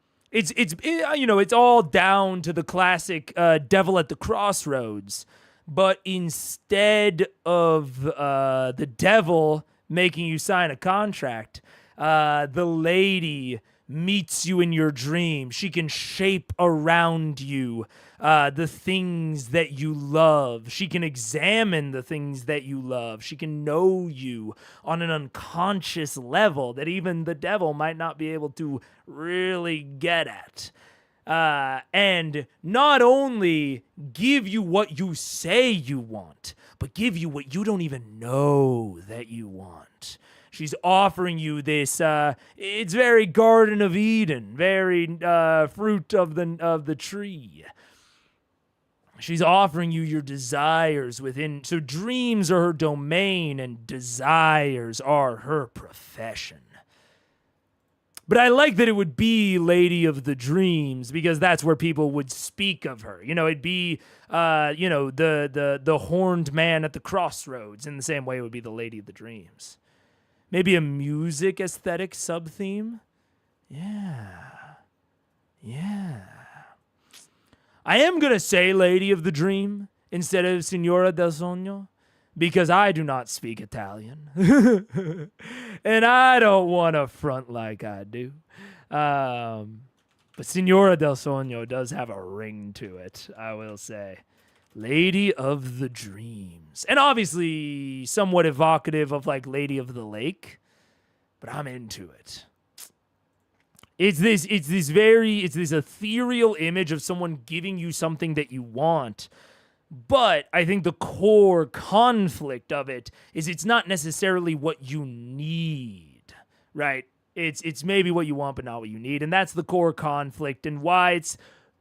all down to the classic devil at the crossroads, but instead of the devil making you sign a contract, the lady meets you in your dream. She can shape around you the things that you love. She can examine the things that you love. She can know you on an unconscious level that even the devil might not be able to really get at. And not only give you what you say you want, but give you what you don't even know that you want. She's offering you this, it's very Garden of Eden, very fruit of the tree. She's offering you your desires within, so dreams are her domain and desires are her profession. But I like that it would be Lady of the Dreams because that's where people would speak of her. It'd be, the horned man at the crossroads. In the same way, it would be the Lady of the Dreams. Maybe a music aesthetic sub-theme? Yeah. I am going to say Lady of the Dream instead of Signora del Sogno because I do not speak Italian. And I don't want to front like I do. But Signora del Sogno does have a ring to it, I will say. Lady of the Dreams. And obviously somewhat evocative of like Lady of the Lake. But I'm into it. It's this ethereal image of someone giving you something that you want. But I think the core conflict of it is it's not necessarily what you need, right? It's maybe what you want, but not what you need. And that's the core conflict and why it's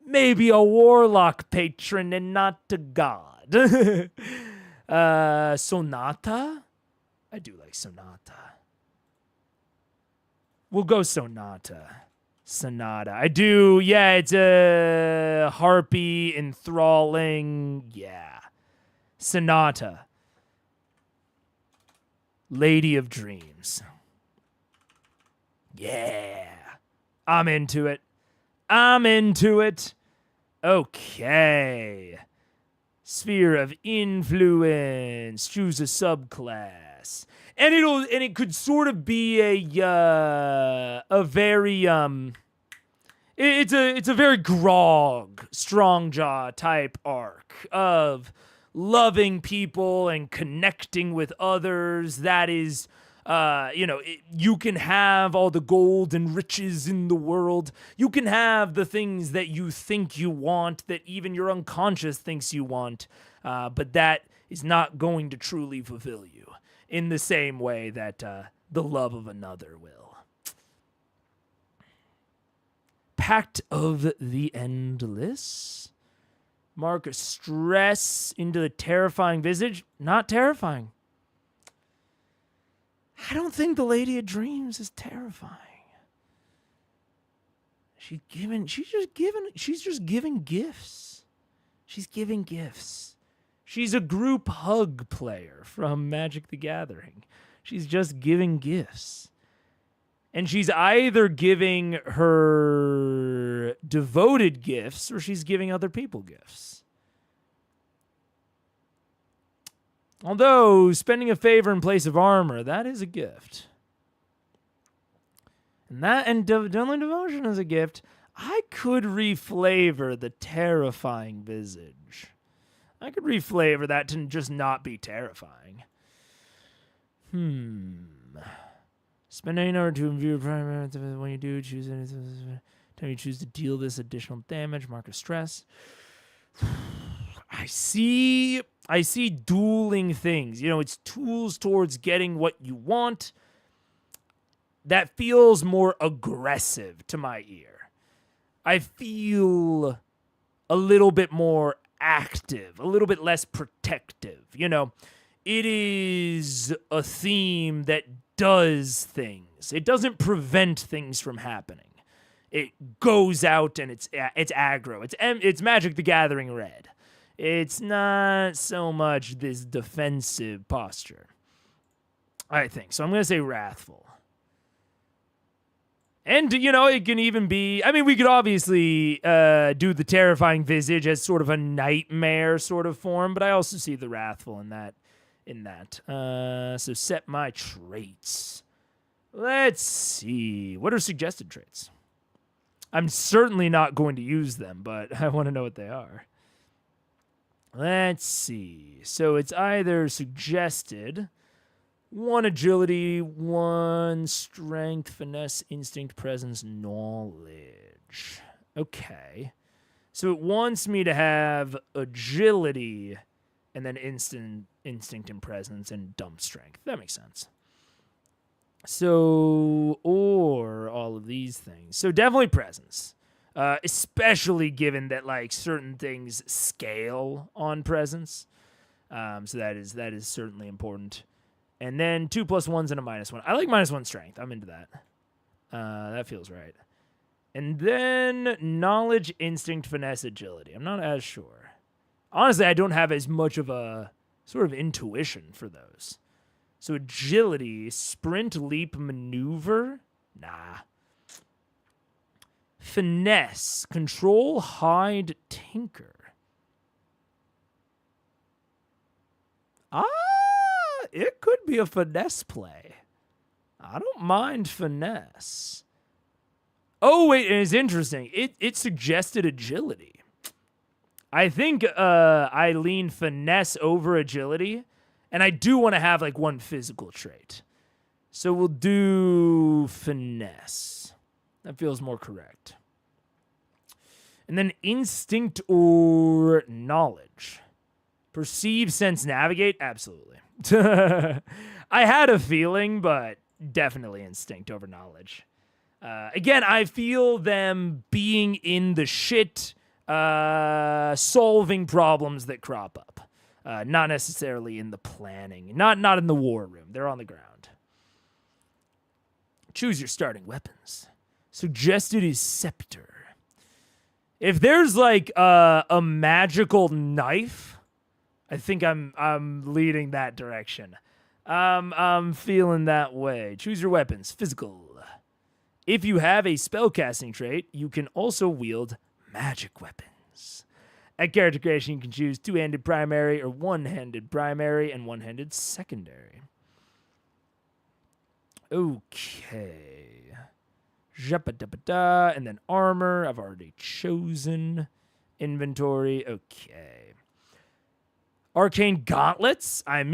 maybe a warlock patron and not a god. Sonata? I do like Sonata. We'll go Sonata. Sonata. I do. Yeah, it's a harpy, enthralling. Yeah. Sonata. Lady of Dreams. Yeah. I'm into it. I'm into it. Okay. Sphere of influence. Choose a subclass. And it could sort of be a very it's a very Grog, Strongjaw type arc of loving people and connecting with others. That is, you can have all the gold and riches in the world. You can have the things that you think you want, that even your unconscious thinks you want, but that is not going to truly fulfill you in the same way that the love of another will. Pact of the Endless. Mark stress into the terrifying visage. Not terrifying. I don't think the Lady of Dreams is terrifying. She's just giving gifts. She's giving gifts. She's a group hug player from Magic the Gathering. She's just giving gifts. And she's either giving her devoted gifts or she's giving other people gifts. Although, spending a favor in place of armor, that is a gift. And Dunley Devotion is a gift. I could reflavor the terrifying visage. I could reflavor that to just not be terrifying. Spend any number to imbue your primary. When you do, choose any time you choose to deal this additional damage, mark a stress. I see dueling things. It's tools towards getting what you want. That feels more aggressive to my ear. I feel a little bit more active, a little bit less protective. It is a theme that does things. It doesn't prevent things from happening. It goes out and it's aggro. It's Magic the Gathering red. It's not so much this defensive posture, I think. So I'm going to say Wrathful. And, it can even be... we could obviously do the Terrifying Visage as sort of a nightmare sort of form, but I also see the Wrathful in that. So set my traits. Let's see. What are suggested traits? I'm certainly not going to use them, but I want to know what they are. Let's see. So it's either suggested 1 agility, 1 strength, finesse, instinct, presence, knowledge. Okay. So it wants me to have agility and then instinct and presence and dump strength. That makes sense. So, or all of these things. So definitely presence. Especially given that certain things scale on presence. So that is certainly important. And then 2 + 1s and a -1. I like -1 strength. I'm into that. That feels right. And then knowledge, instinct, finesse, agility. I'm not as sure. Honestly, I don't have as much of a sort of intuition for those. So agility, sprint, leap, maneuver. Nah. Finesse, control, hide, tinker. It could be a finesse play. I don't mind finesse. Oh, wait, and it's interesting. It suggested agility. I think I lean finesse over agility, and I do want to have 1 physical trait. So we'll do finesse. That feels more correct. And then instinct or knowledge. Perceive, sense, navigate? Absolutely. I had a feeling, but definitely instinct over knowledge. Again, I feel them being in the shit, solving problems that crop up. Not necessarily in the planning. Not in the war room. They're on the ground. Choose your starting weapons. Suggested is scepter. If there's like a magical knife, I think I'm leading that direction. I'm feeling that way. Choose your weapons. Physical. If you have a spellcasting trait, you can also wield magic weapons. At character creation, you can choose two-handed primary or one-handed primary and one-handed secondary. Okay. And then armor, I've already chosen. Inventory, okay. Arcane gauntlets, I'm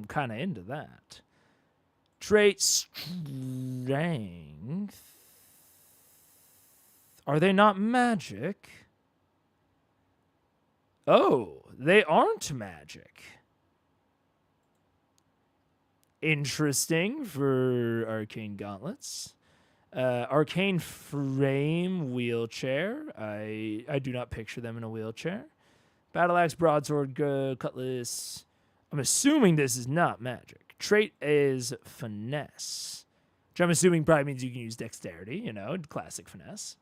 kind of into that. Trait strength. Are they not magic? Oh, they aren't magic. Interesting for arcane gauntlets. Arcane frame wheelchair. I do not picture them in a wheelchair. Battle axe, broadsword, cutlass. I'm assuming this is not magic. Trait is finesse, which I'm assuming probably means you can use dexterity, classic finesse.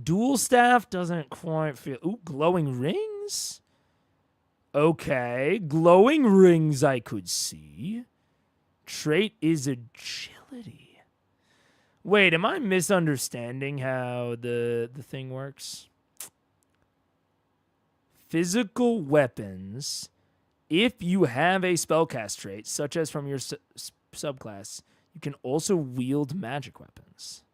Dual staff doesn't quite feel... Ooh, glowing rings? Okay, glowing rings I could see. Trait is agility. Wait, am I misunderstanding how the thing works? Physical weapons... If you have a spellcast trait, such as from your subclass, you can also wield magic weapons.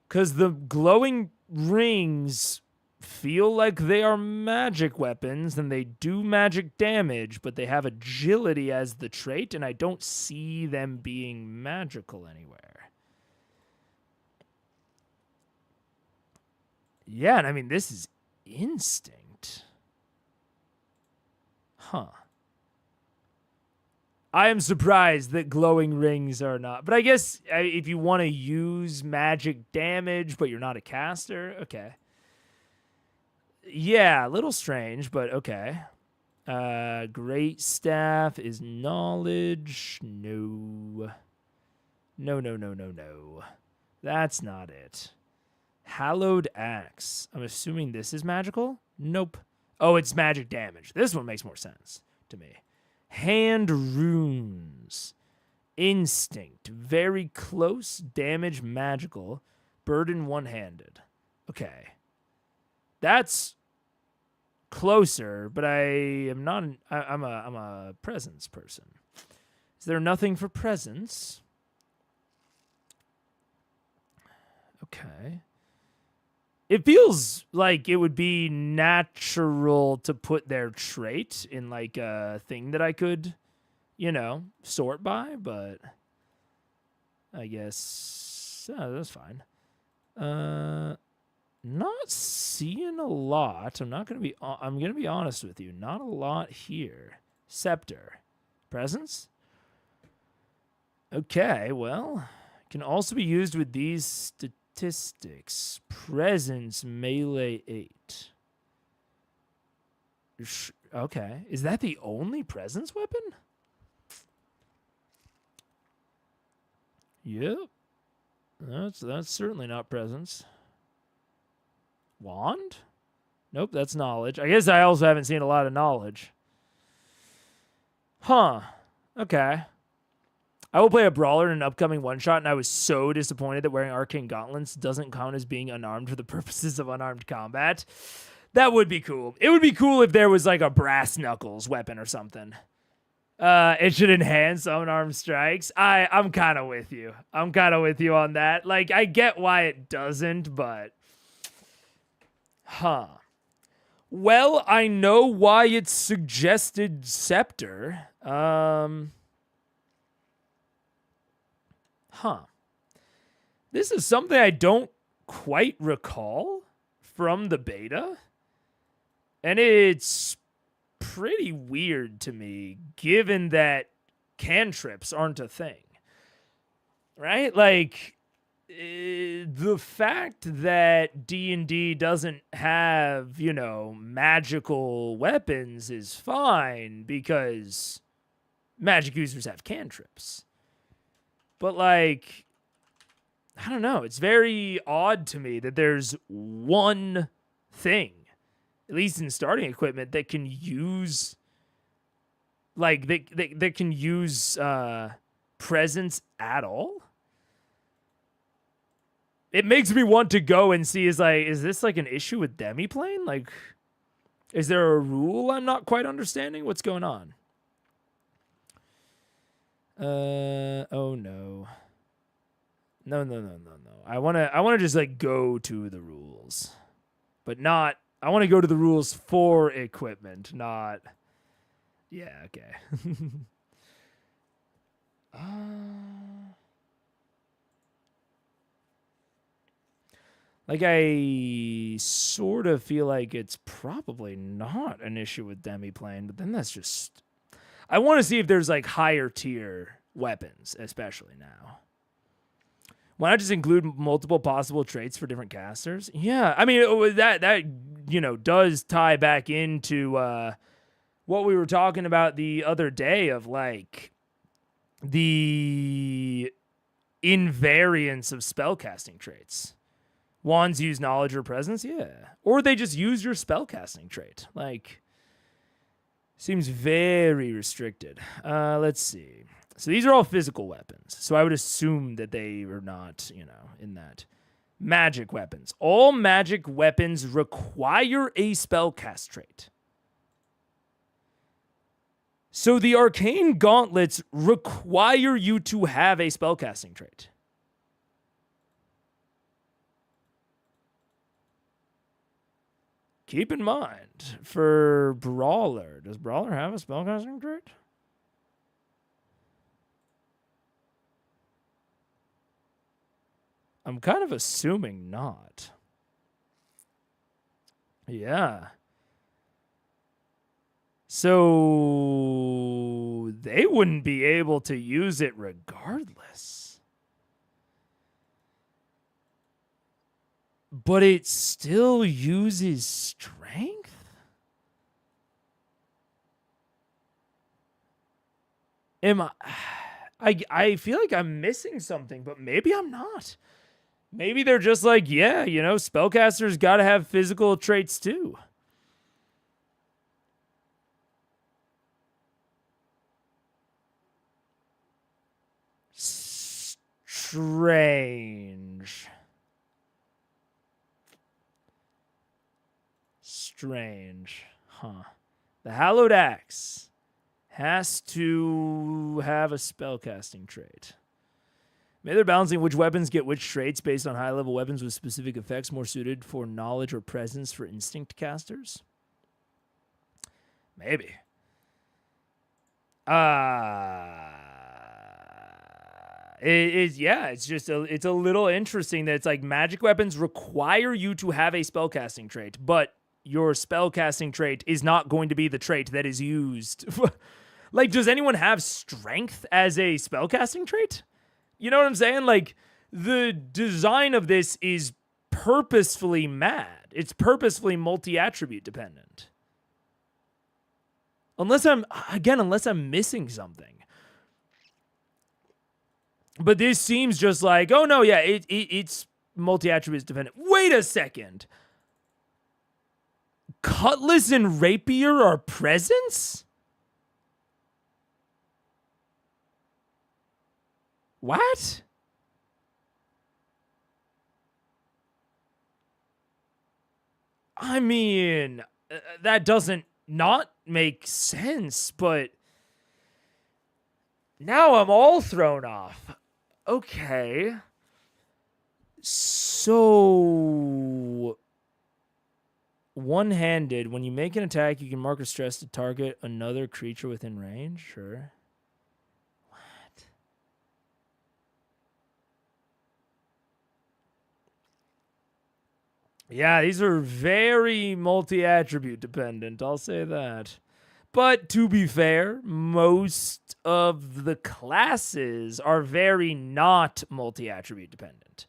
Because the glowing rings feel like they are magic weapons, and they do magic damage, but they have agility as the trait, and I don't see them being magical anywhere. Yeah, and I mean, this is instinct. Huh. I am surprised that glowing rings are not. But I guess if you want to use magic damage, but you're not a caster, okay. Yeah, a little strange, but okay. Great staff is knowledge. No. No. That's not it. Hallowed axe. I'm assuming this is magical? Nope. Oh, it's magic damage. This one makes more sense to me. Hand runes. Instinct. Very close. Damage magical. Burden one-handed. Okay. That's closer, but I am not... I'm a presence person. Is there nothing for presence? Okay. It feels like it would be natural to put their trait in like a thing that I could, sort by, but I guess that's fine. Not seeing a lot. I'm going to be honest with you. Not a lot here. Scepter. Presence? Okay, well, can also be used with these statistics. Presence, melee 8. Okay. Is that the only presence weapon? Yep. That's certainly not presence. Wand? Nope, that's knowledge. I guess I also haven't seen a lot of knowledge. Huh. Okay. I will play a brawler in an upcoming one-shot, and I was so disappointed that wearing arcane gauntlets doesn't count as being unarmed for the purposes of unarmed combat. That would be cool. It would be cool if there was like a brass knuckles weapon or something. It should enhance unarmed strikes. I'm kind of with you. I'm kind of with you on that. Like, I get why it doesn't, but... Huh. Well, I know why it's suggested scepter. This is something I don't quite recall from the beta. And it's pretty weird to me, given that cantrips aren't a thing. Right? Like, the fact that D&D doesn't have, you know, magical weapons is fine because magic users have cantrips. But, like, I don't know. It's very odd to me that there's one thing, at least in starting equipment, that can use, like, that can use presence at all. It makes me want to go and see, is this like an issue with Demiplane? Like, is there a rule I'm not quite understanding? What's going on? Oh no. No. I wanna just like go to the rules. But not, I want to go to the rules for equipment, not, yeah, okay. Like, I sort of feel like it's probably not an issue with Demiplane, but then that's just... I want to see if there's, like, higher tier weapons, especially now. Why not just include multiple possible traits for different casters? Yeah, I mean, that you know, does tie back into what we were talking about the other day of, like, the invariance of spellcasting traits. Wands use knowledge or presence, yeah. Or they just use your spellcasting trait. Like, seems very restricted. Let's see. So these are all physical weapons. So I would assume that they are not, you know, in that. Magic weapons. All magic weapons require a spellcast trait. So the arcane gauntlets require you to have a spellcasting trait. Keep in mind, for Brawler, does Brawler have a spellcasting trait? I'm kind of assuming not. Yeah. So they wouldn't be able to use it regardless. But it still uses strength? I feel like I'm missing something, but maybe I'm not. Maybe they're just like, yeah, you know, spellcasters got to have physical traits too. Strange. Strange. Huh. The Hallowed Axe has to have a spellcasting trait. Maybe they're balancing which weapons get which traits based on high-level weapons with specific effects more suited for knowledge or presence for instinct casters. Maybe. It's just it's a little interesting that it's like magic weapons require you to have a spellcasting trait, but your spellcasting trait is not going to be the trait that is used. Like, does anyone have strength as a spellcasting trait? You know what I'm saying? Like, the design of this is purposefully mad. It's purposefully multi-attribute dependent. Unless I'm missing something. But this seems just like, oh no, yeah, it's multi-attributes dependent. Wait a second. Cutlass and rapier are presents? What? I mean, that doesn't not make sense, but now I'm all thrown off. Okay. So, one-handed, when you make an attack, you can mark or stress to target another creature within range? Sure. What? Yeah, these are very multi-attribute dependent, I'll say that. But to be fair, most of the classes are very not multi-attribute dependent.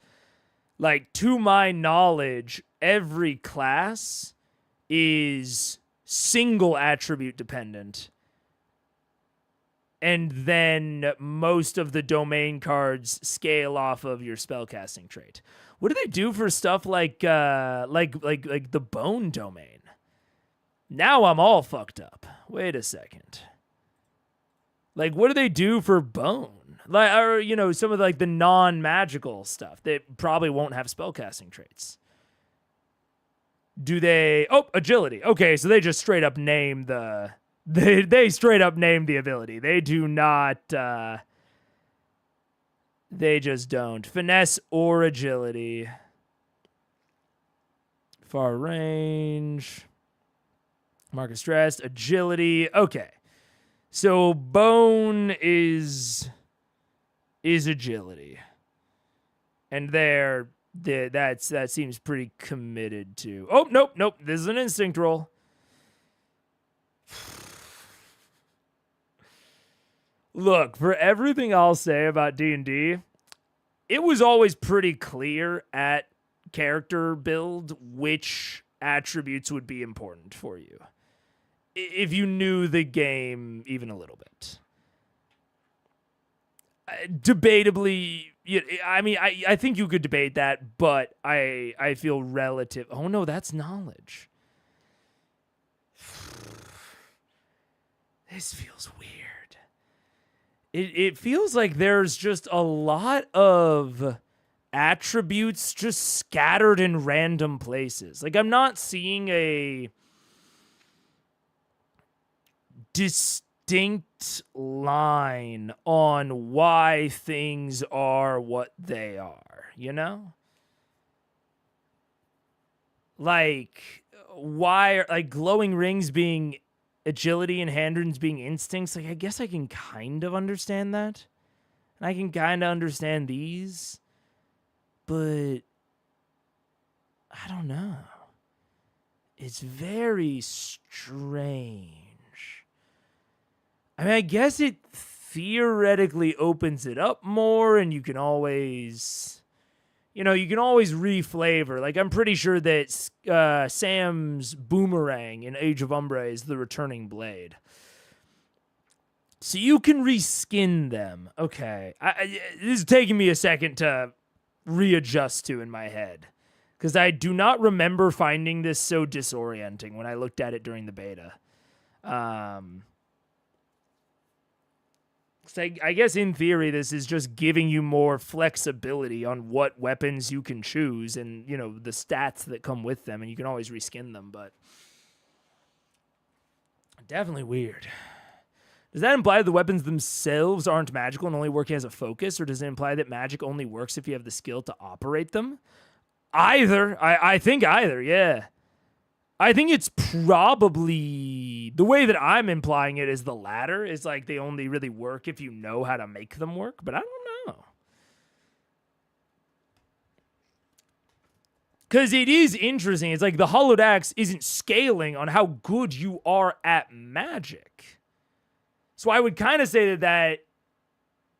Like, to my knowledge, every class is single attribute dependent. And then most of the domain cards scale off of your spellcasting trait. What do they do for stuff like the bone domain? Now I'm all fucked up. Wait a second. Like, what do they do for bone? Like, or, you know, some of like the non-magical stuff that probably won't have spellcasting traits. Do they? Oh, agility. Okay, so they just straight up name the. They straight up name the ability. They do not. They just don't. Finesse or agility. Far range. Mark of stress. Agility. Okay. So bone is agility. And that seems pretty committed to. Oh, nope. This is an instinct roll. Look, for everything I'll say about D&D, it was always pretty clear at character build which attributes would be important for you. If you knew the game even a little bit. Debatably, I mean, I think you could debate that, but I feel relative. Oh, no, that's knowledge. This feels weird. It feels like there's just a lot of attributes just scattered in random places. Like, I'm not seeing a distinct line on why things are what they are, you know? Like, why are, like, glowing rings being agility and hand runes being instincts? Like, I guess I can kind of understand that. And I can kind of understand these. But I don't know. It's very strange. I mean, I guess it theoretically opens it up more, and you can always, reflavor. Like, I'm pretty sure that Sam's boomerang in Age of Umbra is the returning blade. So you can reskin them. Okay. This is taking me a second to readjust to in my head, because I do not remember finding this so disorienting when I looked at it during the beta. So I guess in theory, this is just giving you more flexibility on what weapons you can choose and, you know, the stats that come with them, and you can always reskin them, but definitely weird. Does that imply the weapons themselves aren't magical and only work as a focus, or does it imply that magic only works if you have the skill to operate them? Either. I think either, yeah. I think it's probably, the way that I'm implying it is the latter. Is like they only really work if you know how to make them work, but I don't know. Because it is interesting. It's like the Hollowed Axe isn't scaling on how good you are at magic. So I would kind of say that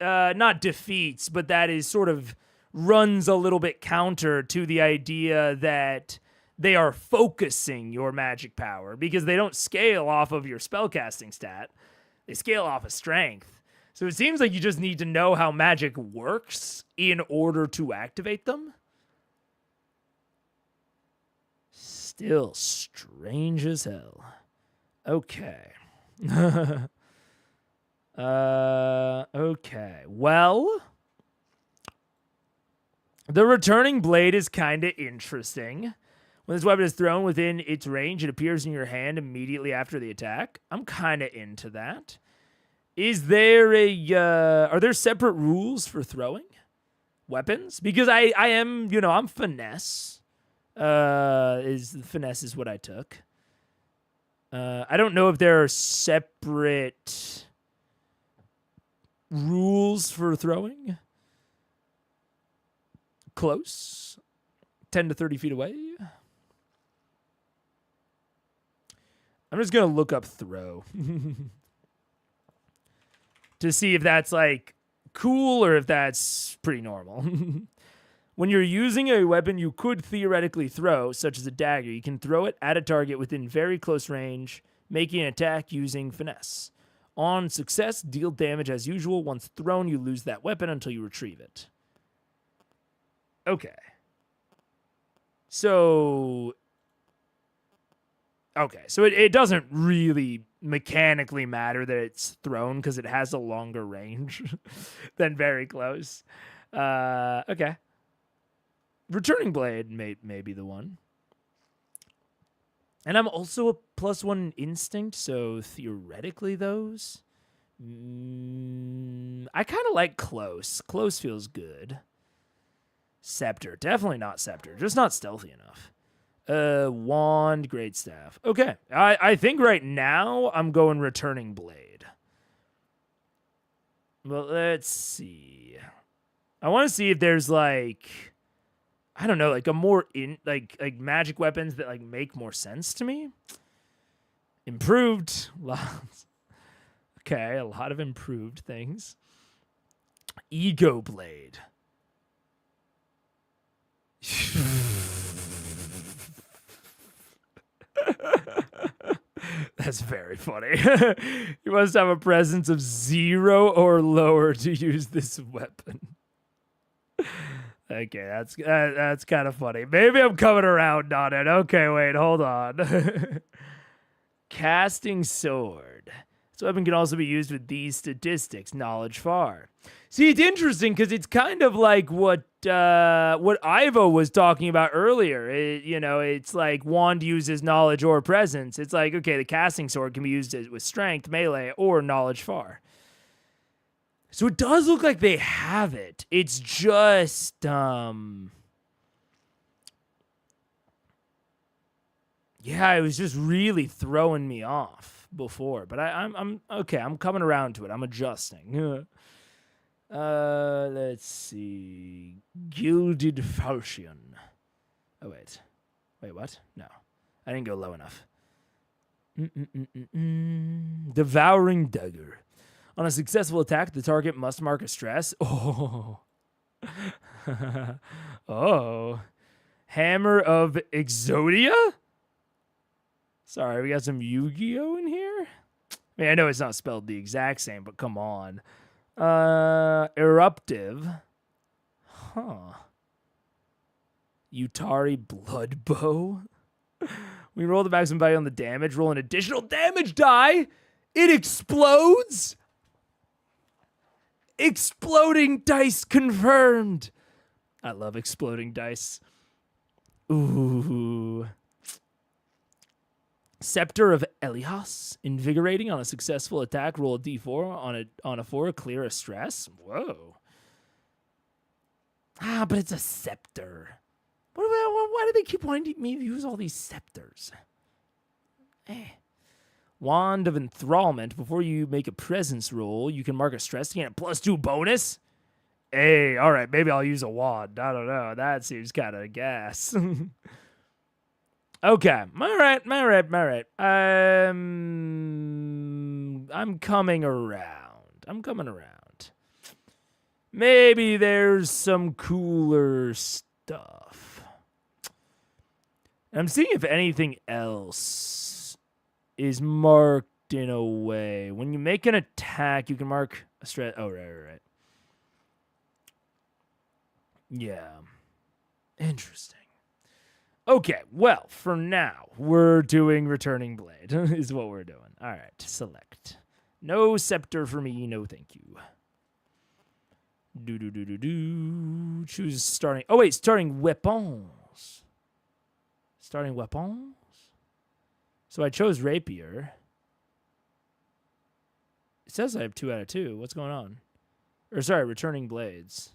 not defeats, but that is sort of runs a little bit counter to the idea that they are focusing your magic power, because they don't scale off of your spellcasting stat. They scale off of strength. So it seems like you just need to know how magic works in order to activate them. Still strange as hell. Okay. Okay. Well, the returning blade is kind of interesting. When this weapon is thrown within its range, it appears in your hand immediately after the attack. I'm kind of into that. Is there are there separate rules for throwing weapons? Because I am, I'm finesse. Finesse is what I took. I don't know if there are separate rules for throwing. Close. 10 to 30 feet away. I'm just going to look up throw to see if that's like cool or if that's pretty normal. When you're using a weapon you could theoretically throw, such as a dagger, you can throw it at a target within very close range, making an attack using finesse. On success, deal damage as usual. Once thrown, you lose that weapon until you retrieve it. Okay. So it doesn't really mechanically matter that it's thrown because it has a longer range than very close. Okay. Returning Blade may be the one. And I'm also a +1 in Instinct, so theoretically those. I kind of like Close. Close feels good. Scepter. Definitely not Scepter. Just not stealthy enough. Wand, Great Staff. Okay. I think right now I'm going Returning Blade. Well, let's see. I want to see if there's like, I don't know, like a more like magic weapons that like make more sense to me. Improved. Okay, a lot of improved things. Ego Blade. That's very funny. You must have a presence of 0 or lower to use this weapon. Okay, that's kind of funny. Maybe I'm coming around on it. Okay, wait, hold on. Casting Sword. This weapon can also be used with these statistics. Knowledge far. See, it's interesting because it's kind of like what Ivo was talking about earlier. It's like wand uses knowledge or presence. It's like, okay, the casting sword can be used with strength, melee, or knowledge far. So it does look like they have it. It's just yeah, it was just really throwing me off before. But I'm okay, I'm coming around to it. I'm adjusting. Let's see. Gilded Falchion. Oh, wait, what? No. I didn't go low enough. Devouring Dagger. On a successful attack, the target must mark a stress. Oh. Oh. Hammer of Exodia? Sorry, we got some Yu-Gi-Oh in here? I mean, I know it's not spelled the exact same, but come on. Eruptive. Huh. Utari Blood Bow. We roll the maximum value on the damage. Roll an additional damage die. It explodes. Exploding dice confirmed. I love exploding dice. Ooh. Scepter of Elias. Invigorating. On a successful attack, roll a d4. On a 4, clear a stress. Whoa. But it's a scepter. Why do they keep wanting me to use all these scepters? Wand of Enthrallment. Before you make a presence roll, you can mark a stress to get a +2 bonus. Hey, all right, maybe I'll use a wand. I don't know. That seems kind of gas. Okay, all right. I'm coming around. Maybe there's some cooler stuff. I'm seeing if anything else is marked in a way. When you make an attack, you can mark a stress. Oh, right. Yeah. Interesting. Okay, well, for now, we're doing Returning Blade, is what we're doing. All right, select. No scepter for me, no thank you. Choose starting. Oh, wait, starting weapons. Starting weapons? So I chose Rapier. It says I have 2 out of 2. What's going on? Or, sorry, Returning Blades.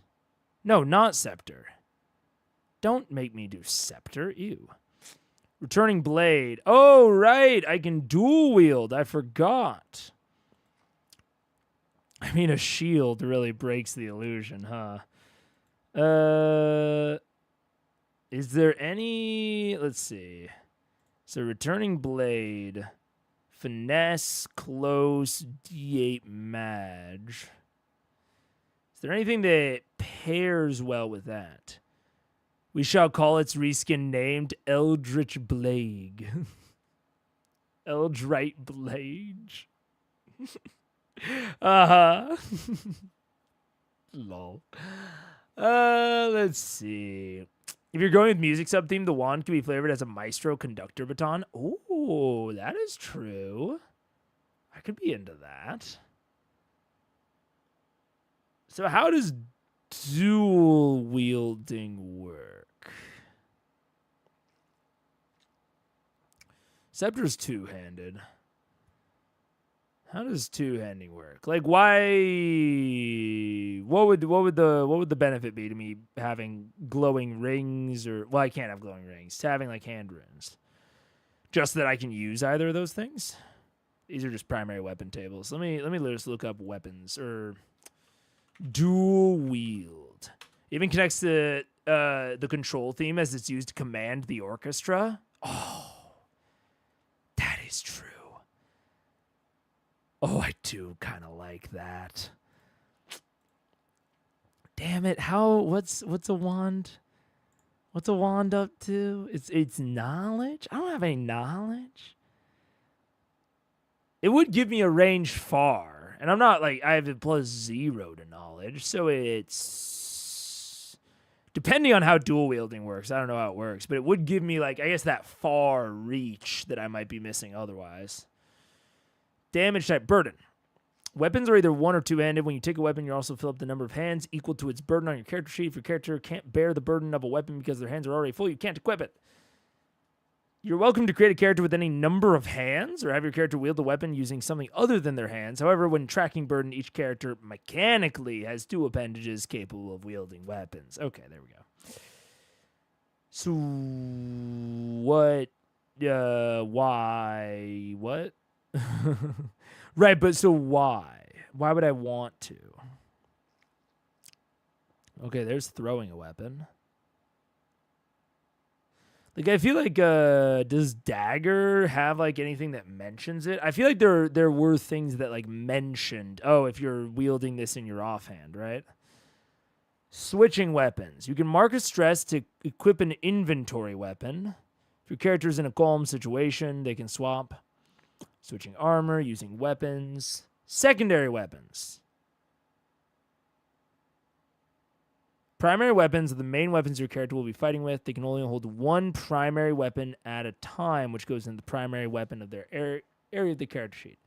No, not Scepter. Don't make me do Scepter. Ew. Returning Blade. Oh, right. I can dual wield. I forgot. I mean, a shield really breaks the illusion, huh? Is there any... Let's see. So, Returning Blade. Finesse, close, D8 match. Is there anything that pairs well with that? We shall call its reskin named Eldritch Blade. Eldritch Blade. Uh-huh. Lol. Let's see. If you're going with music sub-theme, the wand can be flavored as a maestro conductor baton. Oh, that is true. I could be into that. So how does dual wielding work? Scepter's two-handed. How does two-handing work? Like, why? What would the benefit be to me having glowing rings, or well, I can't have glowing rings. To having like hand runes, just that I can use either of those things. These are just primary weapon tables. Let me just look up weapons or dual wield. Even connects to the control theme as it's used to command the orchestra. Oh, that is true. Oh, I do kind of like that. Damn it! What's a wand? What's a wand up to? It's knowledge. I don't have any knowledge. It would give me a range far, and I'm not like I have a +0 to knowledge, so it's depending on how dual wielding works. I don't know how it works, but it would give me like I guess that far reach that I might be missing otherwise. Damage type, burden. Weapons are either one or two-handed. When you take a weapon, you also fill up the number of hands equal to its burden on your character sheet. If your character can't bear the burden of a weapon because their hands are already full, you can't equip it. You're welcome to create a character with any number of hands or have your character wield a weapon using something other than their hands. However, when tracking burden, each character mechanically has two appendages capable of wielding weapons. Okay, there we go. So, what? Why? What? Right, but so why? Why would I want to? Okay, there's throwing a weapon. Like, I feel like, does Dagger have, like, anything that mentions it? I feel like there were things that, like, mentioned, oh, if you're wielding this in your offhand, right? Switching weapons. You can mark a stress to equip an inventory weapon. If your character's in a calm situation, they can swap. Switching armor, using weapons. Secondary weapons. Primary weapons are the main weapons your character will be fighting with. They can only hold one primary weapon at a time, which goes in the primary weapon of their area of the character sheet.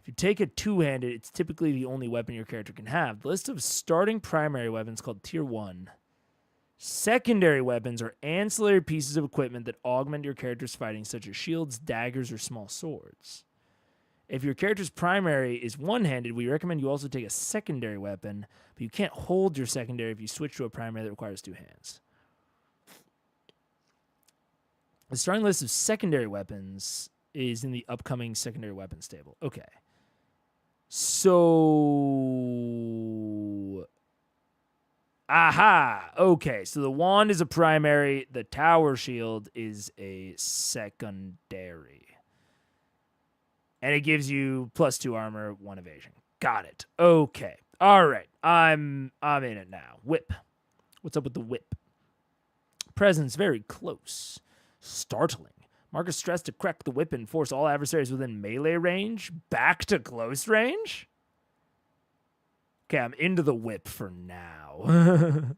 If you take a two-handed, it's typically the only weapon your character can have. The list of starting primary weapons called Tier 1. Secondary weapons are ancillary pieces of equipment that augment your character's fighting, such as shields, daggers, or small swords. If your character's primary is one-handed, we recommend you also take a secondary weapon, but you can't hold your secondary if you switch to a primary that requires two hands. The starting list of secondary weapons is in the upcoming secondary weapons table. Okay. So... Aha! Okay, so the wand is a primary, the tower shield is a secondary. And it gives you +2 armor, 1 evasion. Got it. Okay. All right. I'm in it now. Whip. What's up with the whip? Presence very close. Startling. Mark a stress to crack the whip and force all adversaries within melee range back to close range? Okay, I'm into the whip for now.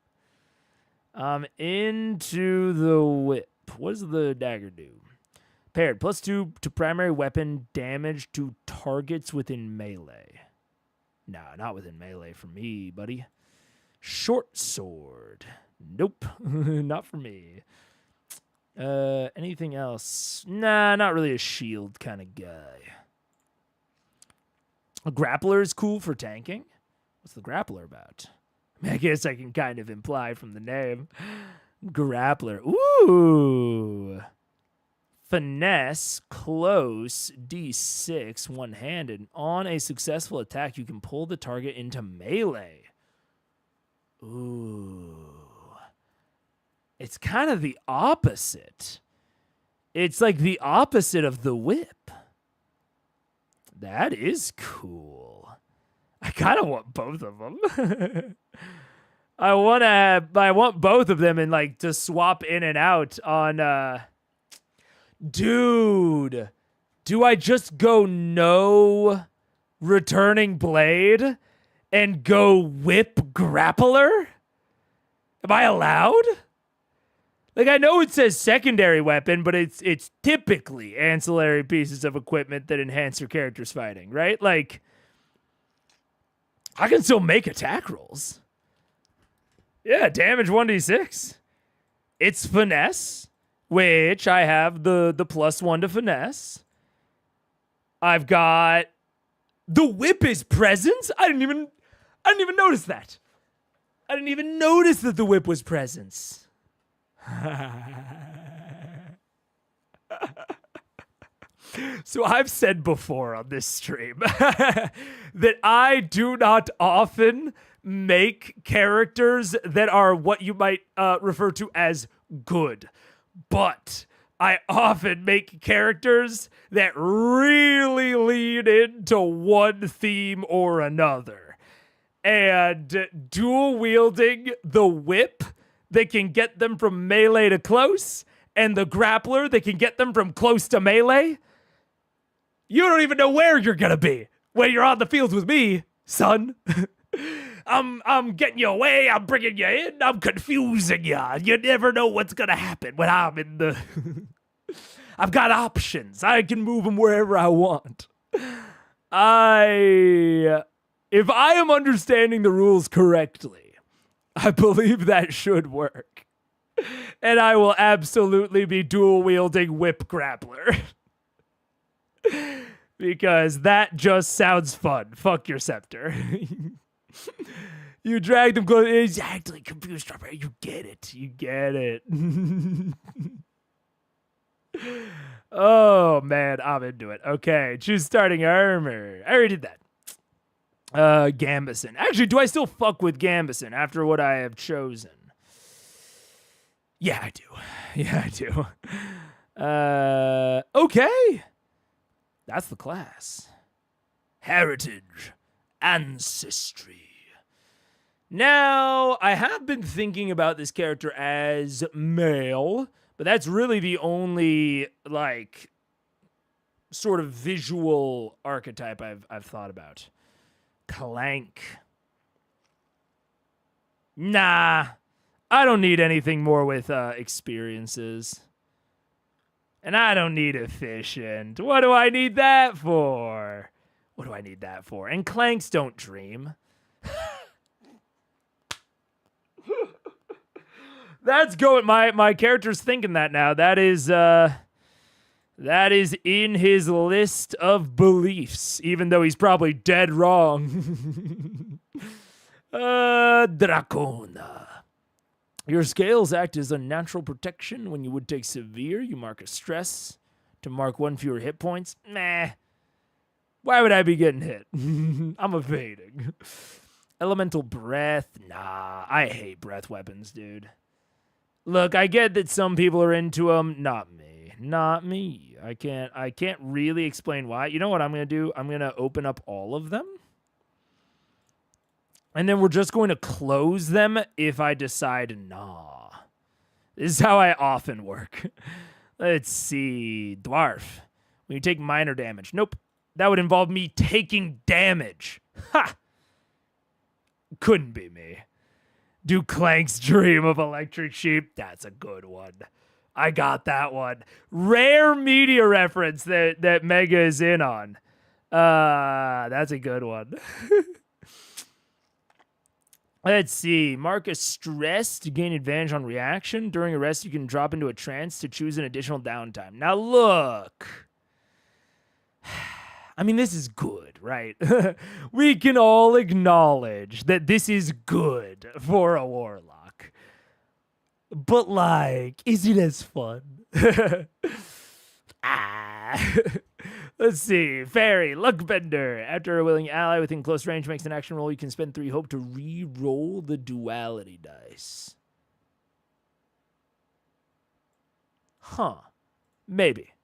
I'm into the whip. What does the dagger do? Paired, +2 to primary weapon damage to targets within melee. Nah, not within melee for me, buddy. Short sword. Nope, not for me. Anything else? Nah, not really a shield kind of guy. A grappler is cool for tanking. What's the grappler about? I mean, I guess I can kind of imply from the name. Grappler. Ooh. Finesse, close, D6, one-handed. On a successful attack, you can pull the target into melee. Ooh. It's kind of the opposite. It's like the opposite of the whip. That is cool. I kind of want both of them. I want both of them and like to swap in and out on dude. Do I just go no returning blade and go whip grappler? Am I allowed? Like, I know it says secondary weapon, but it's typically ancillary pieces of equipment that enhance your character's fighting, right? Like, I can still make attack rolls. Yeah, damage 1d6. It's finesse, which I have the +1 to finesse. I've got the whip is presence. I didn't even notice that. I didn't even notice that the whip was presence. So I've said before on this stream that I do not often make characters that are what you might refer to as good, but I often make characters that really lean into one theme or another. And dual wielding the whip that can get them from melee to close and the grappler that can get them from close to melee, you don't even know where you're gonna be when you're on the field with me, son. I'm getting you away, I'm bringing you in, I'm confusing you. You never know what's gonna happen when I'm in the... I've got options. I can move them wherever I want. If I am understanding the rules correctly, I believe that should work. And I will absolutely be dual wielding whip grappler. Because that just sounds fun. Fuck your scepter. You drag them close. Exactly. Confused. You get it. You get it. Oh, man. I'm into it. Okay. Choose starting armor. I already did that. Gambison. Actually, do I still fuck with Gambison after what I have chosen? Yeah, I do. Yeah, I do. Okay. That's the class. Heritage. Ancestry. Now, I have been thinking about this character as male, but that's really the only, like, sort of visual archetype I've thought about. Clank. Nah, I don't need anything more with experiences. And I don't need efficient. What do I need that for? What do I need that for? And clanks don't dream. That's going. My character's thinking that now. That is in his list of beliefs, even though he's probably dead wrong. Dracona. Your scales act as a natural protection. When you would take severe, you mark a stress to mark 1 fewer hit points. Meh. Why would I be getting hit? I'm evading. Elemental breath. Nah, I hate breath weapons, dude. Look, I get that some people are into them. Not me. Not me. I can't really explain why. You know what I'm going to do? I'm going to open up all of them. And then we're just going to close them if I decide nah. This is how I often work. Let's see. Dwarf. When you take minor damage. Nope. That would involve me taking damage. Ha! Couldn't be me. Do Clank's dream of electric sheep? That's a good one. I got that one. Rare media reference that Mega is in on. That's a good one. Let's see. Mark a stress to gain advantage on reaction. During a rest, you can drop into a trance to choose an additional downtime. Now, look. I mean, this is good, right? We can all acknowledge that this is good for a warlock. But, like, is it as fun? Let's see. Fairy, Luckbender. After a willing ally within close range makes an action roll, you can spend 3 hope to re-roll the duality dice. Huh. Maybe.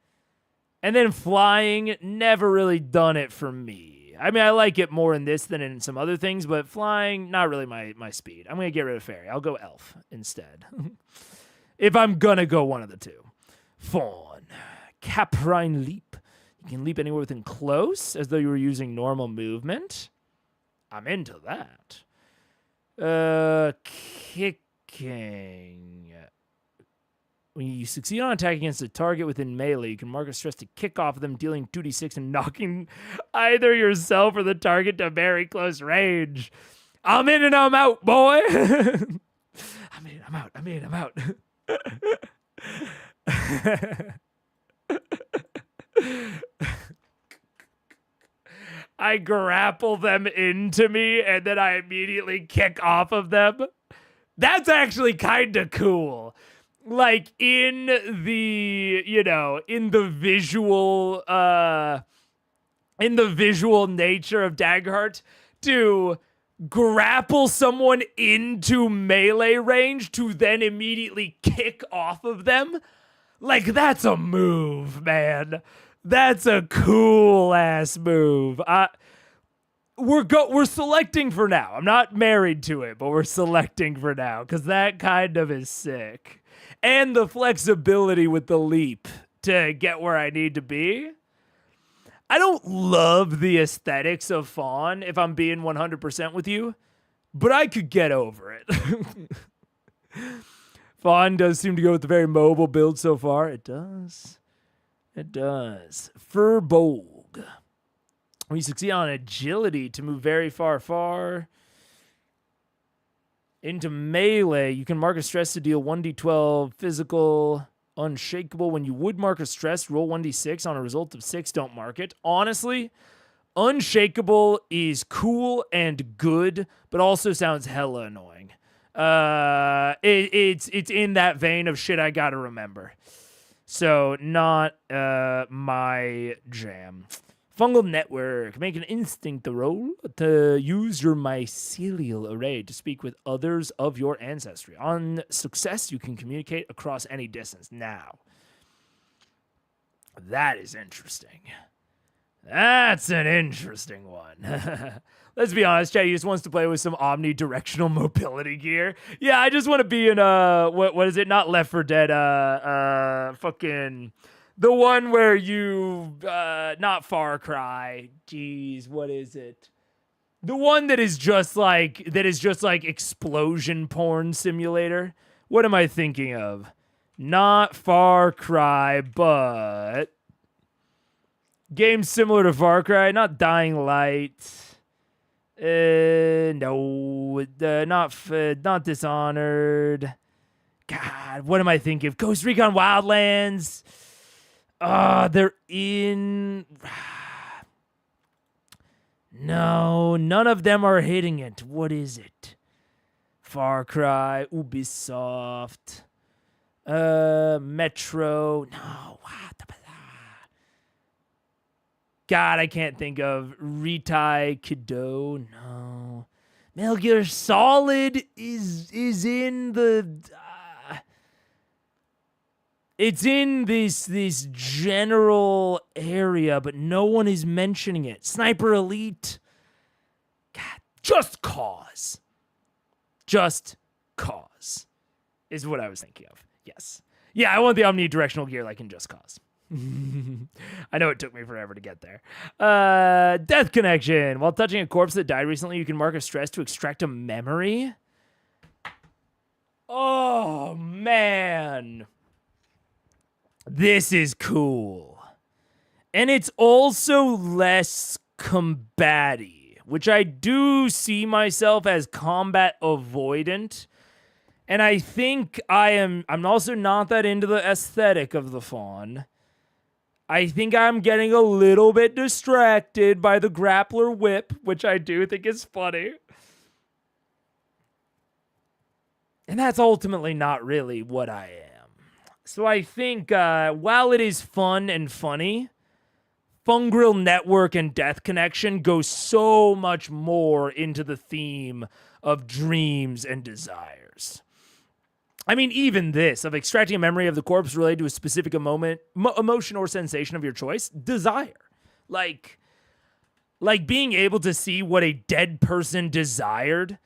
And then flying, never really done it for me. I mean, I like it more in this than in some other things, but flying, not really my speed. I'm going to get rid of fairy. I'll go elf instead. If I'm going to go one of the two. Fawn. Caprine leap. You can leap anywhere within close, as though you were using normal movement. I'm into that. Kicking. When you succeed on attack against a target within melee, you can mark a stress to kick off them, dealing 2d6 and knocking either yourself or the target to very close range. I'm in and I'm out, boy. I'm out. I grapple them into me and then I immediately kick off of them. That's actually kind of cool. Like in the, in the visual nature of Daggerheart, to grapple someone into melee range to then immediately kick off of them. Like, that's a move, man. That's a cool ass move. We're selecting for now. I'm not married to it, but we're selecting for now because that kind of is sick. And the flexibility with the leap to get where I need to be. I don't love the aesthetics of Fawn, if I'm being 100% with you, but I could get over it. Fawn does seem to go with a very mobile build so far. It does. Furbolg. When you succeed on agility to move very far into melee, you can mark a stress to deal 1d12 physical unshakable. When you would mark a stress, roll 1d6 on a result of 6. Don't mark it. Honestly, unshakable is cool and good, but also sounds hella annoying. It's in that vein of shit I gotta remember. So not my jam. Fungal Network. Make an instinct roll to use your mycelial array to speak with others of your ancestry. On success, you can communicate across any distance. Now, that is interesting. That's an interesting one. Let's be honest, Chad, he just wants to play with some omnidirectional mobility gear. Yeah, I just want to be in what is it? Not Left 4 Dead, fucking the one where you not Far Cry. Jeez, what is it? The one that is just like explosion porn simulator. What am I thinking of? Not Far Cry, but games similar to Far Cry, not Dying Light. No, not Dishonored. God, what am I thinking of? Ghost Recon Wildlands. They're in. No, none of them are hitting it. What is it? Far Cry, Ubisoft, Metro. No, what? God, I can't think of Retai Kido. No, Metal Gear Solid is in the. It's in this general area, but no one is mentioning it. Sniper Elite. God, Just Cause. Just Cause is what I was thinking of. Yes. Yeah, I want the omnidirectional gear like in Just Cause. I know it took me forever to get there. Death Connection. While touching a corpse that died recently, you can mark a stress to extract a memory. Oh, man. This is cool. And it's also less combat-y, which I do see myself as combat avoidant. And I think I'm also not that into the aesthetic of the fawn. I think I'm getting a little bit distracted by the grappler whip, which I do think is funny. And that's ultimately not really what I am. So I think while it is fun and funny, Fungal Network and Death Connection go so much more into the theme of dreams and desires. I mean, even this, of extracting a memory of the corpse related to a specific emotion or sensation of your choice, desire. Like being able to see what a dead person desired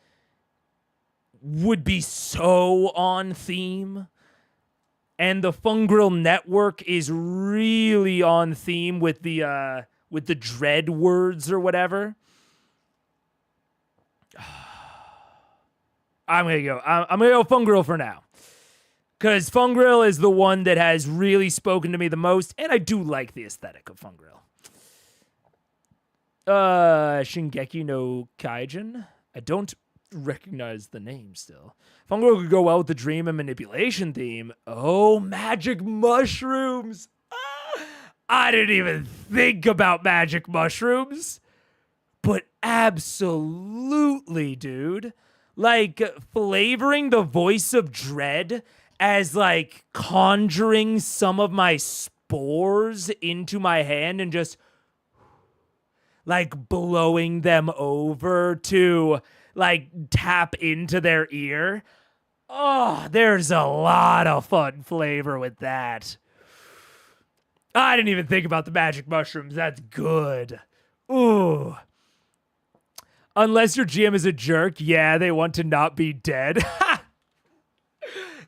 would be so on theme. And the Fungrel network is really on theme with the dread words or whatever. I'm gonna go Fungrel for now. Because Fungrel is the one that has really spoken to me the most, and I do like the aesthetic of Fungrel. Shingeki no Kaijin? I don't recognize the name still. Fungrel could go well with the dream and manipulation theme. Oh, magic mushrooms! I didn't even think about magic mushrooms. But absolutely, dude. Like, flavoring the voice of dread as, like, conjuring some of my spores into my hand and just, like, blowing them over to, like, tap into their ear. Oh, there's a lot of fun flavor with that. I didn't even think about the magic mushrooms. That's good. Ooh. Unless your GM is a jerk, yeah, they want to not be dead.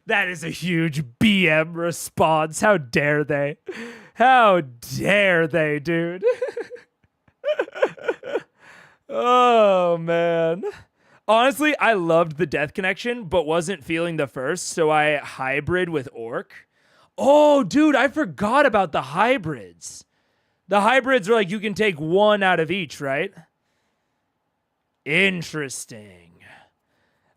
That is a huge BM response. How dare they? How dare they, dude? Oh, man. Honestly, I loved the Death Connection, but wasn't feeling the first, so I hybrid with Orc. Oh, dude, I forgot about the hybrids. The hybrids are like you can take one out of each, right? Interesting.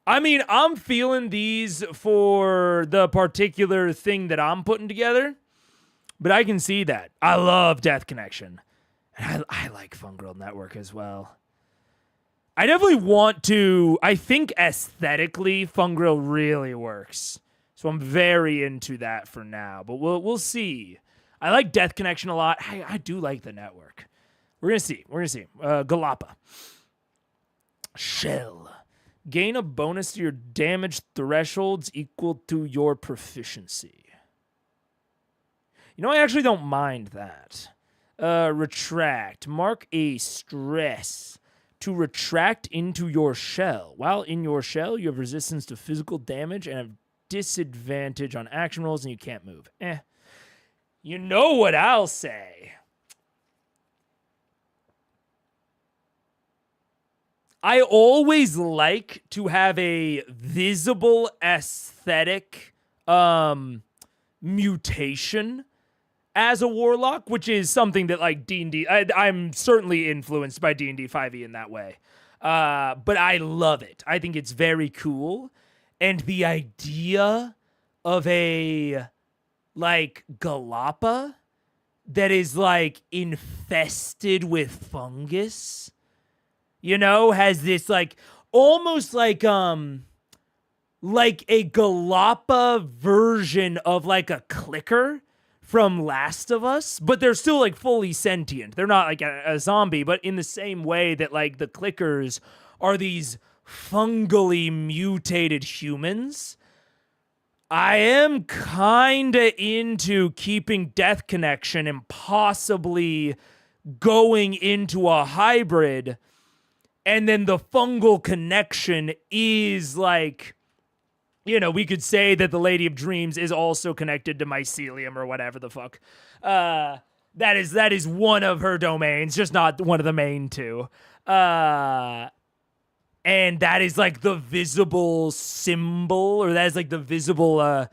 I mean, I'm feeling these for the particular thing that I'm putting together, but I can see that. I love Death Connection. And I like Fungrel Network as well. I definitely want to, I think aesthetically, Fungrel really works. So I'm very into that for now, but we'll see. I like Death Connection a lot. I do like the network. We're going to see. Galapa. Shell. Gain a bonus to your damage thresholds equal to your proficiency. You know, I actually don't mind that. Retract. Mark a stress to retract into your shell. While in your shell, you have resistance to physical damage and have disadvantage on action rolls, and you can't move. You know what I'll say. I always like to have a visible aesthetic mutation as a warlock, which is something that like D&D, I'm certainly influenced by D&D 5e in that way. But I love it. I think it's very cool. And the idea of a like Galapa that is like infested with fungus, you know, has this like almost like a Galapa version of like a clicker from Last of Us, but they're still like fully sentient. They're not like a zombie, but in the same way that like the clickers are these fungally mutated humans. I am kinda into keeping Death Connection and possibly going into a hybrid, and then the fungal connection is like, you know, we could say that the Lady of Dreams is also connected to mycelium or whatever the fuck. That is one of her domains, just not one of the main two. And that is like the visible symbol, or that is like the visible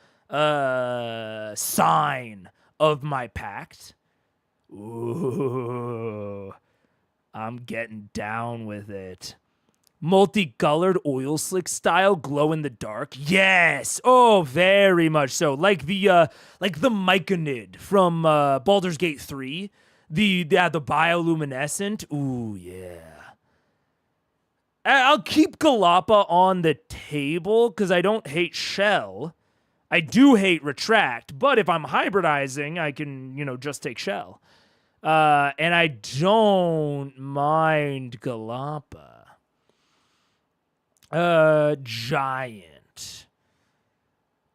sign of my pact. Ooh, I'm getting down with it. Multicolored oil slick style, glow in the dark. Yes. Oh, very much so. Like the Myconid from Baldur's Gate 3. The bioluminescent. Ooh, yeah. I'll keep Galapa on the table because I don't hate Shell. I do hate Retract, but if I'm hybridizing, I can, you know, just take Shell. And I don't mind Galapa. Giant.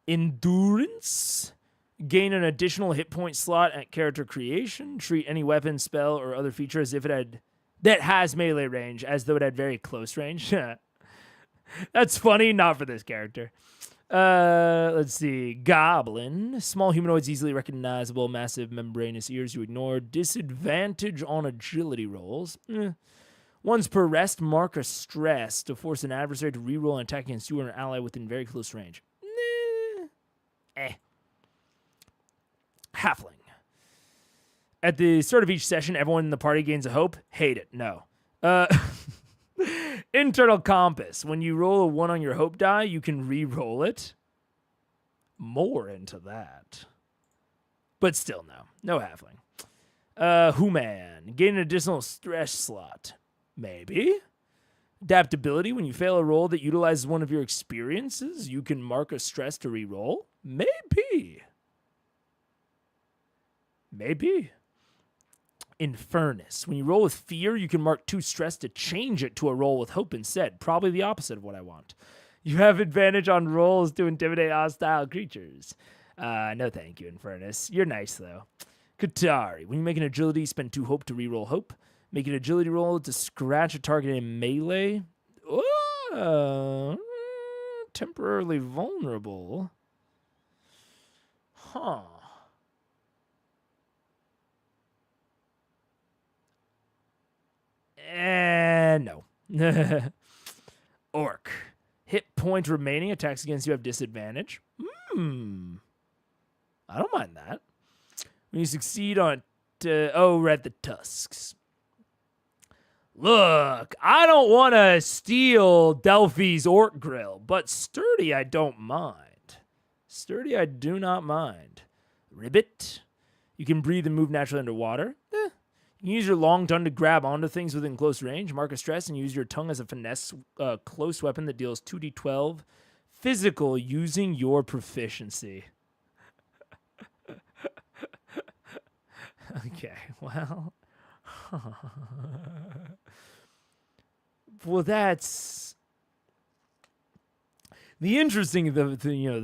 Endurance. Gain an additional hit point slot at character creation. Treat any weapon, spell, or other feature as if it had that has melee range, as though it had very close range. That's funny, not for this character. Let's see. Goblin. Small humanoids easily recognizable. Massive membranous ears you ignore. Disadvantage on agility rolls. Once per rest, mark a stress to force an adversary to reroll an attack against you or an ally within very close range. Halfling. At the start of each session, everyone in the party gains a hope. Hate it. No. Internal compass. When you roll a 1 on your hope die, you can re-roll it. More into that. But still, no. No halfling. Human. Gain an additional stress slot. Maybe. Adaptability. When you fail a roll that utilizes one of your experiences, you can mark a stress to re-roll. Maybe. Maybe. Infernus. When you roll with fear, you can mark 2 stress to change it to a roll with hope instead. Probably the opposite of what I want. You have advantage on rolls to intimidate hostile creatures. No thank you, Infernus. You're nice, though. Katari. When you make an agility, spend 2 hope to reroll hope. Make an agility roll to scratch a target in melee. Temporarily vulnerable. Huh. No. Orc. Hit point remaining. Attacks against you have disadvantage. I don't mind that. When you succeed on... read the tusks. Look, I don't want to steal Delphi's orc grill, but sturdy I don't mind. Sturdy I do not mind. Ribbit. You can breathe and move naturally underwater. You can use your long tongue to grab onto things within close range. Mark a stress and use your tongue as a finesse close weapon that deals 2d12 physical using your proficiency. Okay, well... Well, that's... The interesting the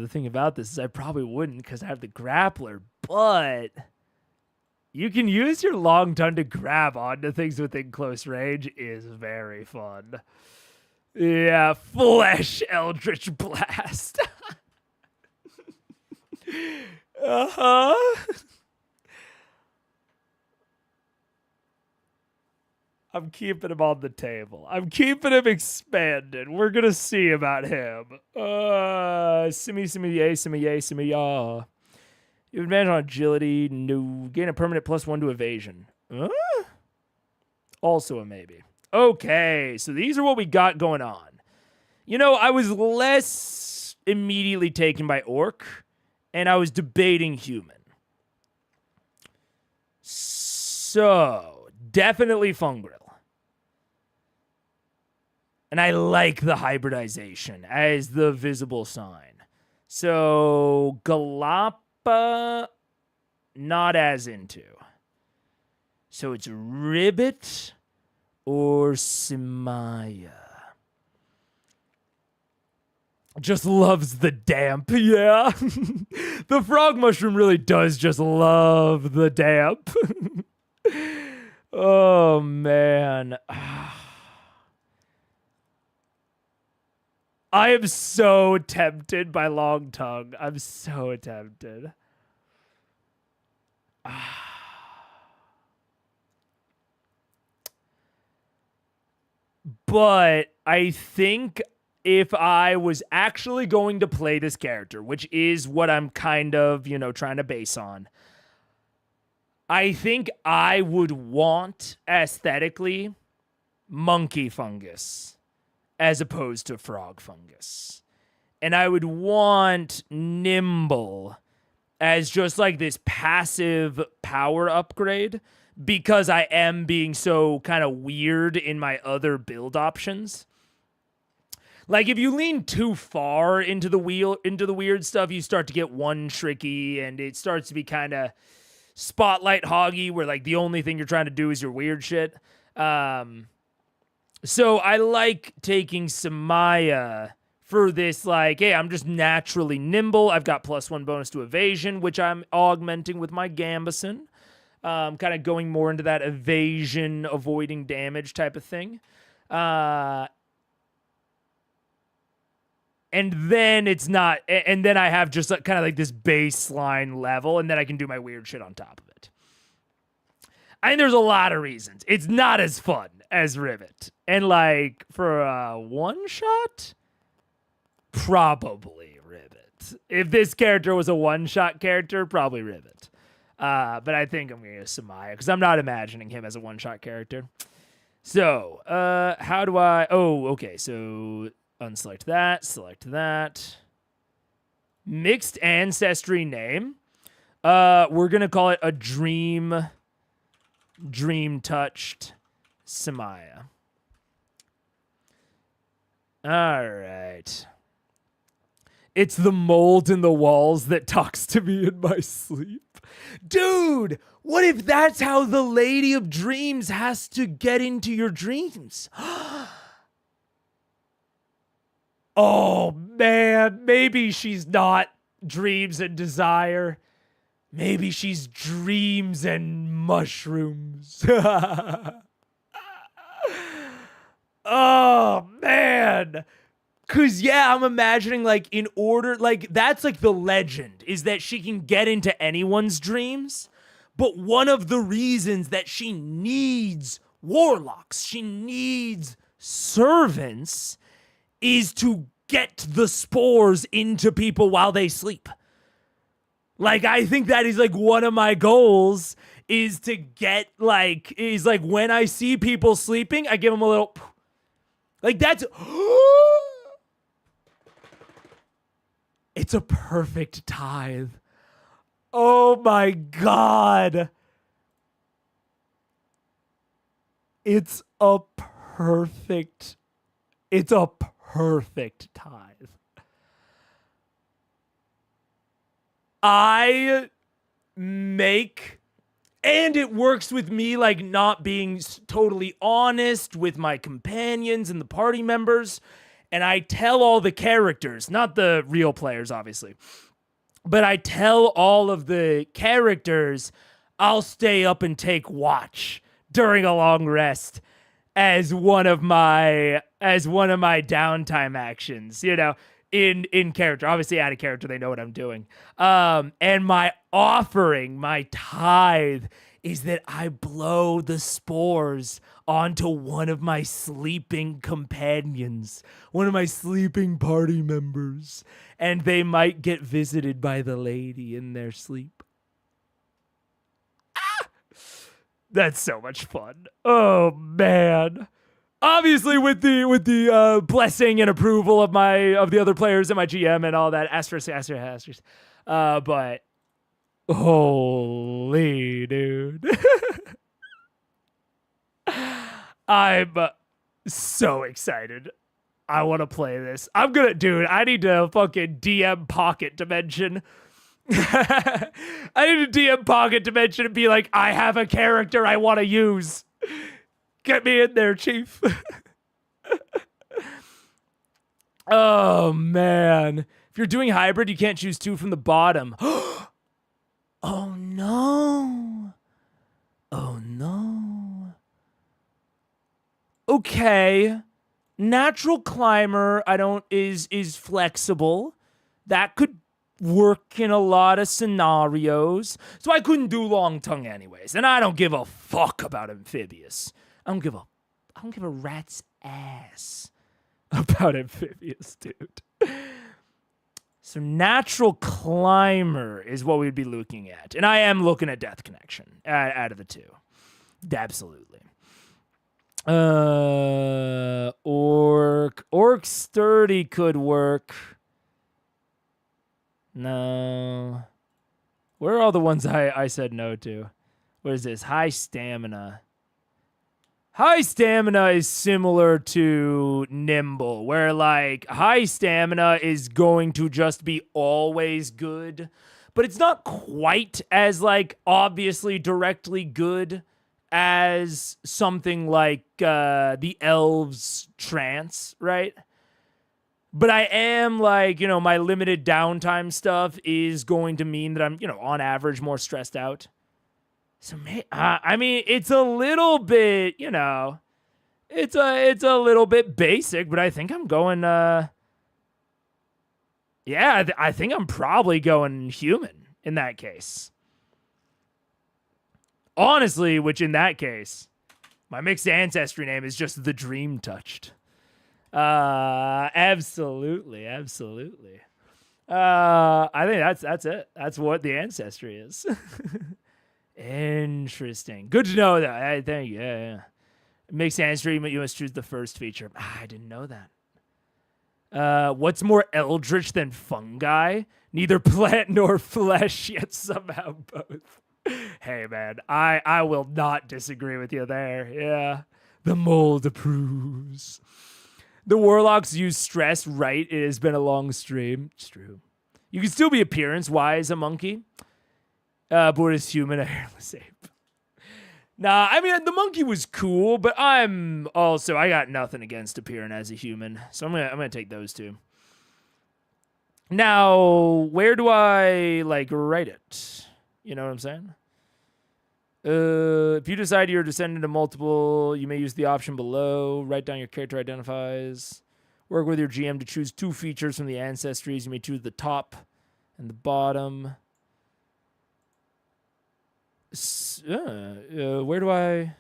thing about this is I probably wouldn't because I have the grappler, but... You can use your long tongue to grab onto things within close range is very fun. Yeah, Flesh Eldritch Blast. I'm keeping him on the table. I'm keeping him expanded. We're going to see about him. Simmy, yay, simmy, yaw. You have advantage on agility. No. Gain a permanent +1 to evasion. Also a maybe. Okay, so these are what we got going on. You know, I was less immediately taken by orc, and I was debating human. So, definitely fungrel. And I like the hybridization as the visible sign. So, Galapa, not as into. So it's Ribbit or Simaya. Just loves the damp, yeah. The frog mushroom really does just love the damp. Oh, man. I am so tempted by Long Tongue. I'm so tempted. But I think if I was actually going to play this character, which is what I'm kind of, trying to base on, I think I would want aesthetically monkey fungus as opposed to frog fungus. And I would want nimble as just like this passive power upgrade because I am being so kind of weird in my other build options. Like if you lean too far into the weird stuff, you start to get one tricky and it starts to be kind of spotlight hoggy where like the only thing you're trying to do is your weird shit. So I like taking Samaya for this, like, hey, I'm just naturally nimble. I've got +1 bonus to evasion, which I'm augmenting with my Gambison. Kind of going more into that evasion, avoiding damage type of thing. And then it's not, and then I have just kind of like this baseline level, and then I can do my weird shit on top of it. I think there's a lot of reasons. It's not as fun as Rivet. And like for a one shot, probably Rivet. If this character was a one-shot character, probably Rivet. But I think I'm going to use Samaya because I'm not imagining him as a one-shot character. So, how do I... Oh, okay. So, unselect that. Select that. Mixed ancestry name. We're going to call it a Dream-touched Samaya. All right. It's the mold in the walls that talks to me in my sleep. Dude, what if that's how the Lady of Dreams has to get into your dreams? Oh, man. Maybe she's not dreams and desire. Maybe she's dreams and mushrooms. Oh, man. Cause yeah, I'm imagining like in order, like that's like the legend is that she can get into anyone's dreams. But one of the reasons that she needs warlocks, she needs servants, is to get the spores into people while they sleep. Like, I think that is like one of my goals is to get like, is like when I see people sleeping, I give them a little, like that's, it's a perfect tithe. Oh my God. It's a perfect tithe. I make, and it works with me like not being totally honest with my companions and the party members. And I tell all the characters, not the real players, obviously, but I tell all of the characters I'll stay up and take watch during a long rest as one of my downtime actions, you know, in character. Obviously, out of character, they know what I'm doing. And my offering, my tithe, is that I blow the spores onto one of my sleeping companions, one of my sleeping party members, and they might get visited by the lady in their sleep. Ah! That's so much fun. Oh, man. Obviously, with the blessing and approval of the other players and my GM and all that, asterisk. But holy dude. I'm so excited. I want to play this. I need to fucking DM Pocket Dimension. I need to DM Pocket Dimension and be like, I have a character I want to use. Get me in there, Chief. Oh, man. If you're doing hybrid, you can't choose 2 from the bottom. Oh, no. Oh, no. Okay. Natural climber, is flexible. That could work in a lot of scenarios. So I couldn't do long tongue anyways. And I don't give a fuck about amphibious. I don't give a rat's ass about amphibious, dude. So natural climber is what we'd be looking at. And I am looking at Death Connection out of the two. Absolutely. Orc sturdy could work. No. Where are all the ones I said no to? What is this? High stamina. High stamina is similar to nimble, where like high stamina is going to just be always good, but it's not quite as like obviously directly good as something like the elves trance, right? But I am like, my limited downtime stuff is going to mean that I'm, on average more stressed out. So, I mean, it's a little bit, it's a little bit basic, but I think I'm going, I think I'm probably going human in that case. Honestly, which in that case, my mixed ancestry name is just the Dream Touched. Absolutely. I think that's it. That's what the ancestry is. Interesting. Good to know that. I think, yeah. Mixed ancestry, you must choose the first feature. I didn't know that. What's more eldritch than fungi? Neither plant nor flesh, yet somehow both. Hey, man, I will not disagree with you there. Yeah. The mold approves. The warlocks use stress, right? It has been a long stream. It's true. You can still be appearance-wise a monkey, but as human, a hairless ape. Nah, I mean, the monkey was cool, but I got nothing against appearing as a human, so I'm gonna take those two. Now, where do I, write it? You know what I'm saying? If you decide you're a descendant of multiple, you may use the option below. Write down your character identifies. Work with your GM to choose 2 features from the ancestries. You may choose the top and the bottom. Where do I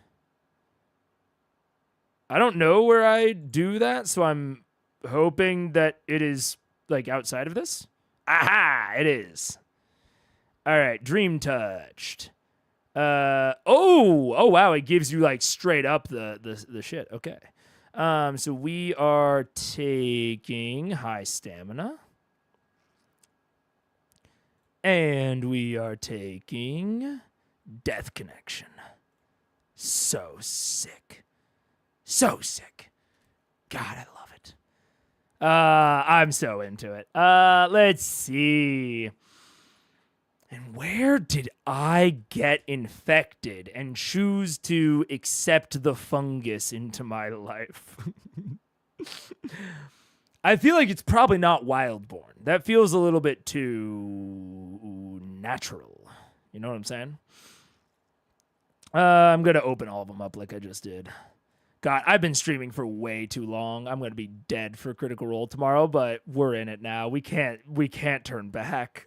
don't know where I do that, so I'm hoping that it is, outside of this. Aha! It is. All right, Dream Touched. Oh wow, it gives you straight up the shit. Okay. So we are taking high stamina. And we are taking Death Connection. So sick. So sick. God, I love it. I'm so into it. Let's see. And where did I get infected and choose to accept the fungus into my life? I feel like it's probably not Wildborn. That feels a little bit too natural. You know what I'm saying? I'm going to open all of them up like I just did. God, I've been streaming for way too long. I'm going to be dead for Critical Role tomorrow, but we're in it now. We can't turn back.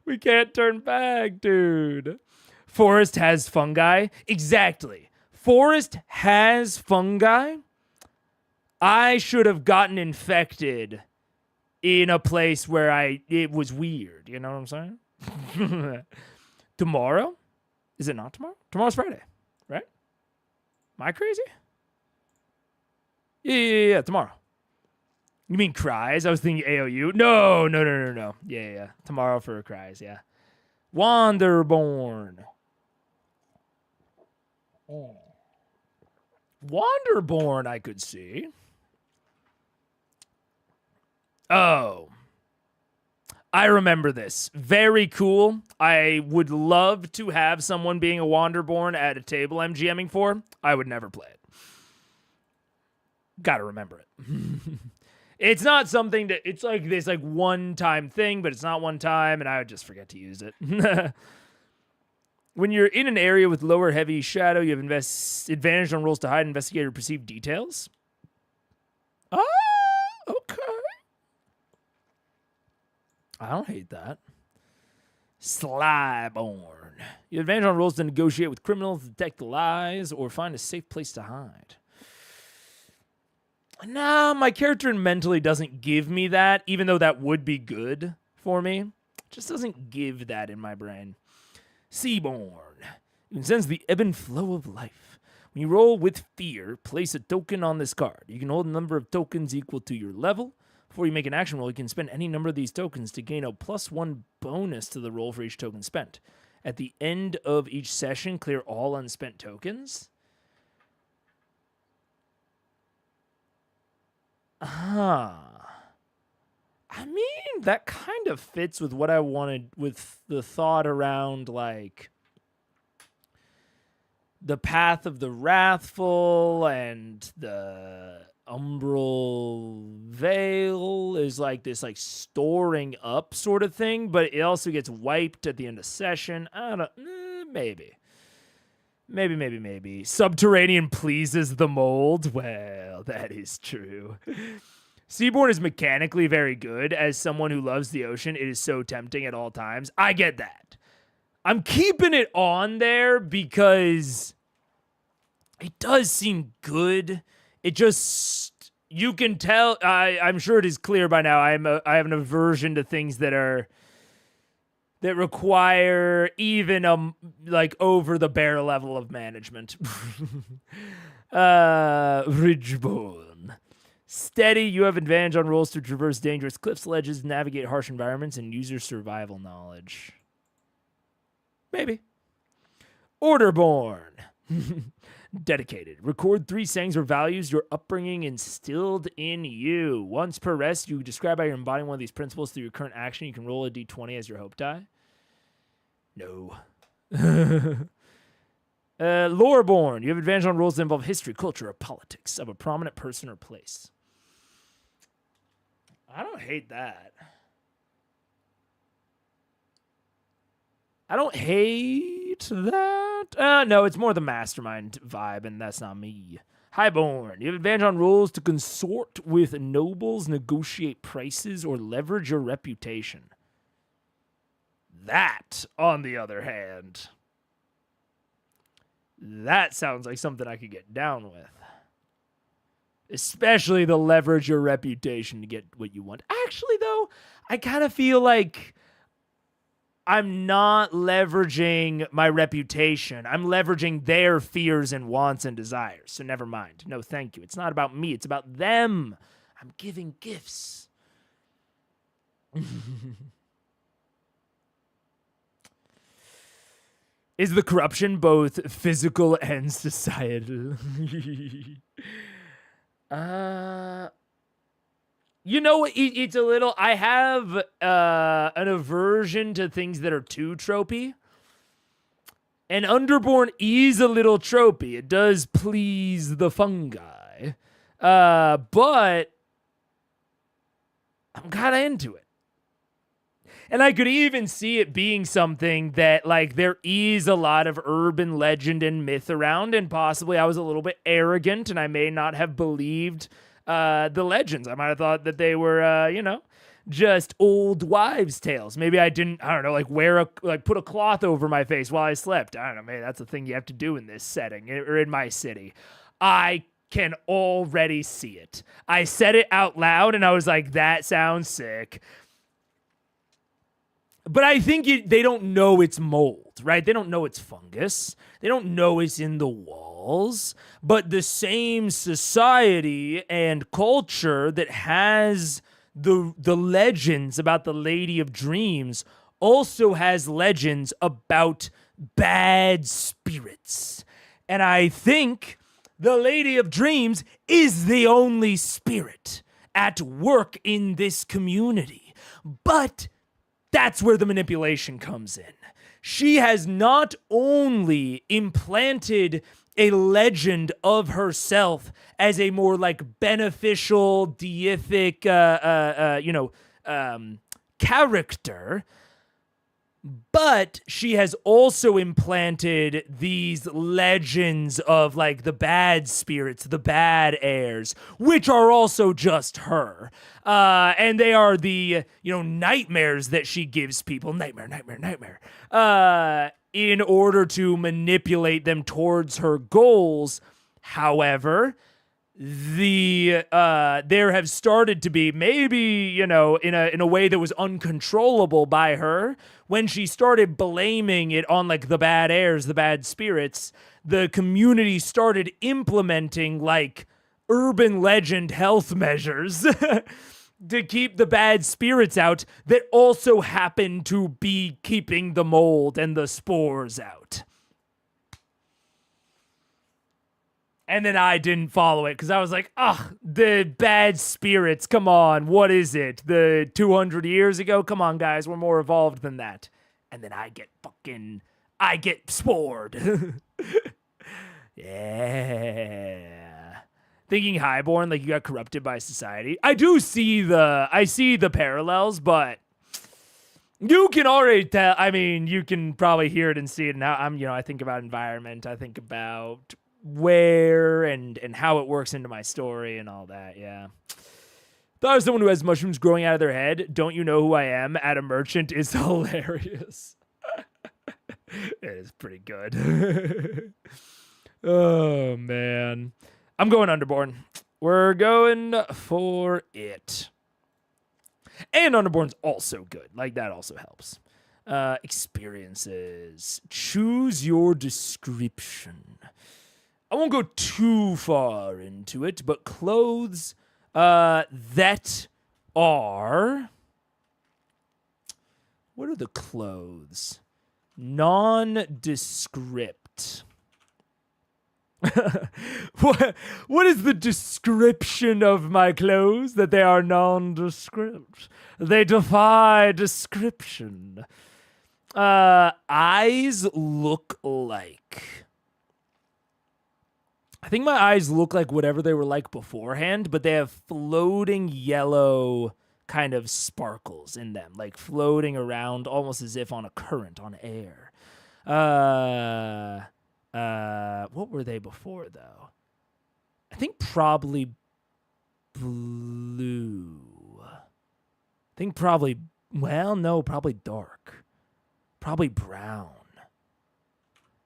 We can't turn back, dude. Forest has fungi. Exactly. Forest has fungi. I should have gotten infected in a place where it was weird. You know what I'm saying? Tomorrow? Is it not tomorrow? Tomorrow's Friday, right? Am I crazy? Yeah, tomorrow. You mean Cries? I was thinking AOU. No. Yeah. Tomorrow for Cries, yeah. Wanderborn. Oh. Wanderborn, I could see. Oh. I remember this. Very cool. I would love to have someone being a Wanderborn at a table I'm GMing for. I would never play it. Gotta remember it. It's not something that, it's like this one-time thing, but it's not one time, and I would just forget to use it. When you're in an area with lower heavy shadow, you have advantage on rolls to hide, investigate, or perceive details. Ah, okay. I don't hate that. Slyborn. You have advantage on rolls to negotiate with criminals, detect lies, or find a safe place to hide. Nah, my character mentally doesn't give me that, even though that would be good for me. It just doesn't give that in my brain. Seaborn. You can sense the ebb and flow of life. When you roll with fear, place a token on this card. You can hold a number of tokens equal to your level. Before you make an action roll, you can spend any number of these tokens to gain a +1 bonus to the roll for each token spent. At the end of each session, clear all unspent tokens. I mean, that kind of fits with what I wanted with the thought around, the Path of the Wrathful and the Umbral Veil is like this like storing up sort of thing, but it also gets wiped at the end of session. I don't maybe. Subterranean pleases the mold. Well, that is true. Seaborn is mechanically very good. As someone who loves the ocean, it is so tempting at all times. I get that. I'm keeping it on there because it does seem good. It just, you can tell, I'm sure it is clear by now, I have an aversion to things that require even like over the bare level of management. Ridgebone. Steady, you have advantage on rolls to traverse dangerous cliffs, ledges, navigate harsh environments, and use your survival knowledge. Maybe. Orderborn. Dedicated. Record 3 sayings or values your upbringing instilled in you. Once per rest, you describe how you're embodying one of these principles through your current action. You can roll a d20 as your hope die. No. Loreborn. You have advantage on rolls that involve history, culture, or politics of a prominent person or place. I don't hate that. I don't hate that. No, it's more the mastermind vibe, and that's not me. Highborn. You have advantage on rolls to consort with nobles, negotiate prices, or leverage your reputation. That, on the other hand, that sounds like something I could get down with. Especially the leverage your reputation to get what you want. Actually, though, I kind of feel like I'm not leveraging my reputation. I'm leveraging their fears and wants and desires. So never mind. No, thank you. It's not about me. It's about them. I'm giving gifts. Is the corruption both physical and societal? You know, it's a little... I have an aversion to things that are too tropey. And Underborn is a little tropey. It does please the fungi. But I'm kind of into it. And I could even see it being something that, like, there is a lot of urban legend and myth around, and possibly I was a little bit arrogant, and I may not have believed the legends. I might have thought that they were, just old wives' tales. Maybe I didn't, I don't know, like put a cloth over my face while I slept. I don't know, maybe that's a thing you have to do in this setting, or in my city. I can already see it. I said it out loud, and I was like, that sounds sick. But I think they don't know it's mold, right? They don't know it's fungus. They don't know it's in the walls. But the same society and culture that has the legends about the Lady of Dreams also has legends about bad spirits. And I think the Lady of Dreams is the only spirit at work in this community. But that's where the manipulation comes in. She has not only implanted a legend of herself as a more like beneficial, deific, character, but she has also implanted these legends of like the bad spirits, the bad heirs, which are also just her. And they are the, nightmares that she gives people. Nightmare. In order to manipulate them towards her goals. However, there have started to be maybe, in a way that was uncontrollable by her, when she started blaming it on like the bad heirs, the bad spirits, the community started implementing like urban legend health measures to keep the bad spirits out that also happen to be keeping the mold and the spores out. And then I didn't follow it because I was like, the bad spirits, come on, what is it? The 200 years ago? Come on, guys, we're more evolved than that. And then I get spored. Yeah. thinking highborn, like you got corrupted by society. I see the parallels, but you can already tell. I mean, you can probably hear it and see it now. I think about environment. I think about where and how it works into my story and all that. Yeah. Thought I was someone who has mushrooms growing out of their head. Don't you know who I am? At a merchant is hilarious. It is pretty good. Oh, man. I'm going Underborn. We're going for it. And Underborn's also good. Like, that also helps. Experiences. Choose your description. I won't go too far into it, but clothes that are... What are the clothes? Nondescript. What is the description of my clothes? That they are nondescript. They defy description. Eyes look like... I think my eyes look like whatever they were like beforehand, but they have floating yellow kind of sparkles in them, like floating around almost as if on a current, on air. What were they before, though? I think probably blue. Probably dark. Probably brown.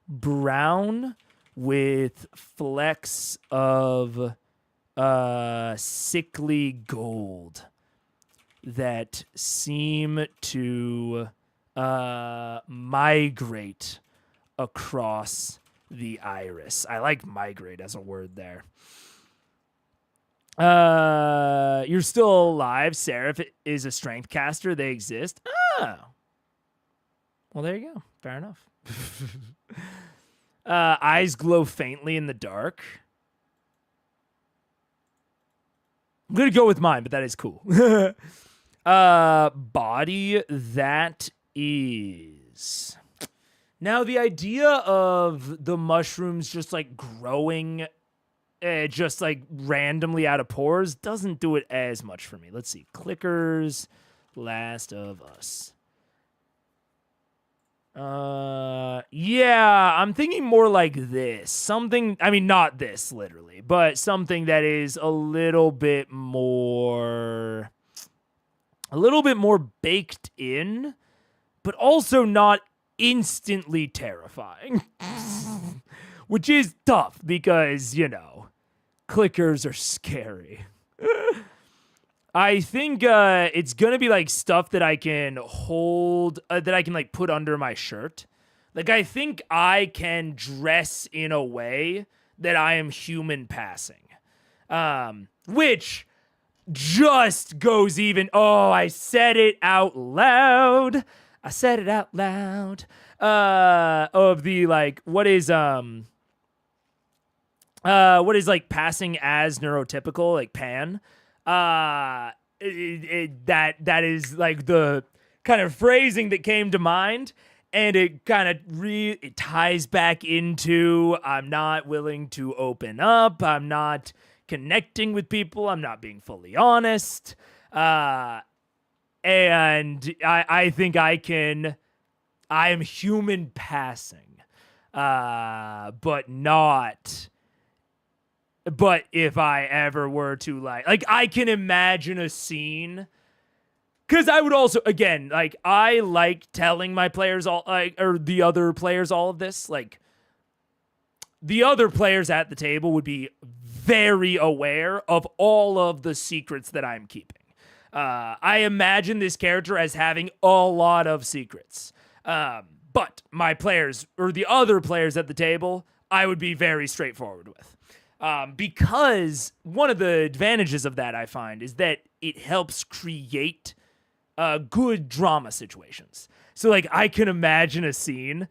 Brown with flecks of sickly gold that seem to migrate across the iris. I like migrate as a word there. You're still alive. Seraph is a strength caster. They exist. Oh. Well, there you go. Fair enough. Eyes glow faintly in the dark. I'm going to go with mine, but that is cool. Body that is... Now, the idea of the mushrooms just, like, growing just, like, randomly out of pores doesn't do it as much for me. Let's see. Clickers, Last of Us. Yeah, I'm thinking more like this. Something, I mean, not this, literally, but something that is a little bit more baked in, but also not instantly terrifying. Which is tough because, clickers are scary. I think it's going to be like stuff that I can hold, that I can like put under my shirt. Like, I think I can dress in a way that I am human passing. Which just goes even, I said it out loud. Of the, like, what is like passing as neurotypical, like pan. That is like the kind of phrasing that came to mind, and it kind of it ties back into I'm not willing to open up, I'm not connecting with people, I'm not being fully honest, and I think I am human passing, but if I ever were to like I can imagine a scene, because I would also, again, like, I like telling my players or the other players all of this. Like, the other players at the table would be very aware of all of the secrets that I'm keeping. I imagine this character as having a lot of secrets. But my players, or the other players at the table, I would be very straightforward with. Because one of the advantages of that, I find, is that it helps create good drama situations. So, like, I can imagine a scene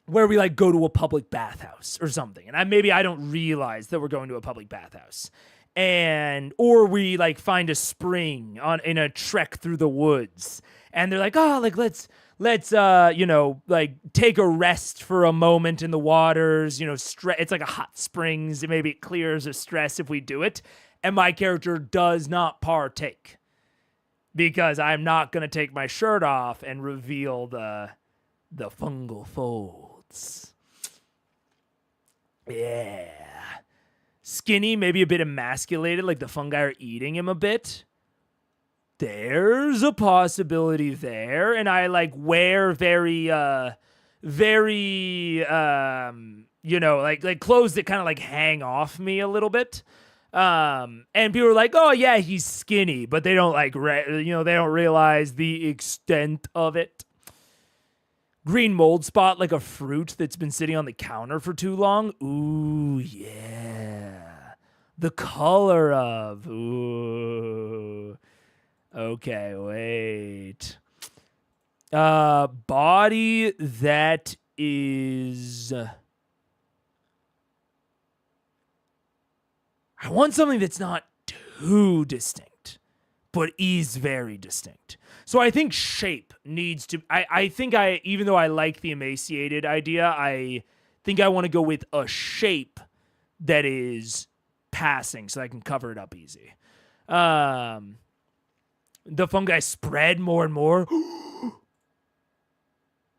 where we, like, go to a public bathhouse or something, and maybe I don't realize that we're going to a public bathhouse. Or we, like, find a spring in a trek through the woods, and they're like, let's let's like take a rest for a moment in the waters, it's like a hot springs, maybe it clears the stress if we do it. And my character does not partake because I'm not going to take my shirt off and reveal the fungal folds. Yeah. Skinny, maybe a bit emasculated, like the fungi are eating him a bit. There's a possibility there. And I like wear very like clothes that kind of like hang off me a little bit. And people are like, oh yeah, he's skinny, but they don't like, they don't realize the extent of it. Green mold spot, like a fruit that's been sitting on the counter for too long. Ooh, yeah. The color of, ooh. Okay, wait. Body that is... I want something that's not too distinct, but is very distinct. So I think shape needs to... I think even though I like the emaciated idea, I think I want to go with a shape that is passing so I can cover it up easy. The fungi spread more and more.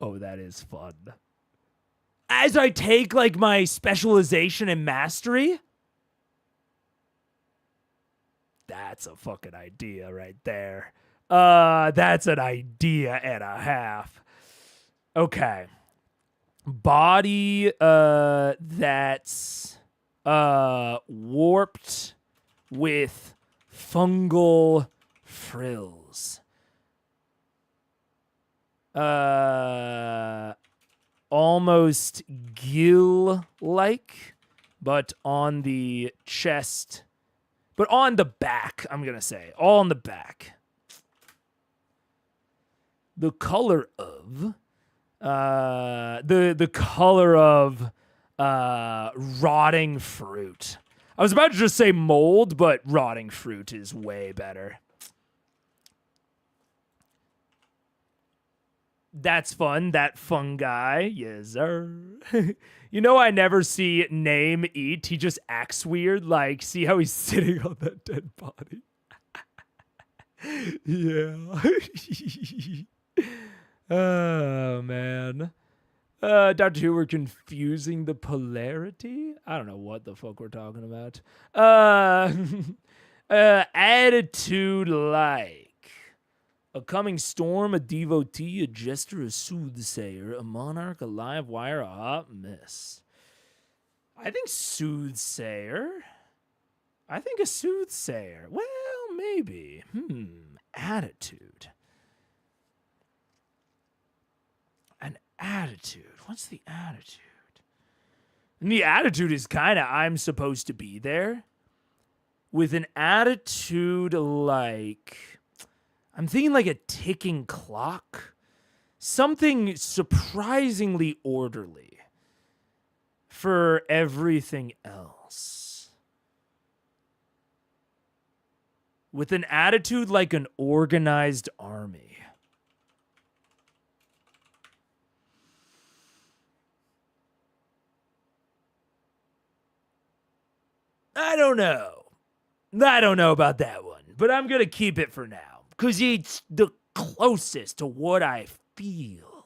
Oh, that is fun. As I take like my specialization and mastery... That's a fucking idea right there. That's an idea and a half. Okay. Body that's warped with fungal frills. Almost gill-like, but on the chest... But on the back, I'm going to say. All on the back. The color of... the color of rotting fruit. I was about to just say mold, but rotting fruit is way better. That's fun. That fungi. Yes, sir. I never see Name eat. He just acts weird. Like, see how he's sitting on that dead body? Yeah. Oh, man. Dr. Who, we're confusing the polarity? I don't know what the fuck we're talking about. Attitude like. A coming storm, a devotee, a jester, a soothsayer, a monarch, a live wire, a hot mess. I think soothsayer. I think a soothsayer. Well, maybe. Attitude. An attitude. What's the attitude? And the attitude is kind of I'm supposed to be there. With an attitude like... I'm thinking like a ticking clock. Something surprisingly orderly for everything else. With an attitude like an organized army. I don't know. I don't know about that one, but I'm going to keep it for now. Because it's the closest to what I feel.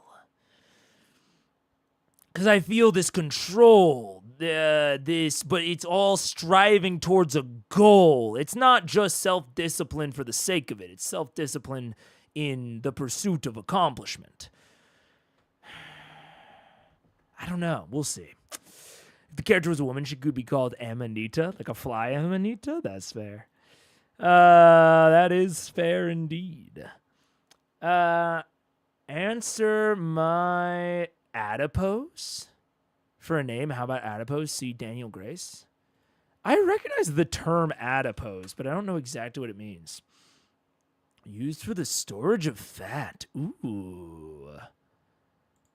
Because I feel this control, but it's all striving towards a goal. It's not just self-discipline for the sake of it. It's self-discipline in the pursuit of accomplishment. I don't know. We'll see. If the character was a woman, she could be called Amanita, like a fly Amanita. That's fair. That is fair indeed. Answer my adipose for a name. How about adipose? See Daniel Grace. I recognize the term adipose, but I don't know exactly what it means. Used for the storage of fat. Ooh.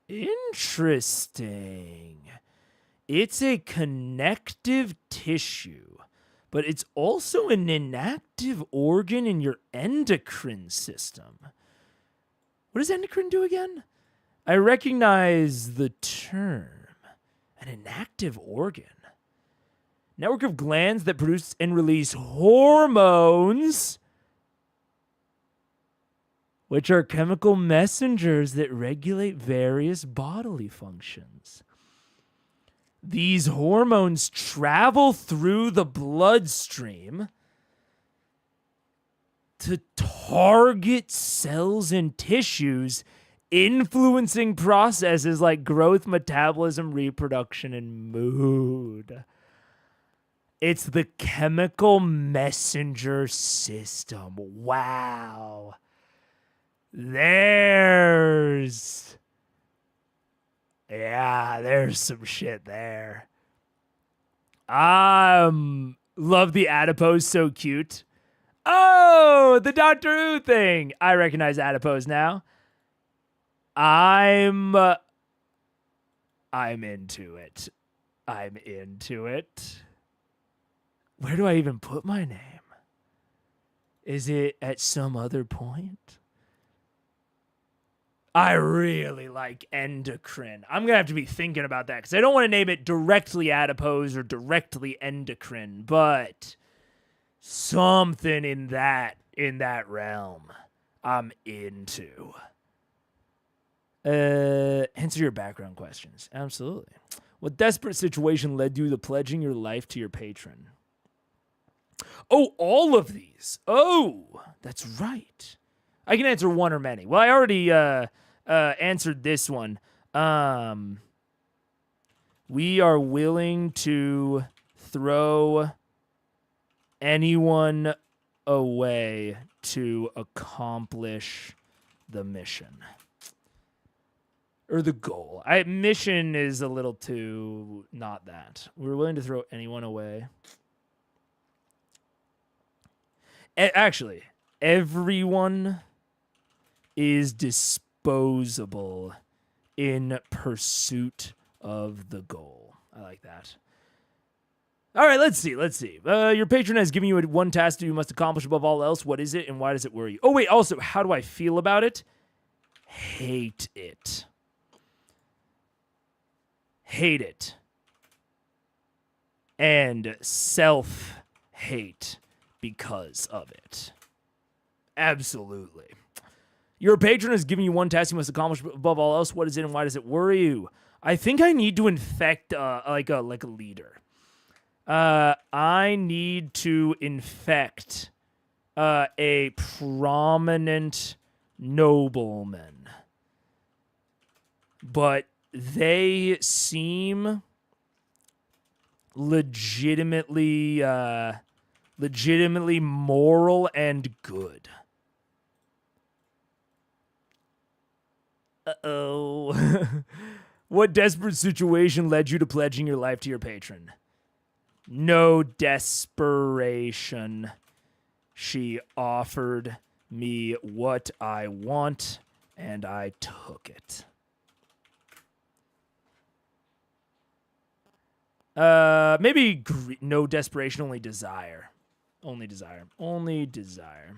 Interesting. It's a connective tissue. But it's also an inactive organ in your endocrine system. What does endocrine do again? I recognize the term. An inactive organ. Network of glands that produce and release hormones, which are chemical messengers that regulate various bodily functions. These hormones travel through the bloodstream to target cells and tissues, influencing processes like growth, metabolism, reproduction, and mood. It's the chemical messenger system. Wow. There's some shit there. Love the adipose, so cute. Oh, the Doctor Who thing. I recognize adipose now. I'm into it. I'm into it. Where do I even put my name? Is it at some other point? I really like endocrine. I'm going to have to be thinking about that because I don't want to name it directly adipose or directly endocrine, but something in that realm I'm into. Answer your background questions. Absolutely. What desperate situation led you to pledging your life to your patron? Oh, all of these. Oh, that's right. I can answer one or many. Well, I already answered this one. We are willing to throw anyone away to accomplish the mission. Or the goal. Mission is a little too not that. We're willing to throw anyone away. Actually, everyone is disposable in pursuit of the goal. I like that. All right, let's see. Your patron has given you one task that you must accomplish above all else. What is it, and why does it worry you? Oh, wait, also, how do I feel about it? Hate it. Hate it. And self-hate because of it. Absolutely. Your patron has given you one task you must accomplish above all else. What is it, and why does it worry you? I think I need to infect like a leader. I need to infect a prominent nobleman. But they seem legitimately moral and good. Uh-oh. What desperate situation led you to pledging your life to your patron? No desperation. She offered me what I want, and I took it. Maybe no desperation, only desire. Only desire.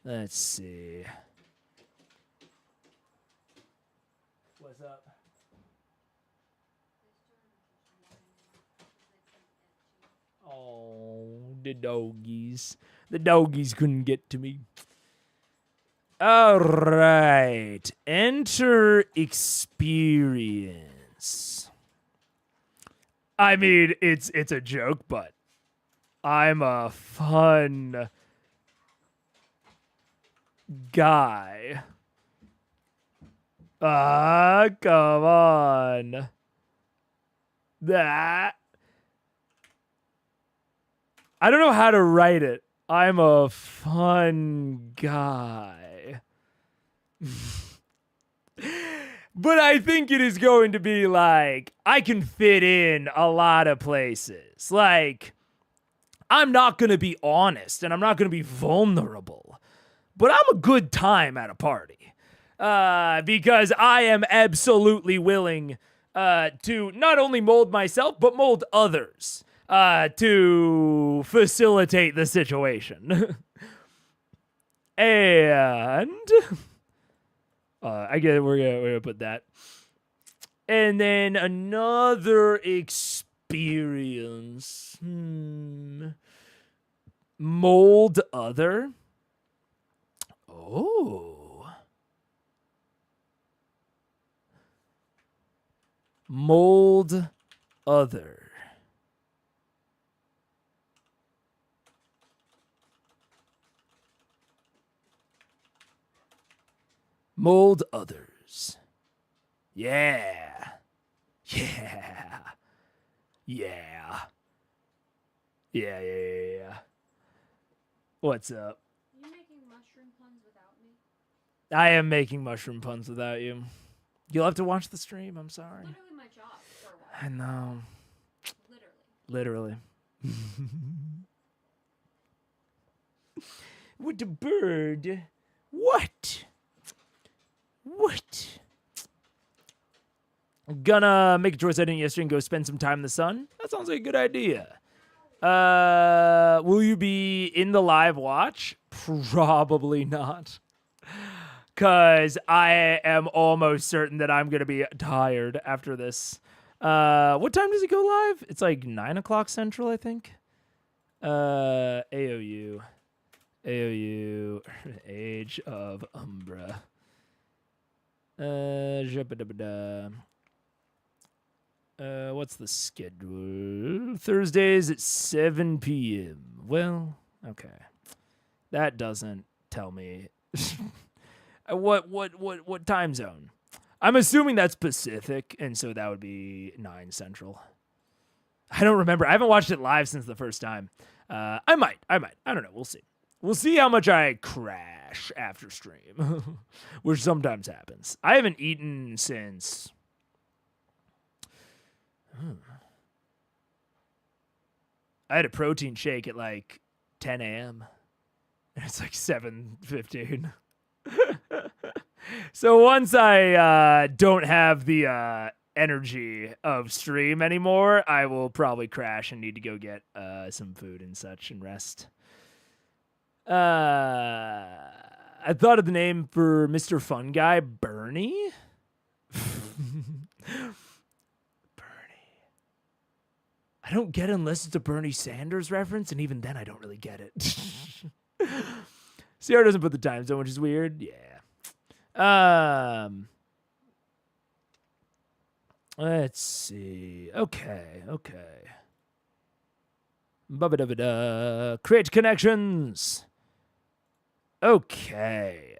Let's see. What's up? Oh, the doggies. The doggies couldn't get to me. All right. Enter experience. I mean, it's a joke, but I'm a fun guy. Come on. That. I don't know how to write it. I'm a fun guy. But I think it is going to be like, I can fit in a lot of places. Like, I'm not going to be honest and I'm not going to be vulnerable. But I'm a good time at a party. Because I am absolutely willing to not only mold myself, but mold others to facilitate the situation. And I guess we're gonna put that. And then another experience. Mold other. Oh. Mold other. Mold others. Yeah. Yeah. Yeah. Yeah. What's up? You making mushroom puns without me? I am making mushroom puns without you. You'll have to watch the stream. I'm sorry. Literally my job for a while. I know. Literally. With the bird. What? I'm gonna make a choice I didn't yesterday and go spend some time in the sun. That sounds like a good idea. Will you be in the live watch? Probably not. Cause I am almost certain that I'm gonna be tired after this. What time does it go live? It's like 9 o'clock Central, I think. AOU, Age of Umbra. What's the schedule? Thursdays at 7 p.m. Well, okay. That doesn't tell me what time zone. I'm assuming that's Pacific, and so that would be 9 Central. I don't remember. I haven't watched it live since the first time. I might. I don't know. We'll see. We'll see how much I crash after stream, which sometimes happens. I haven't eaten since... I had a protein shake at like 10 a.m. And it's like 7:15. So once I don't have the energy of stream anymore, I will probably crash and need to go get some food and such and rest. I thought of the name for Mr. Fun Guy, Bernie. I don't get it unless it's a Bernie Sanders reference, and even then I don't really get it. Sierra doesn't put the time zone, which is weird. Yeah. Let's see. Okay. Ba-ba-da-ba-da. Create connections. Okay.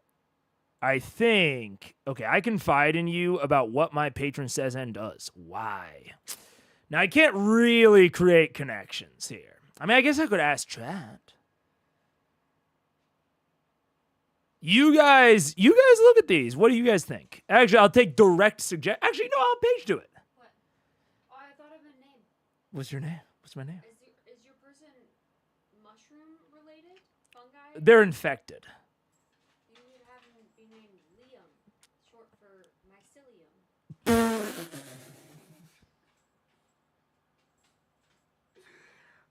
I think... Okay, I confide in you about what my patron says and does. Why? Now, I can't really create connections here. I mean, I guess I could ask chat. You guys look at these. What do you guys think? Actually, I'll take direct suggestion. Actually, no, I'll page do it. What? Oh, I thought of a name. What's your name? What's my name? Is your person mushroom related? Fungi? They're infected. You would have him be named Liam, short for mycelium.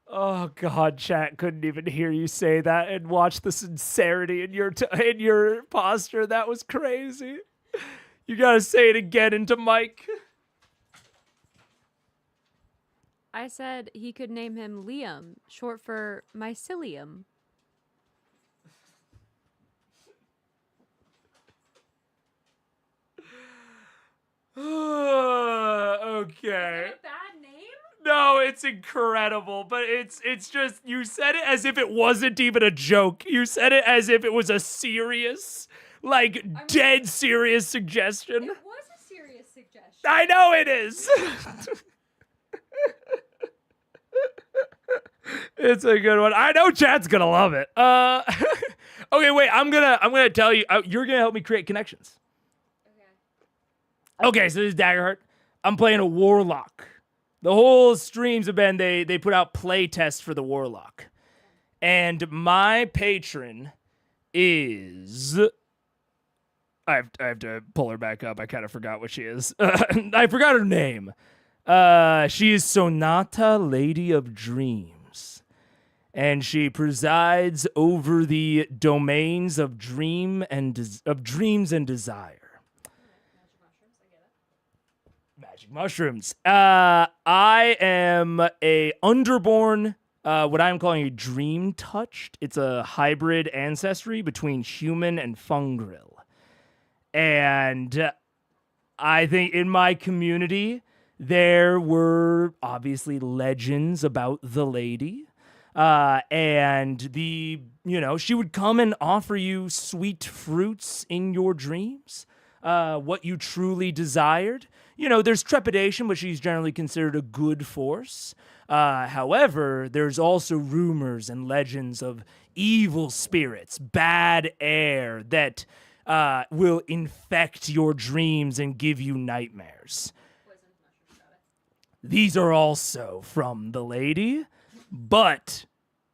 Oh God, chat couldn't even hear you say that and watch the sincerity in your posture. That was crazy. You gotta say it again into mic. I said he could name him Liam, short for mycelium. Okay. Is it a bad name? No, it's incredible, but it's just, you said it as if it wasn't even a joke. You said it as if it was a serious, dead serious suggestion. It was a serious suggestion. I know it is. It's a good one. I know chat's gonna love it. Okay, wait. I'm gonna tell you. You're gonna help me create connections. Okay, so this is Daggerheart. I'm playing a Warlock. The whole streams have been they put out play tests for the Warlock, and my patron is. I have to pull her back up. I kind of forgot what she is. I forgot her name. She is Sonata, Lady of Dreams. and she presides over the domains of dreams and desire. Magic mushrooms. I am a underborn, what I'm calling a dream touched. It's a hybrid ancestry between human and fungril. And I think in my community, there were obviously legends about the lady. And she would come and offer you sweet fruits in your dreams, what you truly desired. There's trepidation, but she's generally considered a good force. However, there's also rumors and legends of evil spirits, bad air that will infect your dreams and give you nightmares. These are also from the lady, but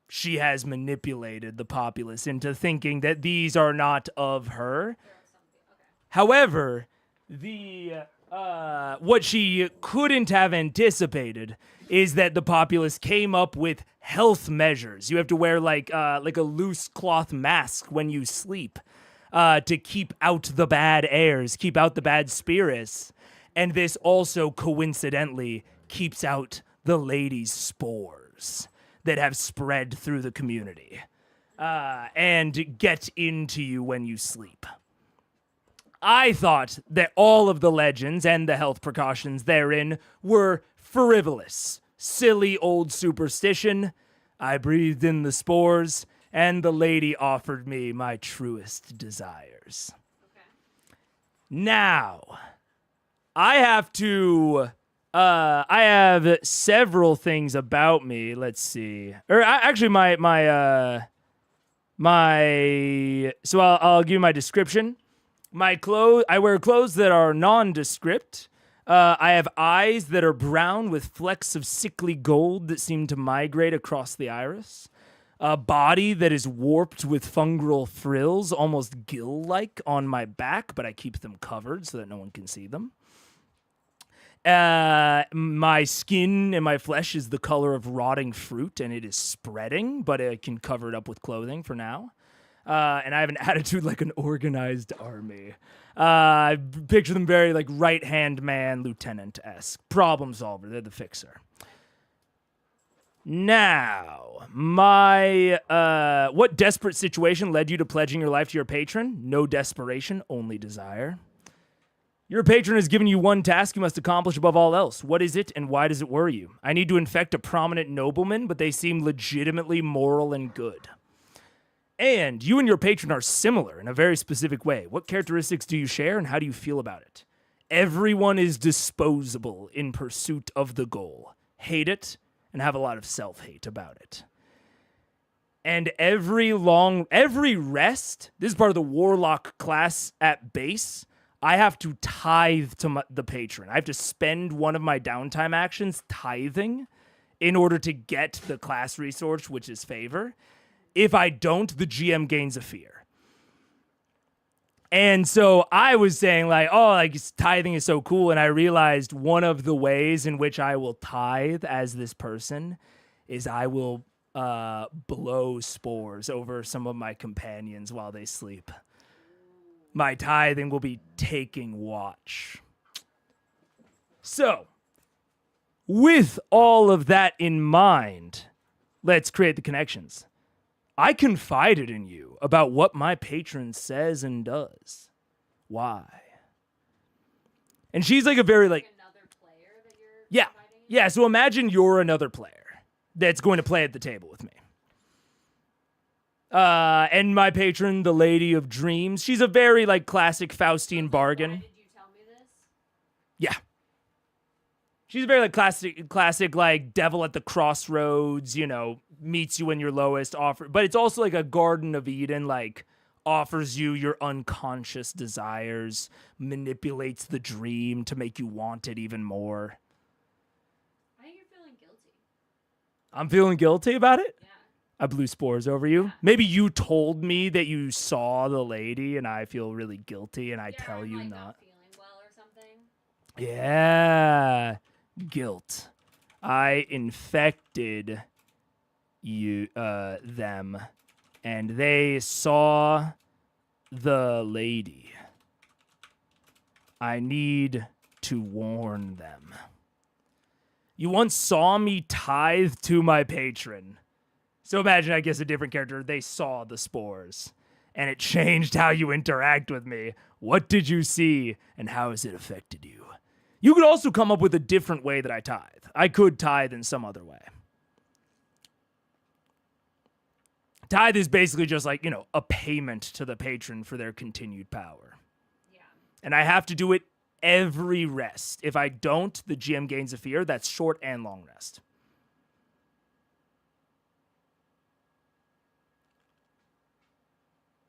she has manipulated the populace into thinking that these are not of her. However, what she couldn't have anticipated is that the populace came up with health measures. You have to wear like a loose cloth mask when you sleep to keep out the bad airs, keep out the bad spirits. And this also coincidentally keeps out the lady's spores that have spread through the community and get into you when you sleep. I thought that all of the legends and the health precautions therein were frivolous, silly old superstition. I breathed in the spores, and the lady offered me my truest desires. Okay. Now, I have several things about me. Let's see. So I'll give you my description. I wear clothes that are nondescript. I have eyes that are brown with flecks of sickly gold that seem to migrate across the iris. A body that is warped with fungal frills, almost gill-like on my back, but I keep them covered so that no one can see them. My skin and my flesh is the color of rotting fruit, and it is spreading, but I can cover it up with clothing for now. And I have an attitude like an organized army. I picture them very like right-hand man, lieutenant-esque. Problem solver. They're the fixer. Now, what desperate situation led you to pledging your life to your patron? No desperation, only desire. Your patron has given you one task you must accomplish above all else. What is it, and why does it worry you? I need to infect a prominent nobleman, but they seem legitimately moral and good. And you and your patron are similar in a very specific way. What characteristics do you share, and how do you feel about it? Everyone is disposable in pursuit of the goal. Hate it, and have a lot of self-hate about it. And every rest, this is part of the warlock class at base, I have to tithe to the patron. I have to spend one of my downtime actions tithing in order to get the class resource, which is favor. If I don't, the GM gains a fear. And so I was saying tithing is so cool. And I realized one of the ways in which I will tithe as this person is I will blow spores over some of my companions while they sleep. My tithing will be taking watch. So, with all of that in mind, let's create the connections. I confided in you about what my patron says and does. Why? And she's like a very like another player that you're confiding in? Yeah. So imagine you're another player that's going to play at the table with me. And my patron, the Lady of Dreams, she's a very like classic Faustian bargain. Why did you tell me this? Yeah. She's a very like classic like devil at the crossroads, meets you when you're lowest, but it's also like a Garden of Eden, like offers you your unconscious desires, manipulates the dream to make you want it even more. I think you're feeling guilty. I'm feeling guilty about it? Yeah. I blew spores over you. Yeah. Maybe you told me that you saw the lady and I feel really guilty and I tell you like not. Feeling well or something. Yeah. Guilt. I infected them, and they saw the lady. I need to warn them. You once saw me tithe to my patron. So imagine, I guess, a different character. They saw the spores, and it changed how you interact with me. What did you see, and how has it affected you? You could also come up with a different way that I tithe. I could tithe in some other way. Tithe is basically just like, a payment to the patron for their continued power. Yeah. And I have to do it every rest. If I don't, the GM gains a fear. That's short and long rest.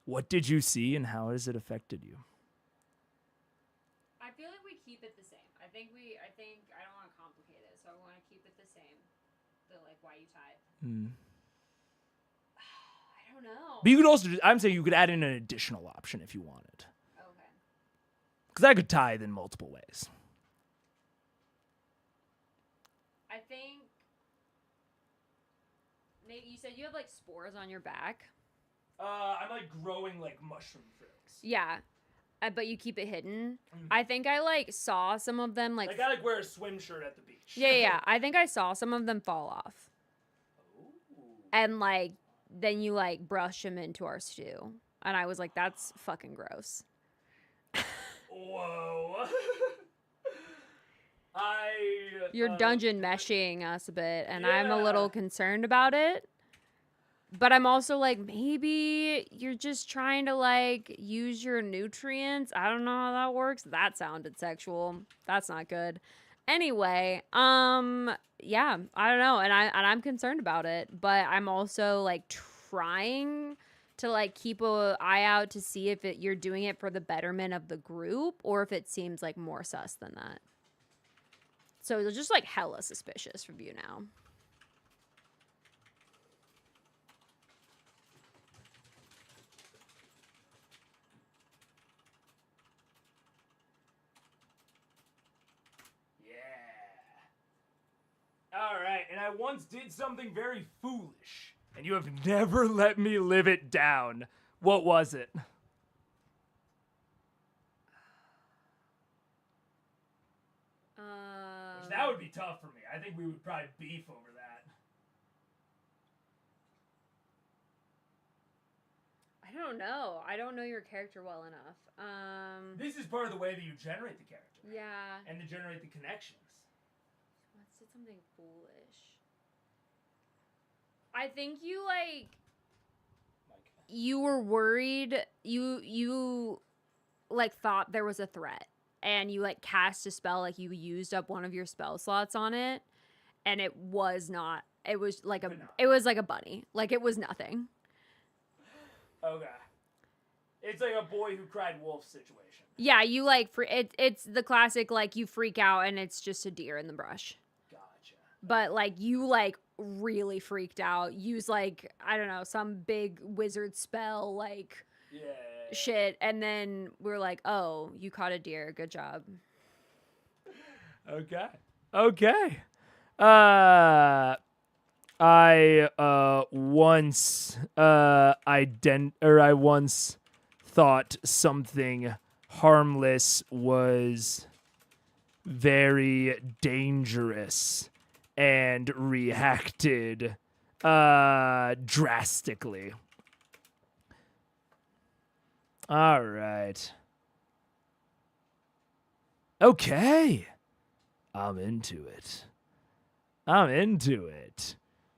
What did you see, and how has it affected you? I feel like we keep it the same. I think I don't want to complicate it, so I want to keep it the same. The why you tithe. I don't know. But you could also, I'm saying you could add in an additional option if you wanted. Okay. Because I could tithe in multiple ways. I think maybe you said you have spores on your back. I'm growing mushroom frills. Yeah. But you keep it hidden. I think I saw some of them I wear a swim shirt at the beach. Yeah. I think I saw some of them fall off. Ooh. And then you brush them into our stew. And I was like, that's fucking gross. Whoa. You're dungeon meshing us a bit, and I'm a little concerned about it. But I'm also maybe you're just trying to use your nutrients. I don't know how that works. That sounded sexual. That's not good. Anyway, yeah, I don't know, and I'm concerned about it, but I'm also trying to keep an eye out to see if you're doing it for the betterment of the group or if it seems more sus than that. So it's just hella suspicious from you now. All right, and I once did something very foolish, and you have never let me live it down. What was it? Which that would be tough for me. I think we would probably beef over that. I don't know. I don't know your character well enough. This is part of the way that you generate the character. Yeah. And to generate the connections. Let's do something foolish. I think you you were worried. You thought there was a threat, and you cast a spell. You used up one of your spell slots on it, and it was not. It was It was like a bunny. It was nothing. Okay. It's like a boy who cried wolf situation. Yeah, you it's the classic you freak out and it's just a deer in the brush. Gotcha. But you really freaked out. Use I don't know, some big wizard spell shit, and then we were like, "Oh, you caught a deer. Good job." Okay. I once thought something harmless was very dangerous and reacted drastically. All right. Okay. I'm into it.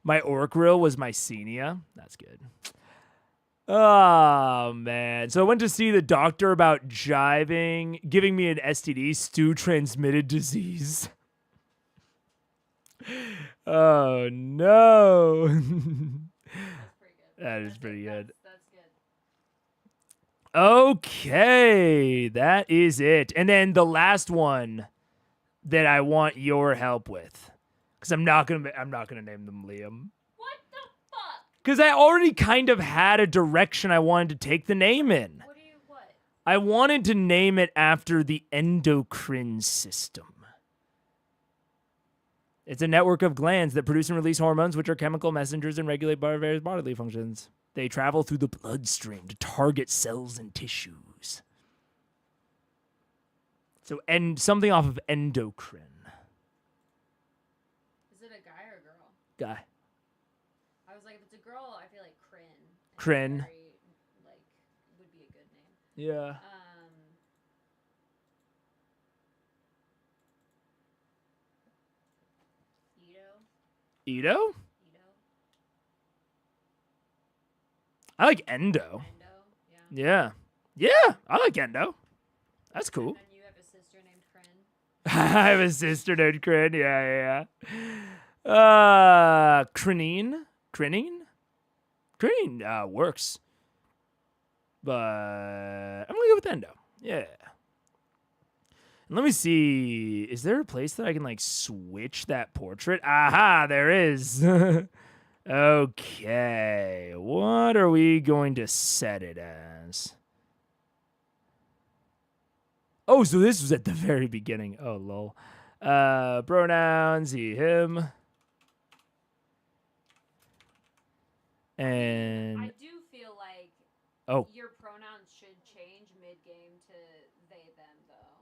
My Orcrill was Mycenia. That's good. Oh, man. So I went to see the doctor about giving me an STD, stew-transmitted disease. Oh, no. That's pretty good. That is pretty good. That's good. Okay, that is it. And then the last one that I want your help with, because I'm not gonna name them Liam. What the fuck? Because I already kind of had a direction I wanted to take the name in. What? I wanted to name it after the endocrine system. It's a network of glands that produce and release hormones, which are chemical messengers and regulate various bodily functions. They travel through the bloodstream to target cells and tissues. So, something off of endocrine. Is it a guy or a girl? Guy. I was like, if it's a girl, I feel like Kryn. Kryn. Very, like, would be a good name. Yeah. Ito? Ito? I like Endo. Endo? Yeah. Yeah. Yeah, I like Endo. That's cool. And then you have a sister named Kryn. I have a sister named Kryn. Yeah. Crinine? Crinine works. But I'm going to go with Endo. Yeah. And let me see. Is there a place that I can, like, switch that portrait? Aha, there is. Okay. What are we going to set it as? Oh, so this was at the very beginning. Oh, lol. Pronouns, he, him. And I do feel like your pronouns should change mid-game to they, them, though.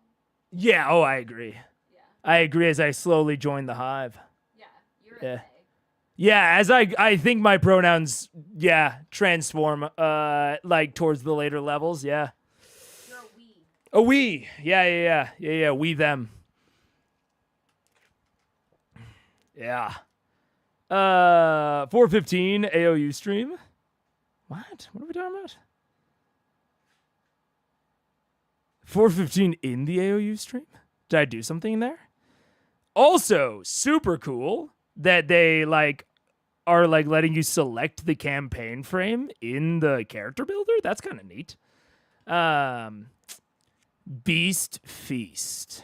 yeah, I agree. Yeah. I agree as I slowly join the hive. Yeah, you're Yeah. a they. Yeah, as I think my pronouns, transform, like, towards the later levels, yeah. You're a we. A we. Yeah, we, them. Yeah. 4:15 AOU stream. What? What are we talking about? 4:15 in the AOU stream? Did I do something in there? Also, super cool that they are letting you select the campaign frame in the character builder. That's kind of neat. Beast Feast.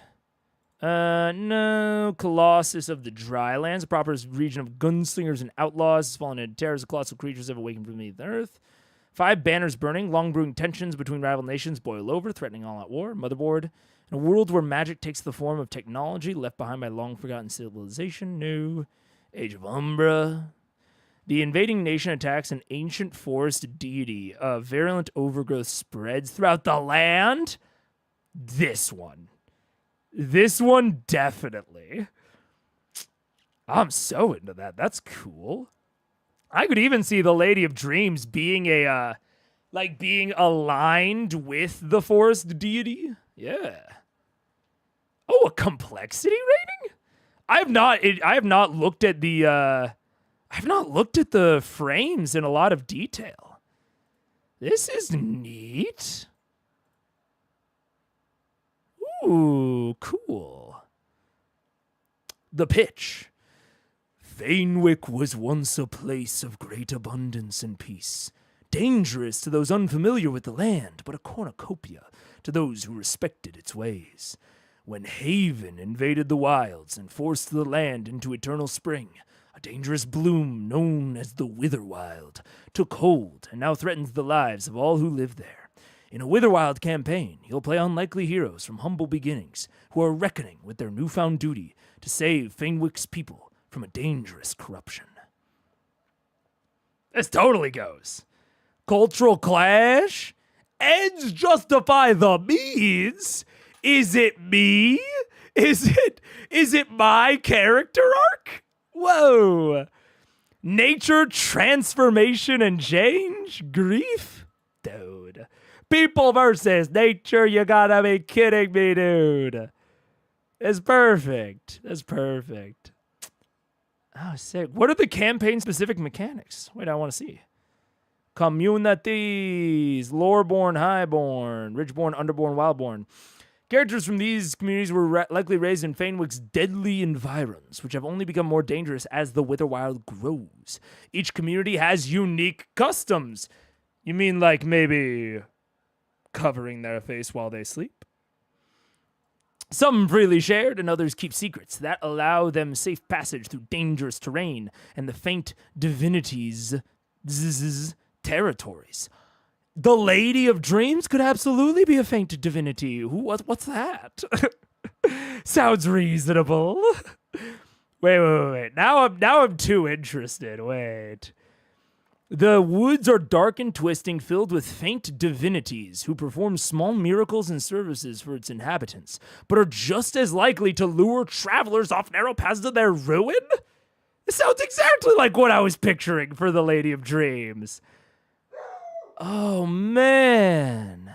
No. Colossus of the Drylands, a proper region of gunslingers and outlaws, has fallen into terrors of colossal creatures have awakened from beneath the earth. 5 banners burning, long brewing tensions between rival nations boil over, threatening all-out war. Motherboard. In a world where magic takes the form of technology left behind by long-forgotten civilization. New. Age of Umbra. The invading nation attacks an ancient forest deity. A virulent overgrowth spreads throughout the land. This one definitely. I'm so into that. That's cool. I could even see the Lady of Dreams being being aligned with the forest deity. Yeah. Oh, a complexity rating? I have not looked at the frames in a lot of detail. This is neat. Ooh, cool. The pitch. Fanewick was once a place of great abundance and peace, dangerous to those unfamiliar with the land, but a cornucopia to those who respected its ways. When Haven invaded the wilds and forced the land into eternal spring, a dangerous bloom known as the Witherwild took hold and now threatens the lives of all who live there. In a Witherwild campaign, you'll play unlikely heroes from humble beginnings who are reckoning with their newfound duty to save Fanewick's people from a dangerous corruption. This totally goes. Cultural clash? Ends justify the means? Is it me? Is it my character arc? Whoa. Nature, transformation, and change? Grief? Dude. People versus nature, you gotta be kidding me, dude. It's perfect. That's perfect. Oh, sick. What are the campaign-specific mechanics? Wait, I want to see. Communities. Loreborn, Highborn. Ridgeborn, Underborn, Wildborn. Characters from these communities were likely raised in Fanewick's deadly environs, which have only become more dangerous as the Witherwild grows. Each community has unique customs. You mean like maybe covering their face while they sleep? Some freely shared and others keep secrets that allow them safe passage through dangerous terrain and the faint divinities' territories. The Lady of Dreams could absolutely be a faint divinity. What's that? Sounds reasonable. Wait. Now I'm too interested. Wait. The woods are dark and twisting, filled with faint divinities who perform small miracles and services for its inhabitants, but are just as likely to lure travelers off narrow paths to their ruin? It sounds exactly like what I was picturing for the Lady of Dreams. Oh, man.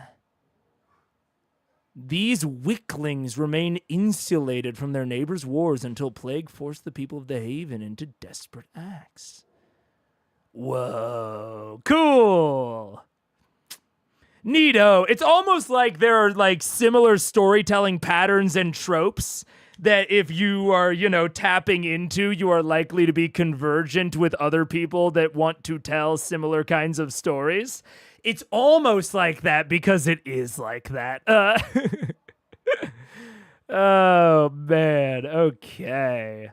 These wicklings remain insulated from their neighbors' wars until plague forced the people of the Haven into desperate acts. Whoa, cool. Neato. It's almost like there are like similar storytelling patterns and tropes that if you are, tapping into, you are likely to be convergent with other people that want to tell similar kinds of stories. It's almost like that because it is like that. Oh, man. Okay.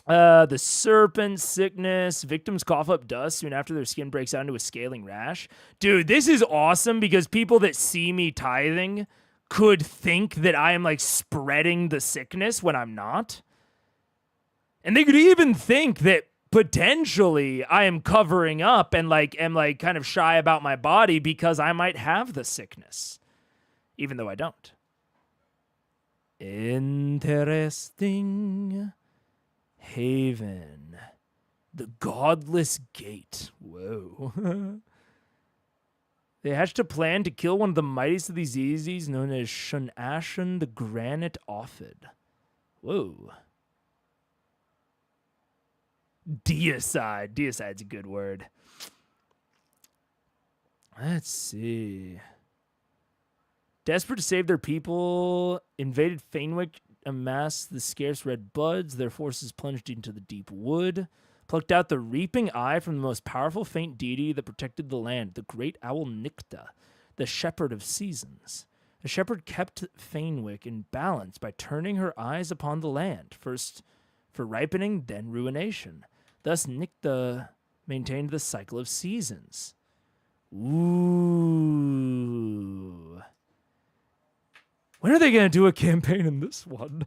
The serpent sickness. Victims cough up dust soon after their skin breaks out into a scaling rash. Dude, this is awesome because people that see me tithing could think that I am like spreading the sickness when I'm not. And they could even think that potentially I am covering up and am kind of shy about my body because I might have the sickness, even though I don't. Interesting. Haven. The Godless Gate. Whoa. They hatched a plan to kill one of the mightiest of these Yeezys known as Shunashin the Granite Ophid. Whoa. Deicide. Deicide's a good word. Let's see. Desperate to save their people, invaded Fainwick, amassed the scarce red buds. Their forces plunged into the deep wood, plucked out the reaping eye from the most powerful faint deity that protected the land, the great owl Nicta, the shepherd of seasons. The shepherd kept Fainwick in balance by turning her eyes upon the land, first for ripening, then ruination. Thus Nicta maintained the cycle of seasons. Ooh. When are they going to do a campaign in this one?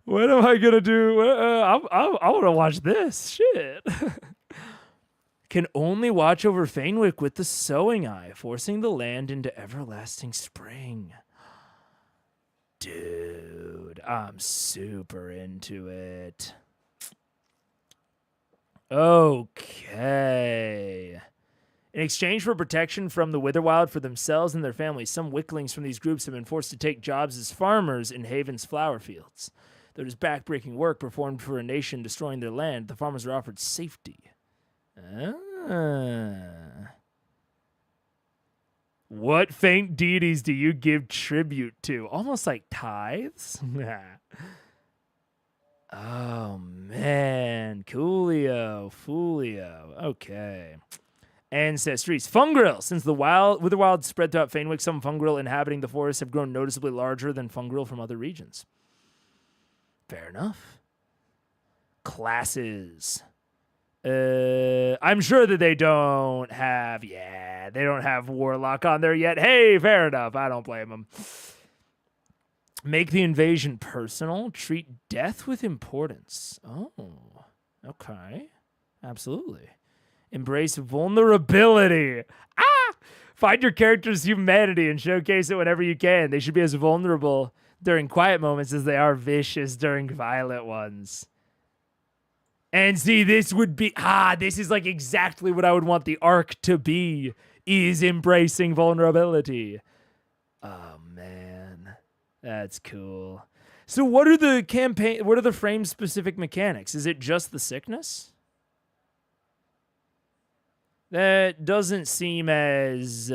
When am I going to do? I want to watch this. Shit. Can only watch over Fainwick with the sowing eye, forcing the land into everlasting spring. Dude, I'm super into it. Okay. In exchange for protection from the Witherwild for themselves and their families, some wicklings from these groups have been forced to take jobs as farmers in Haven's flower fields. Though it is backbreaking work performed for a nation destroying their land, the farmers are offered safety. What faint deities do you give tribute to? Almost like tithes? Oh, man. Coolio. Foolio. Okay. Ancestries. Fungril. Since the Witherwild spread throughout Fainwick, some Fungril inhabiting the forest have grown noticeably larger than Fungril from other regions. Fair enough. Classes. I'm sure that they don't have Warlock on there yet. Hey, fair enough. I don't blame them. Make the invasion personal. Treat death with importance. Oh, okay. Absolutely. Embrace vulnerability. Find your character's humanity and showcase it whenever you can. They should be as vulnerable during quiet moments as they are vicious during violent ones. And see, this would be, this is like exactly what I would want the arc to be, is embracing vulnerability. Oh, man. That's cool. So what are the frame-specific mechanics? Is it just the sickness? That doesn't seem as...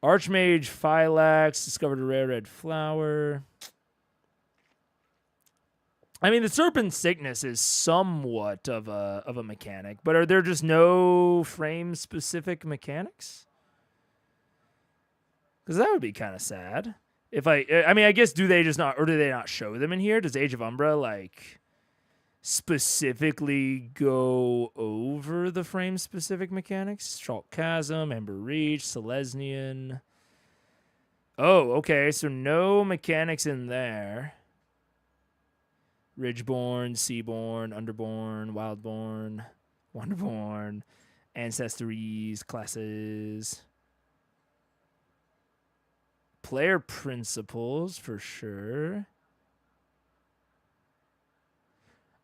Archmage Phylax discovered a rare red flower. I mean, the serpent sickness is somewhat of a mechanic, but are there just no frame-specific mechanics? Because that would be kind of sad. If I guess do they not show them in here? Does Age of Umbra specifically go over the frame-specific mechanics? Chalk Chasm, Ember Reach, Selesnian. Oh, okay. So no mechanics in there. Ridgeborn, Seaborn, Underborn, Wildborn, Wonderborn, Ancestries, classes. Player principles, for sure.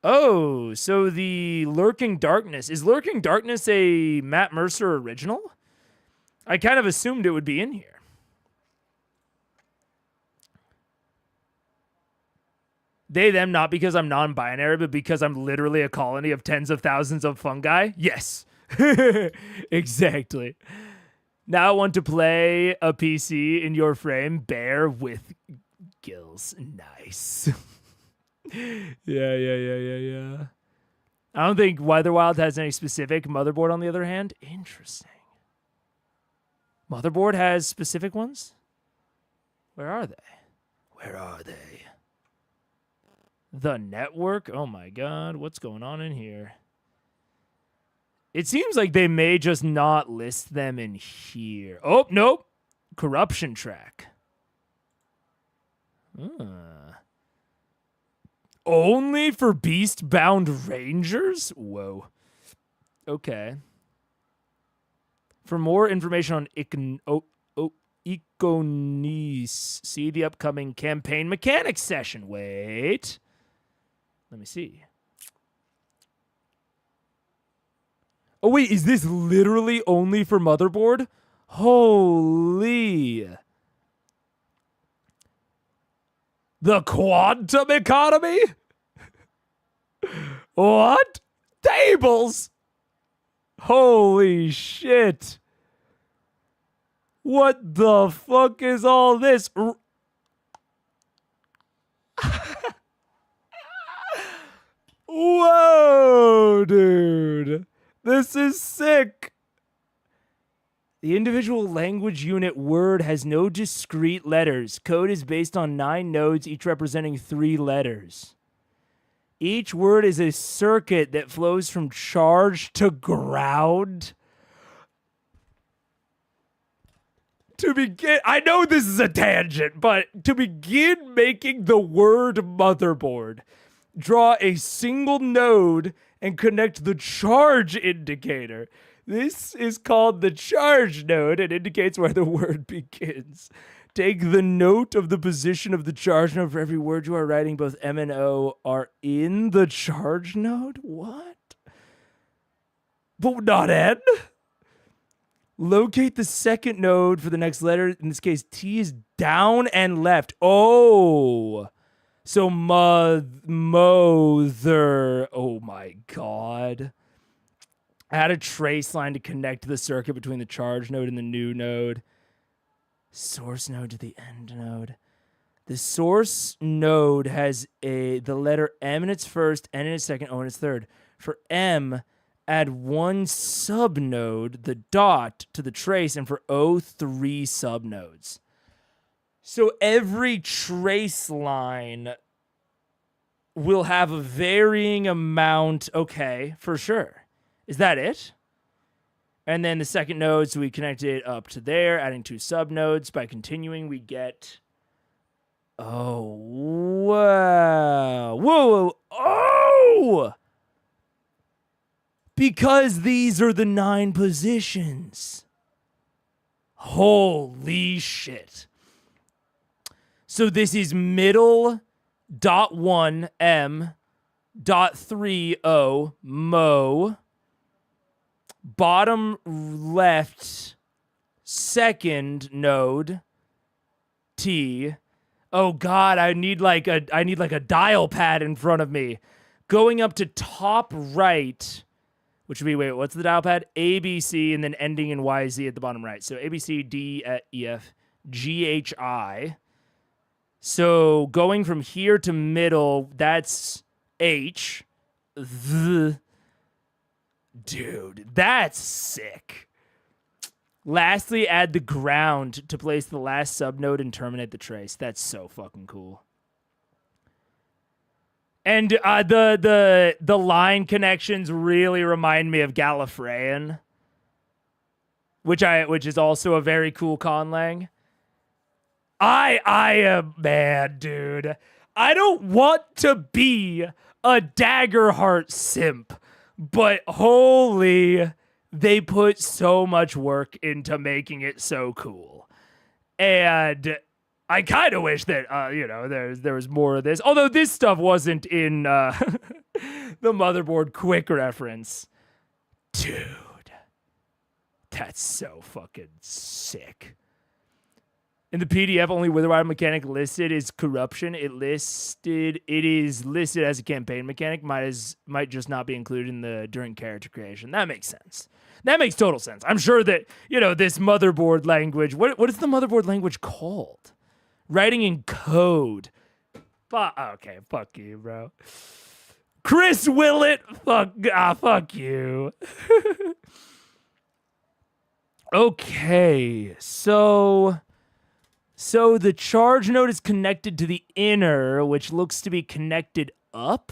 Oh, so the Lurking Darkness. Is Lurking Darkness a Matt Mercer original? I kind of assumed it would be in here. They, them, not because I'm non-binary, but because I'm literally a colony of tens of thousands of fungi? Yes. Exactly. Now I want to play a PC in your frame, bear with gills. Nice. Yeah. I don't think Weatherwild has any specific. Motherboard, on the other hand, interesting. Motherboard has specific ones? Where are they? Where are they? The network? Oh my god, what's going on in here? It seems like they may just not list them in here. Oh, nope. Corruption track. Only for beast-bound rangers? Whoa. Okay. For more information on Iconis, see the upcoming campaign mechanics session. Wait. Let me see. Oh, wait, is this literally only for motherboard? Holy. The quantum economy? What? Tables? Holy shit. What the fuck is all this? Whoa, dude. This is sick. The individual language unit word has no discrete letters. Code is based on 9 nodes, each representing 3 letters. Each word is a circuit that flows from charge to ground. To begin, I know this is a tangent, but to begin making the word motherboard, draw a single node and connect the charge indicator. This is called the charge node and indicates where the word begins. Take the note of the position of the charge node for every word you are writing. Both M and O are in the charge node? What? But not N? Locate the second node for the next letter. In this case, T is down and left. Oh. So mother. Oh my god. Add a trace line to connect the circuit between the charge node and the new node. Source node to the end node. The source node has the letter M in its first, N in its second, O in its third. For M, add one subnode, the dot, to the trace, and for O, 3 subnodes. So every trace line will have a varying amount. Okay, for sure. Is that it? And then the second node, so we connect it up to there, adding 2 subnodes. By continuing, we get... Oh, wow. Whoa. Oh! Because these are the 9 positions. Holy shit. So this is middle dot 1 M dot 3 O Mo. Bottom left second node T. Oh god, I need like a dial pad in front of me. Going up to top right, which would be, wait, what's the dial pad? A, B, C, and then ending in Y, Z at the bottom right. So A, B, C, D, E, F, G, H, I. So going from here to middle, that's H. The. Dude, that's sick. Lastly, add the ground to place the last subnode and terminate the trace. That's so fucking cool. And the line connections really remind me of Gallifreyan, which is also a very cool conlang. I am mad, dude. I don't want to be a Daggerheart simp, but holy, they put so much work into making it so cool. And I kind of wish that, there was more of this. Although this stuff wasn't in the motherboard quick reference. Dude, that's so fucking sick. In the PDF, only Witherwild mechanic listed is corruption. It is listed as a campaign mechanic. Might just not be included during character creation. That makes sense. That makes total sense. I'm sure that, this motherboard language, what is the motherboard language called? Writing in code. Okay, fuck you, bro. Chris Willett, fuck you. Okay, so the charge node is connected to the inner, which looks to be connected up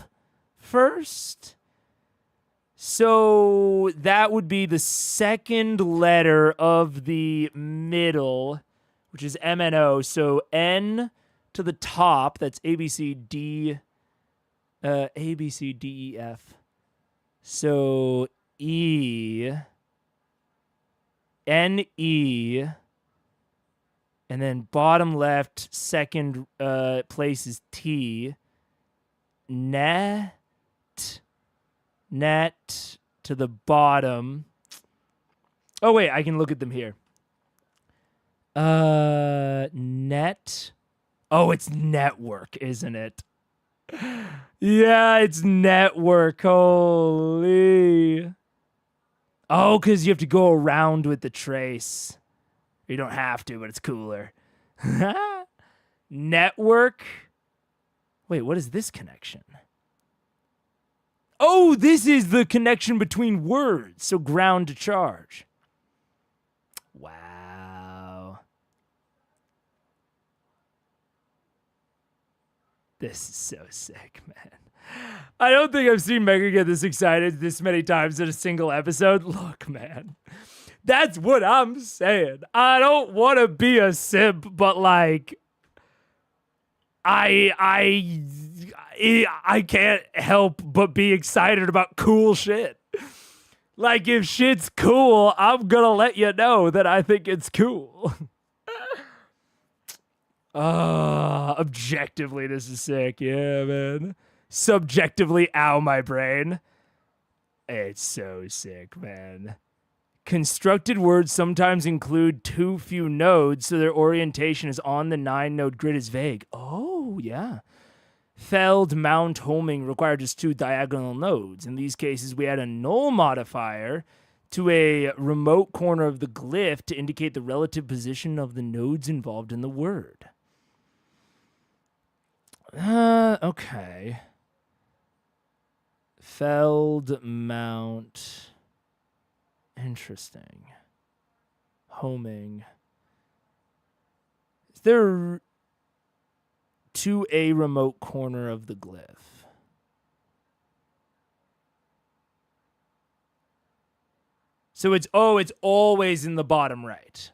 first. So that would be the second letter of the middle, which is MNO. So N to the top, that's A, B, C, D, E, F. So E, N, E, and then bottom left, second place is T. Net to the bottom. Oh, wait, I can look at them here. Net. Oh, it's network, isn't it? Yeah, it's network. Holy. Oh, because you have to go around with the trace. You don't have to, but it's cooler. Network. Wait, what is this connection? Oh, this is the connection between words. So ground to charge. Wow. This is so sick, man. I don't think I've seen Mega get this excited this many times in a single episode. Look, man. That's what I'm saying. I don't want to be a simp, but like, I can't help but be excited about cool shit. Like, if shit's cool, I'm gonna let you know that I think it's cool. Objectively, this is sick. Yeah, man. Subjectively, ow, my brain. It's so sick, man. Constructed words sometimes include too few nodes, so their orientation is on the 9-node grid is vague. Oh, yeah. Feld mount homing required just 2 diagonal nodes. In these cases, we add a null modifier to a remote corner of the glyph to indicate the relative position of the nodes involved in the word. Okay. Feld mount. Interesting. Homing. Is there to a remote corner of the glyph? So it's always in the bottom right.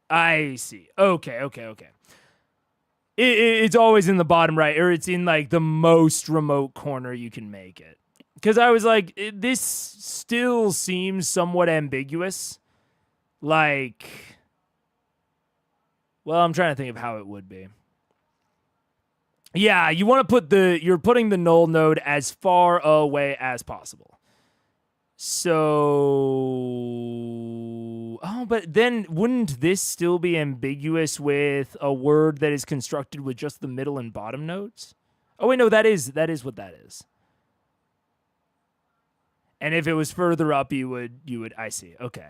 I see. Okay. It's always in the bottom right, or it's in like the most remote corner you can make it. Because I was like, this still seems somewhat ambiguous. Like, well, I'm trying to think of how it would be. Yeah, you want to you're putting the null node as far away as possible. So, but then wouldn't this still be ambiguous with a word that is constructed with just the middle and bottom nodes? Oh, wait, no, that is what that is. And if it was further up, you would, I see. Okay.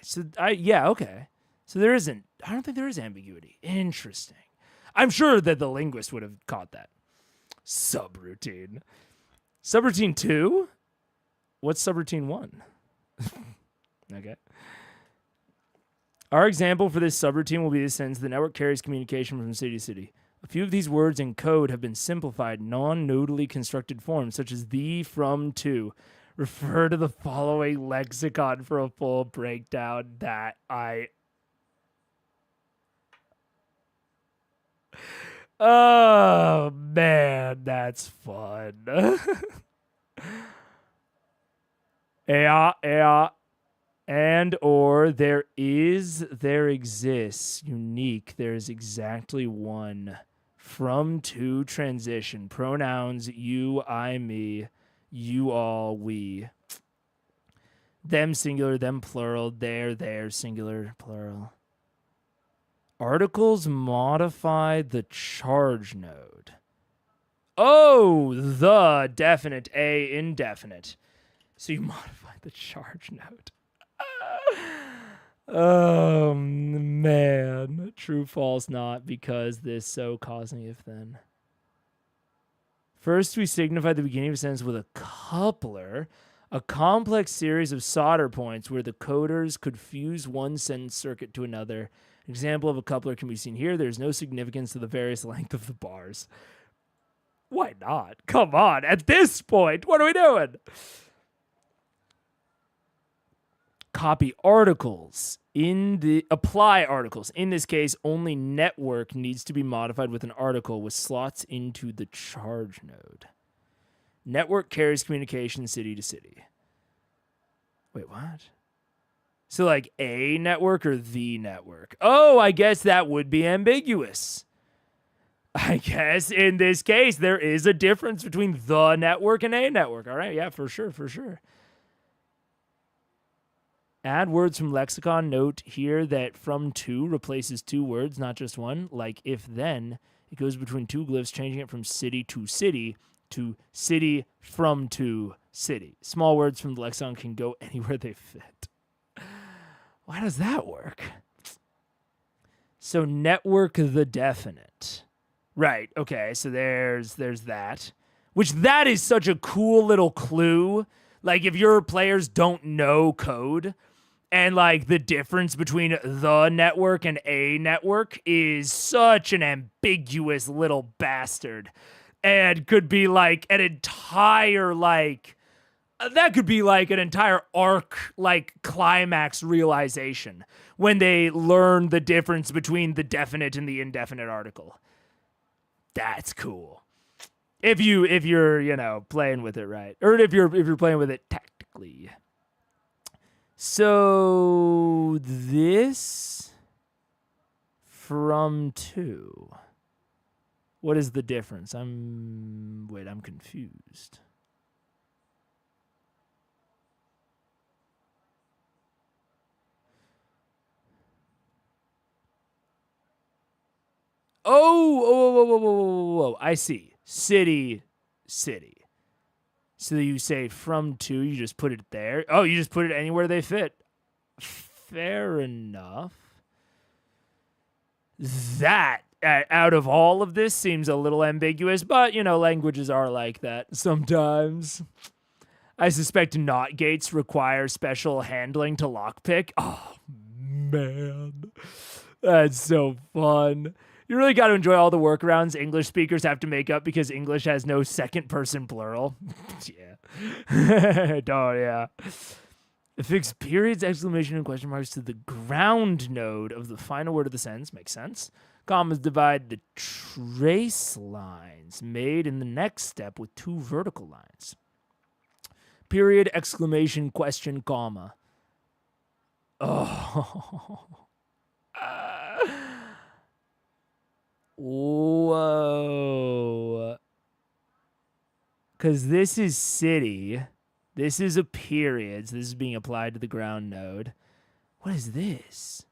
So okay. So I don't think there is ambiguity. Interesting. I'm sure that the linguist would have caught that. Subroutine. Subroutine 2? What's subroutine 1? Okay. Our example for this subroutine will be the sentence: the network carries communication from city to city. A few of these words in code have been simplified, non-nodally constructed forms, such as the, from, to. Refer to the following lexicon for a full breakdown. Oh, man, that's fun. Yeah, yeah. And or there exists, unique, there is exactly one. From to transition. Pronouns you, I, me, you, all, we. Them singular, them plural, their singular, plural. Articles modify the charge node. Oh, the definite, a indefinite. So you modify the charge node. Oh, man. True, false, not, because this, so, causing, if, then. First, we signify the beginning of a sentence with a coupler, a complex series of solder points where the coders could fuse one sentence circuit to another. An example of a coupler can be seen here. There's no significance to the various length of the bars. Why not? Come on. At this point, what are we doing? Copy articles apply articles. In this case, only network needs to be modified with an article with slots into the charge node. Network carries communication city to city. Wait, what? So like a network or the network? Oh, I guess that would be ambiguous. I guess in this case, there is a difference between the network and a network. All right, yeah, for sure, for sure. Add words from lexicon. Note here that from to replaces two words, not just one. Like if then, it goes between two glyphs, changing it from city to city from to city. Small words from the lexicon can go anywhere they fit. Why does that work? So network the definite. Right, okay, so there's that. Which that is such a cool little clue. Like if your players don't know code, and like the difference between the network and a network is such an ambiguous little bastard. And could be like an entire that could be like an entire arc, like climax realization when they learn the difference between the definite and the indefinite article. That's cool. If you're, playing with it right. Or if you're playing with it tactically. So this from to. What is the difference? I'm confused. Oh, I see. City. So you say from to, you just put it there. Oh, you just put it anywhere they fit. Fair enough. That, out of all of this, seems a little ambiguous, but, languages are like that sometimes. I suspect not gates require special handling to lockpick. Oh, man. That's so fun. You really got to enjoy all the workarounds English speakers have to make up because English has no second person plural. Yeah. Oh, yeah. Affix periods, exclamation, and question marks to the ground node of the final word of the sentence. Makes sense. Commas divide the trace lines made in the next step with two vertical lines. Period, exclamation, question, comma. Oh. Whoa. Because this is city. This is a period. So this is being applied to the ground node. What is this?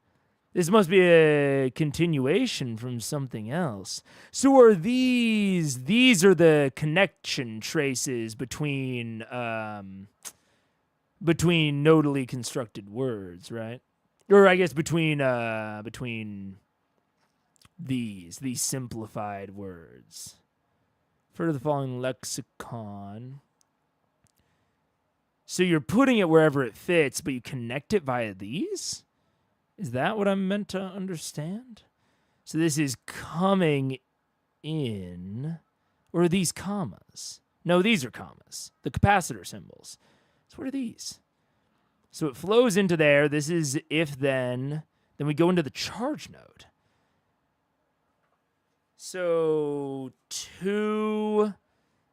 This must be a continuation from something else. So are these are the connection traces between nodally constructed words, right? Or I guess between these simplified words. For the following lexicon. So you're putting it wherever it fits, but you connect it via these? Is that what I'm meant to understand? So this is coming in, or are these commas? No, these are commas. The capacitor symbols. So what are these? So it flows into there. This is if then. Then we go into the charge node. So 2.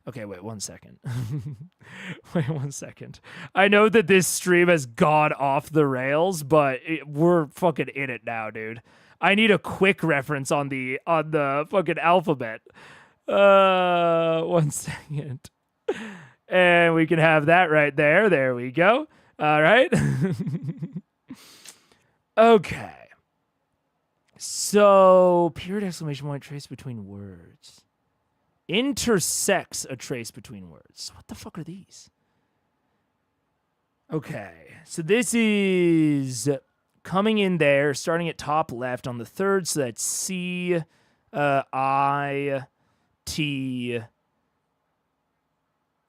Okay, wait 1 second. Wait 1 second. I know that this stream has gone off the rails, but we're fucking in it now, dude. I need a quick reference on the fucking alphabet. 1 second. And we can have that right there. There we go. All right. Okay. So, period exclamation point trace between words. Intersects a trace between words. What the fuck are these? Okay. So this is coming in there, starting at top left on the third. So that's C, I, T,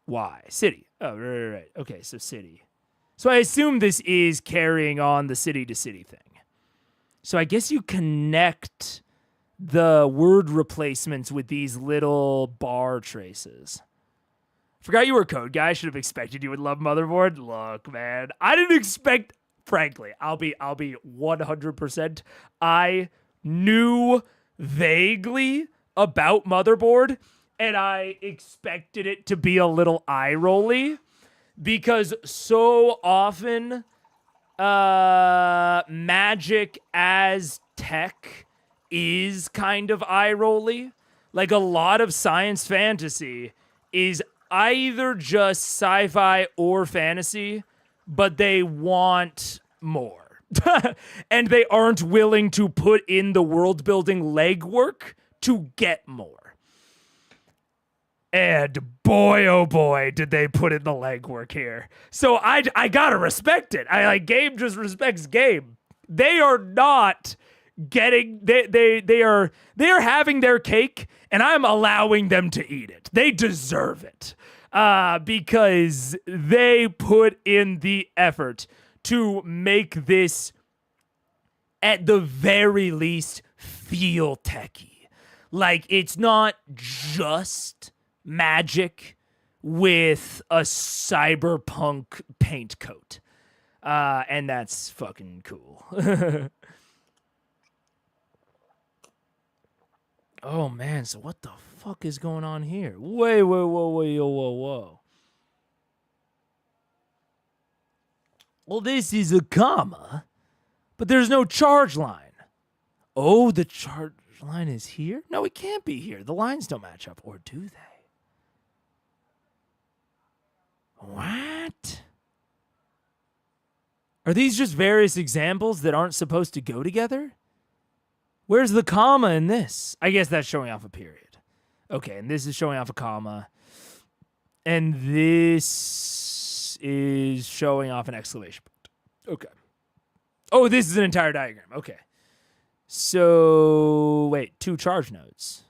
Y. City. Oh, right. Okay, so city. So I assume this is carrying on the city to city thing. So I guess you connect the word replacements with these little bar traces. Forgot you were a code guy. Should have expected you would love Motherboard. Look, man, I didn't expect. Frankly, I'll be 100%. I knew vaguely about Motherboard, and I expected it to be a little eye-rolly because so often, magic as tech is kind of eye-rolly. Like a lot of science fantasy is either just sci-fi or fantasy, but they want more. And they aren't willing to put in the world-building legwork to get more. And boy, oh boy, did they put in the legwork here. So I gotta respect it. Game just respects game. They are not getting they are having their cake, and I'm allowing them to eat it. They deserve it. Because they put in the effort to make this, at the very least, feel techy. Like, it's not just magic with a cyberpunk paint coat. And that's fucking cool. Oh, man, so what the fuck is going on here? Whoa. Well, this is a comma, but there's no charge line. Oh, the charge line is here? No, it can't be here. The lines don't match up, or do they? What? Are these just various examples that aren't supposed to go together? Where's the comma in this? I guess that's showing off a period. Okay, and this is showing off a comma. And this is showing off an exclamation point. Okay. Oh, this is an entire diagram. Okay. So, wait, 2 charge nodes.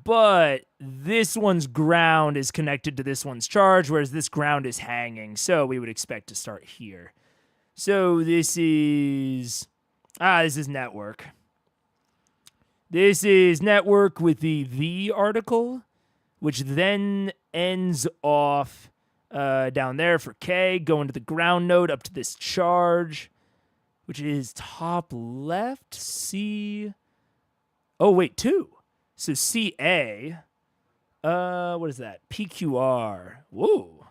But this one's ground is connected to this one's charge, whereas this ground is hanging. So we would expect to start here. So this is network. This is network with the article, which then ends off down there for K, going to the ground node up to this charge, which is top left, C. Oh, wait, 2. So CA, what is that? PQR. Whoa.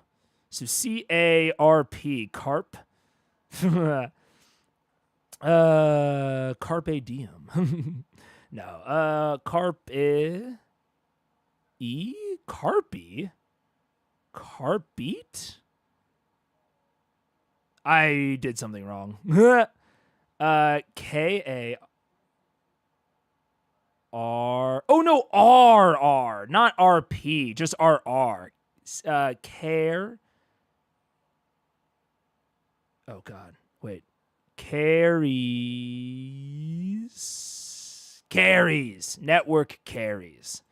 So CARP, carp. Carpe diem. No. Carpe. Carpi? Carpete? I did something wrong. KAR. Oh no, RR, not RP, just RR. Care. Oh God, wait. Carries. Network carries.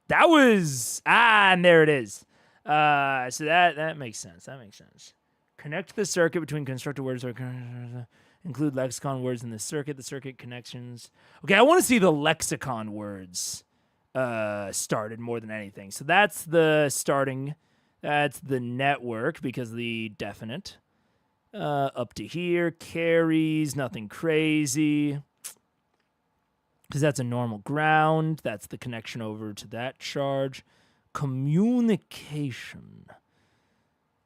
That was and there it is. So that makes sense. Connect the circuit between constructed words or include lexicon words in the circuit connections. Okay, I want to see the lexicon words started more than anything. So that's the starting. That's the network because the definite. Up to here, carries, nothing crazy. because that's a normal ground. That's the connection over to that charge. Communication.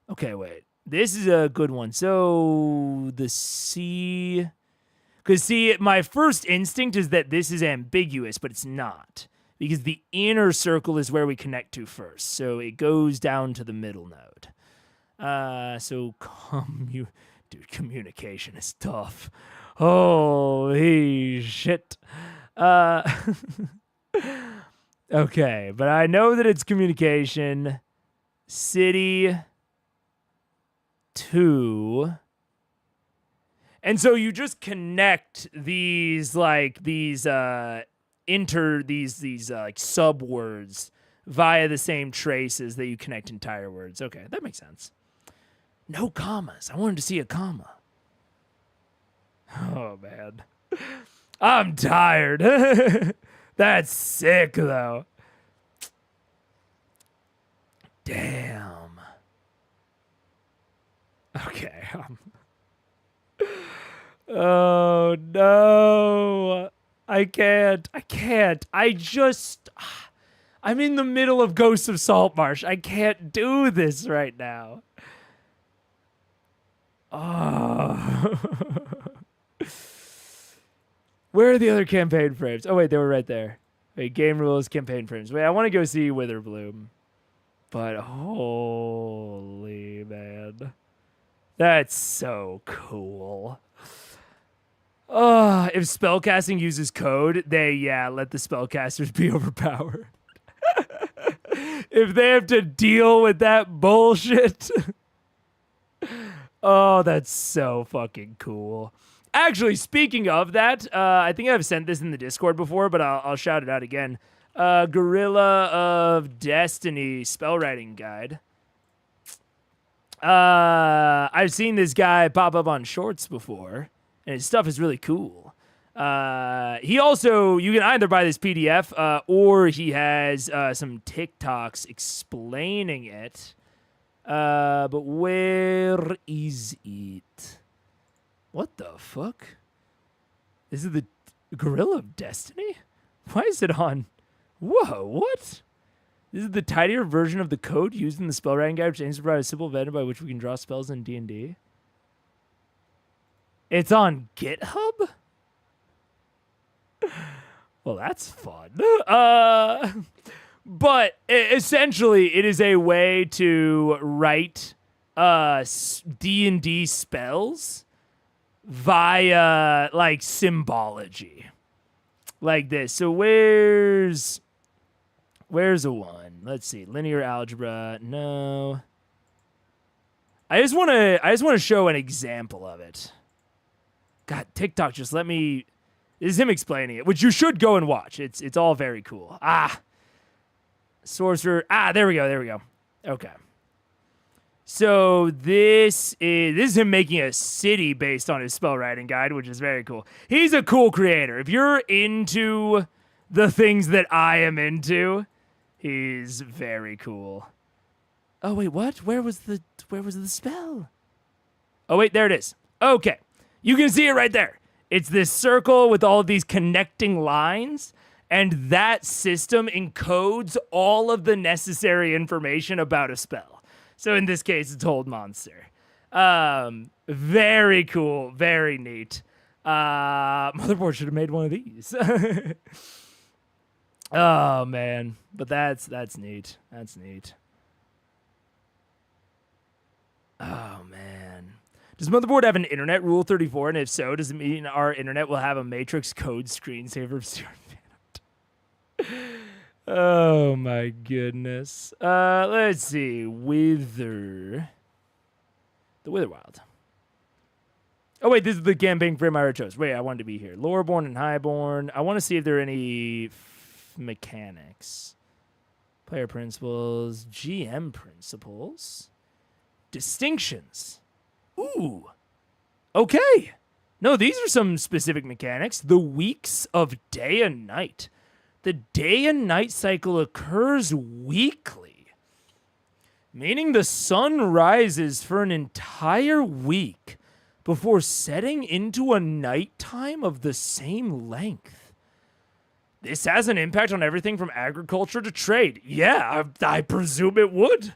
Okay, wait. This is a good one. So the C... Because, see, my first instinct is that this is ambiguous, but it's not. Because the inner circle is where we connect to first. So it goes down to the middle node. Dude, communication is tough. Holy shit. Okay, but I know that it's communication. City 2. And so you just connect these like subwords via the same traces that you connect entire words. Okay, that makes sense. No commas. I wanted to see a comma. Oh man. I'm tired. That's sick though. Damn. Okay. Oh no. I can't. I'm in the middle of Ghosts of Saltmarsh. I can't do this right now. Oh. Where are the other campaign frames? Oh wait, they were right there. Wait, game rules, campaign frames. Wait, I want to go see Witherbloom. But holy man. That's so cool. If spellcasting uses code, let the spellcasters be overpowered. If they have to deal with that bullshit. Oh, that's so fucking cool. Actually, speaking of that, I think I've sent this in the Discord before, but I'll shout it out again. Gorilla of Destiny spellwriting guide. I've seen this guy pop up on shorts before, and his stuff is really cool. He also, you can either buy this PDF, or he has some TikToks explaining it. But where is it? What the fuck? Is it the Gorilla of Destiny? Why is it on? Whoa, what? This is the tidier version of the code used in the spellwriting guide, which aims to provide a simple method by which we can draw spells in D&D. It's on GitHub? Well, that's fun. But essentially, it is a way to write D&D spells via, like, symbology. Like this. So where's a one? Let's see. Linear algebra. No. I just want to show an example of it. God, TikTok just let me. This is him explaining it, which you should go and watch. It's all very cool. Sorcerer. There we go. Okay. So this is him making a city based on his spell writing guide, which is very cool. He's a cool creator. If you're into the things that I am into, he's very cool. Oh wait, what? Where was the spell? Oh wait, there it is. Okay. You can see it right there. It's this circle with all of these connecting lines, and that system encodes all of the necessary information about a spell. So in this case, it's Hold Monster. Very cool, very neat. Motherboard should have made one of these. Oh man, but that's neat. That's neat. Oh man. Does Motherboard have an internet rule 34? And if so, does it mean our internet will have a matrix code screensaver of 0 Oh my goodness. Let's see. The Witherwild. Oh wait, this is the campaign frame I chose. Wait, I wanted to be here. Loreborn and Highborn. I want to see if there are any mechanics. Player principles. GM principles. Distinctions. Ooh. Okay. No, these are some specific mechanics. The weeks of day and night. The day and night cycle occurs weekly, meaning the sun rises for an entire week before setting into a nighttime of the same length. This has an impact on everything from agriculture to trade. Yeah, I presume it would,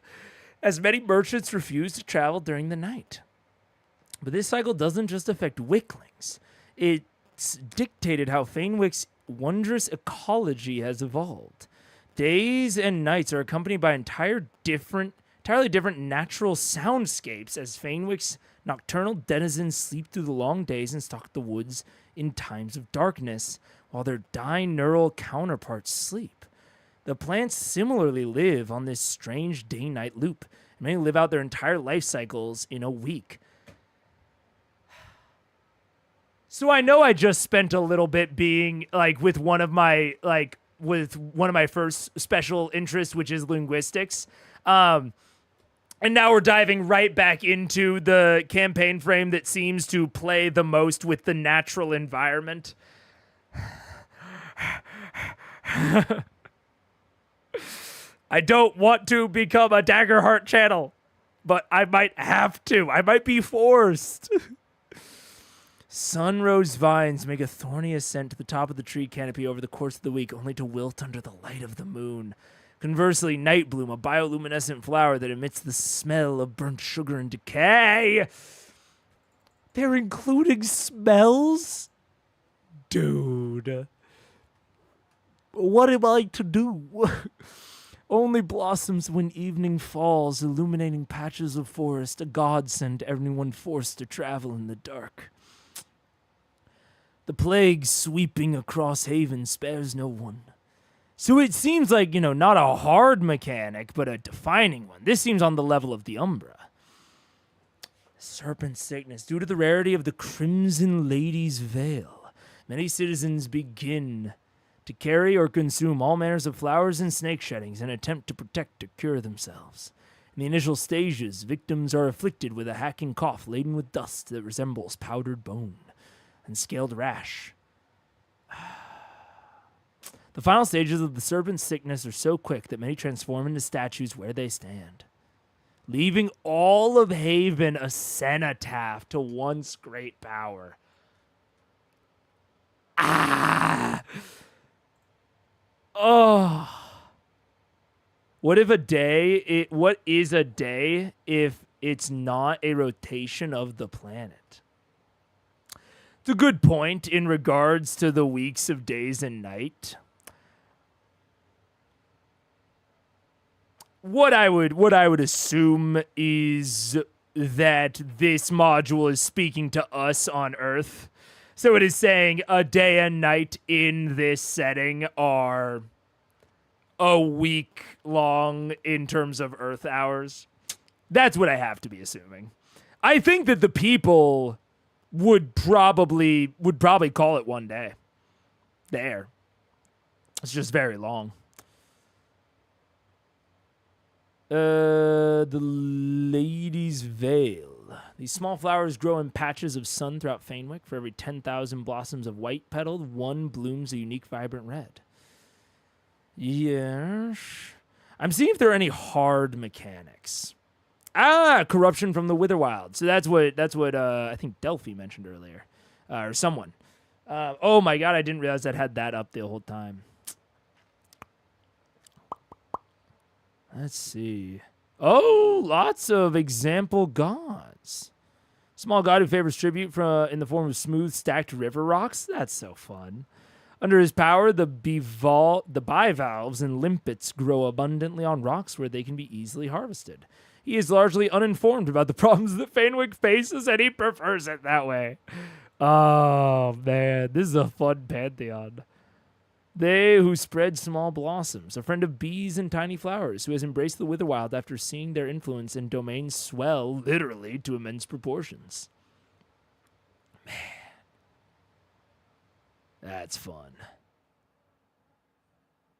as many merchants refuse to travel during the night. But this cycle doesn't just affect Wicklings. It's dictated how Fanewick's wondrous ecology has evolved. Days and nights are accompanied by entirely different natural soundscapes as Fanewick's nocturnal denizens sleep through the long days and stalk the woods in times of darkness, while their dineural counterparts sleep. The plants similarly live on this strange day-night loop, and many live out their entire life cycles in a week. So I know I just spent a little bit being like with one of my first special interests, which is linguistics. And now we're diving right back into the campaign frame that seems to play the most with the natural environment. I don't want to become a Daggerheart channel, but I might have to. I might be forced. Sunrose vines make a thorny ascent to the top of the tree canopy over the course of the week, only to wilt under the light of the moon. Conversely, Nightbloom, a bioluminescent flower that emits the smell of burnt sugar and decay. They're including smells? Dude. What am I to do? Only blossoms when evening falls, illuminating patches of forest, a godsend to everyone forced to travel in the dark. The plague sweeping across Haven spares no one. So it seems like, not a hard mechanic, but a defining one. This seems on the level of the Umbra. Serpent sickness. Due to the rarity of the Crimson Lady's veil, many citizens begin to carry or consume all manners of flowers and snake sheddings in an attempt to protect or cure themselves. In the initial stages, victims are afflicted with a hacking cough laden with dust that resembles powdered bone and scaled rash. The final stages of the serpent sickness are so quick that many transform into statues where they stand, leaving all of Haven a cenotaph to once great power. Oh. What is a day if it's not a rotation of the planet? It's a good point in regards to the weeks of days and night. What I would assume is that this module is speaking to us on Earth. So it is saying a day and night in this setting are a week long in terms of Earth hours. That's what I have to be assuming. I think that the people would probably call it one day. There. It's just very long. The Lady's Veil. These small flowers grow in patches of sun throughout Fanewick. For every 10,000 blossoms of white petaled, one blooms a unique vibrant red. Yes. I'm seeing if there are any hard mechanics. Corruption from the Witherwild. So that's what I think Delphi mentioned earlier. Or someone. Oh my god, I didn't realize that had that up the whole time. Let's see. Oh, lots of example gods. Small god who favors tribute in the form of smooth stacked river rocks. That's so fun. Under his power, the bivalves and limpets grow abundantly on rocks where they can be easily harvested. He is largely uninformed about the problems that Fanewick faces, and he prefers it that way. Oh, man. This is a fun pantheon. They who spread small blossoms, a friend of bees and tiny flowers, who has embraced the Witherwild after seeing their influence and domain swell, literally, to immense proportions. Man. That's fun.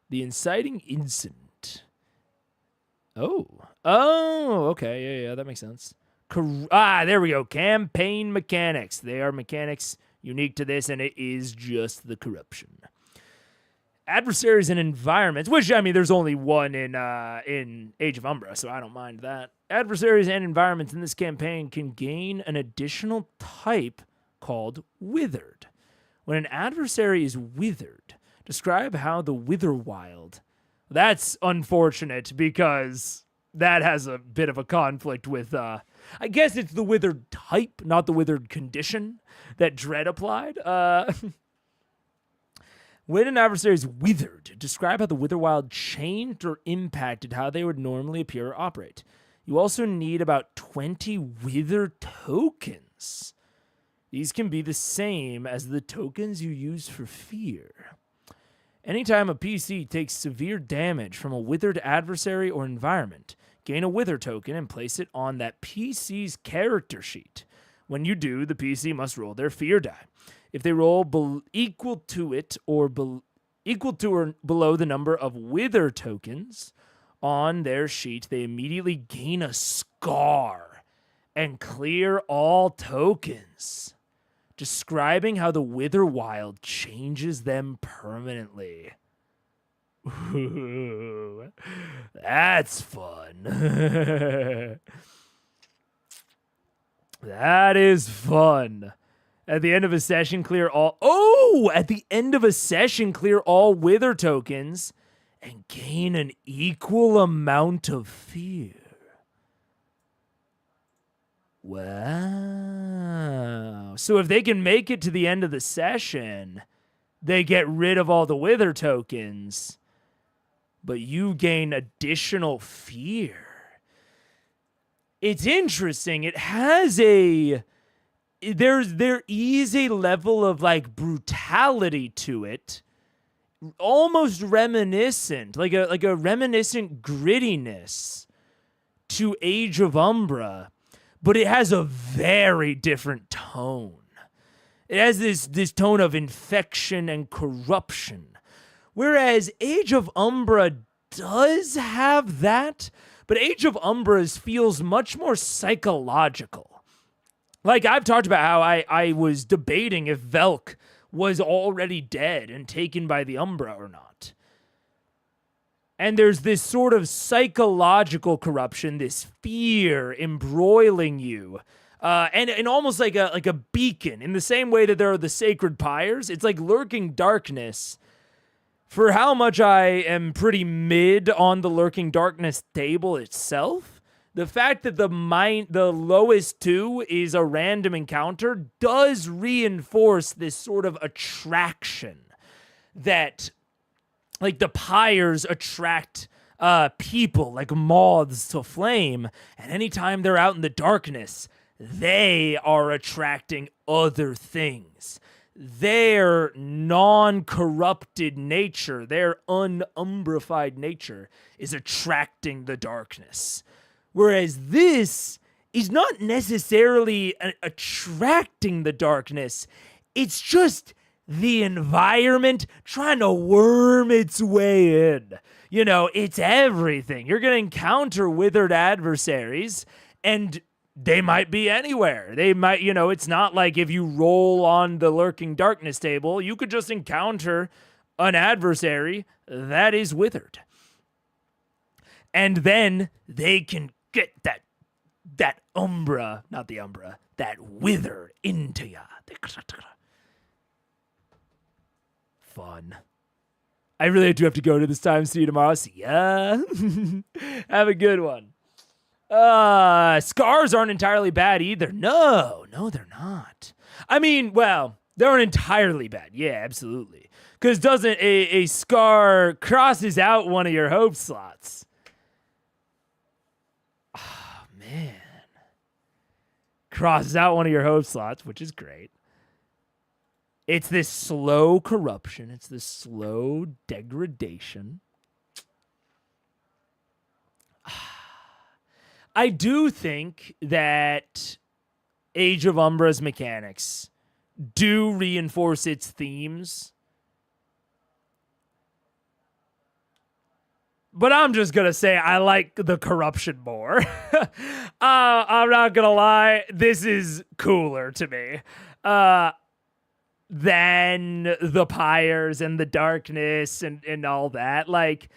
The inciting incident. Oh, okay, yeah, that makes sense. There we go. Campaign mechanics. They are mechanics unique to this, and it is just the corruption. Adversaries and environments, which, I mean, there's only one in Age of Umbra, so I don't mind that. Adversaries and environments in this campaign can gain an additional type called Withered. When an adversary is withered, Describe how the Witherwild. That's unfortunate because that has a bit of a conflict with, I guess it's the withered type, not the withered condition that Dread applied. When an adversary is withered, describe how the Witherwild changed or impacted how they would normally appear or operate. You also need about 20 Wither tokens. These can be the same as the tokens you use for fear. Anytime a PC takes severe damage from a withered adversary or environment, gain a Wither token and place it on that PC's character sheet. When you do, the PC must roll their fear die. If they roll equal to or below the number of Wither tokens on their sheet, they immediately gain a scar and clear all tokens, describing how the Witherwild changes them permanently. Ooh, that's fun. That is fun. At the end of a session, clear all... Oh! At the end of a session, clear all Wither tokens and gain an equal amount of fear. Wow. So if they can make it to the end of the session, they get rid of all the Wither tokens, but you gain additional fear. It's interesting. It has a... There is a level of like brutality to it, almost reminiscent, like a reminiscent grittiness to Age of Umbra, but it has a very different tone. It has this tone of infection and corruption, whereas Age of Umbra does have that, but Age of Umbra's feels much more psychological. Like, I've talked about how I was debating if Velk was already dead and taken by the Umbra or not. And there's this sort of psychological corruption, this fear embroiling you, and almost like a beacon. In the same way that there are the sacred pyres, it's like lurking darkness. For how much I am pretty mid on the lurking darkness table itself, the fact that the lowest two is a random encounter does reinforce this sort of attraction that, like, the pyres attract people like moths to flame, and anytime they're out in the darkness, they are attracting other things. Their non-corrupted nature, their unumbrified nature, is attracting the darkness. Whereas this is not necessarily attracting the darkness. It's just the environment trying to worm its way in. You know, it's everything. You're going to encounter withered adversaries, and they might be anywhere. They might, you know, it's not like if you roll on the lurking darkness table, you could just encounter an adversary that is withered. And then they can get that umbra, not the umbra, that wither into ya. Fun. I really do have to go to this time. See you tomorrow. See ya. Have a good one. Scars aren't entirely bad either. No, they're not. I mean, well, they aren't entirely bad. Yeah, absolutely. Because doesn't a scar crosses out one of your hope slots? Oh, man. Crosses out one of your hope slots, which is great. It's this slow corruption. It's this slow degradation. I do think that Age of Umbra's mechanics do reinforce its themes. But I'm just going to say I like the corruption more. I'm not going to lie. This is cooler to me than the pyres and the darkness and all that. Like,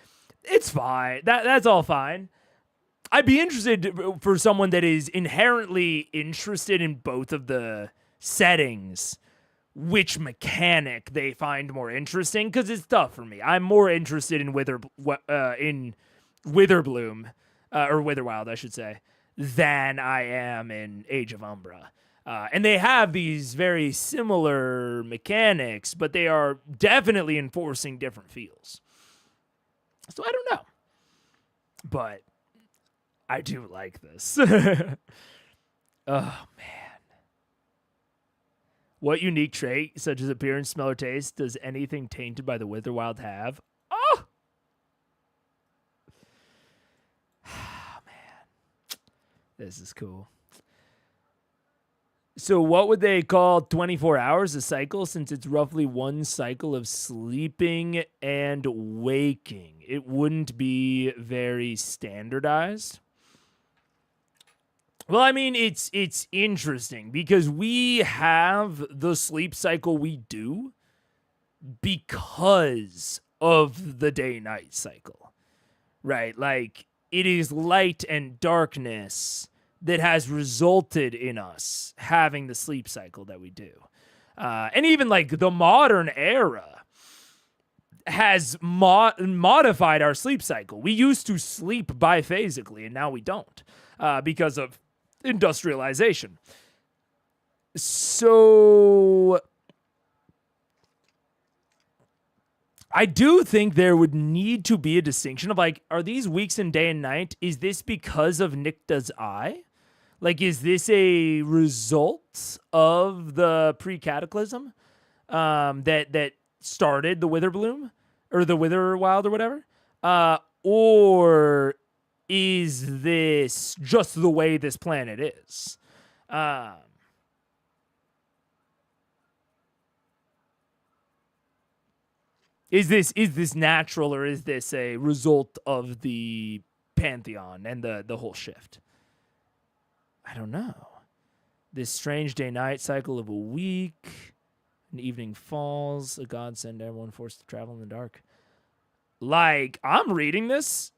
it's fine. That's all fine. I'd be interested for someone that is inherently interested in both of the settings, which mechanic they find more interesting, because it's tough for me. I'm more interested in Witherbloom, or Witherwild, I should say, than I am in Age of Umbra. And they have these very similar mechanics, but they are definitely enforcing different feels. So I don't know. But I do like this. Oh, man. What unique trait, such as appearance, smell, or taste, does anything tainted by the Witherwild have? Oh! Man. This is cool. So what would they call 24 hours a cycle, since it's roughly one cycle of sleeping and waking? It wouldn't be very standardized. Well, I mean, it's interesting because we have the sleep cycle we do because of the day-night cycle, right? Like, it is light and darkness that has resulted in us having the sleep cycle that we do. And even, like, the modern era has modified our sleep cycle. We used to sleep biphasically, and now we don't because of industrialization. So I do think there would need to be a distinction of, like, are these weeks in day and night? Is this because of Nicta's eye? Like, is this a result of the pre-cataclysm that started the Witherbloom or the Witherwild or whatever? Or is this just the way this planet is? Is this natural, or is this a result of the pantheon and the whole shift? I don't know. This strange day-night cycle of a week, an evening falls, a godsend, everyone forced to travel in the dark. Like, I'm reading this,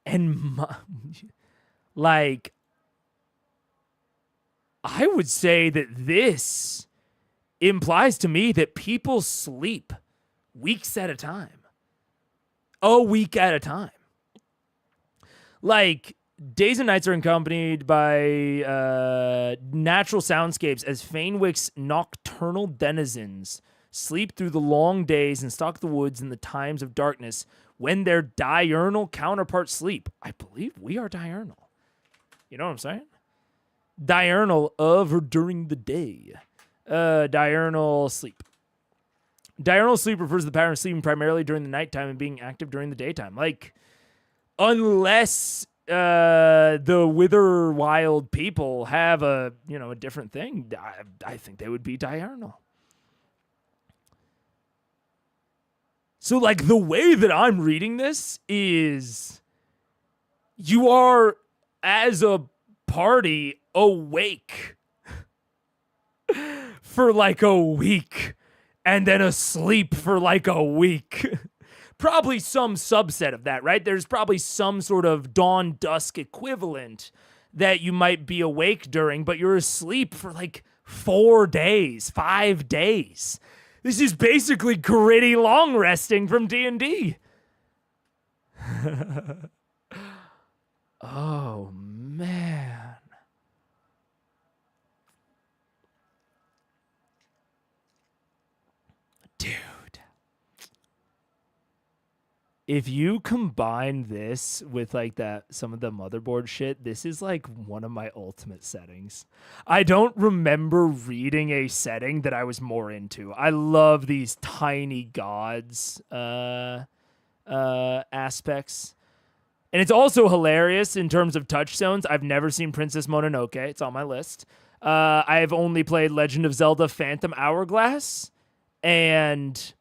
and like, I would say that this implies to me that people sleep weeks at a time. A week at a time. Like, days and nights are accompanied by natural soundscapes as Fanewick's nocturnal denizens sleep through the long days and stalk the woods in the times of darkness when their diurnal counterparts sleep. I believe we are diurnal. You know what I'm saying? Diurnal of or during the day. Diurnal sleep. Diurnal sleep refers to the pattern of sleeping primarily during the nighttime and being active during the daytime. Like, unless the Witherwild people have a different thing, I think they would be diurnal. So, like, the way that I'm reading this is you are, as a party, awake for like a week and then asleep for like a week. Probably some subset of that, right? There's probably some sort of dawn dusk equivalent that you might be awake during, but you're asleep for like 4 days, 5 days. This is basically gritty long resting from D&D. Oh, man. Dude. If you combine this with like some of the motherboard shit, this is like one of my ultimate settings. I don't remember reading a setting that I was more into. I love these tiny gods aspects. And it's also hilarious in terms of touchstones. I've never seen Princess Mononoke. It's on my list. I've only played Legend of Zelda Phantom Hourglass and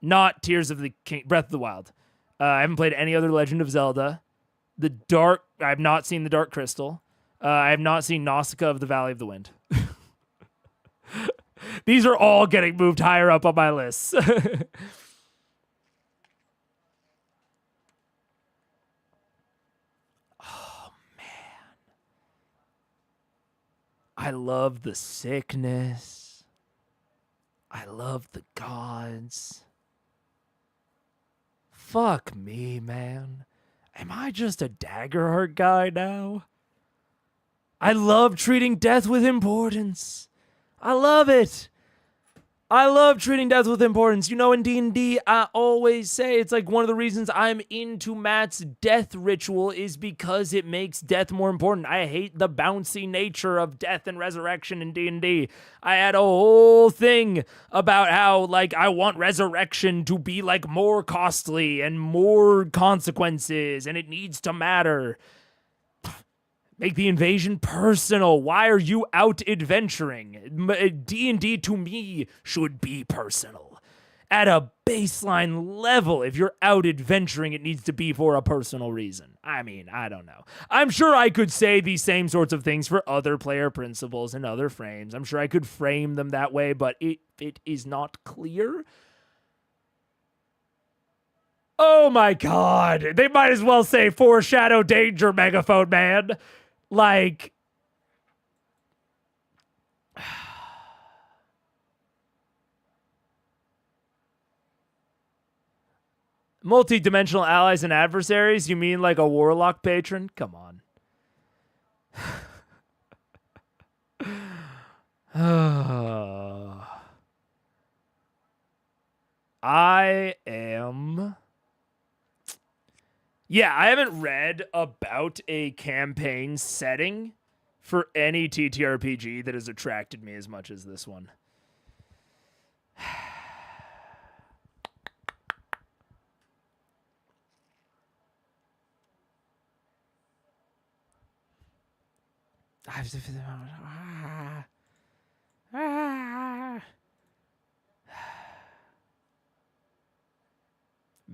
not Tears of the King, Breath of the Wild. I haven't played any other Legend of Zelda. I have not seen the Dark Crystal. I have not seen Nausicaa of the Valley of the Wind. These are all getting moved higher up on my list. I love the sickness. I love the gods. Fuck me, man. Am I just a Daggerheart guy now? I love treating death with importance. I love it. I love treating death with importance. You know, in D&D, I always say it's like one of the reasons I'm into Matt's death ritual is because it makes death more important. I hate the bouncy nature of death and resurrection in D&D. I had a whole thing about how, like, I want resurrection to be, like, more costly and more consequences, and it needs to matter. Make the invasion personal. Why are you out adventuring? D&D to me should be personal. At a baseline level, if you're out adventuring, it needs to be for a personal reason. I mean, I don't know. I'm sure I could say these same sorts of things for other player principles and other frames. I'm sure I could frame them that way, but it is not clear. Oh my god. They might as well say foreshadow danger, Megaphone Man. Like, multi-dimensional allies and adversaries? You mean like a warlock patron? Come on. I am... Yeah, I haven't read about a campaign setting for any TTRPG that has attracted me as much as this one.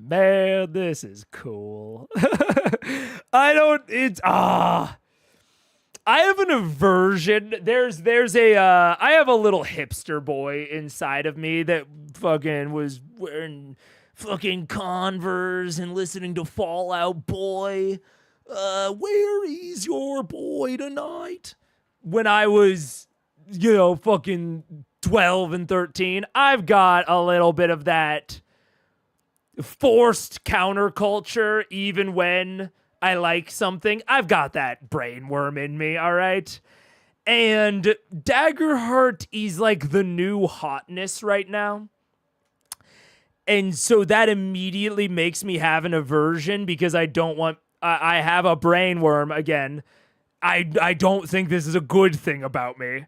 Man, this is cool. I have an aversion. I have a little hipster boy inside of me that fucking was wearing fucking Converse and listening to Fall Out Boy. Where is your boy tonight? When I was, fucking 12 and 13, I've got a little bit of that forced counterculture even when I like something. I've got that brainworm in me, all right? And Daggerheart is like the new hotness right now. And so that immediately makes me have an aversion because I have a brainworm again. I don't think this is a good thing about me.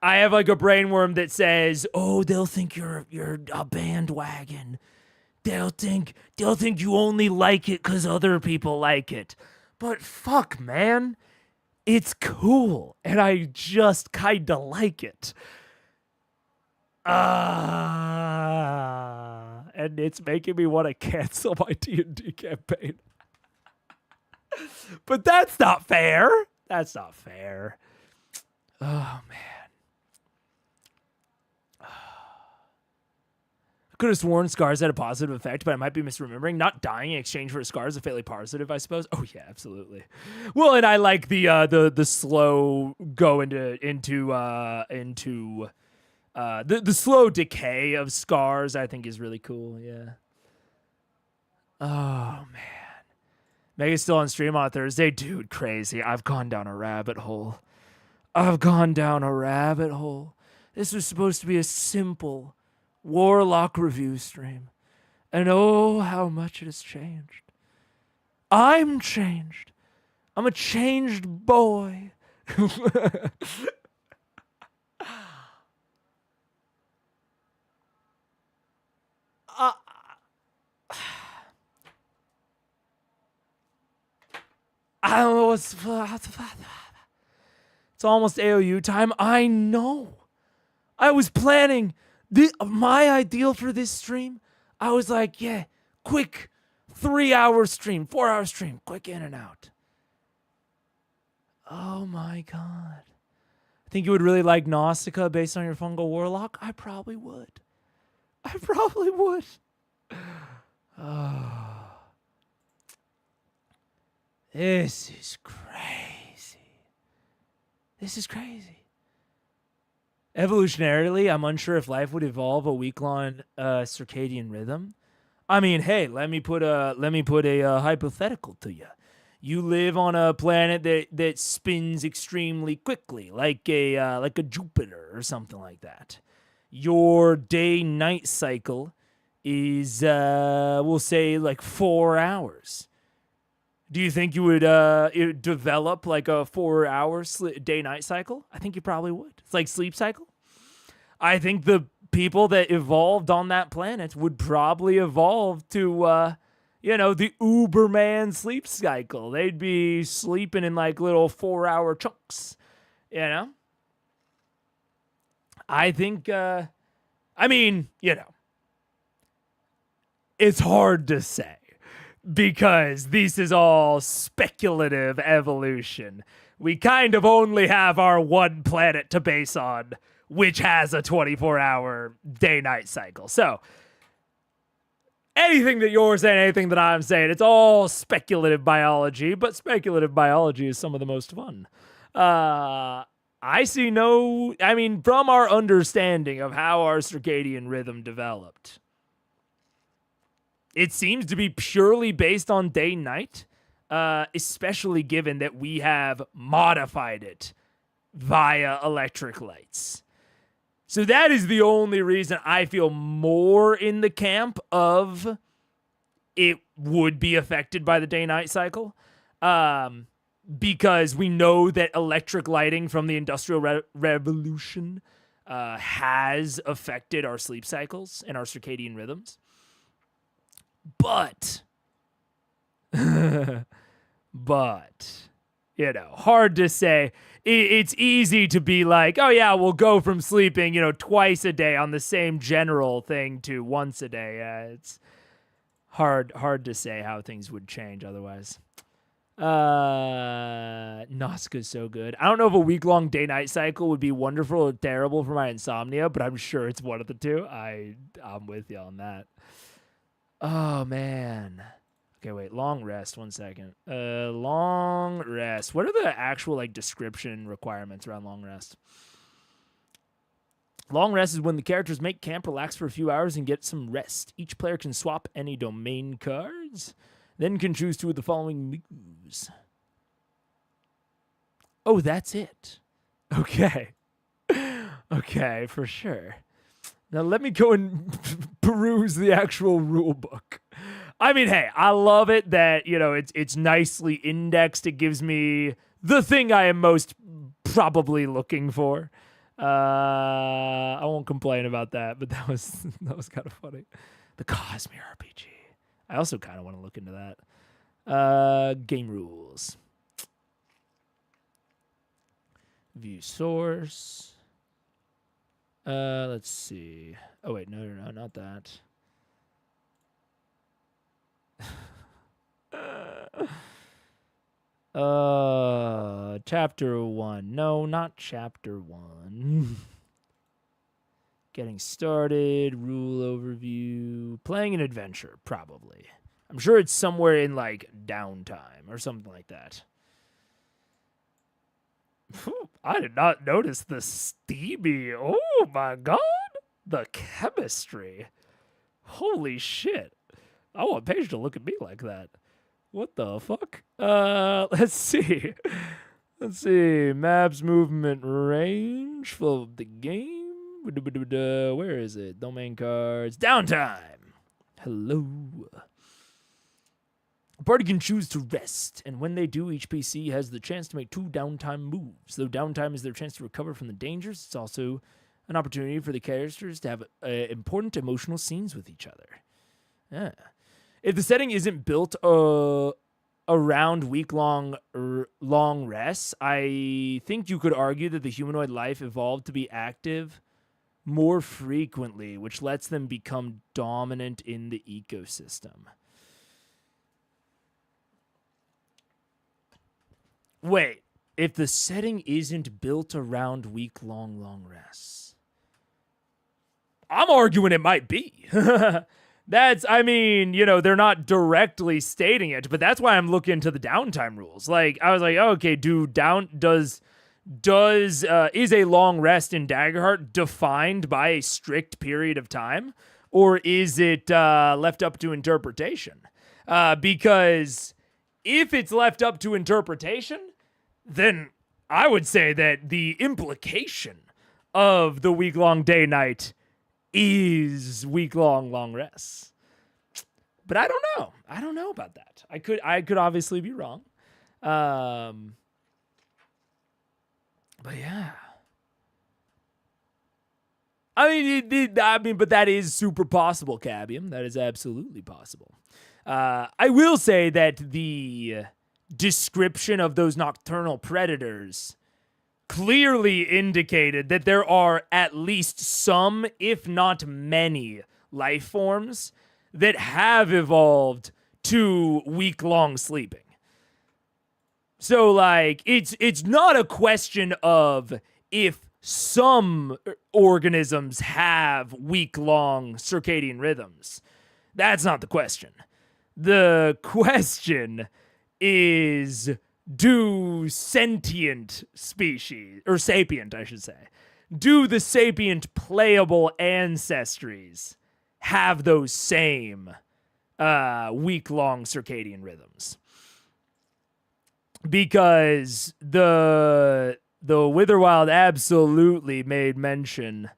I have like a brainworm that says, "Oh, they'll think you're a bandwagon. They'll think you only like it because other people like it." But fuck, man. It's cool. And I just kind of like it. And it's making me want to cancel my D&D campaign. But that's not fair. That's not fair. Oh, man. Could have sworn scars had a positive effect, but I might be misremembering. Not dying in exchange for a scar is a fairly positive, I suppose. Oh yeah, absolutely. Well, and I like the slow go into the slow decay of scars. I think is really cool. Yeah. Oh man, Mega's still on stream on Thursday, dude. Crazy. I've gone down a rabbit hole. This was supposed to be a simple Warlock review stream. And oh, how much it has changed. I'm changed. I'm a changed boy. It's almost AOU time. I know. I was planning my ideal for this stream. I was like, yeah, quick 3-hour stream, 4-hour stream, quick in and out. Oh my god. I think you would really like Nausicaa based on your fungal warlock? I probably would. Oh. This is crazy. This is crazy. Evolutionarily, I'm unsure if life would evolve a week-long circadian rhythm. I mean, hey, let me put a hypothetical to you. You live on a planet that spins extremely quickly, like a Jupiter or something like that. Your day-night cycle is, we'll say, like 4 hours. Do you think you would develop like a 4-hour day-night cycle? I think you probably would. It's like sleep cycle. I think the people that evolved on that planet would probably evolve to, the Uberman sleep cycle. They'd be sleeping in like little 4-hour chunks, I think, it's hard to say because this is all speculative evolution. We kind of only have our one planet to base on, which has a 24-hour day-night cycle. So, anything that you're saying, anything that I'm saying, it's all speculative biology, but speculative biology is some of the most fun. From our understanding of how our circadian rhythm developed, it seems to be purely based on day-night, especially given that we have modified it via electric lights. So that is the only reason I feel more in the camp of it would be affected by the day-night cycle. Because we know that electric lighting from the Industrial Revolution has affected our sleep cycles and our circadian rhythms. But, hard to say. It's easy to be like, oh yeah, we'll go from sleeping, twice a day on the same general thing to once a day. It's hard to say how things would change otherwise. Nazca's so good. I don't know if a week-long day-night cycle would be wonderful or terrible for my insomnia, but I'm sure it's one of the two. I'm with you on that. Oh, man. Okay, wait. Long rest. 1 second. Long rest. What are the actual description requirements around long rest? Long rest is when the characters make camp, relax for a few hours, and get some rest. Each player can swap any domain cards, then can choose two of the following moves. Oh, that's it. Okay. Okay, for sure. Now let me go and peruse the actual rule book. Hey, I love it that, it's nicely indexed. It gives me the thing I am most probably looking for. I won't complain about that, but that was kind of funny. The Cosmere RPG. I also kind of want to look into that. Game rules. View source. Let's see. Oh, wait, no, not that. Chapter 1. No, not chapter 1. Getting started, rule overview, playing an adventure, probably. I'm sure it's somewhere in downtime or something like that. I did not notice the steamy. Oh my god. The chemistry. Holy shit. I want Paige to look at me like that. What the fuck? Let's see. Maps, movement, range, flow of the game. Where is it? Domain cards. Downtime. Hello. A party can choose to rest, and when they do, each PC has the chance to make 2 downtime moves. Though downtime is their chance to recover from the dangers, it's also an opportunity for the characters to have important emotional scenes with each other. Yeah. If the setting isn't built around week-long long rests, I think you could argue that the humanoid life evolved to be active more frequently, which lets them become dominant in the ecosystem. Wait, if the setting isn't built around week-long long rests, I'm arguing it might be. They're not directly stating it, but that's why I'm looking to the downtime rules. I was like, okay, does is a long rest in Daggerheart defined by a strict period of time, or is it left up to interpretation? Because if it's left up to interpretation, then I would say that the implication of the week-long day-night is week-long long rests. But I don't know. I don't know about that. I could obviously be wrong. But yeah. But that is super possible, Cabium. That is absolutely possible. I will say that the description of those nocturnal predators clearly indicated that there are at least some, if not many, life forms that have evolved to week-long sleeping. So, like, it's not a question of if some organisms have week-long circadian rhythms. That's not the question. The question is, do sentient species, or sapient, I should say, do the sapient playable ancestries have those same week-long circadian rhythms? Because the Witherwild absolutely made mention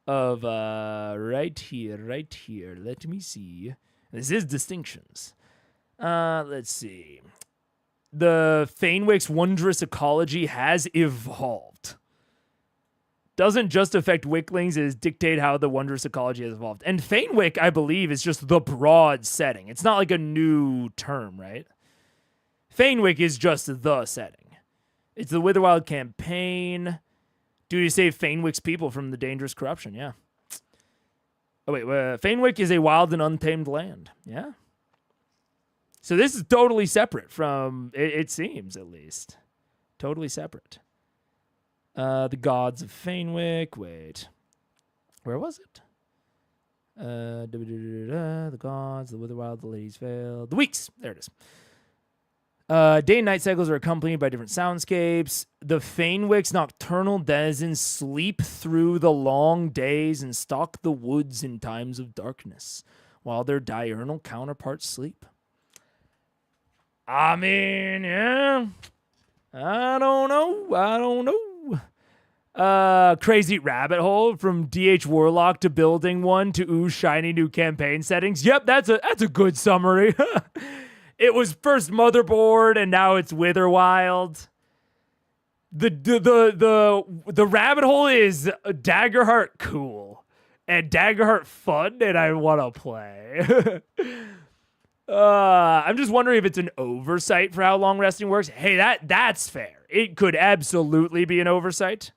of right here. Let me see. This is distinctions. Let's see. The Fainwick's wondrous ecology has evolved. Doesn't just affect wicklings, it is dictate how the wondrous ecology has evolved. And Fainwick, I believe, is just the broad setting. It's not like a new term, right? Fainwick is just the setting. It's the Witherwild campaign. Do you save Fainwick's people from the dangerous corruption? Yeah. Oh, wait. Fainwick is a wild and untamed land. Yeah. So this is totally separate from, it seems at least. Totally separate. The gods of Fainwick. Wait. Where was it? The gods, the Witherwild, the Lady's Veil. The weeks. There it is. Day and night cycles are accompanied by different soundscapes. The Fainwick's nocturnal denizens sleep through the long days and stalk the woods in times of darkness, while their diurnal counterparts sleep. I mean, yeah. I don't know. Crazy rabbit hole from DH Warlock to building one to ooh shiny new campaign settings. Yep, that's a good summary. It was first Motherboard, and now it's Witherwild. The rabbit hole is Daggerheart cool, and Daggerheart fun, and I want to play. I'm just wondering if it's an oversight for how long resting works. Hey, that's fair. It could absolutely be an oversight.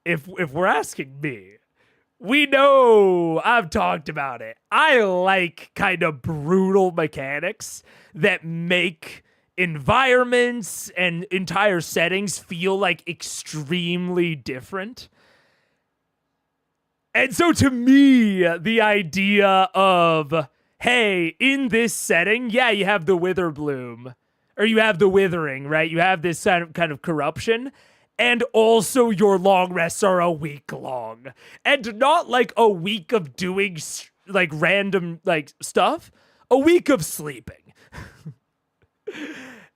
If we're asking me. We know, I've talked about it. I like kind of brutal mechanics that make environments and entire settings feel like extremely different. And so to me, the idea of, hey, in this setting, yeah, you have the wither bloom, or you have the withering, right? You have this kind of corruption. And also your long rests are a week long. And not like a week of doing like random like stuff. A week of sleeping.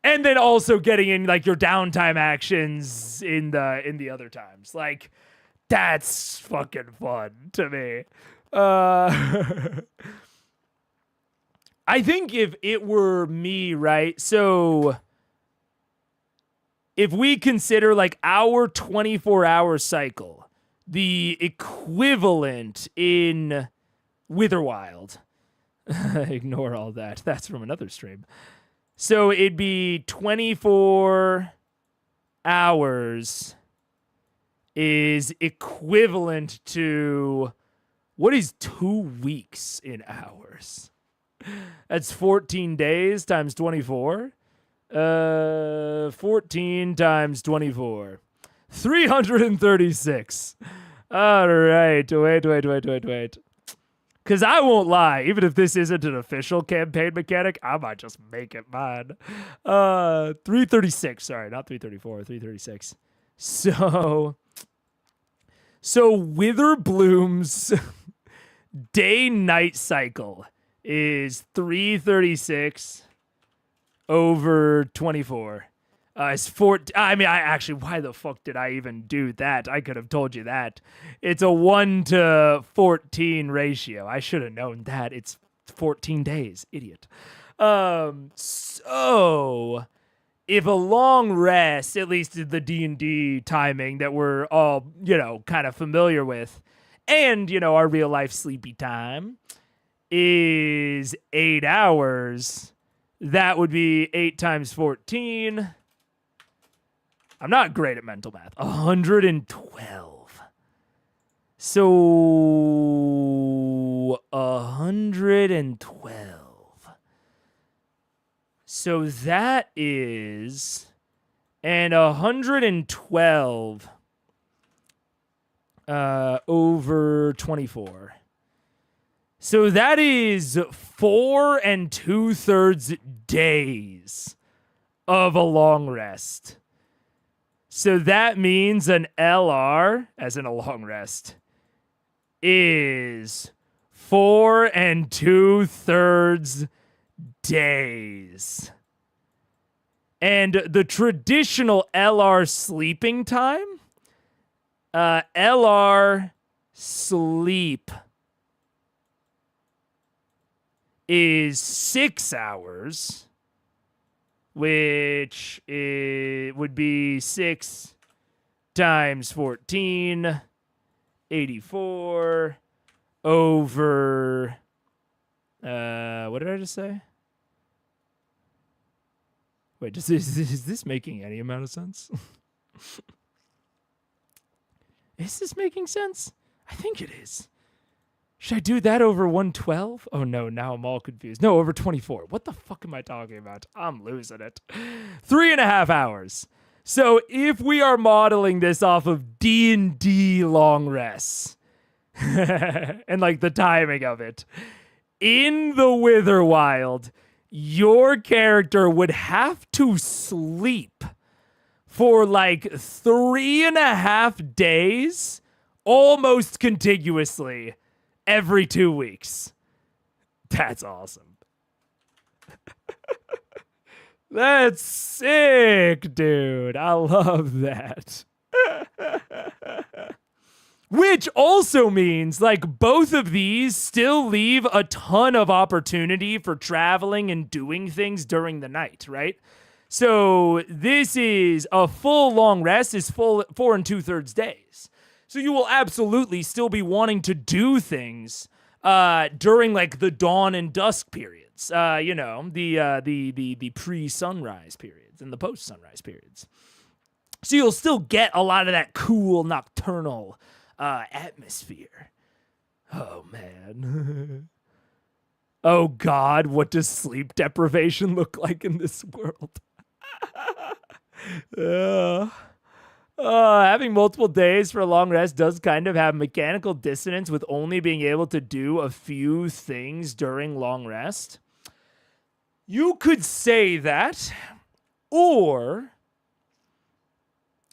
And then also getting in like your downtime actions in the other times. Like, that's fucking fun to me. I think if it were me, right? So if we consider like our 24-hour cycle, the equivalent in Witherwild, ignore all that. That's from another stream. So it'd be 24 hours is equivalent to, what is 2 weeks in hours? That's 14 days times 24. 14 times 24. 336. All right. Wait. Because I won't lie, even if this isn't an official campaign mechanic, I might just make it mine. 336, sorry, not 334, 336. So Witherbloom's day-night cycle is 336 over 24. It's 4. I mean, why the fuck did I even do that? I could have told you that. It's a 1-to-14 ratio. I should have known that. It's 14 days, idiot. So if a long rest, at least the D&D timing that we're all, kind of familiar with, and, our real life sleepy time is 8 hours, that would be 8 times 14. I'm not great at mental math. 112. So 112. So that is, and 112 over 24. So that is 4 2/3 days of a long rest. So that means an LR, as in a long rest, is 4 2/3 days. And the traditional LR sleeping time, LR sleep is 6 hours, which would be 6 times 14, 84 over, what did I just say? Wait, is this making any amount of sense? Is this making sense? I think it is. Should I do that over 112? Oh no, now I'm all confused. No, over 24. What the fuck am I talking about? I'm losing it. 3.5 hours. So if we are modeling this off of D&D long rests, and like the timing of it, in the Witherwild, your character would have to sleep for like 3.5 days, almost contiguously, every 2 weeks. That's awesome. That's sick, dude. I love that. Which also means, like, both of these still leave a ton of opportunity for traveling and doing things during the night, right? So this is a full long rest is full 4 2/3 days. So you will absolutely still be wanting to do things during like the dawn and dusk periods, the pre-sunrise periods and the post-sunrise periods. So you'll still get a lot of that cool nocturnal atmosphere. Oh man. Oh God, what does sleep deprivation look like in this world? Having multiple days for a long rest does kind of have mechanical dissonance with only being able to do a few things during long rest. You could say that, or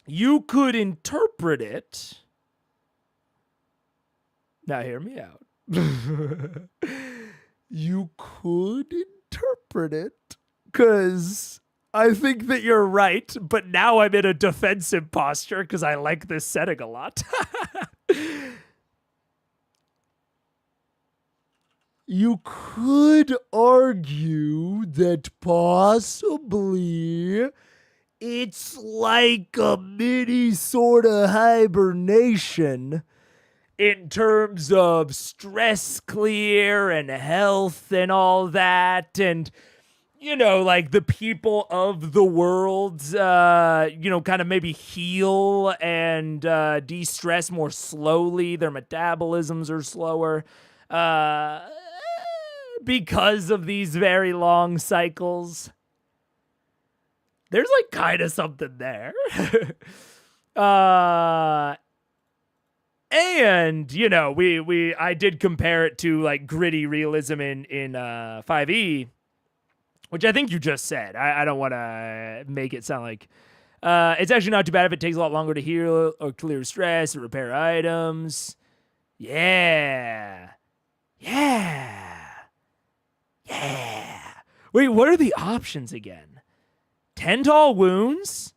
you could interpret it. Now hear me out. You could interpret it, because I think that you're right, but now I'm in a defensive posture because I like this setting a lot. You could argue that possibly it's like a mini sort of hibernation in terms of stress clear and health and all that, and like the people of the world, kind of maybe heal and de-stress more slowly. Their metabolisms are slower because of these very long cycles. There's like kind of something there. And, you know, I did compare it to like gritty realism in 5e, which I think you just said. I don't want to make it sound like it's actually not too bad if it takes a lot longer to heal or clear stress or repair items. Yeah. Yeah. Yeah. Wait, what are the options again? 10 tall wounds?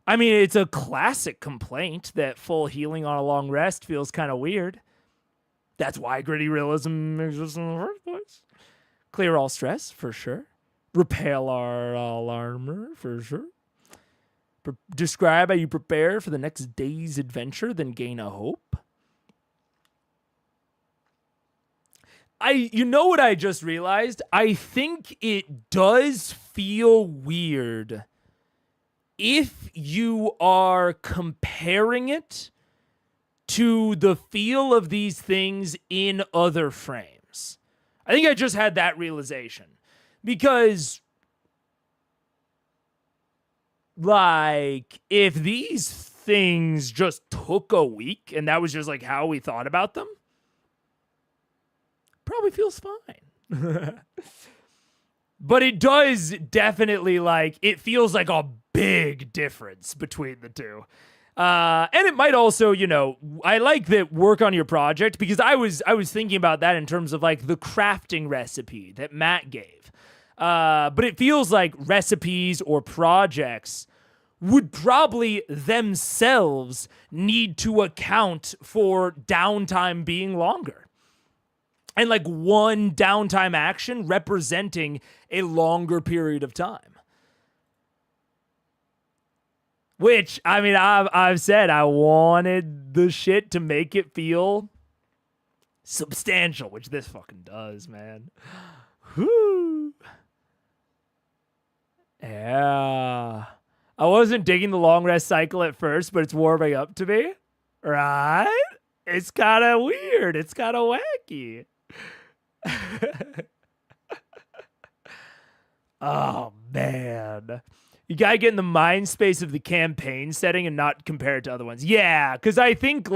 I mean, it's a classic complaint that full healing on a long rest feels kind of weird. That's why gritty realism exists in the first place. Clear all stress, for sure. Repel all armor, for sure. Describe how you prepare for the next day's adventure, then gain a hope. You know what I just realized? I think it does feel weird if you are comparing it to the feel of these things in other frames. I think I just had that realization. Because, like, if these things just took a week and that was just, like, how we thought about them, probably feels fine. But it does definitely, like, it feels like a big difference between the two. And it might also, you know, I like that work on your project, because I was thinking about that in terms of like the crafting recipe that Matt gave. But it feels like recipes or projects would probably themselves need to account for downtime being longer. And like one downtime action representing a longer period of time. Which, I mean, I've said I wanted the shit to make it feel substantial, which this fucking does, man. Whoo. Yeah. I wasn't digging the long rest cycle at first, but it's warming up to me. Right? It's kind of weird. It's kind of wacky. Oh, man. You gotta get in the mind space of the campaign setting and not compare it to other ones. Yeah, because I think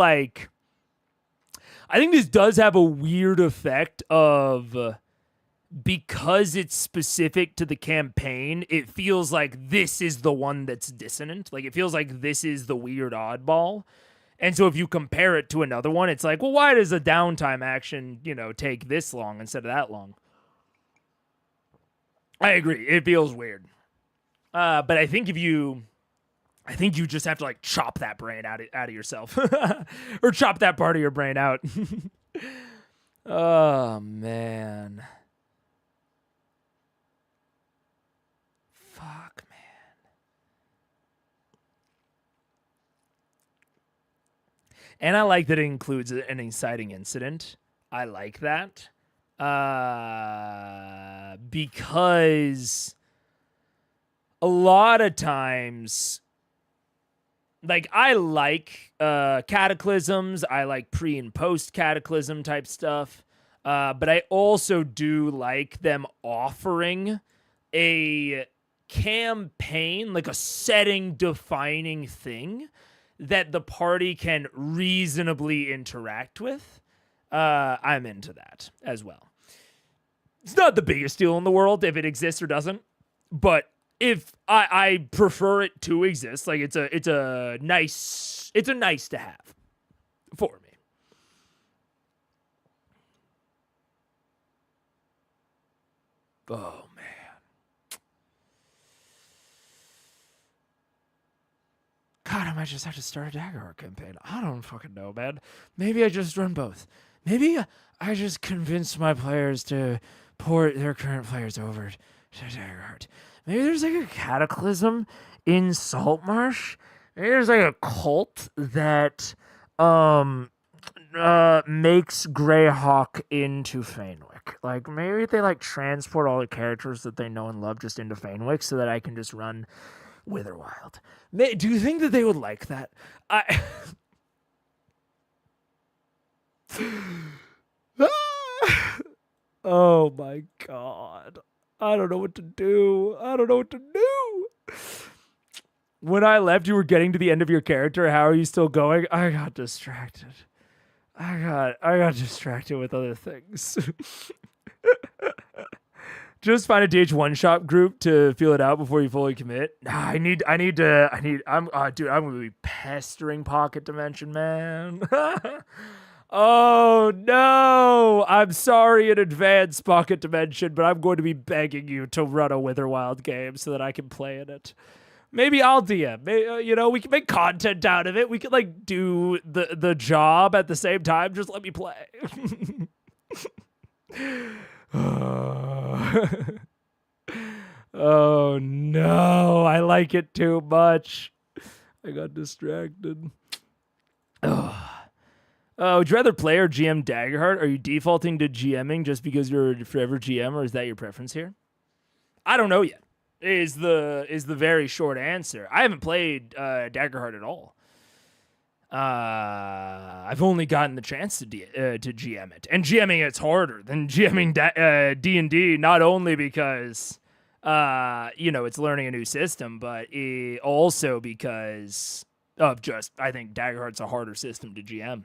this does have a weird effect of, because it's specific to the campaign, it feels like this is the one that's dissonant. Like, it feels like this is the weird oddball. And so if you compare it to another one, it's like, well, why does a downtime action, you know, take this long instead of that long? I agree. It feels weird. But I think you just have to like chop that brain out of yourself or chop that part of your brain out. Oh, man. Fuck, man. And I like that it includes an inciting incident. I like that. Because a lot of times, like, I like cataclysms. I like pre and post cataclysm type stuff. But I also do like them offering a campaign, like a setting defining thing that the party can reasonably interact with. I'm into that as well. It's not the biggest deal in the world if it exists or doesn't, but if I prefer it to exist, like it's a nice to have for me. Oh man. God, I might just have to start a Daggerheart campaign. I don't fucking know, man. Maybe I just run both. Maybe I just convince my players to port their current players over to Daggerheart. Maybe there's like a cataclysm in Saltmarsh. Maybe there's like a cult that makes Greyhawk into Fenwick. Like maybe they like transport all the characters that they know and love just into Fenwick so that I can just run Witherwild. Do you think that they would like that? Oh my god. I don't know what to do. When I left, you were getting to the end of your character. How are you still going? I got distracted. I got distracted with other things. Just find a DH1 shop group to feel it out before you fully commit. Nah, I'm gonna be pestering Pocket Dimension, man. Oh no! I'm sorry in advance, Pocket Dimension, but I'm going to be begging you to run a Witherwild game so that I can play in it. Maybe I'll DM. We can make content out of it. We could like do the job at the same time. Just let me play. Oh no, I like it too much. I got distracted. Would you rather play or GM Daggerheart? Are you defaulting to GMing just because you're a forever GM, or is that your preference here? I don't know yet. Is the very short answer. I haven't played Daggerheart at all. I've only gotten the chance to GM it, and GMing it's harder than GMing D&D. Not only because it's learning a new system, but also because of I think Daggerheart's a harder system to GM.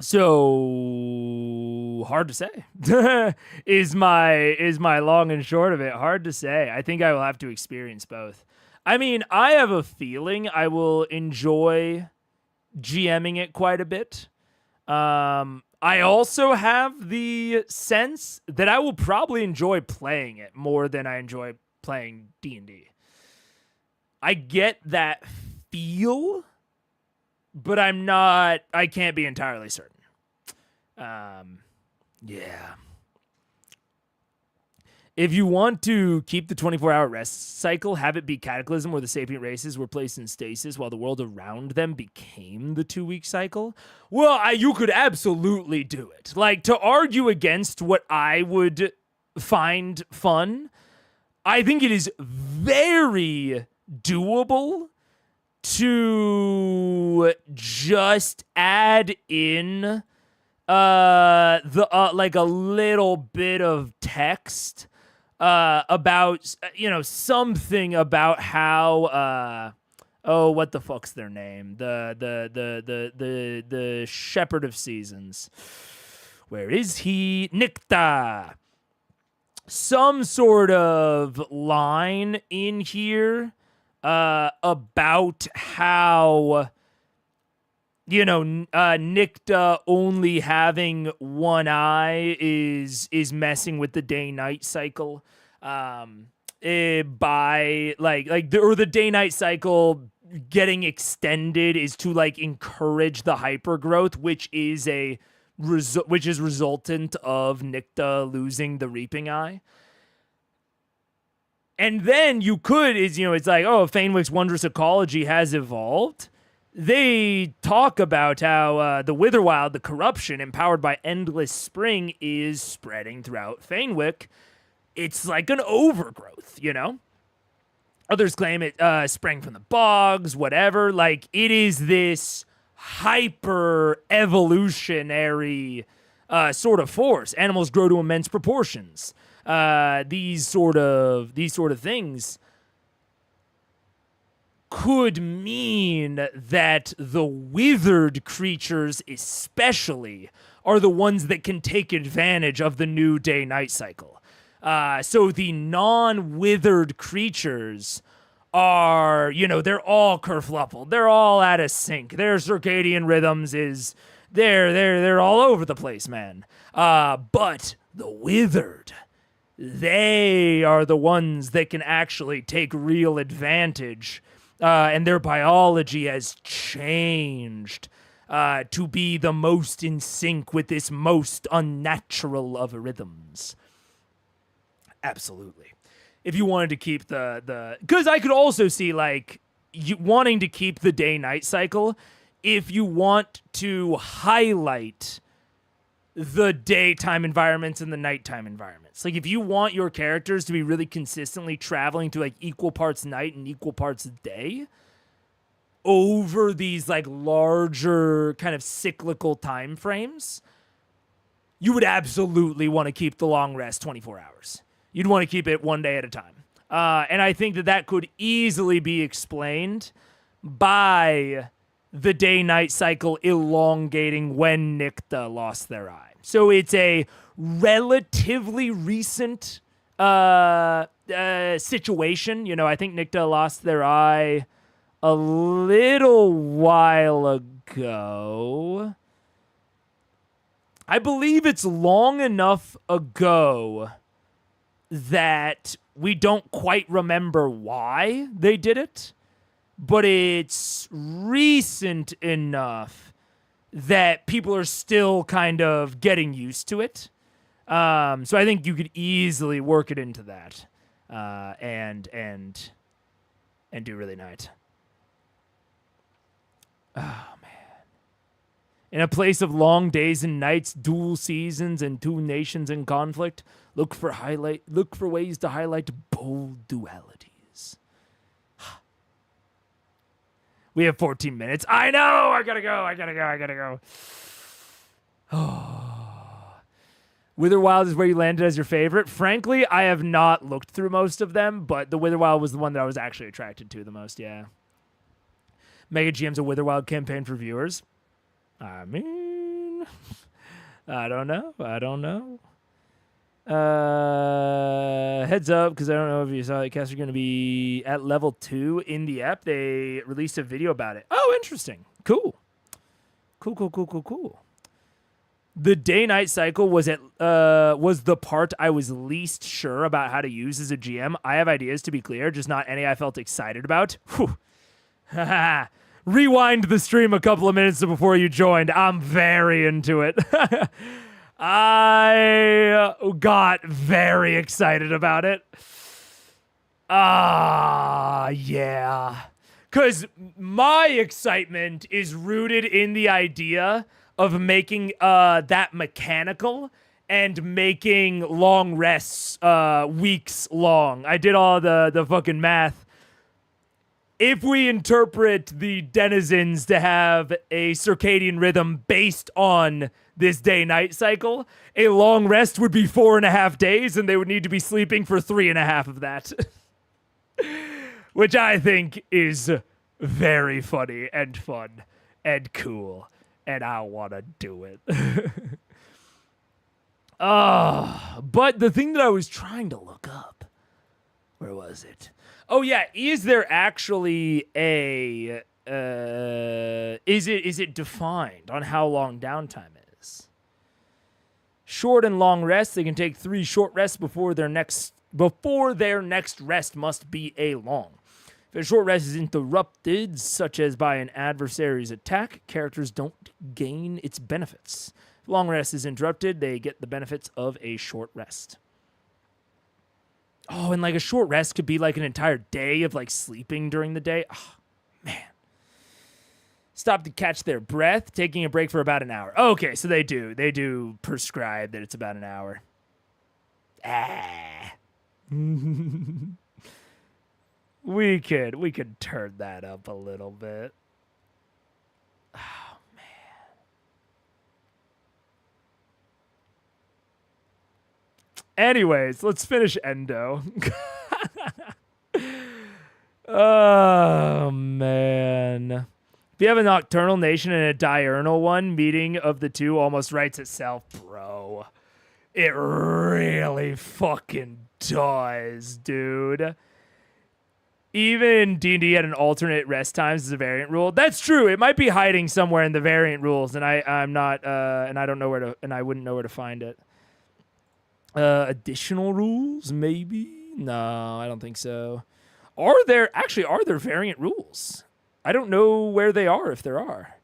So hard to say is my long and short of it. Hard to say. I think I will have to experience both. I mean, I have a feeling I will enjoy GMing it quite a bit. I also have the sense that I will probably enjoy playing it more than I enjoy playing D&D. I get that feel, but I can't be entirely certain. Yeah. If you want to keep the 24-hour rest cycle, have it be Cataclysm, where the sapient races were placed in stasis while the world around them became the 2-week cycle. Well, you could absolutely do it. Like, to argue against what I would find fun, I think it is very doable to just add in like a little bit of text about something about how what the fuck's their name, the Shepherd of Seasons, where is he, Nikta, some sort of line in here about how Nikta only having one eye is messing with the day-night cycle. The day-night cycle getting extended is to like encourage the hypergrowth, which is resultant of Nikta losing the reaping eye. And then you could it's like, oh, Fainwick's wondrous ecology has evolved. They talk about how the Witherwild, the corruption empowered by Endless Spring, is spreading throughout Fainwick. It's like an overgrowth, Others claim it sprang from the bogs, whatever. Like, it is this hyper-evolutionary sort of force. Animals grow to immense proportions. These sort of things could mean that the withered creatures especially are the ones that can take advantage of the new day-night cycle. So the non-withered creatures are, they're all kerfluffled. They're all out of sync. Their circadian rhythms they're all over the place, man. But the withered, they are the ones that can actually take real advantage. And their biology has changed to be the most in sync with this most unnatural of rhythms. Absolutely. If you wanted to keep because I could also see like you wanting to keep the day-night cycle if you want to highlight the daytime environments and the nighttime environments. Like, if you want your characters to be really consistently traveling to like equal parts night and equal parts day over these like larger kind of cyclical time frames, you would absolutely want to keep the long rest 24 hours. You'd want to keep it one day at a time. And I think that could easily be explained by the day-night cycle elongating when Nicta lost their eye. So it's a relatively recent situation. You know, I think Nicta lost their eye a little while ago. I believe it's long enough ago that we don't quite remember why they did it, but it's recent enough that people are still kind of getting used to it. So I think you could easily work it into that, and do really nice. Oh man! In a place of long days and nights, dual seasons, and two nations in conflict, look for ways to highlight bold dualities. We have 14 minutes. I know. I gotta go. Oh. Witherwild is where you landed as your favorite. Frankly, I have not looked through most of them, but the Witherwild was the one that I was actually attracted to the most. Yeah. Mega GM's a Witherwild campaign for viewers. I mean, I don't know. Heads up, because I don't know if you saw it, cast are going to be at level 2 in the app. They released a video about it. Oh, interesting. Cool. The day-night cycle was the part I was least sure about how to use as a GM. I have ideas, to be clear, just not any I felt excited about. Whew. Rewind the stream a couple of minutes before you joined. I'm very into it. I got very excited about it. Yeah. Because my excitement is rooted in the idea of making that mechanical and making long rests weeks long. I did all the fucking math. If we interpret the denizens to have a circadian rhythm based on this day-night cycle, a long rest would be 4.5 days, and they would need to be sleeping for 3.5 of that. Which I think is very funny and fun and cool, and I want to do it. But the thing that I was trying to look up, where was it? Oh yeah, is there actually a is it defined on how long downtime is? Short and long rests, they can take 3 short rests before their next rest must be a long. If a short rest is interrupted, such as by an adversary's attack, characters don't gain its benefits. If long rest is interrupted, they get the benefits of a short rest. Oh, and like a short rest could be like an entire day of like sleeping during the day. Oh, man. Stop to catch their breath, taking a break for about an hour. Okay, so they do prescribe that it's about an hour. We could turn that up a little bit. Oh, man. Anyways, let's finish Endo. Oh, man. If you have a Nocturnal Nation and a Diurnal one, meeting of the two almost writes itself, bro. It really fucking does, dude. Even D&D had an alternate rest times as a variant rule. That's true. It might be hiding somewhere in the variant rules, and I'm not, and I don't know where to, and I wouldn't know where to find it. Additional rules, maybe? No, I don't think so. Are there variant rules? I don't know where they are, if there are.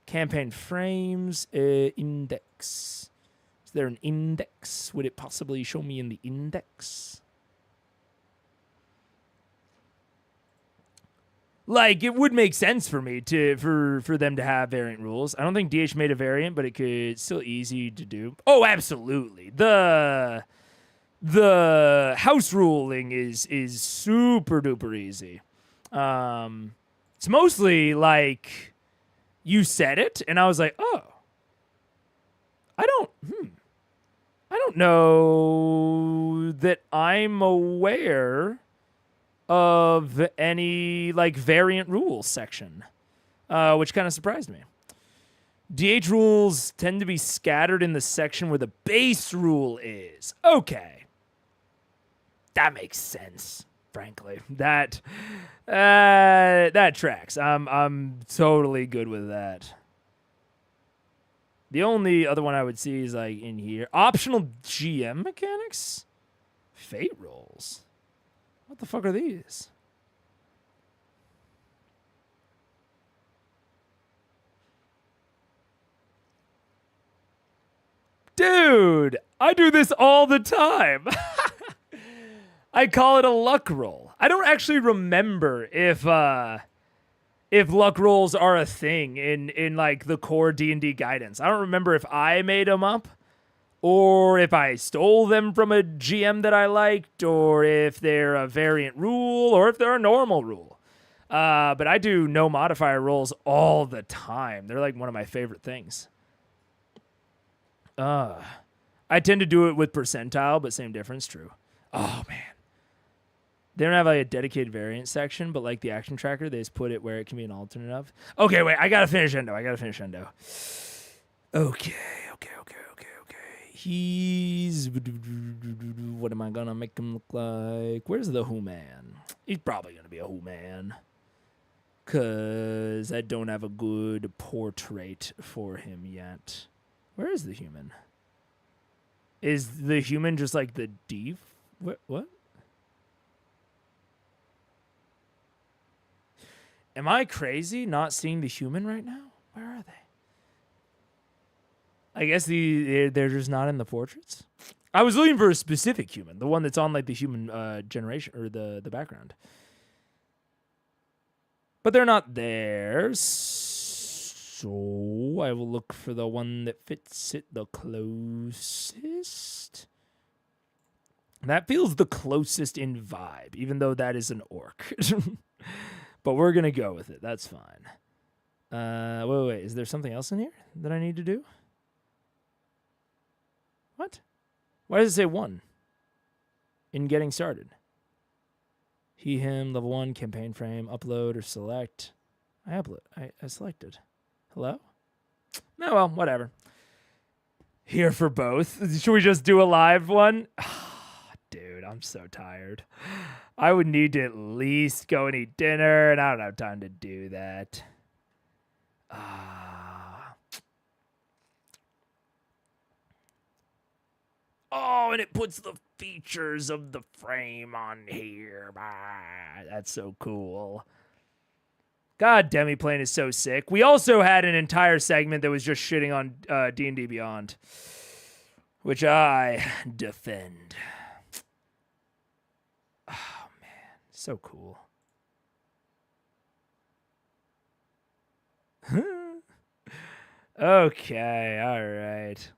Campaign frames, index. Is there an index? Would it possibly show me in the index? Like, it would make sense for me for them to have variant rules. I don't think DH made a variant, but it's still easy to do. Oh, absolutely. The house ruling is super duper easy. It's mostly like you said it, and I was like, oh, I don't know that I'm aware of any like variant rules section. which kind of surprised me. DH rules tend to be scattered in the section where the base rule is. Okay. That makes sense, frankly. That tracks. I'm totally good with that. The only other one I would see is like in here. Optional GM mechanics? Fate rolls. What the fuck are these? Dude, I do this all the time. I call it a luck roll. I don't actually remember if luck rolls are a thing in like the core D&D guidance. I don't remember if I made them up or if I stole them from a GM that I liked or if they're a variant rule or if they're a normal rule. But I do no modifier rolls all the time. They're like one of my favorite things. I tend to do it with percentile, but same difference, true. Oh, man. They don't have like a dedicated variant section, but like the action tracker, they just put it where it can be an alternate of. Okay, wait, I gotta finish Endo. Okay. He's... What am I gonna make him look like? Where's the Who Man? He's probably gonna be a Who Man. Because I don't have a good portrait for him yet. Where is the human? Is the human just like the deef? What? Am I crazy not seeing the human right now? Where are they? I guess they're just not in the portraits. I was looking for a specific human, the one that's on like the human generation or the background. But they're not there. So I will look for the one that fits it the closest. That feels the closest in vibe, even though that is an orc. But we're going to go with it. That's fine. Wait. Is there something else in here that I need to do? What? Why does it say 1? In getting started. He, him, level 1, campaign frame, upload or select. I selected. Hello? Oh, well, whatever. Here for both. Should we just do a live one? Dude, I'm so tired. I would need to at least go and eat dinner, and I don't have time to do that. Oh, and it puts the features of the frame on here. That's so cool. God, Demiplane is so sick. We also had an entire segment that was just shitting on D&D Beyond, which I defend. Oh, man. So cool. Okay, all right.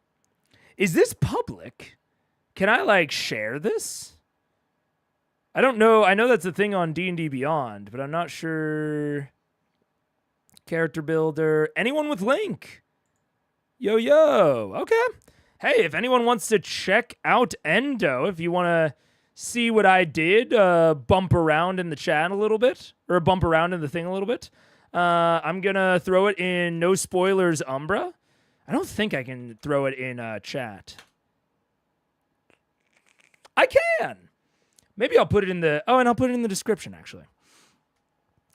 Is this public? Can I, like, share this? I don't know. I know that's a thing on D&D Beyond, but I'm not sure. Character builder. Anyone with link? Yo. Okay. Hey, if anyone wants to check out Endo, if you want to see what I did, bump around in the chat a little bit, or bump around in the thing a little bit, I'm going to throw it in No Spoilers Umbra. I don't think I can throw it in chat. I can. Maybe I'll put it in the... Oh, and I'll put it in the description, actually.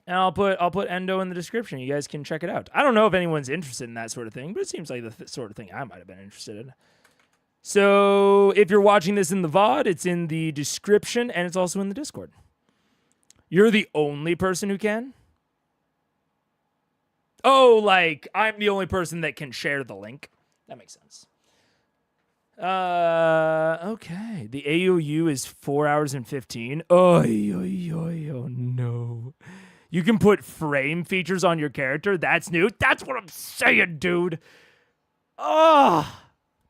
And I'll put Endo in the description. You guys can check it out. I don't know if anyone's interested in that sort of thing, but it seems like the sort of thing I might have been interested in. So if you're watching this in the VOD, it's in the description, and it's also in the Discord. You're the only person who can? Oh, like, I'm the only person that can share the link. That makes sense. Okay. The AOU is 4 hours and 15. Oh no. You can put frame features on your character. That's new. That's what I'm saying, dude. Oh,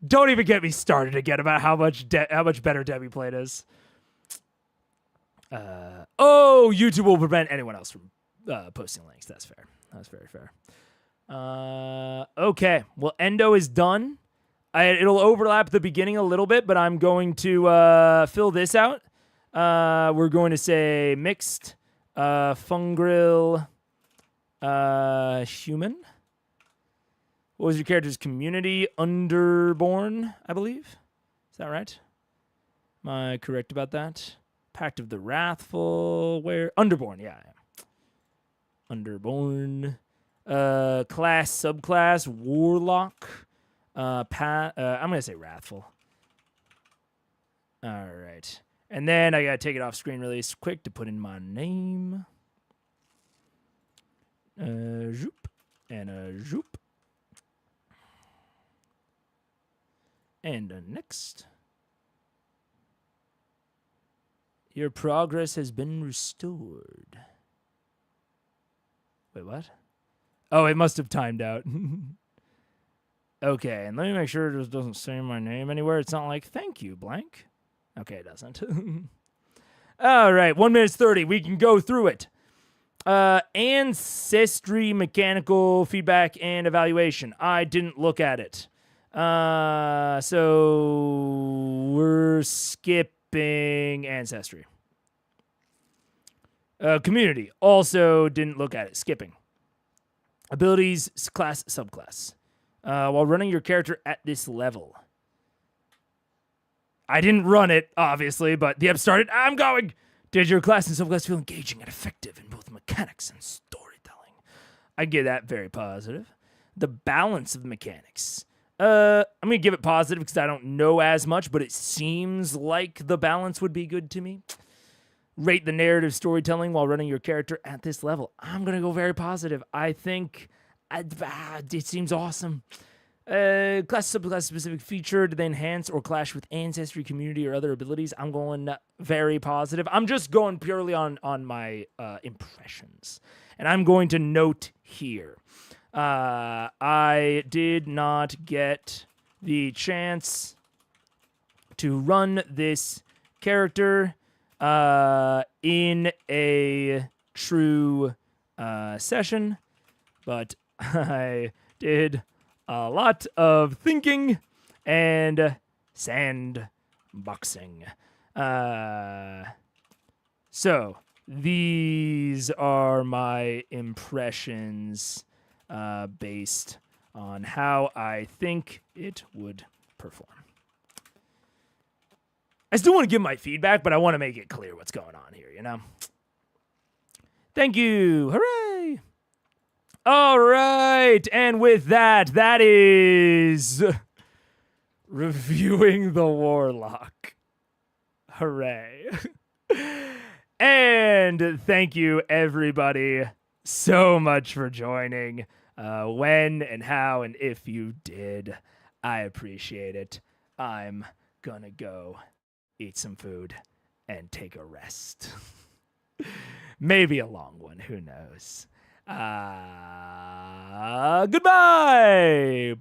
don't even get me started again about how much better Demiplane is. YouTube will prevent anyone else from posting links. That's fair. That's very fair. Okay. Well, Endo is done. It'll overlap the beginning a little bit, but I'm going to fill this out. We're going to say mixed, fungril, Human. What was your character's community? Underborn, I believe. Is that right? Am I correct about that? Pact of the Wrathful. Where? Underborn, yeah. Underborn. Class, subclass, Warlock. I'm going to say Wrathful. All right. And then I got to take it off screen really quick to put in my name. Zoop. And a zoop. And next. Your progress has been restored. Wait, what? Oh, it must have timed out. Okay, and let me make sure it just doesn't say my name anywhere. It's not like, thank you, blank. Okay, it doesn't. All right, 1 minute 30. We can go through it. Ancestry, mechanical, feedback, and evaluation. I didn't look at it. So we're skipping Ancestry. Community. Also didn't look at it. Skipping. Abilities, class, subclass. While running your character at this level. I didn't run it, obviously, but the app started. I'm going. Did your class and subclass feel engaging and effective in both mechanics and storytelling? I give that very positive. The balance of mechanics. I'm going to give it positive because I don't know as much, but it seems like the balance would be good to me. Rate the narrative storytelling while running your character at this level. I'm going to go very positive. I think it seems awesome. Class, subclass, specific feature. Do they enhance or clash with ancestry, community, or other abilities? I'm going very positive. I'm just going purely on my impressions. And I'm going to note here. I did not get the chance to run this character in a true session, but I did a lot of thinking and sandboxing. So these are my impressions based on how I think it would perform. I still want to give my feedback, but I want to make it clear what's going on here, you know? Thank you. Hooray! All right. And with that, that is reviewing the Warlock. Hooray. And thank you, everybody, so much for joining. When and how and if you did, I appreciate it. I'm gonna go eat some food and take a rest. Maybe a long one, who knows. Goodbye!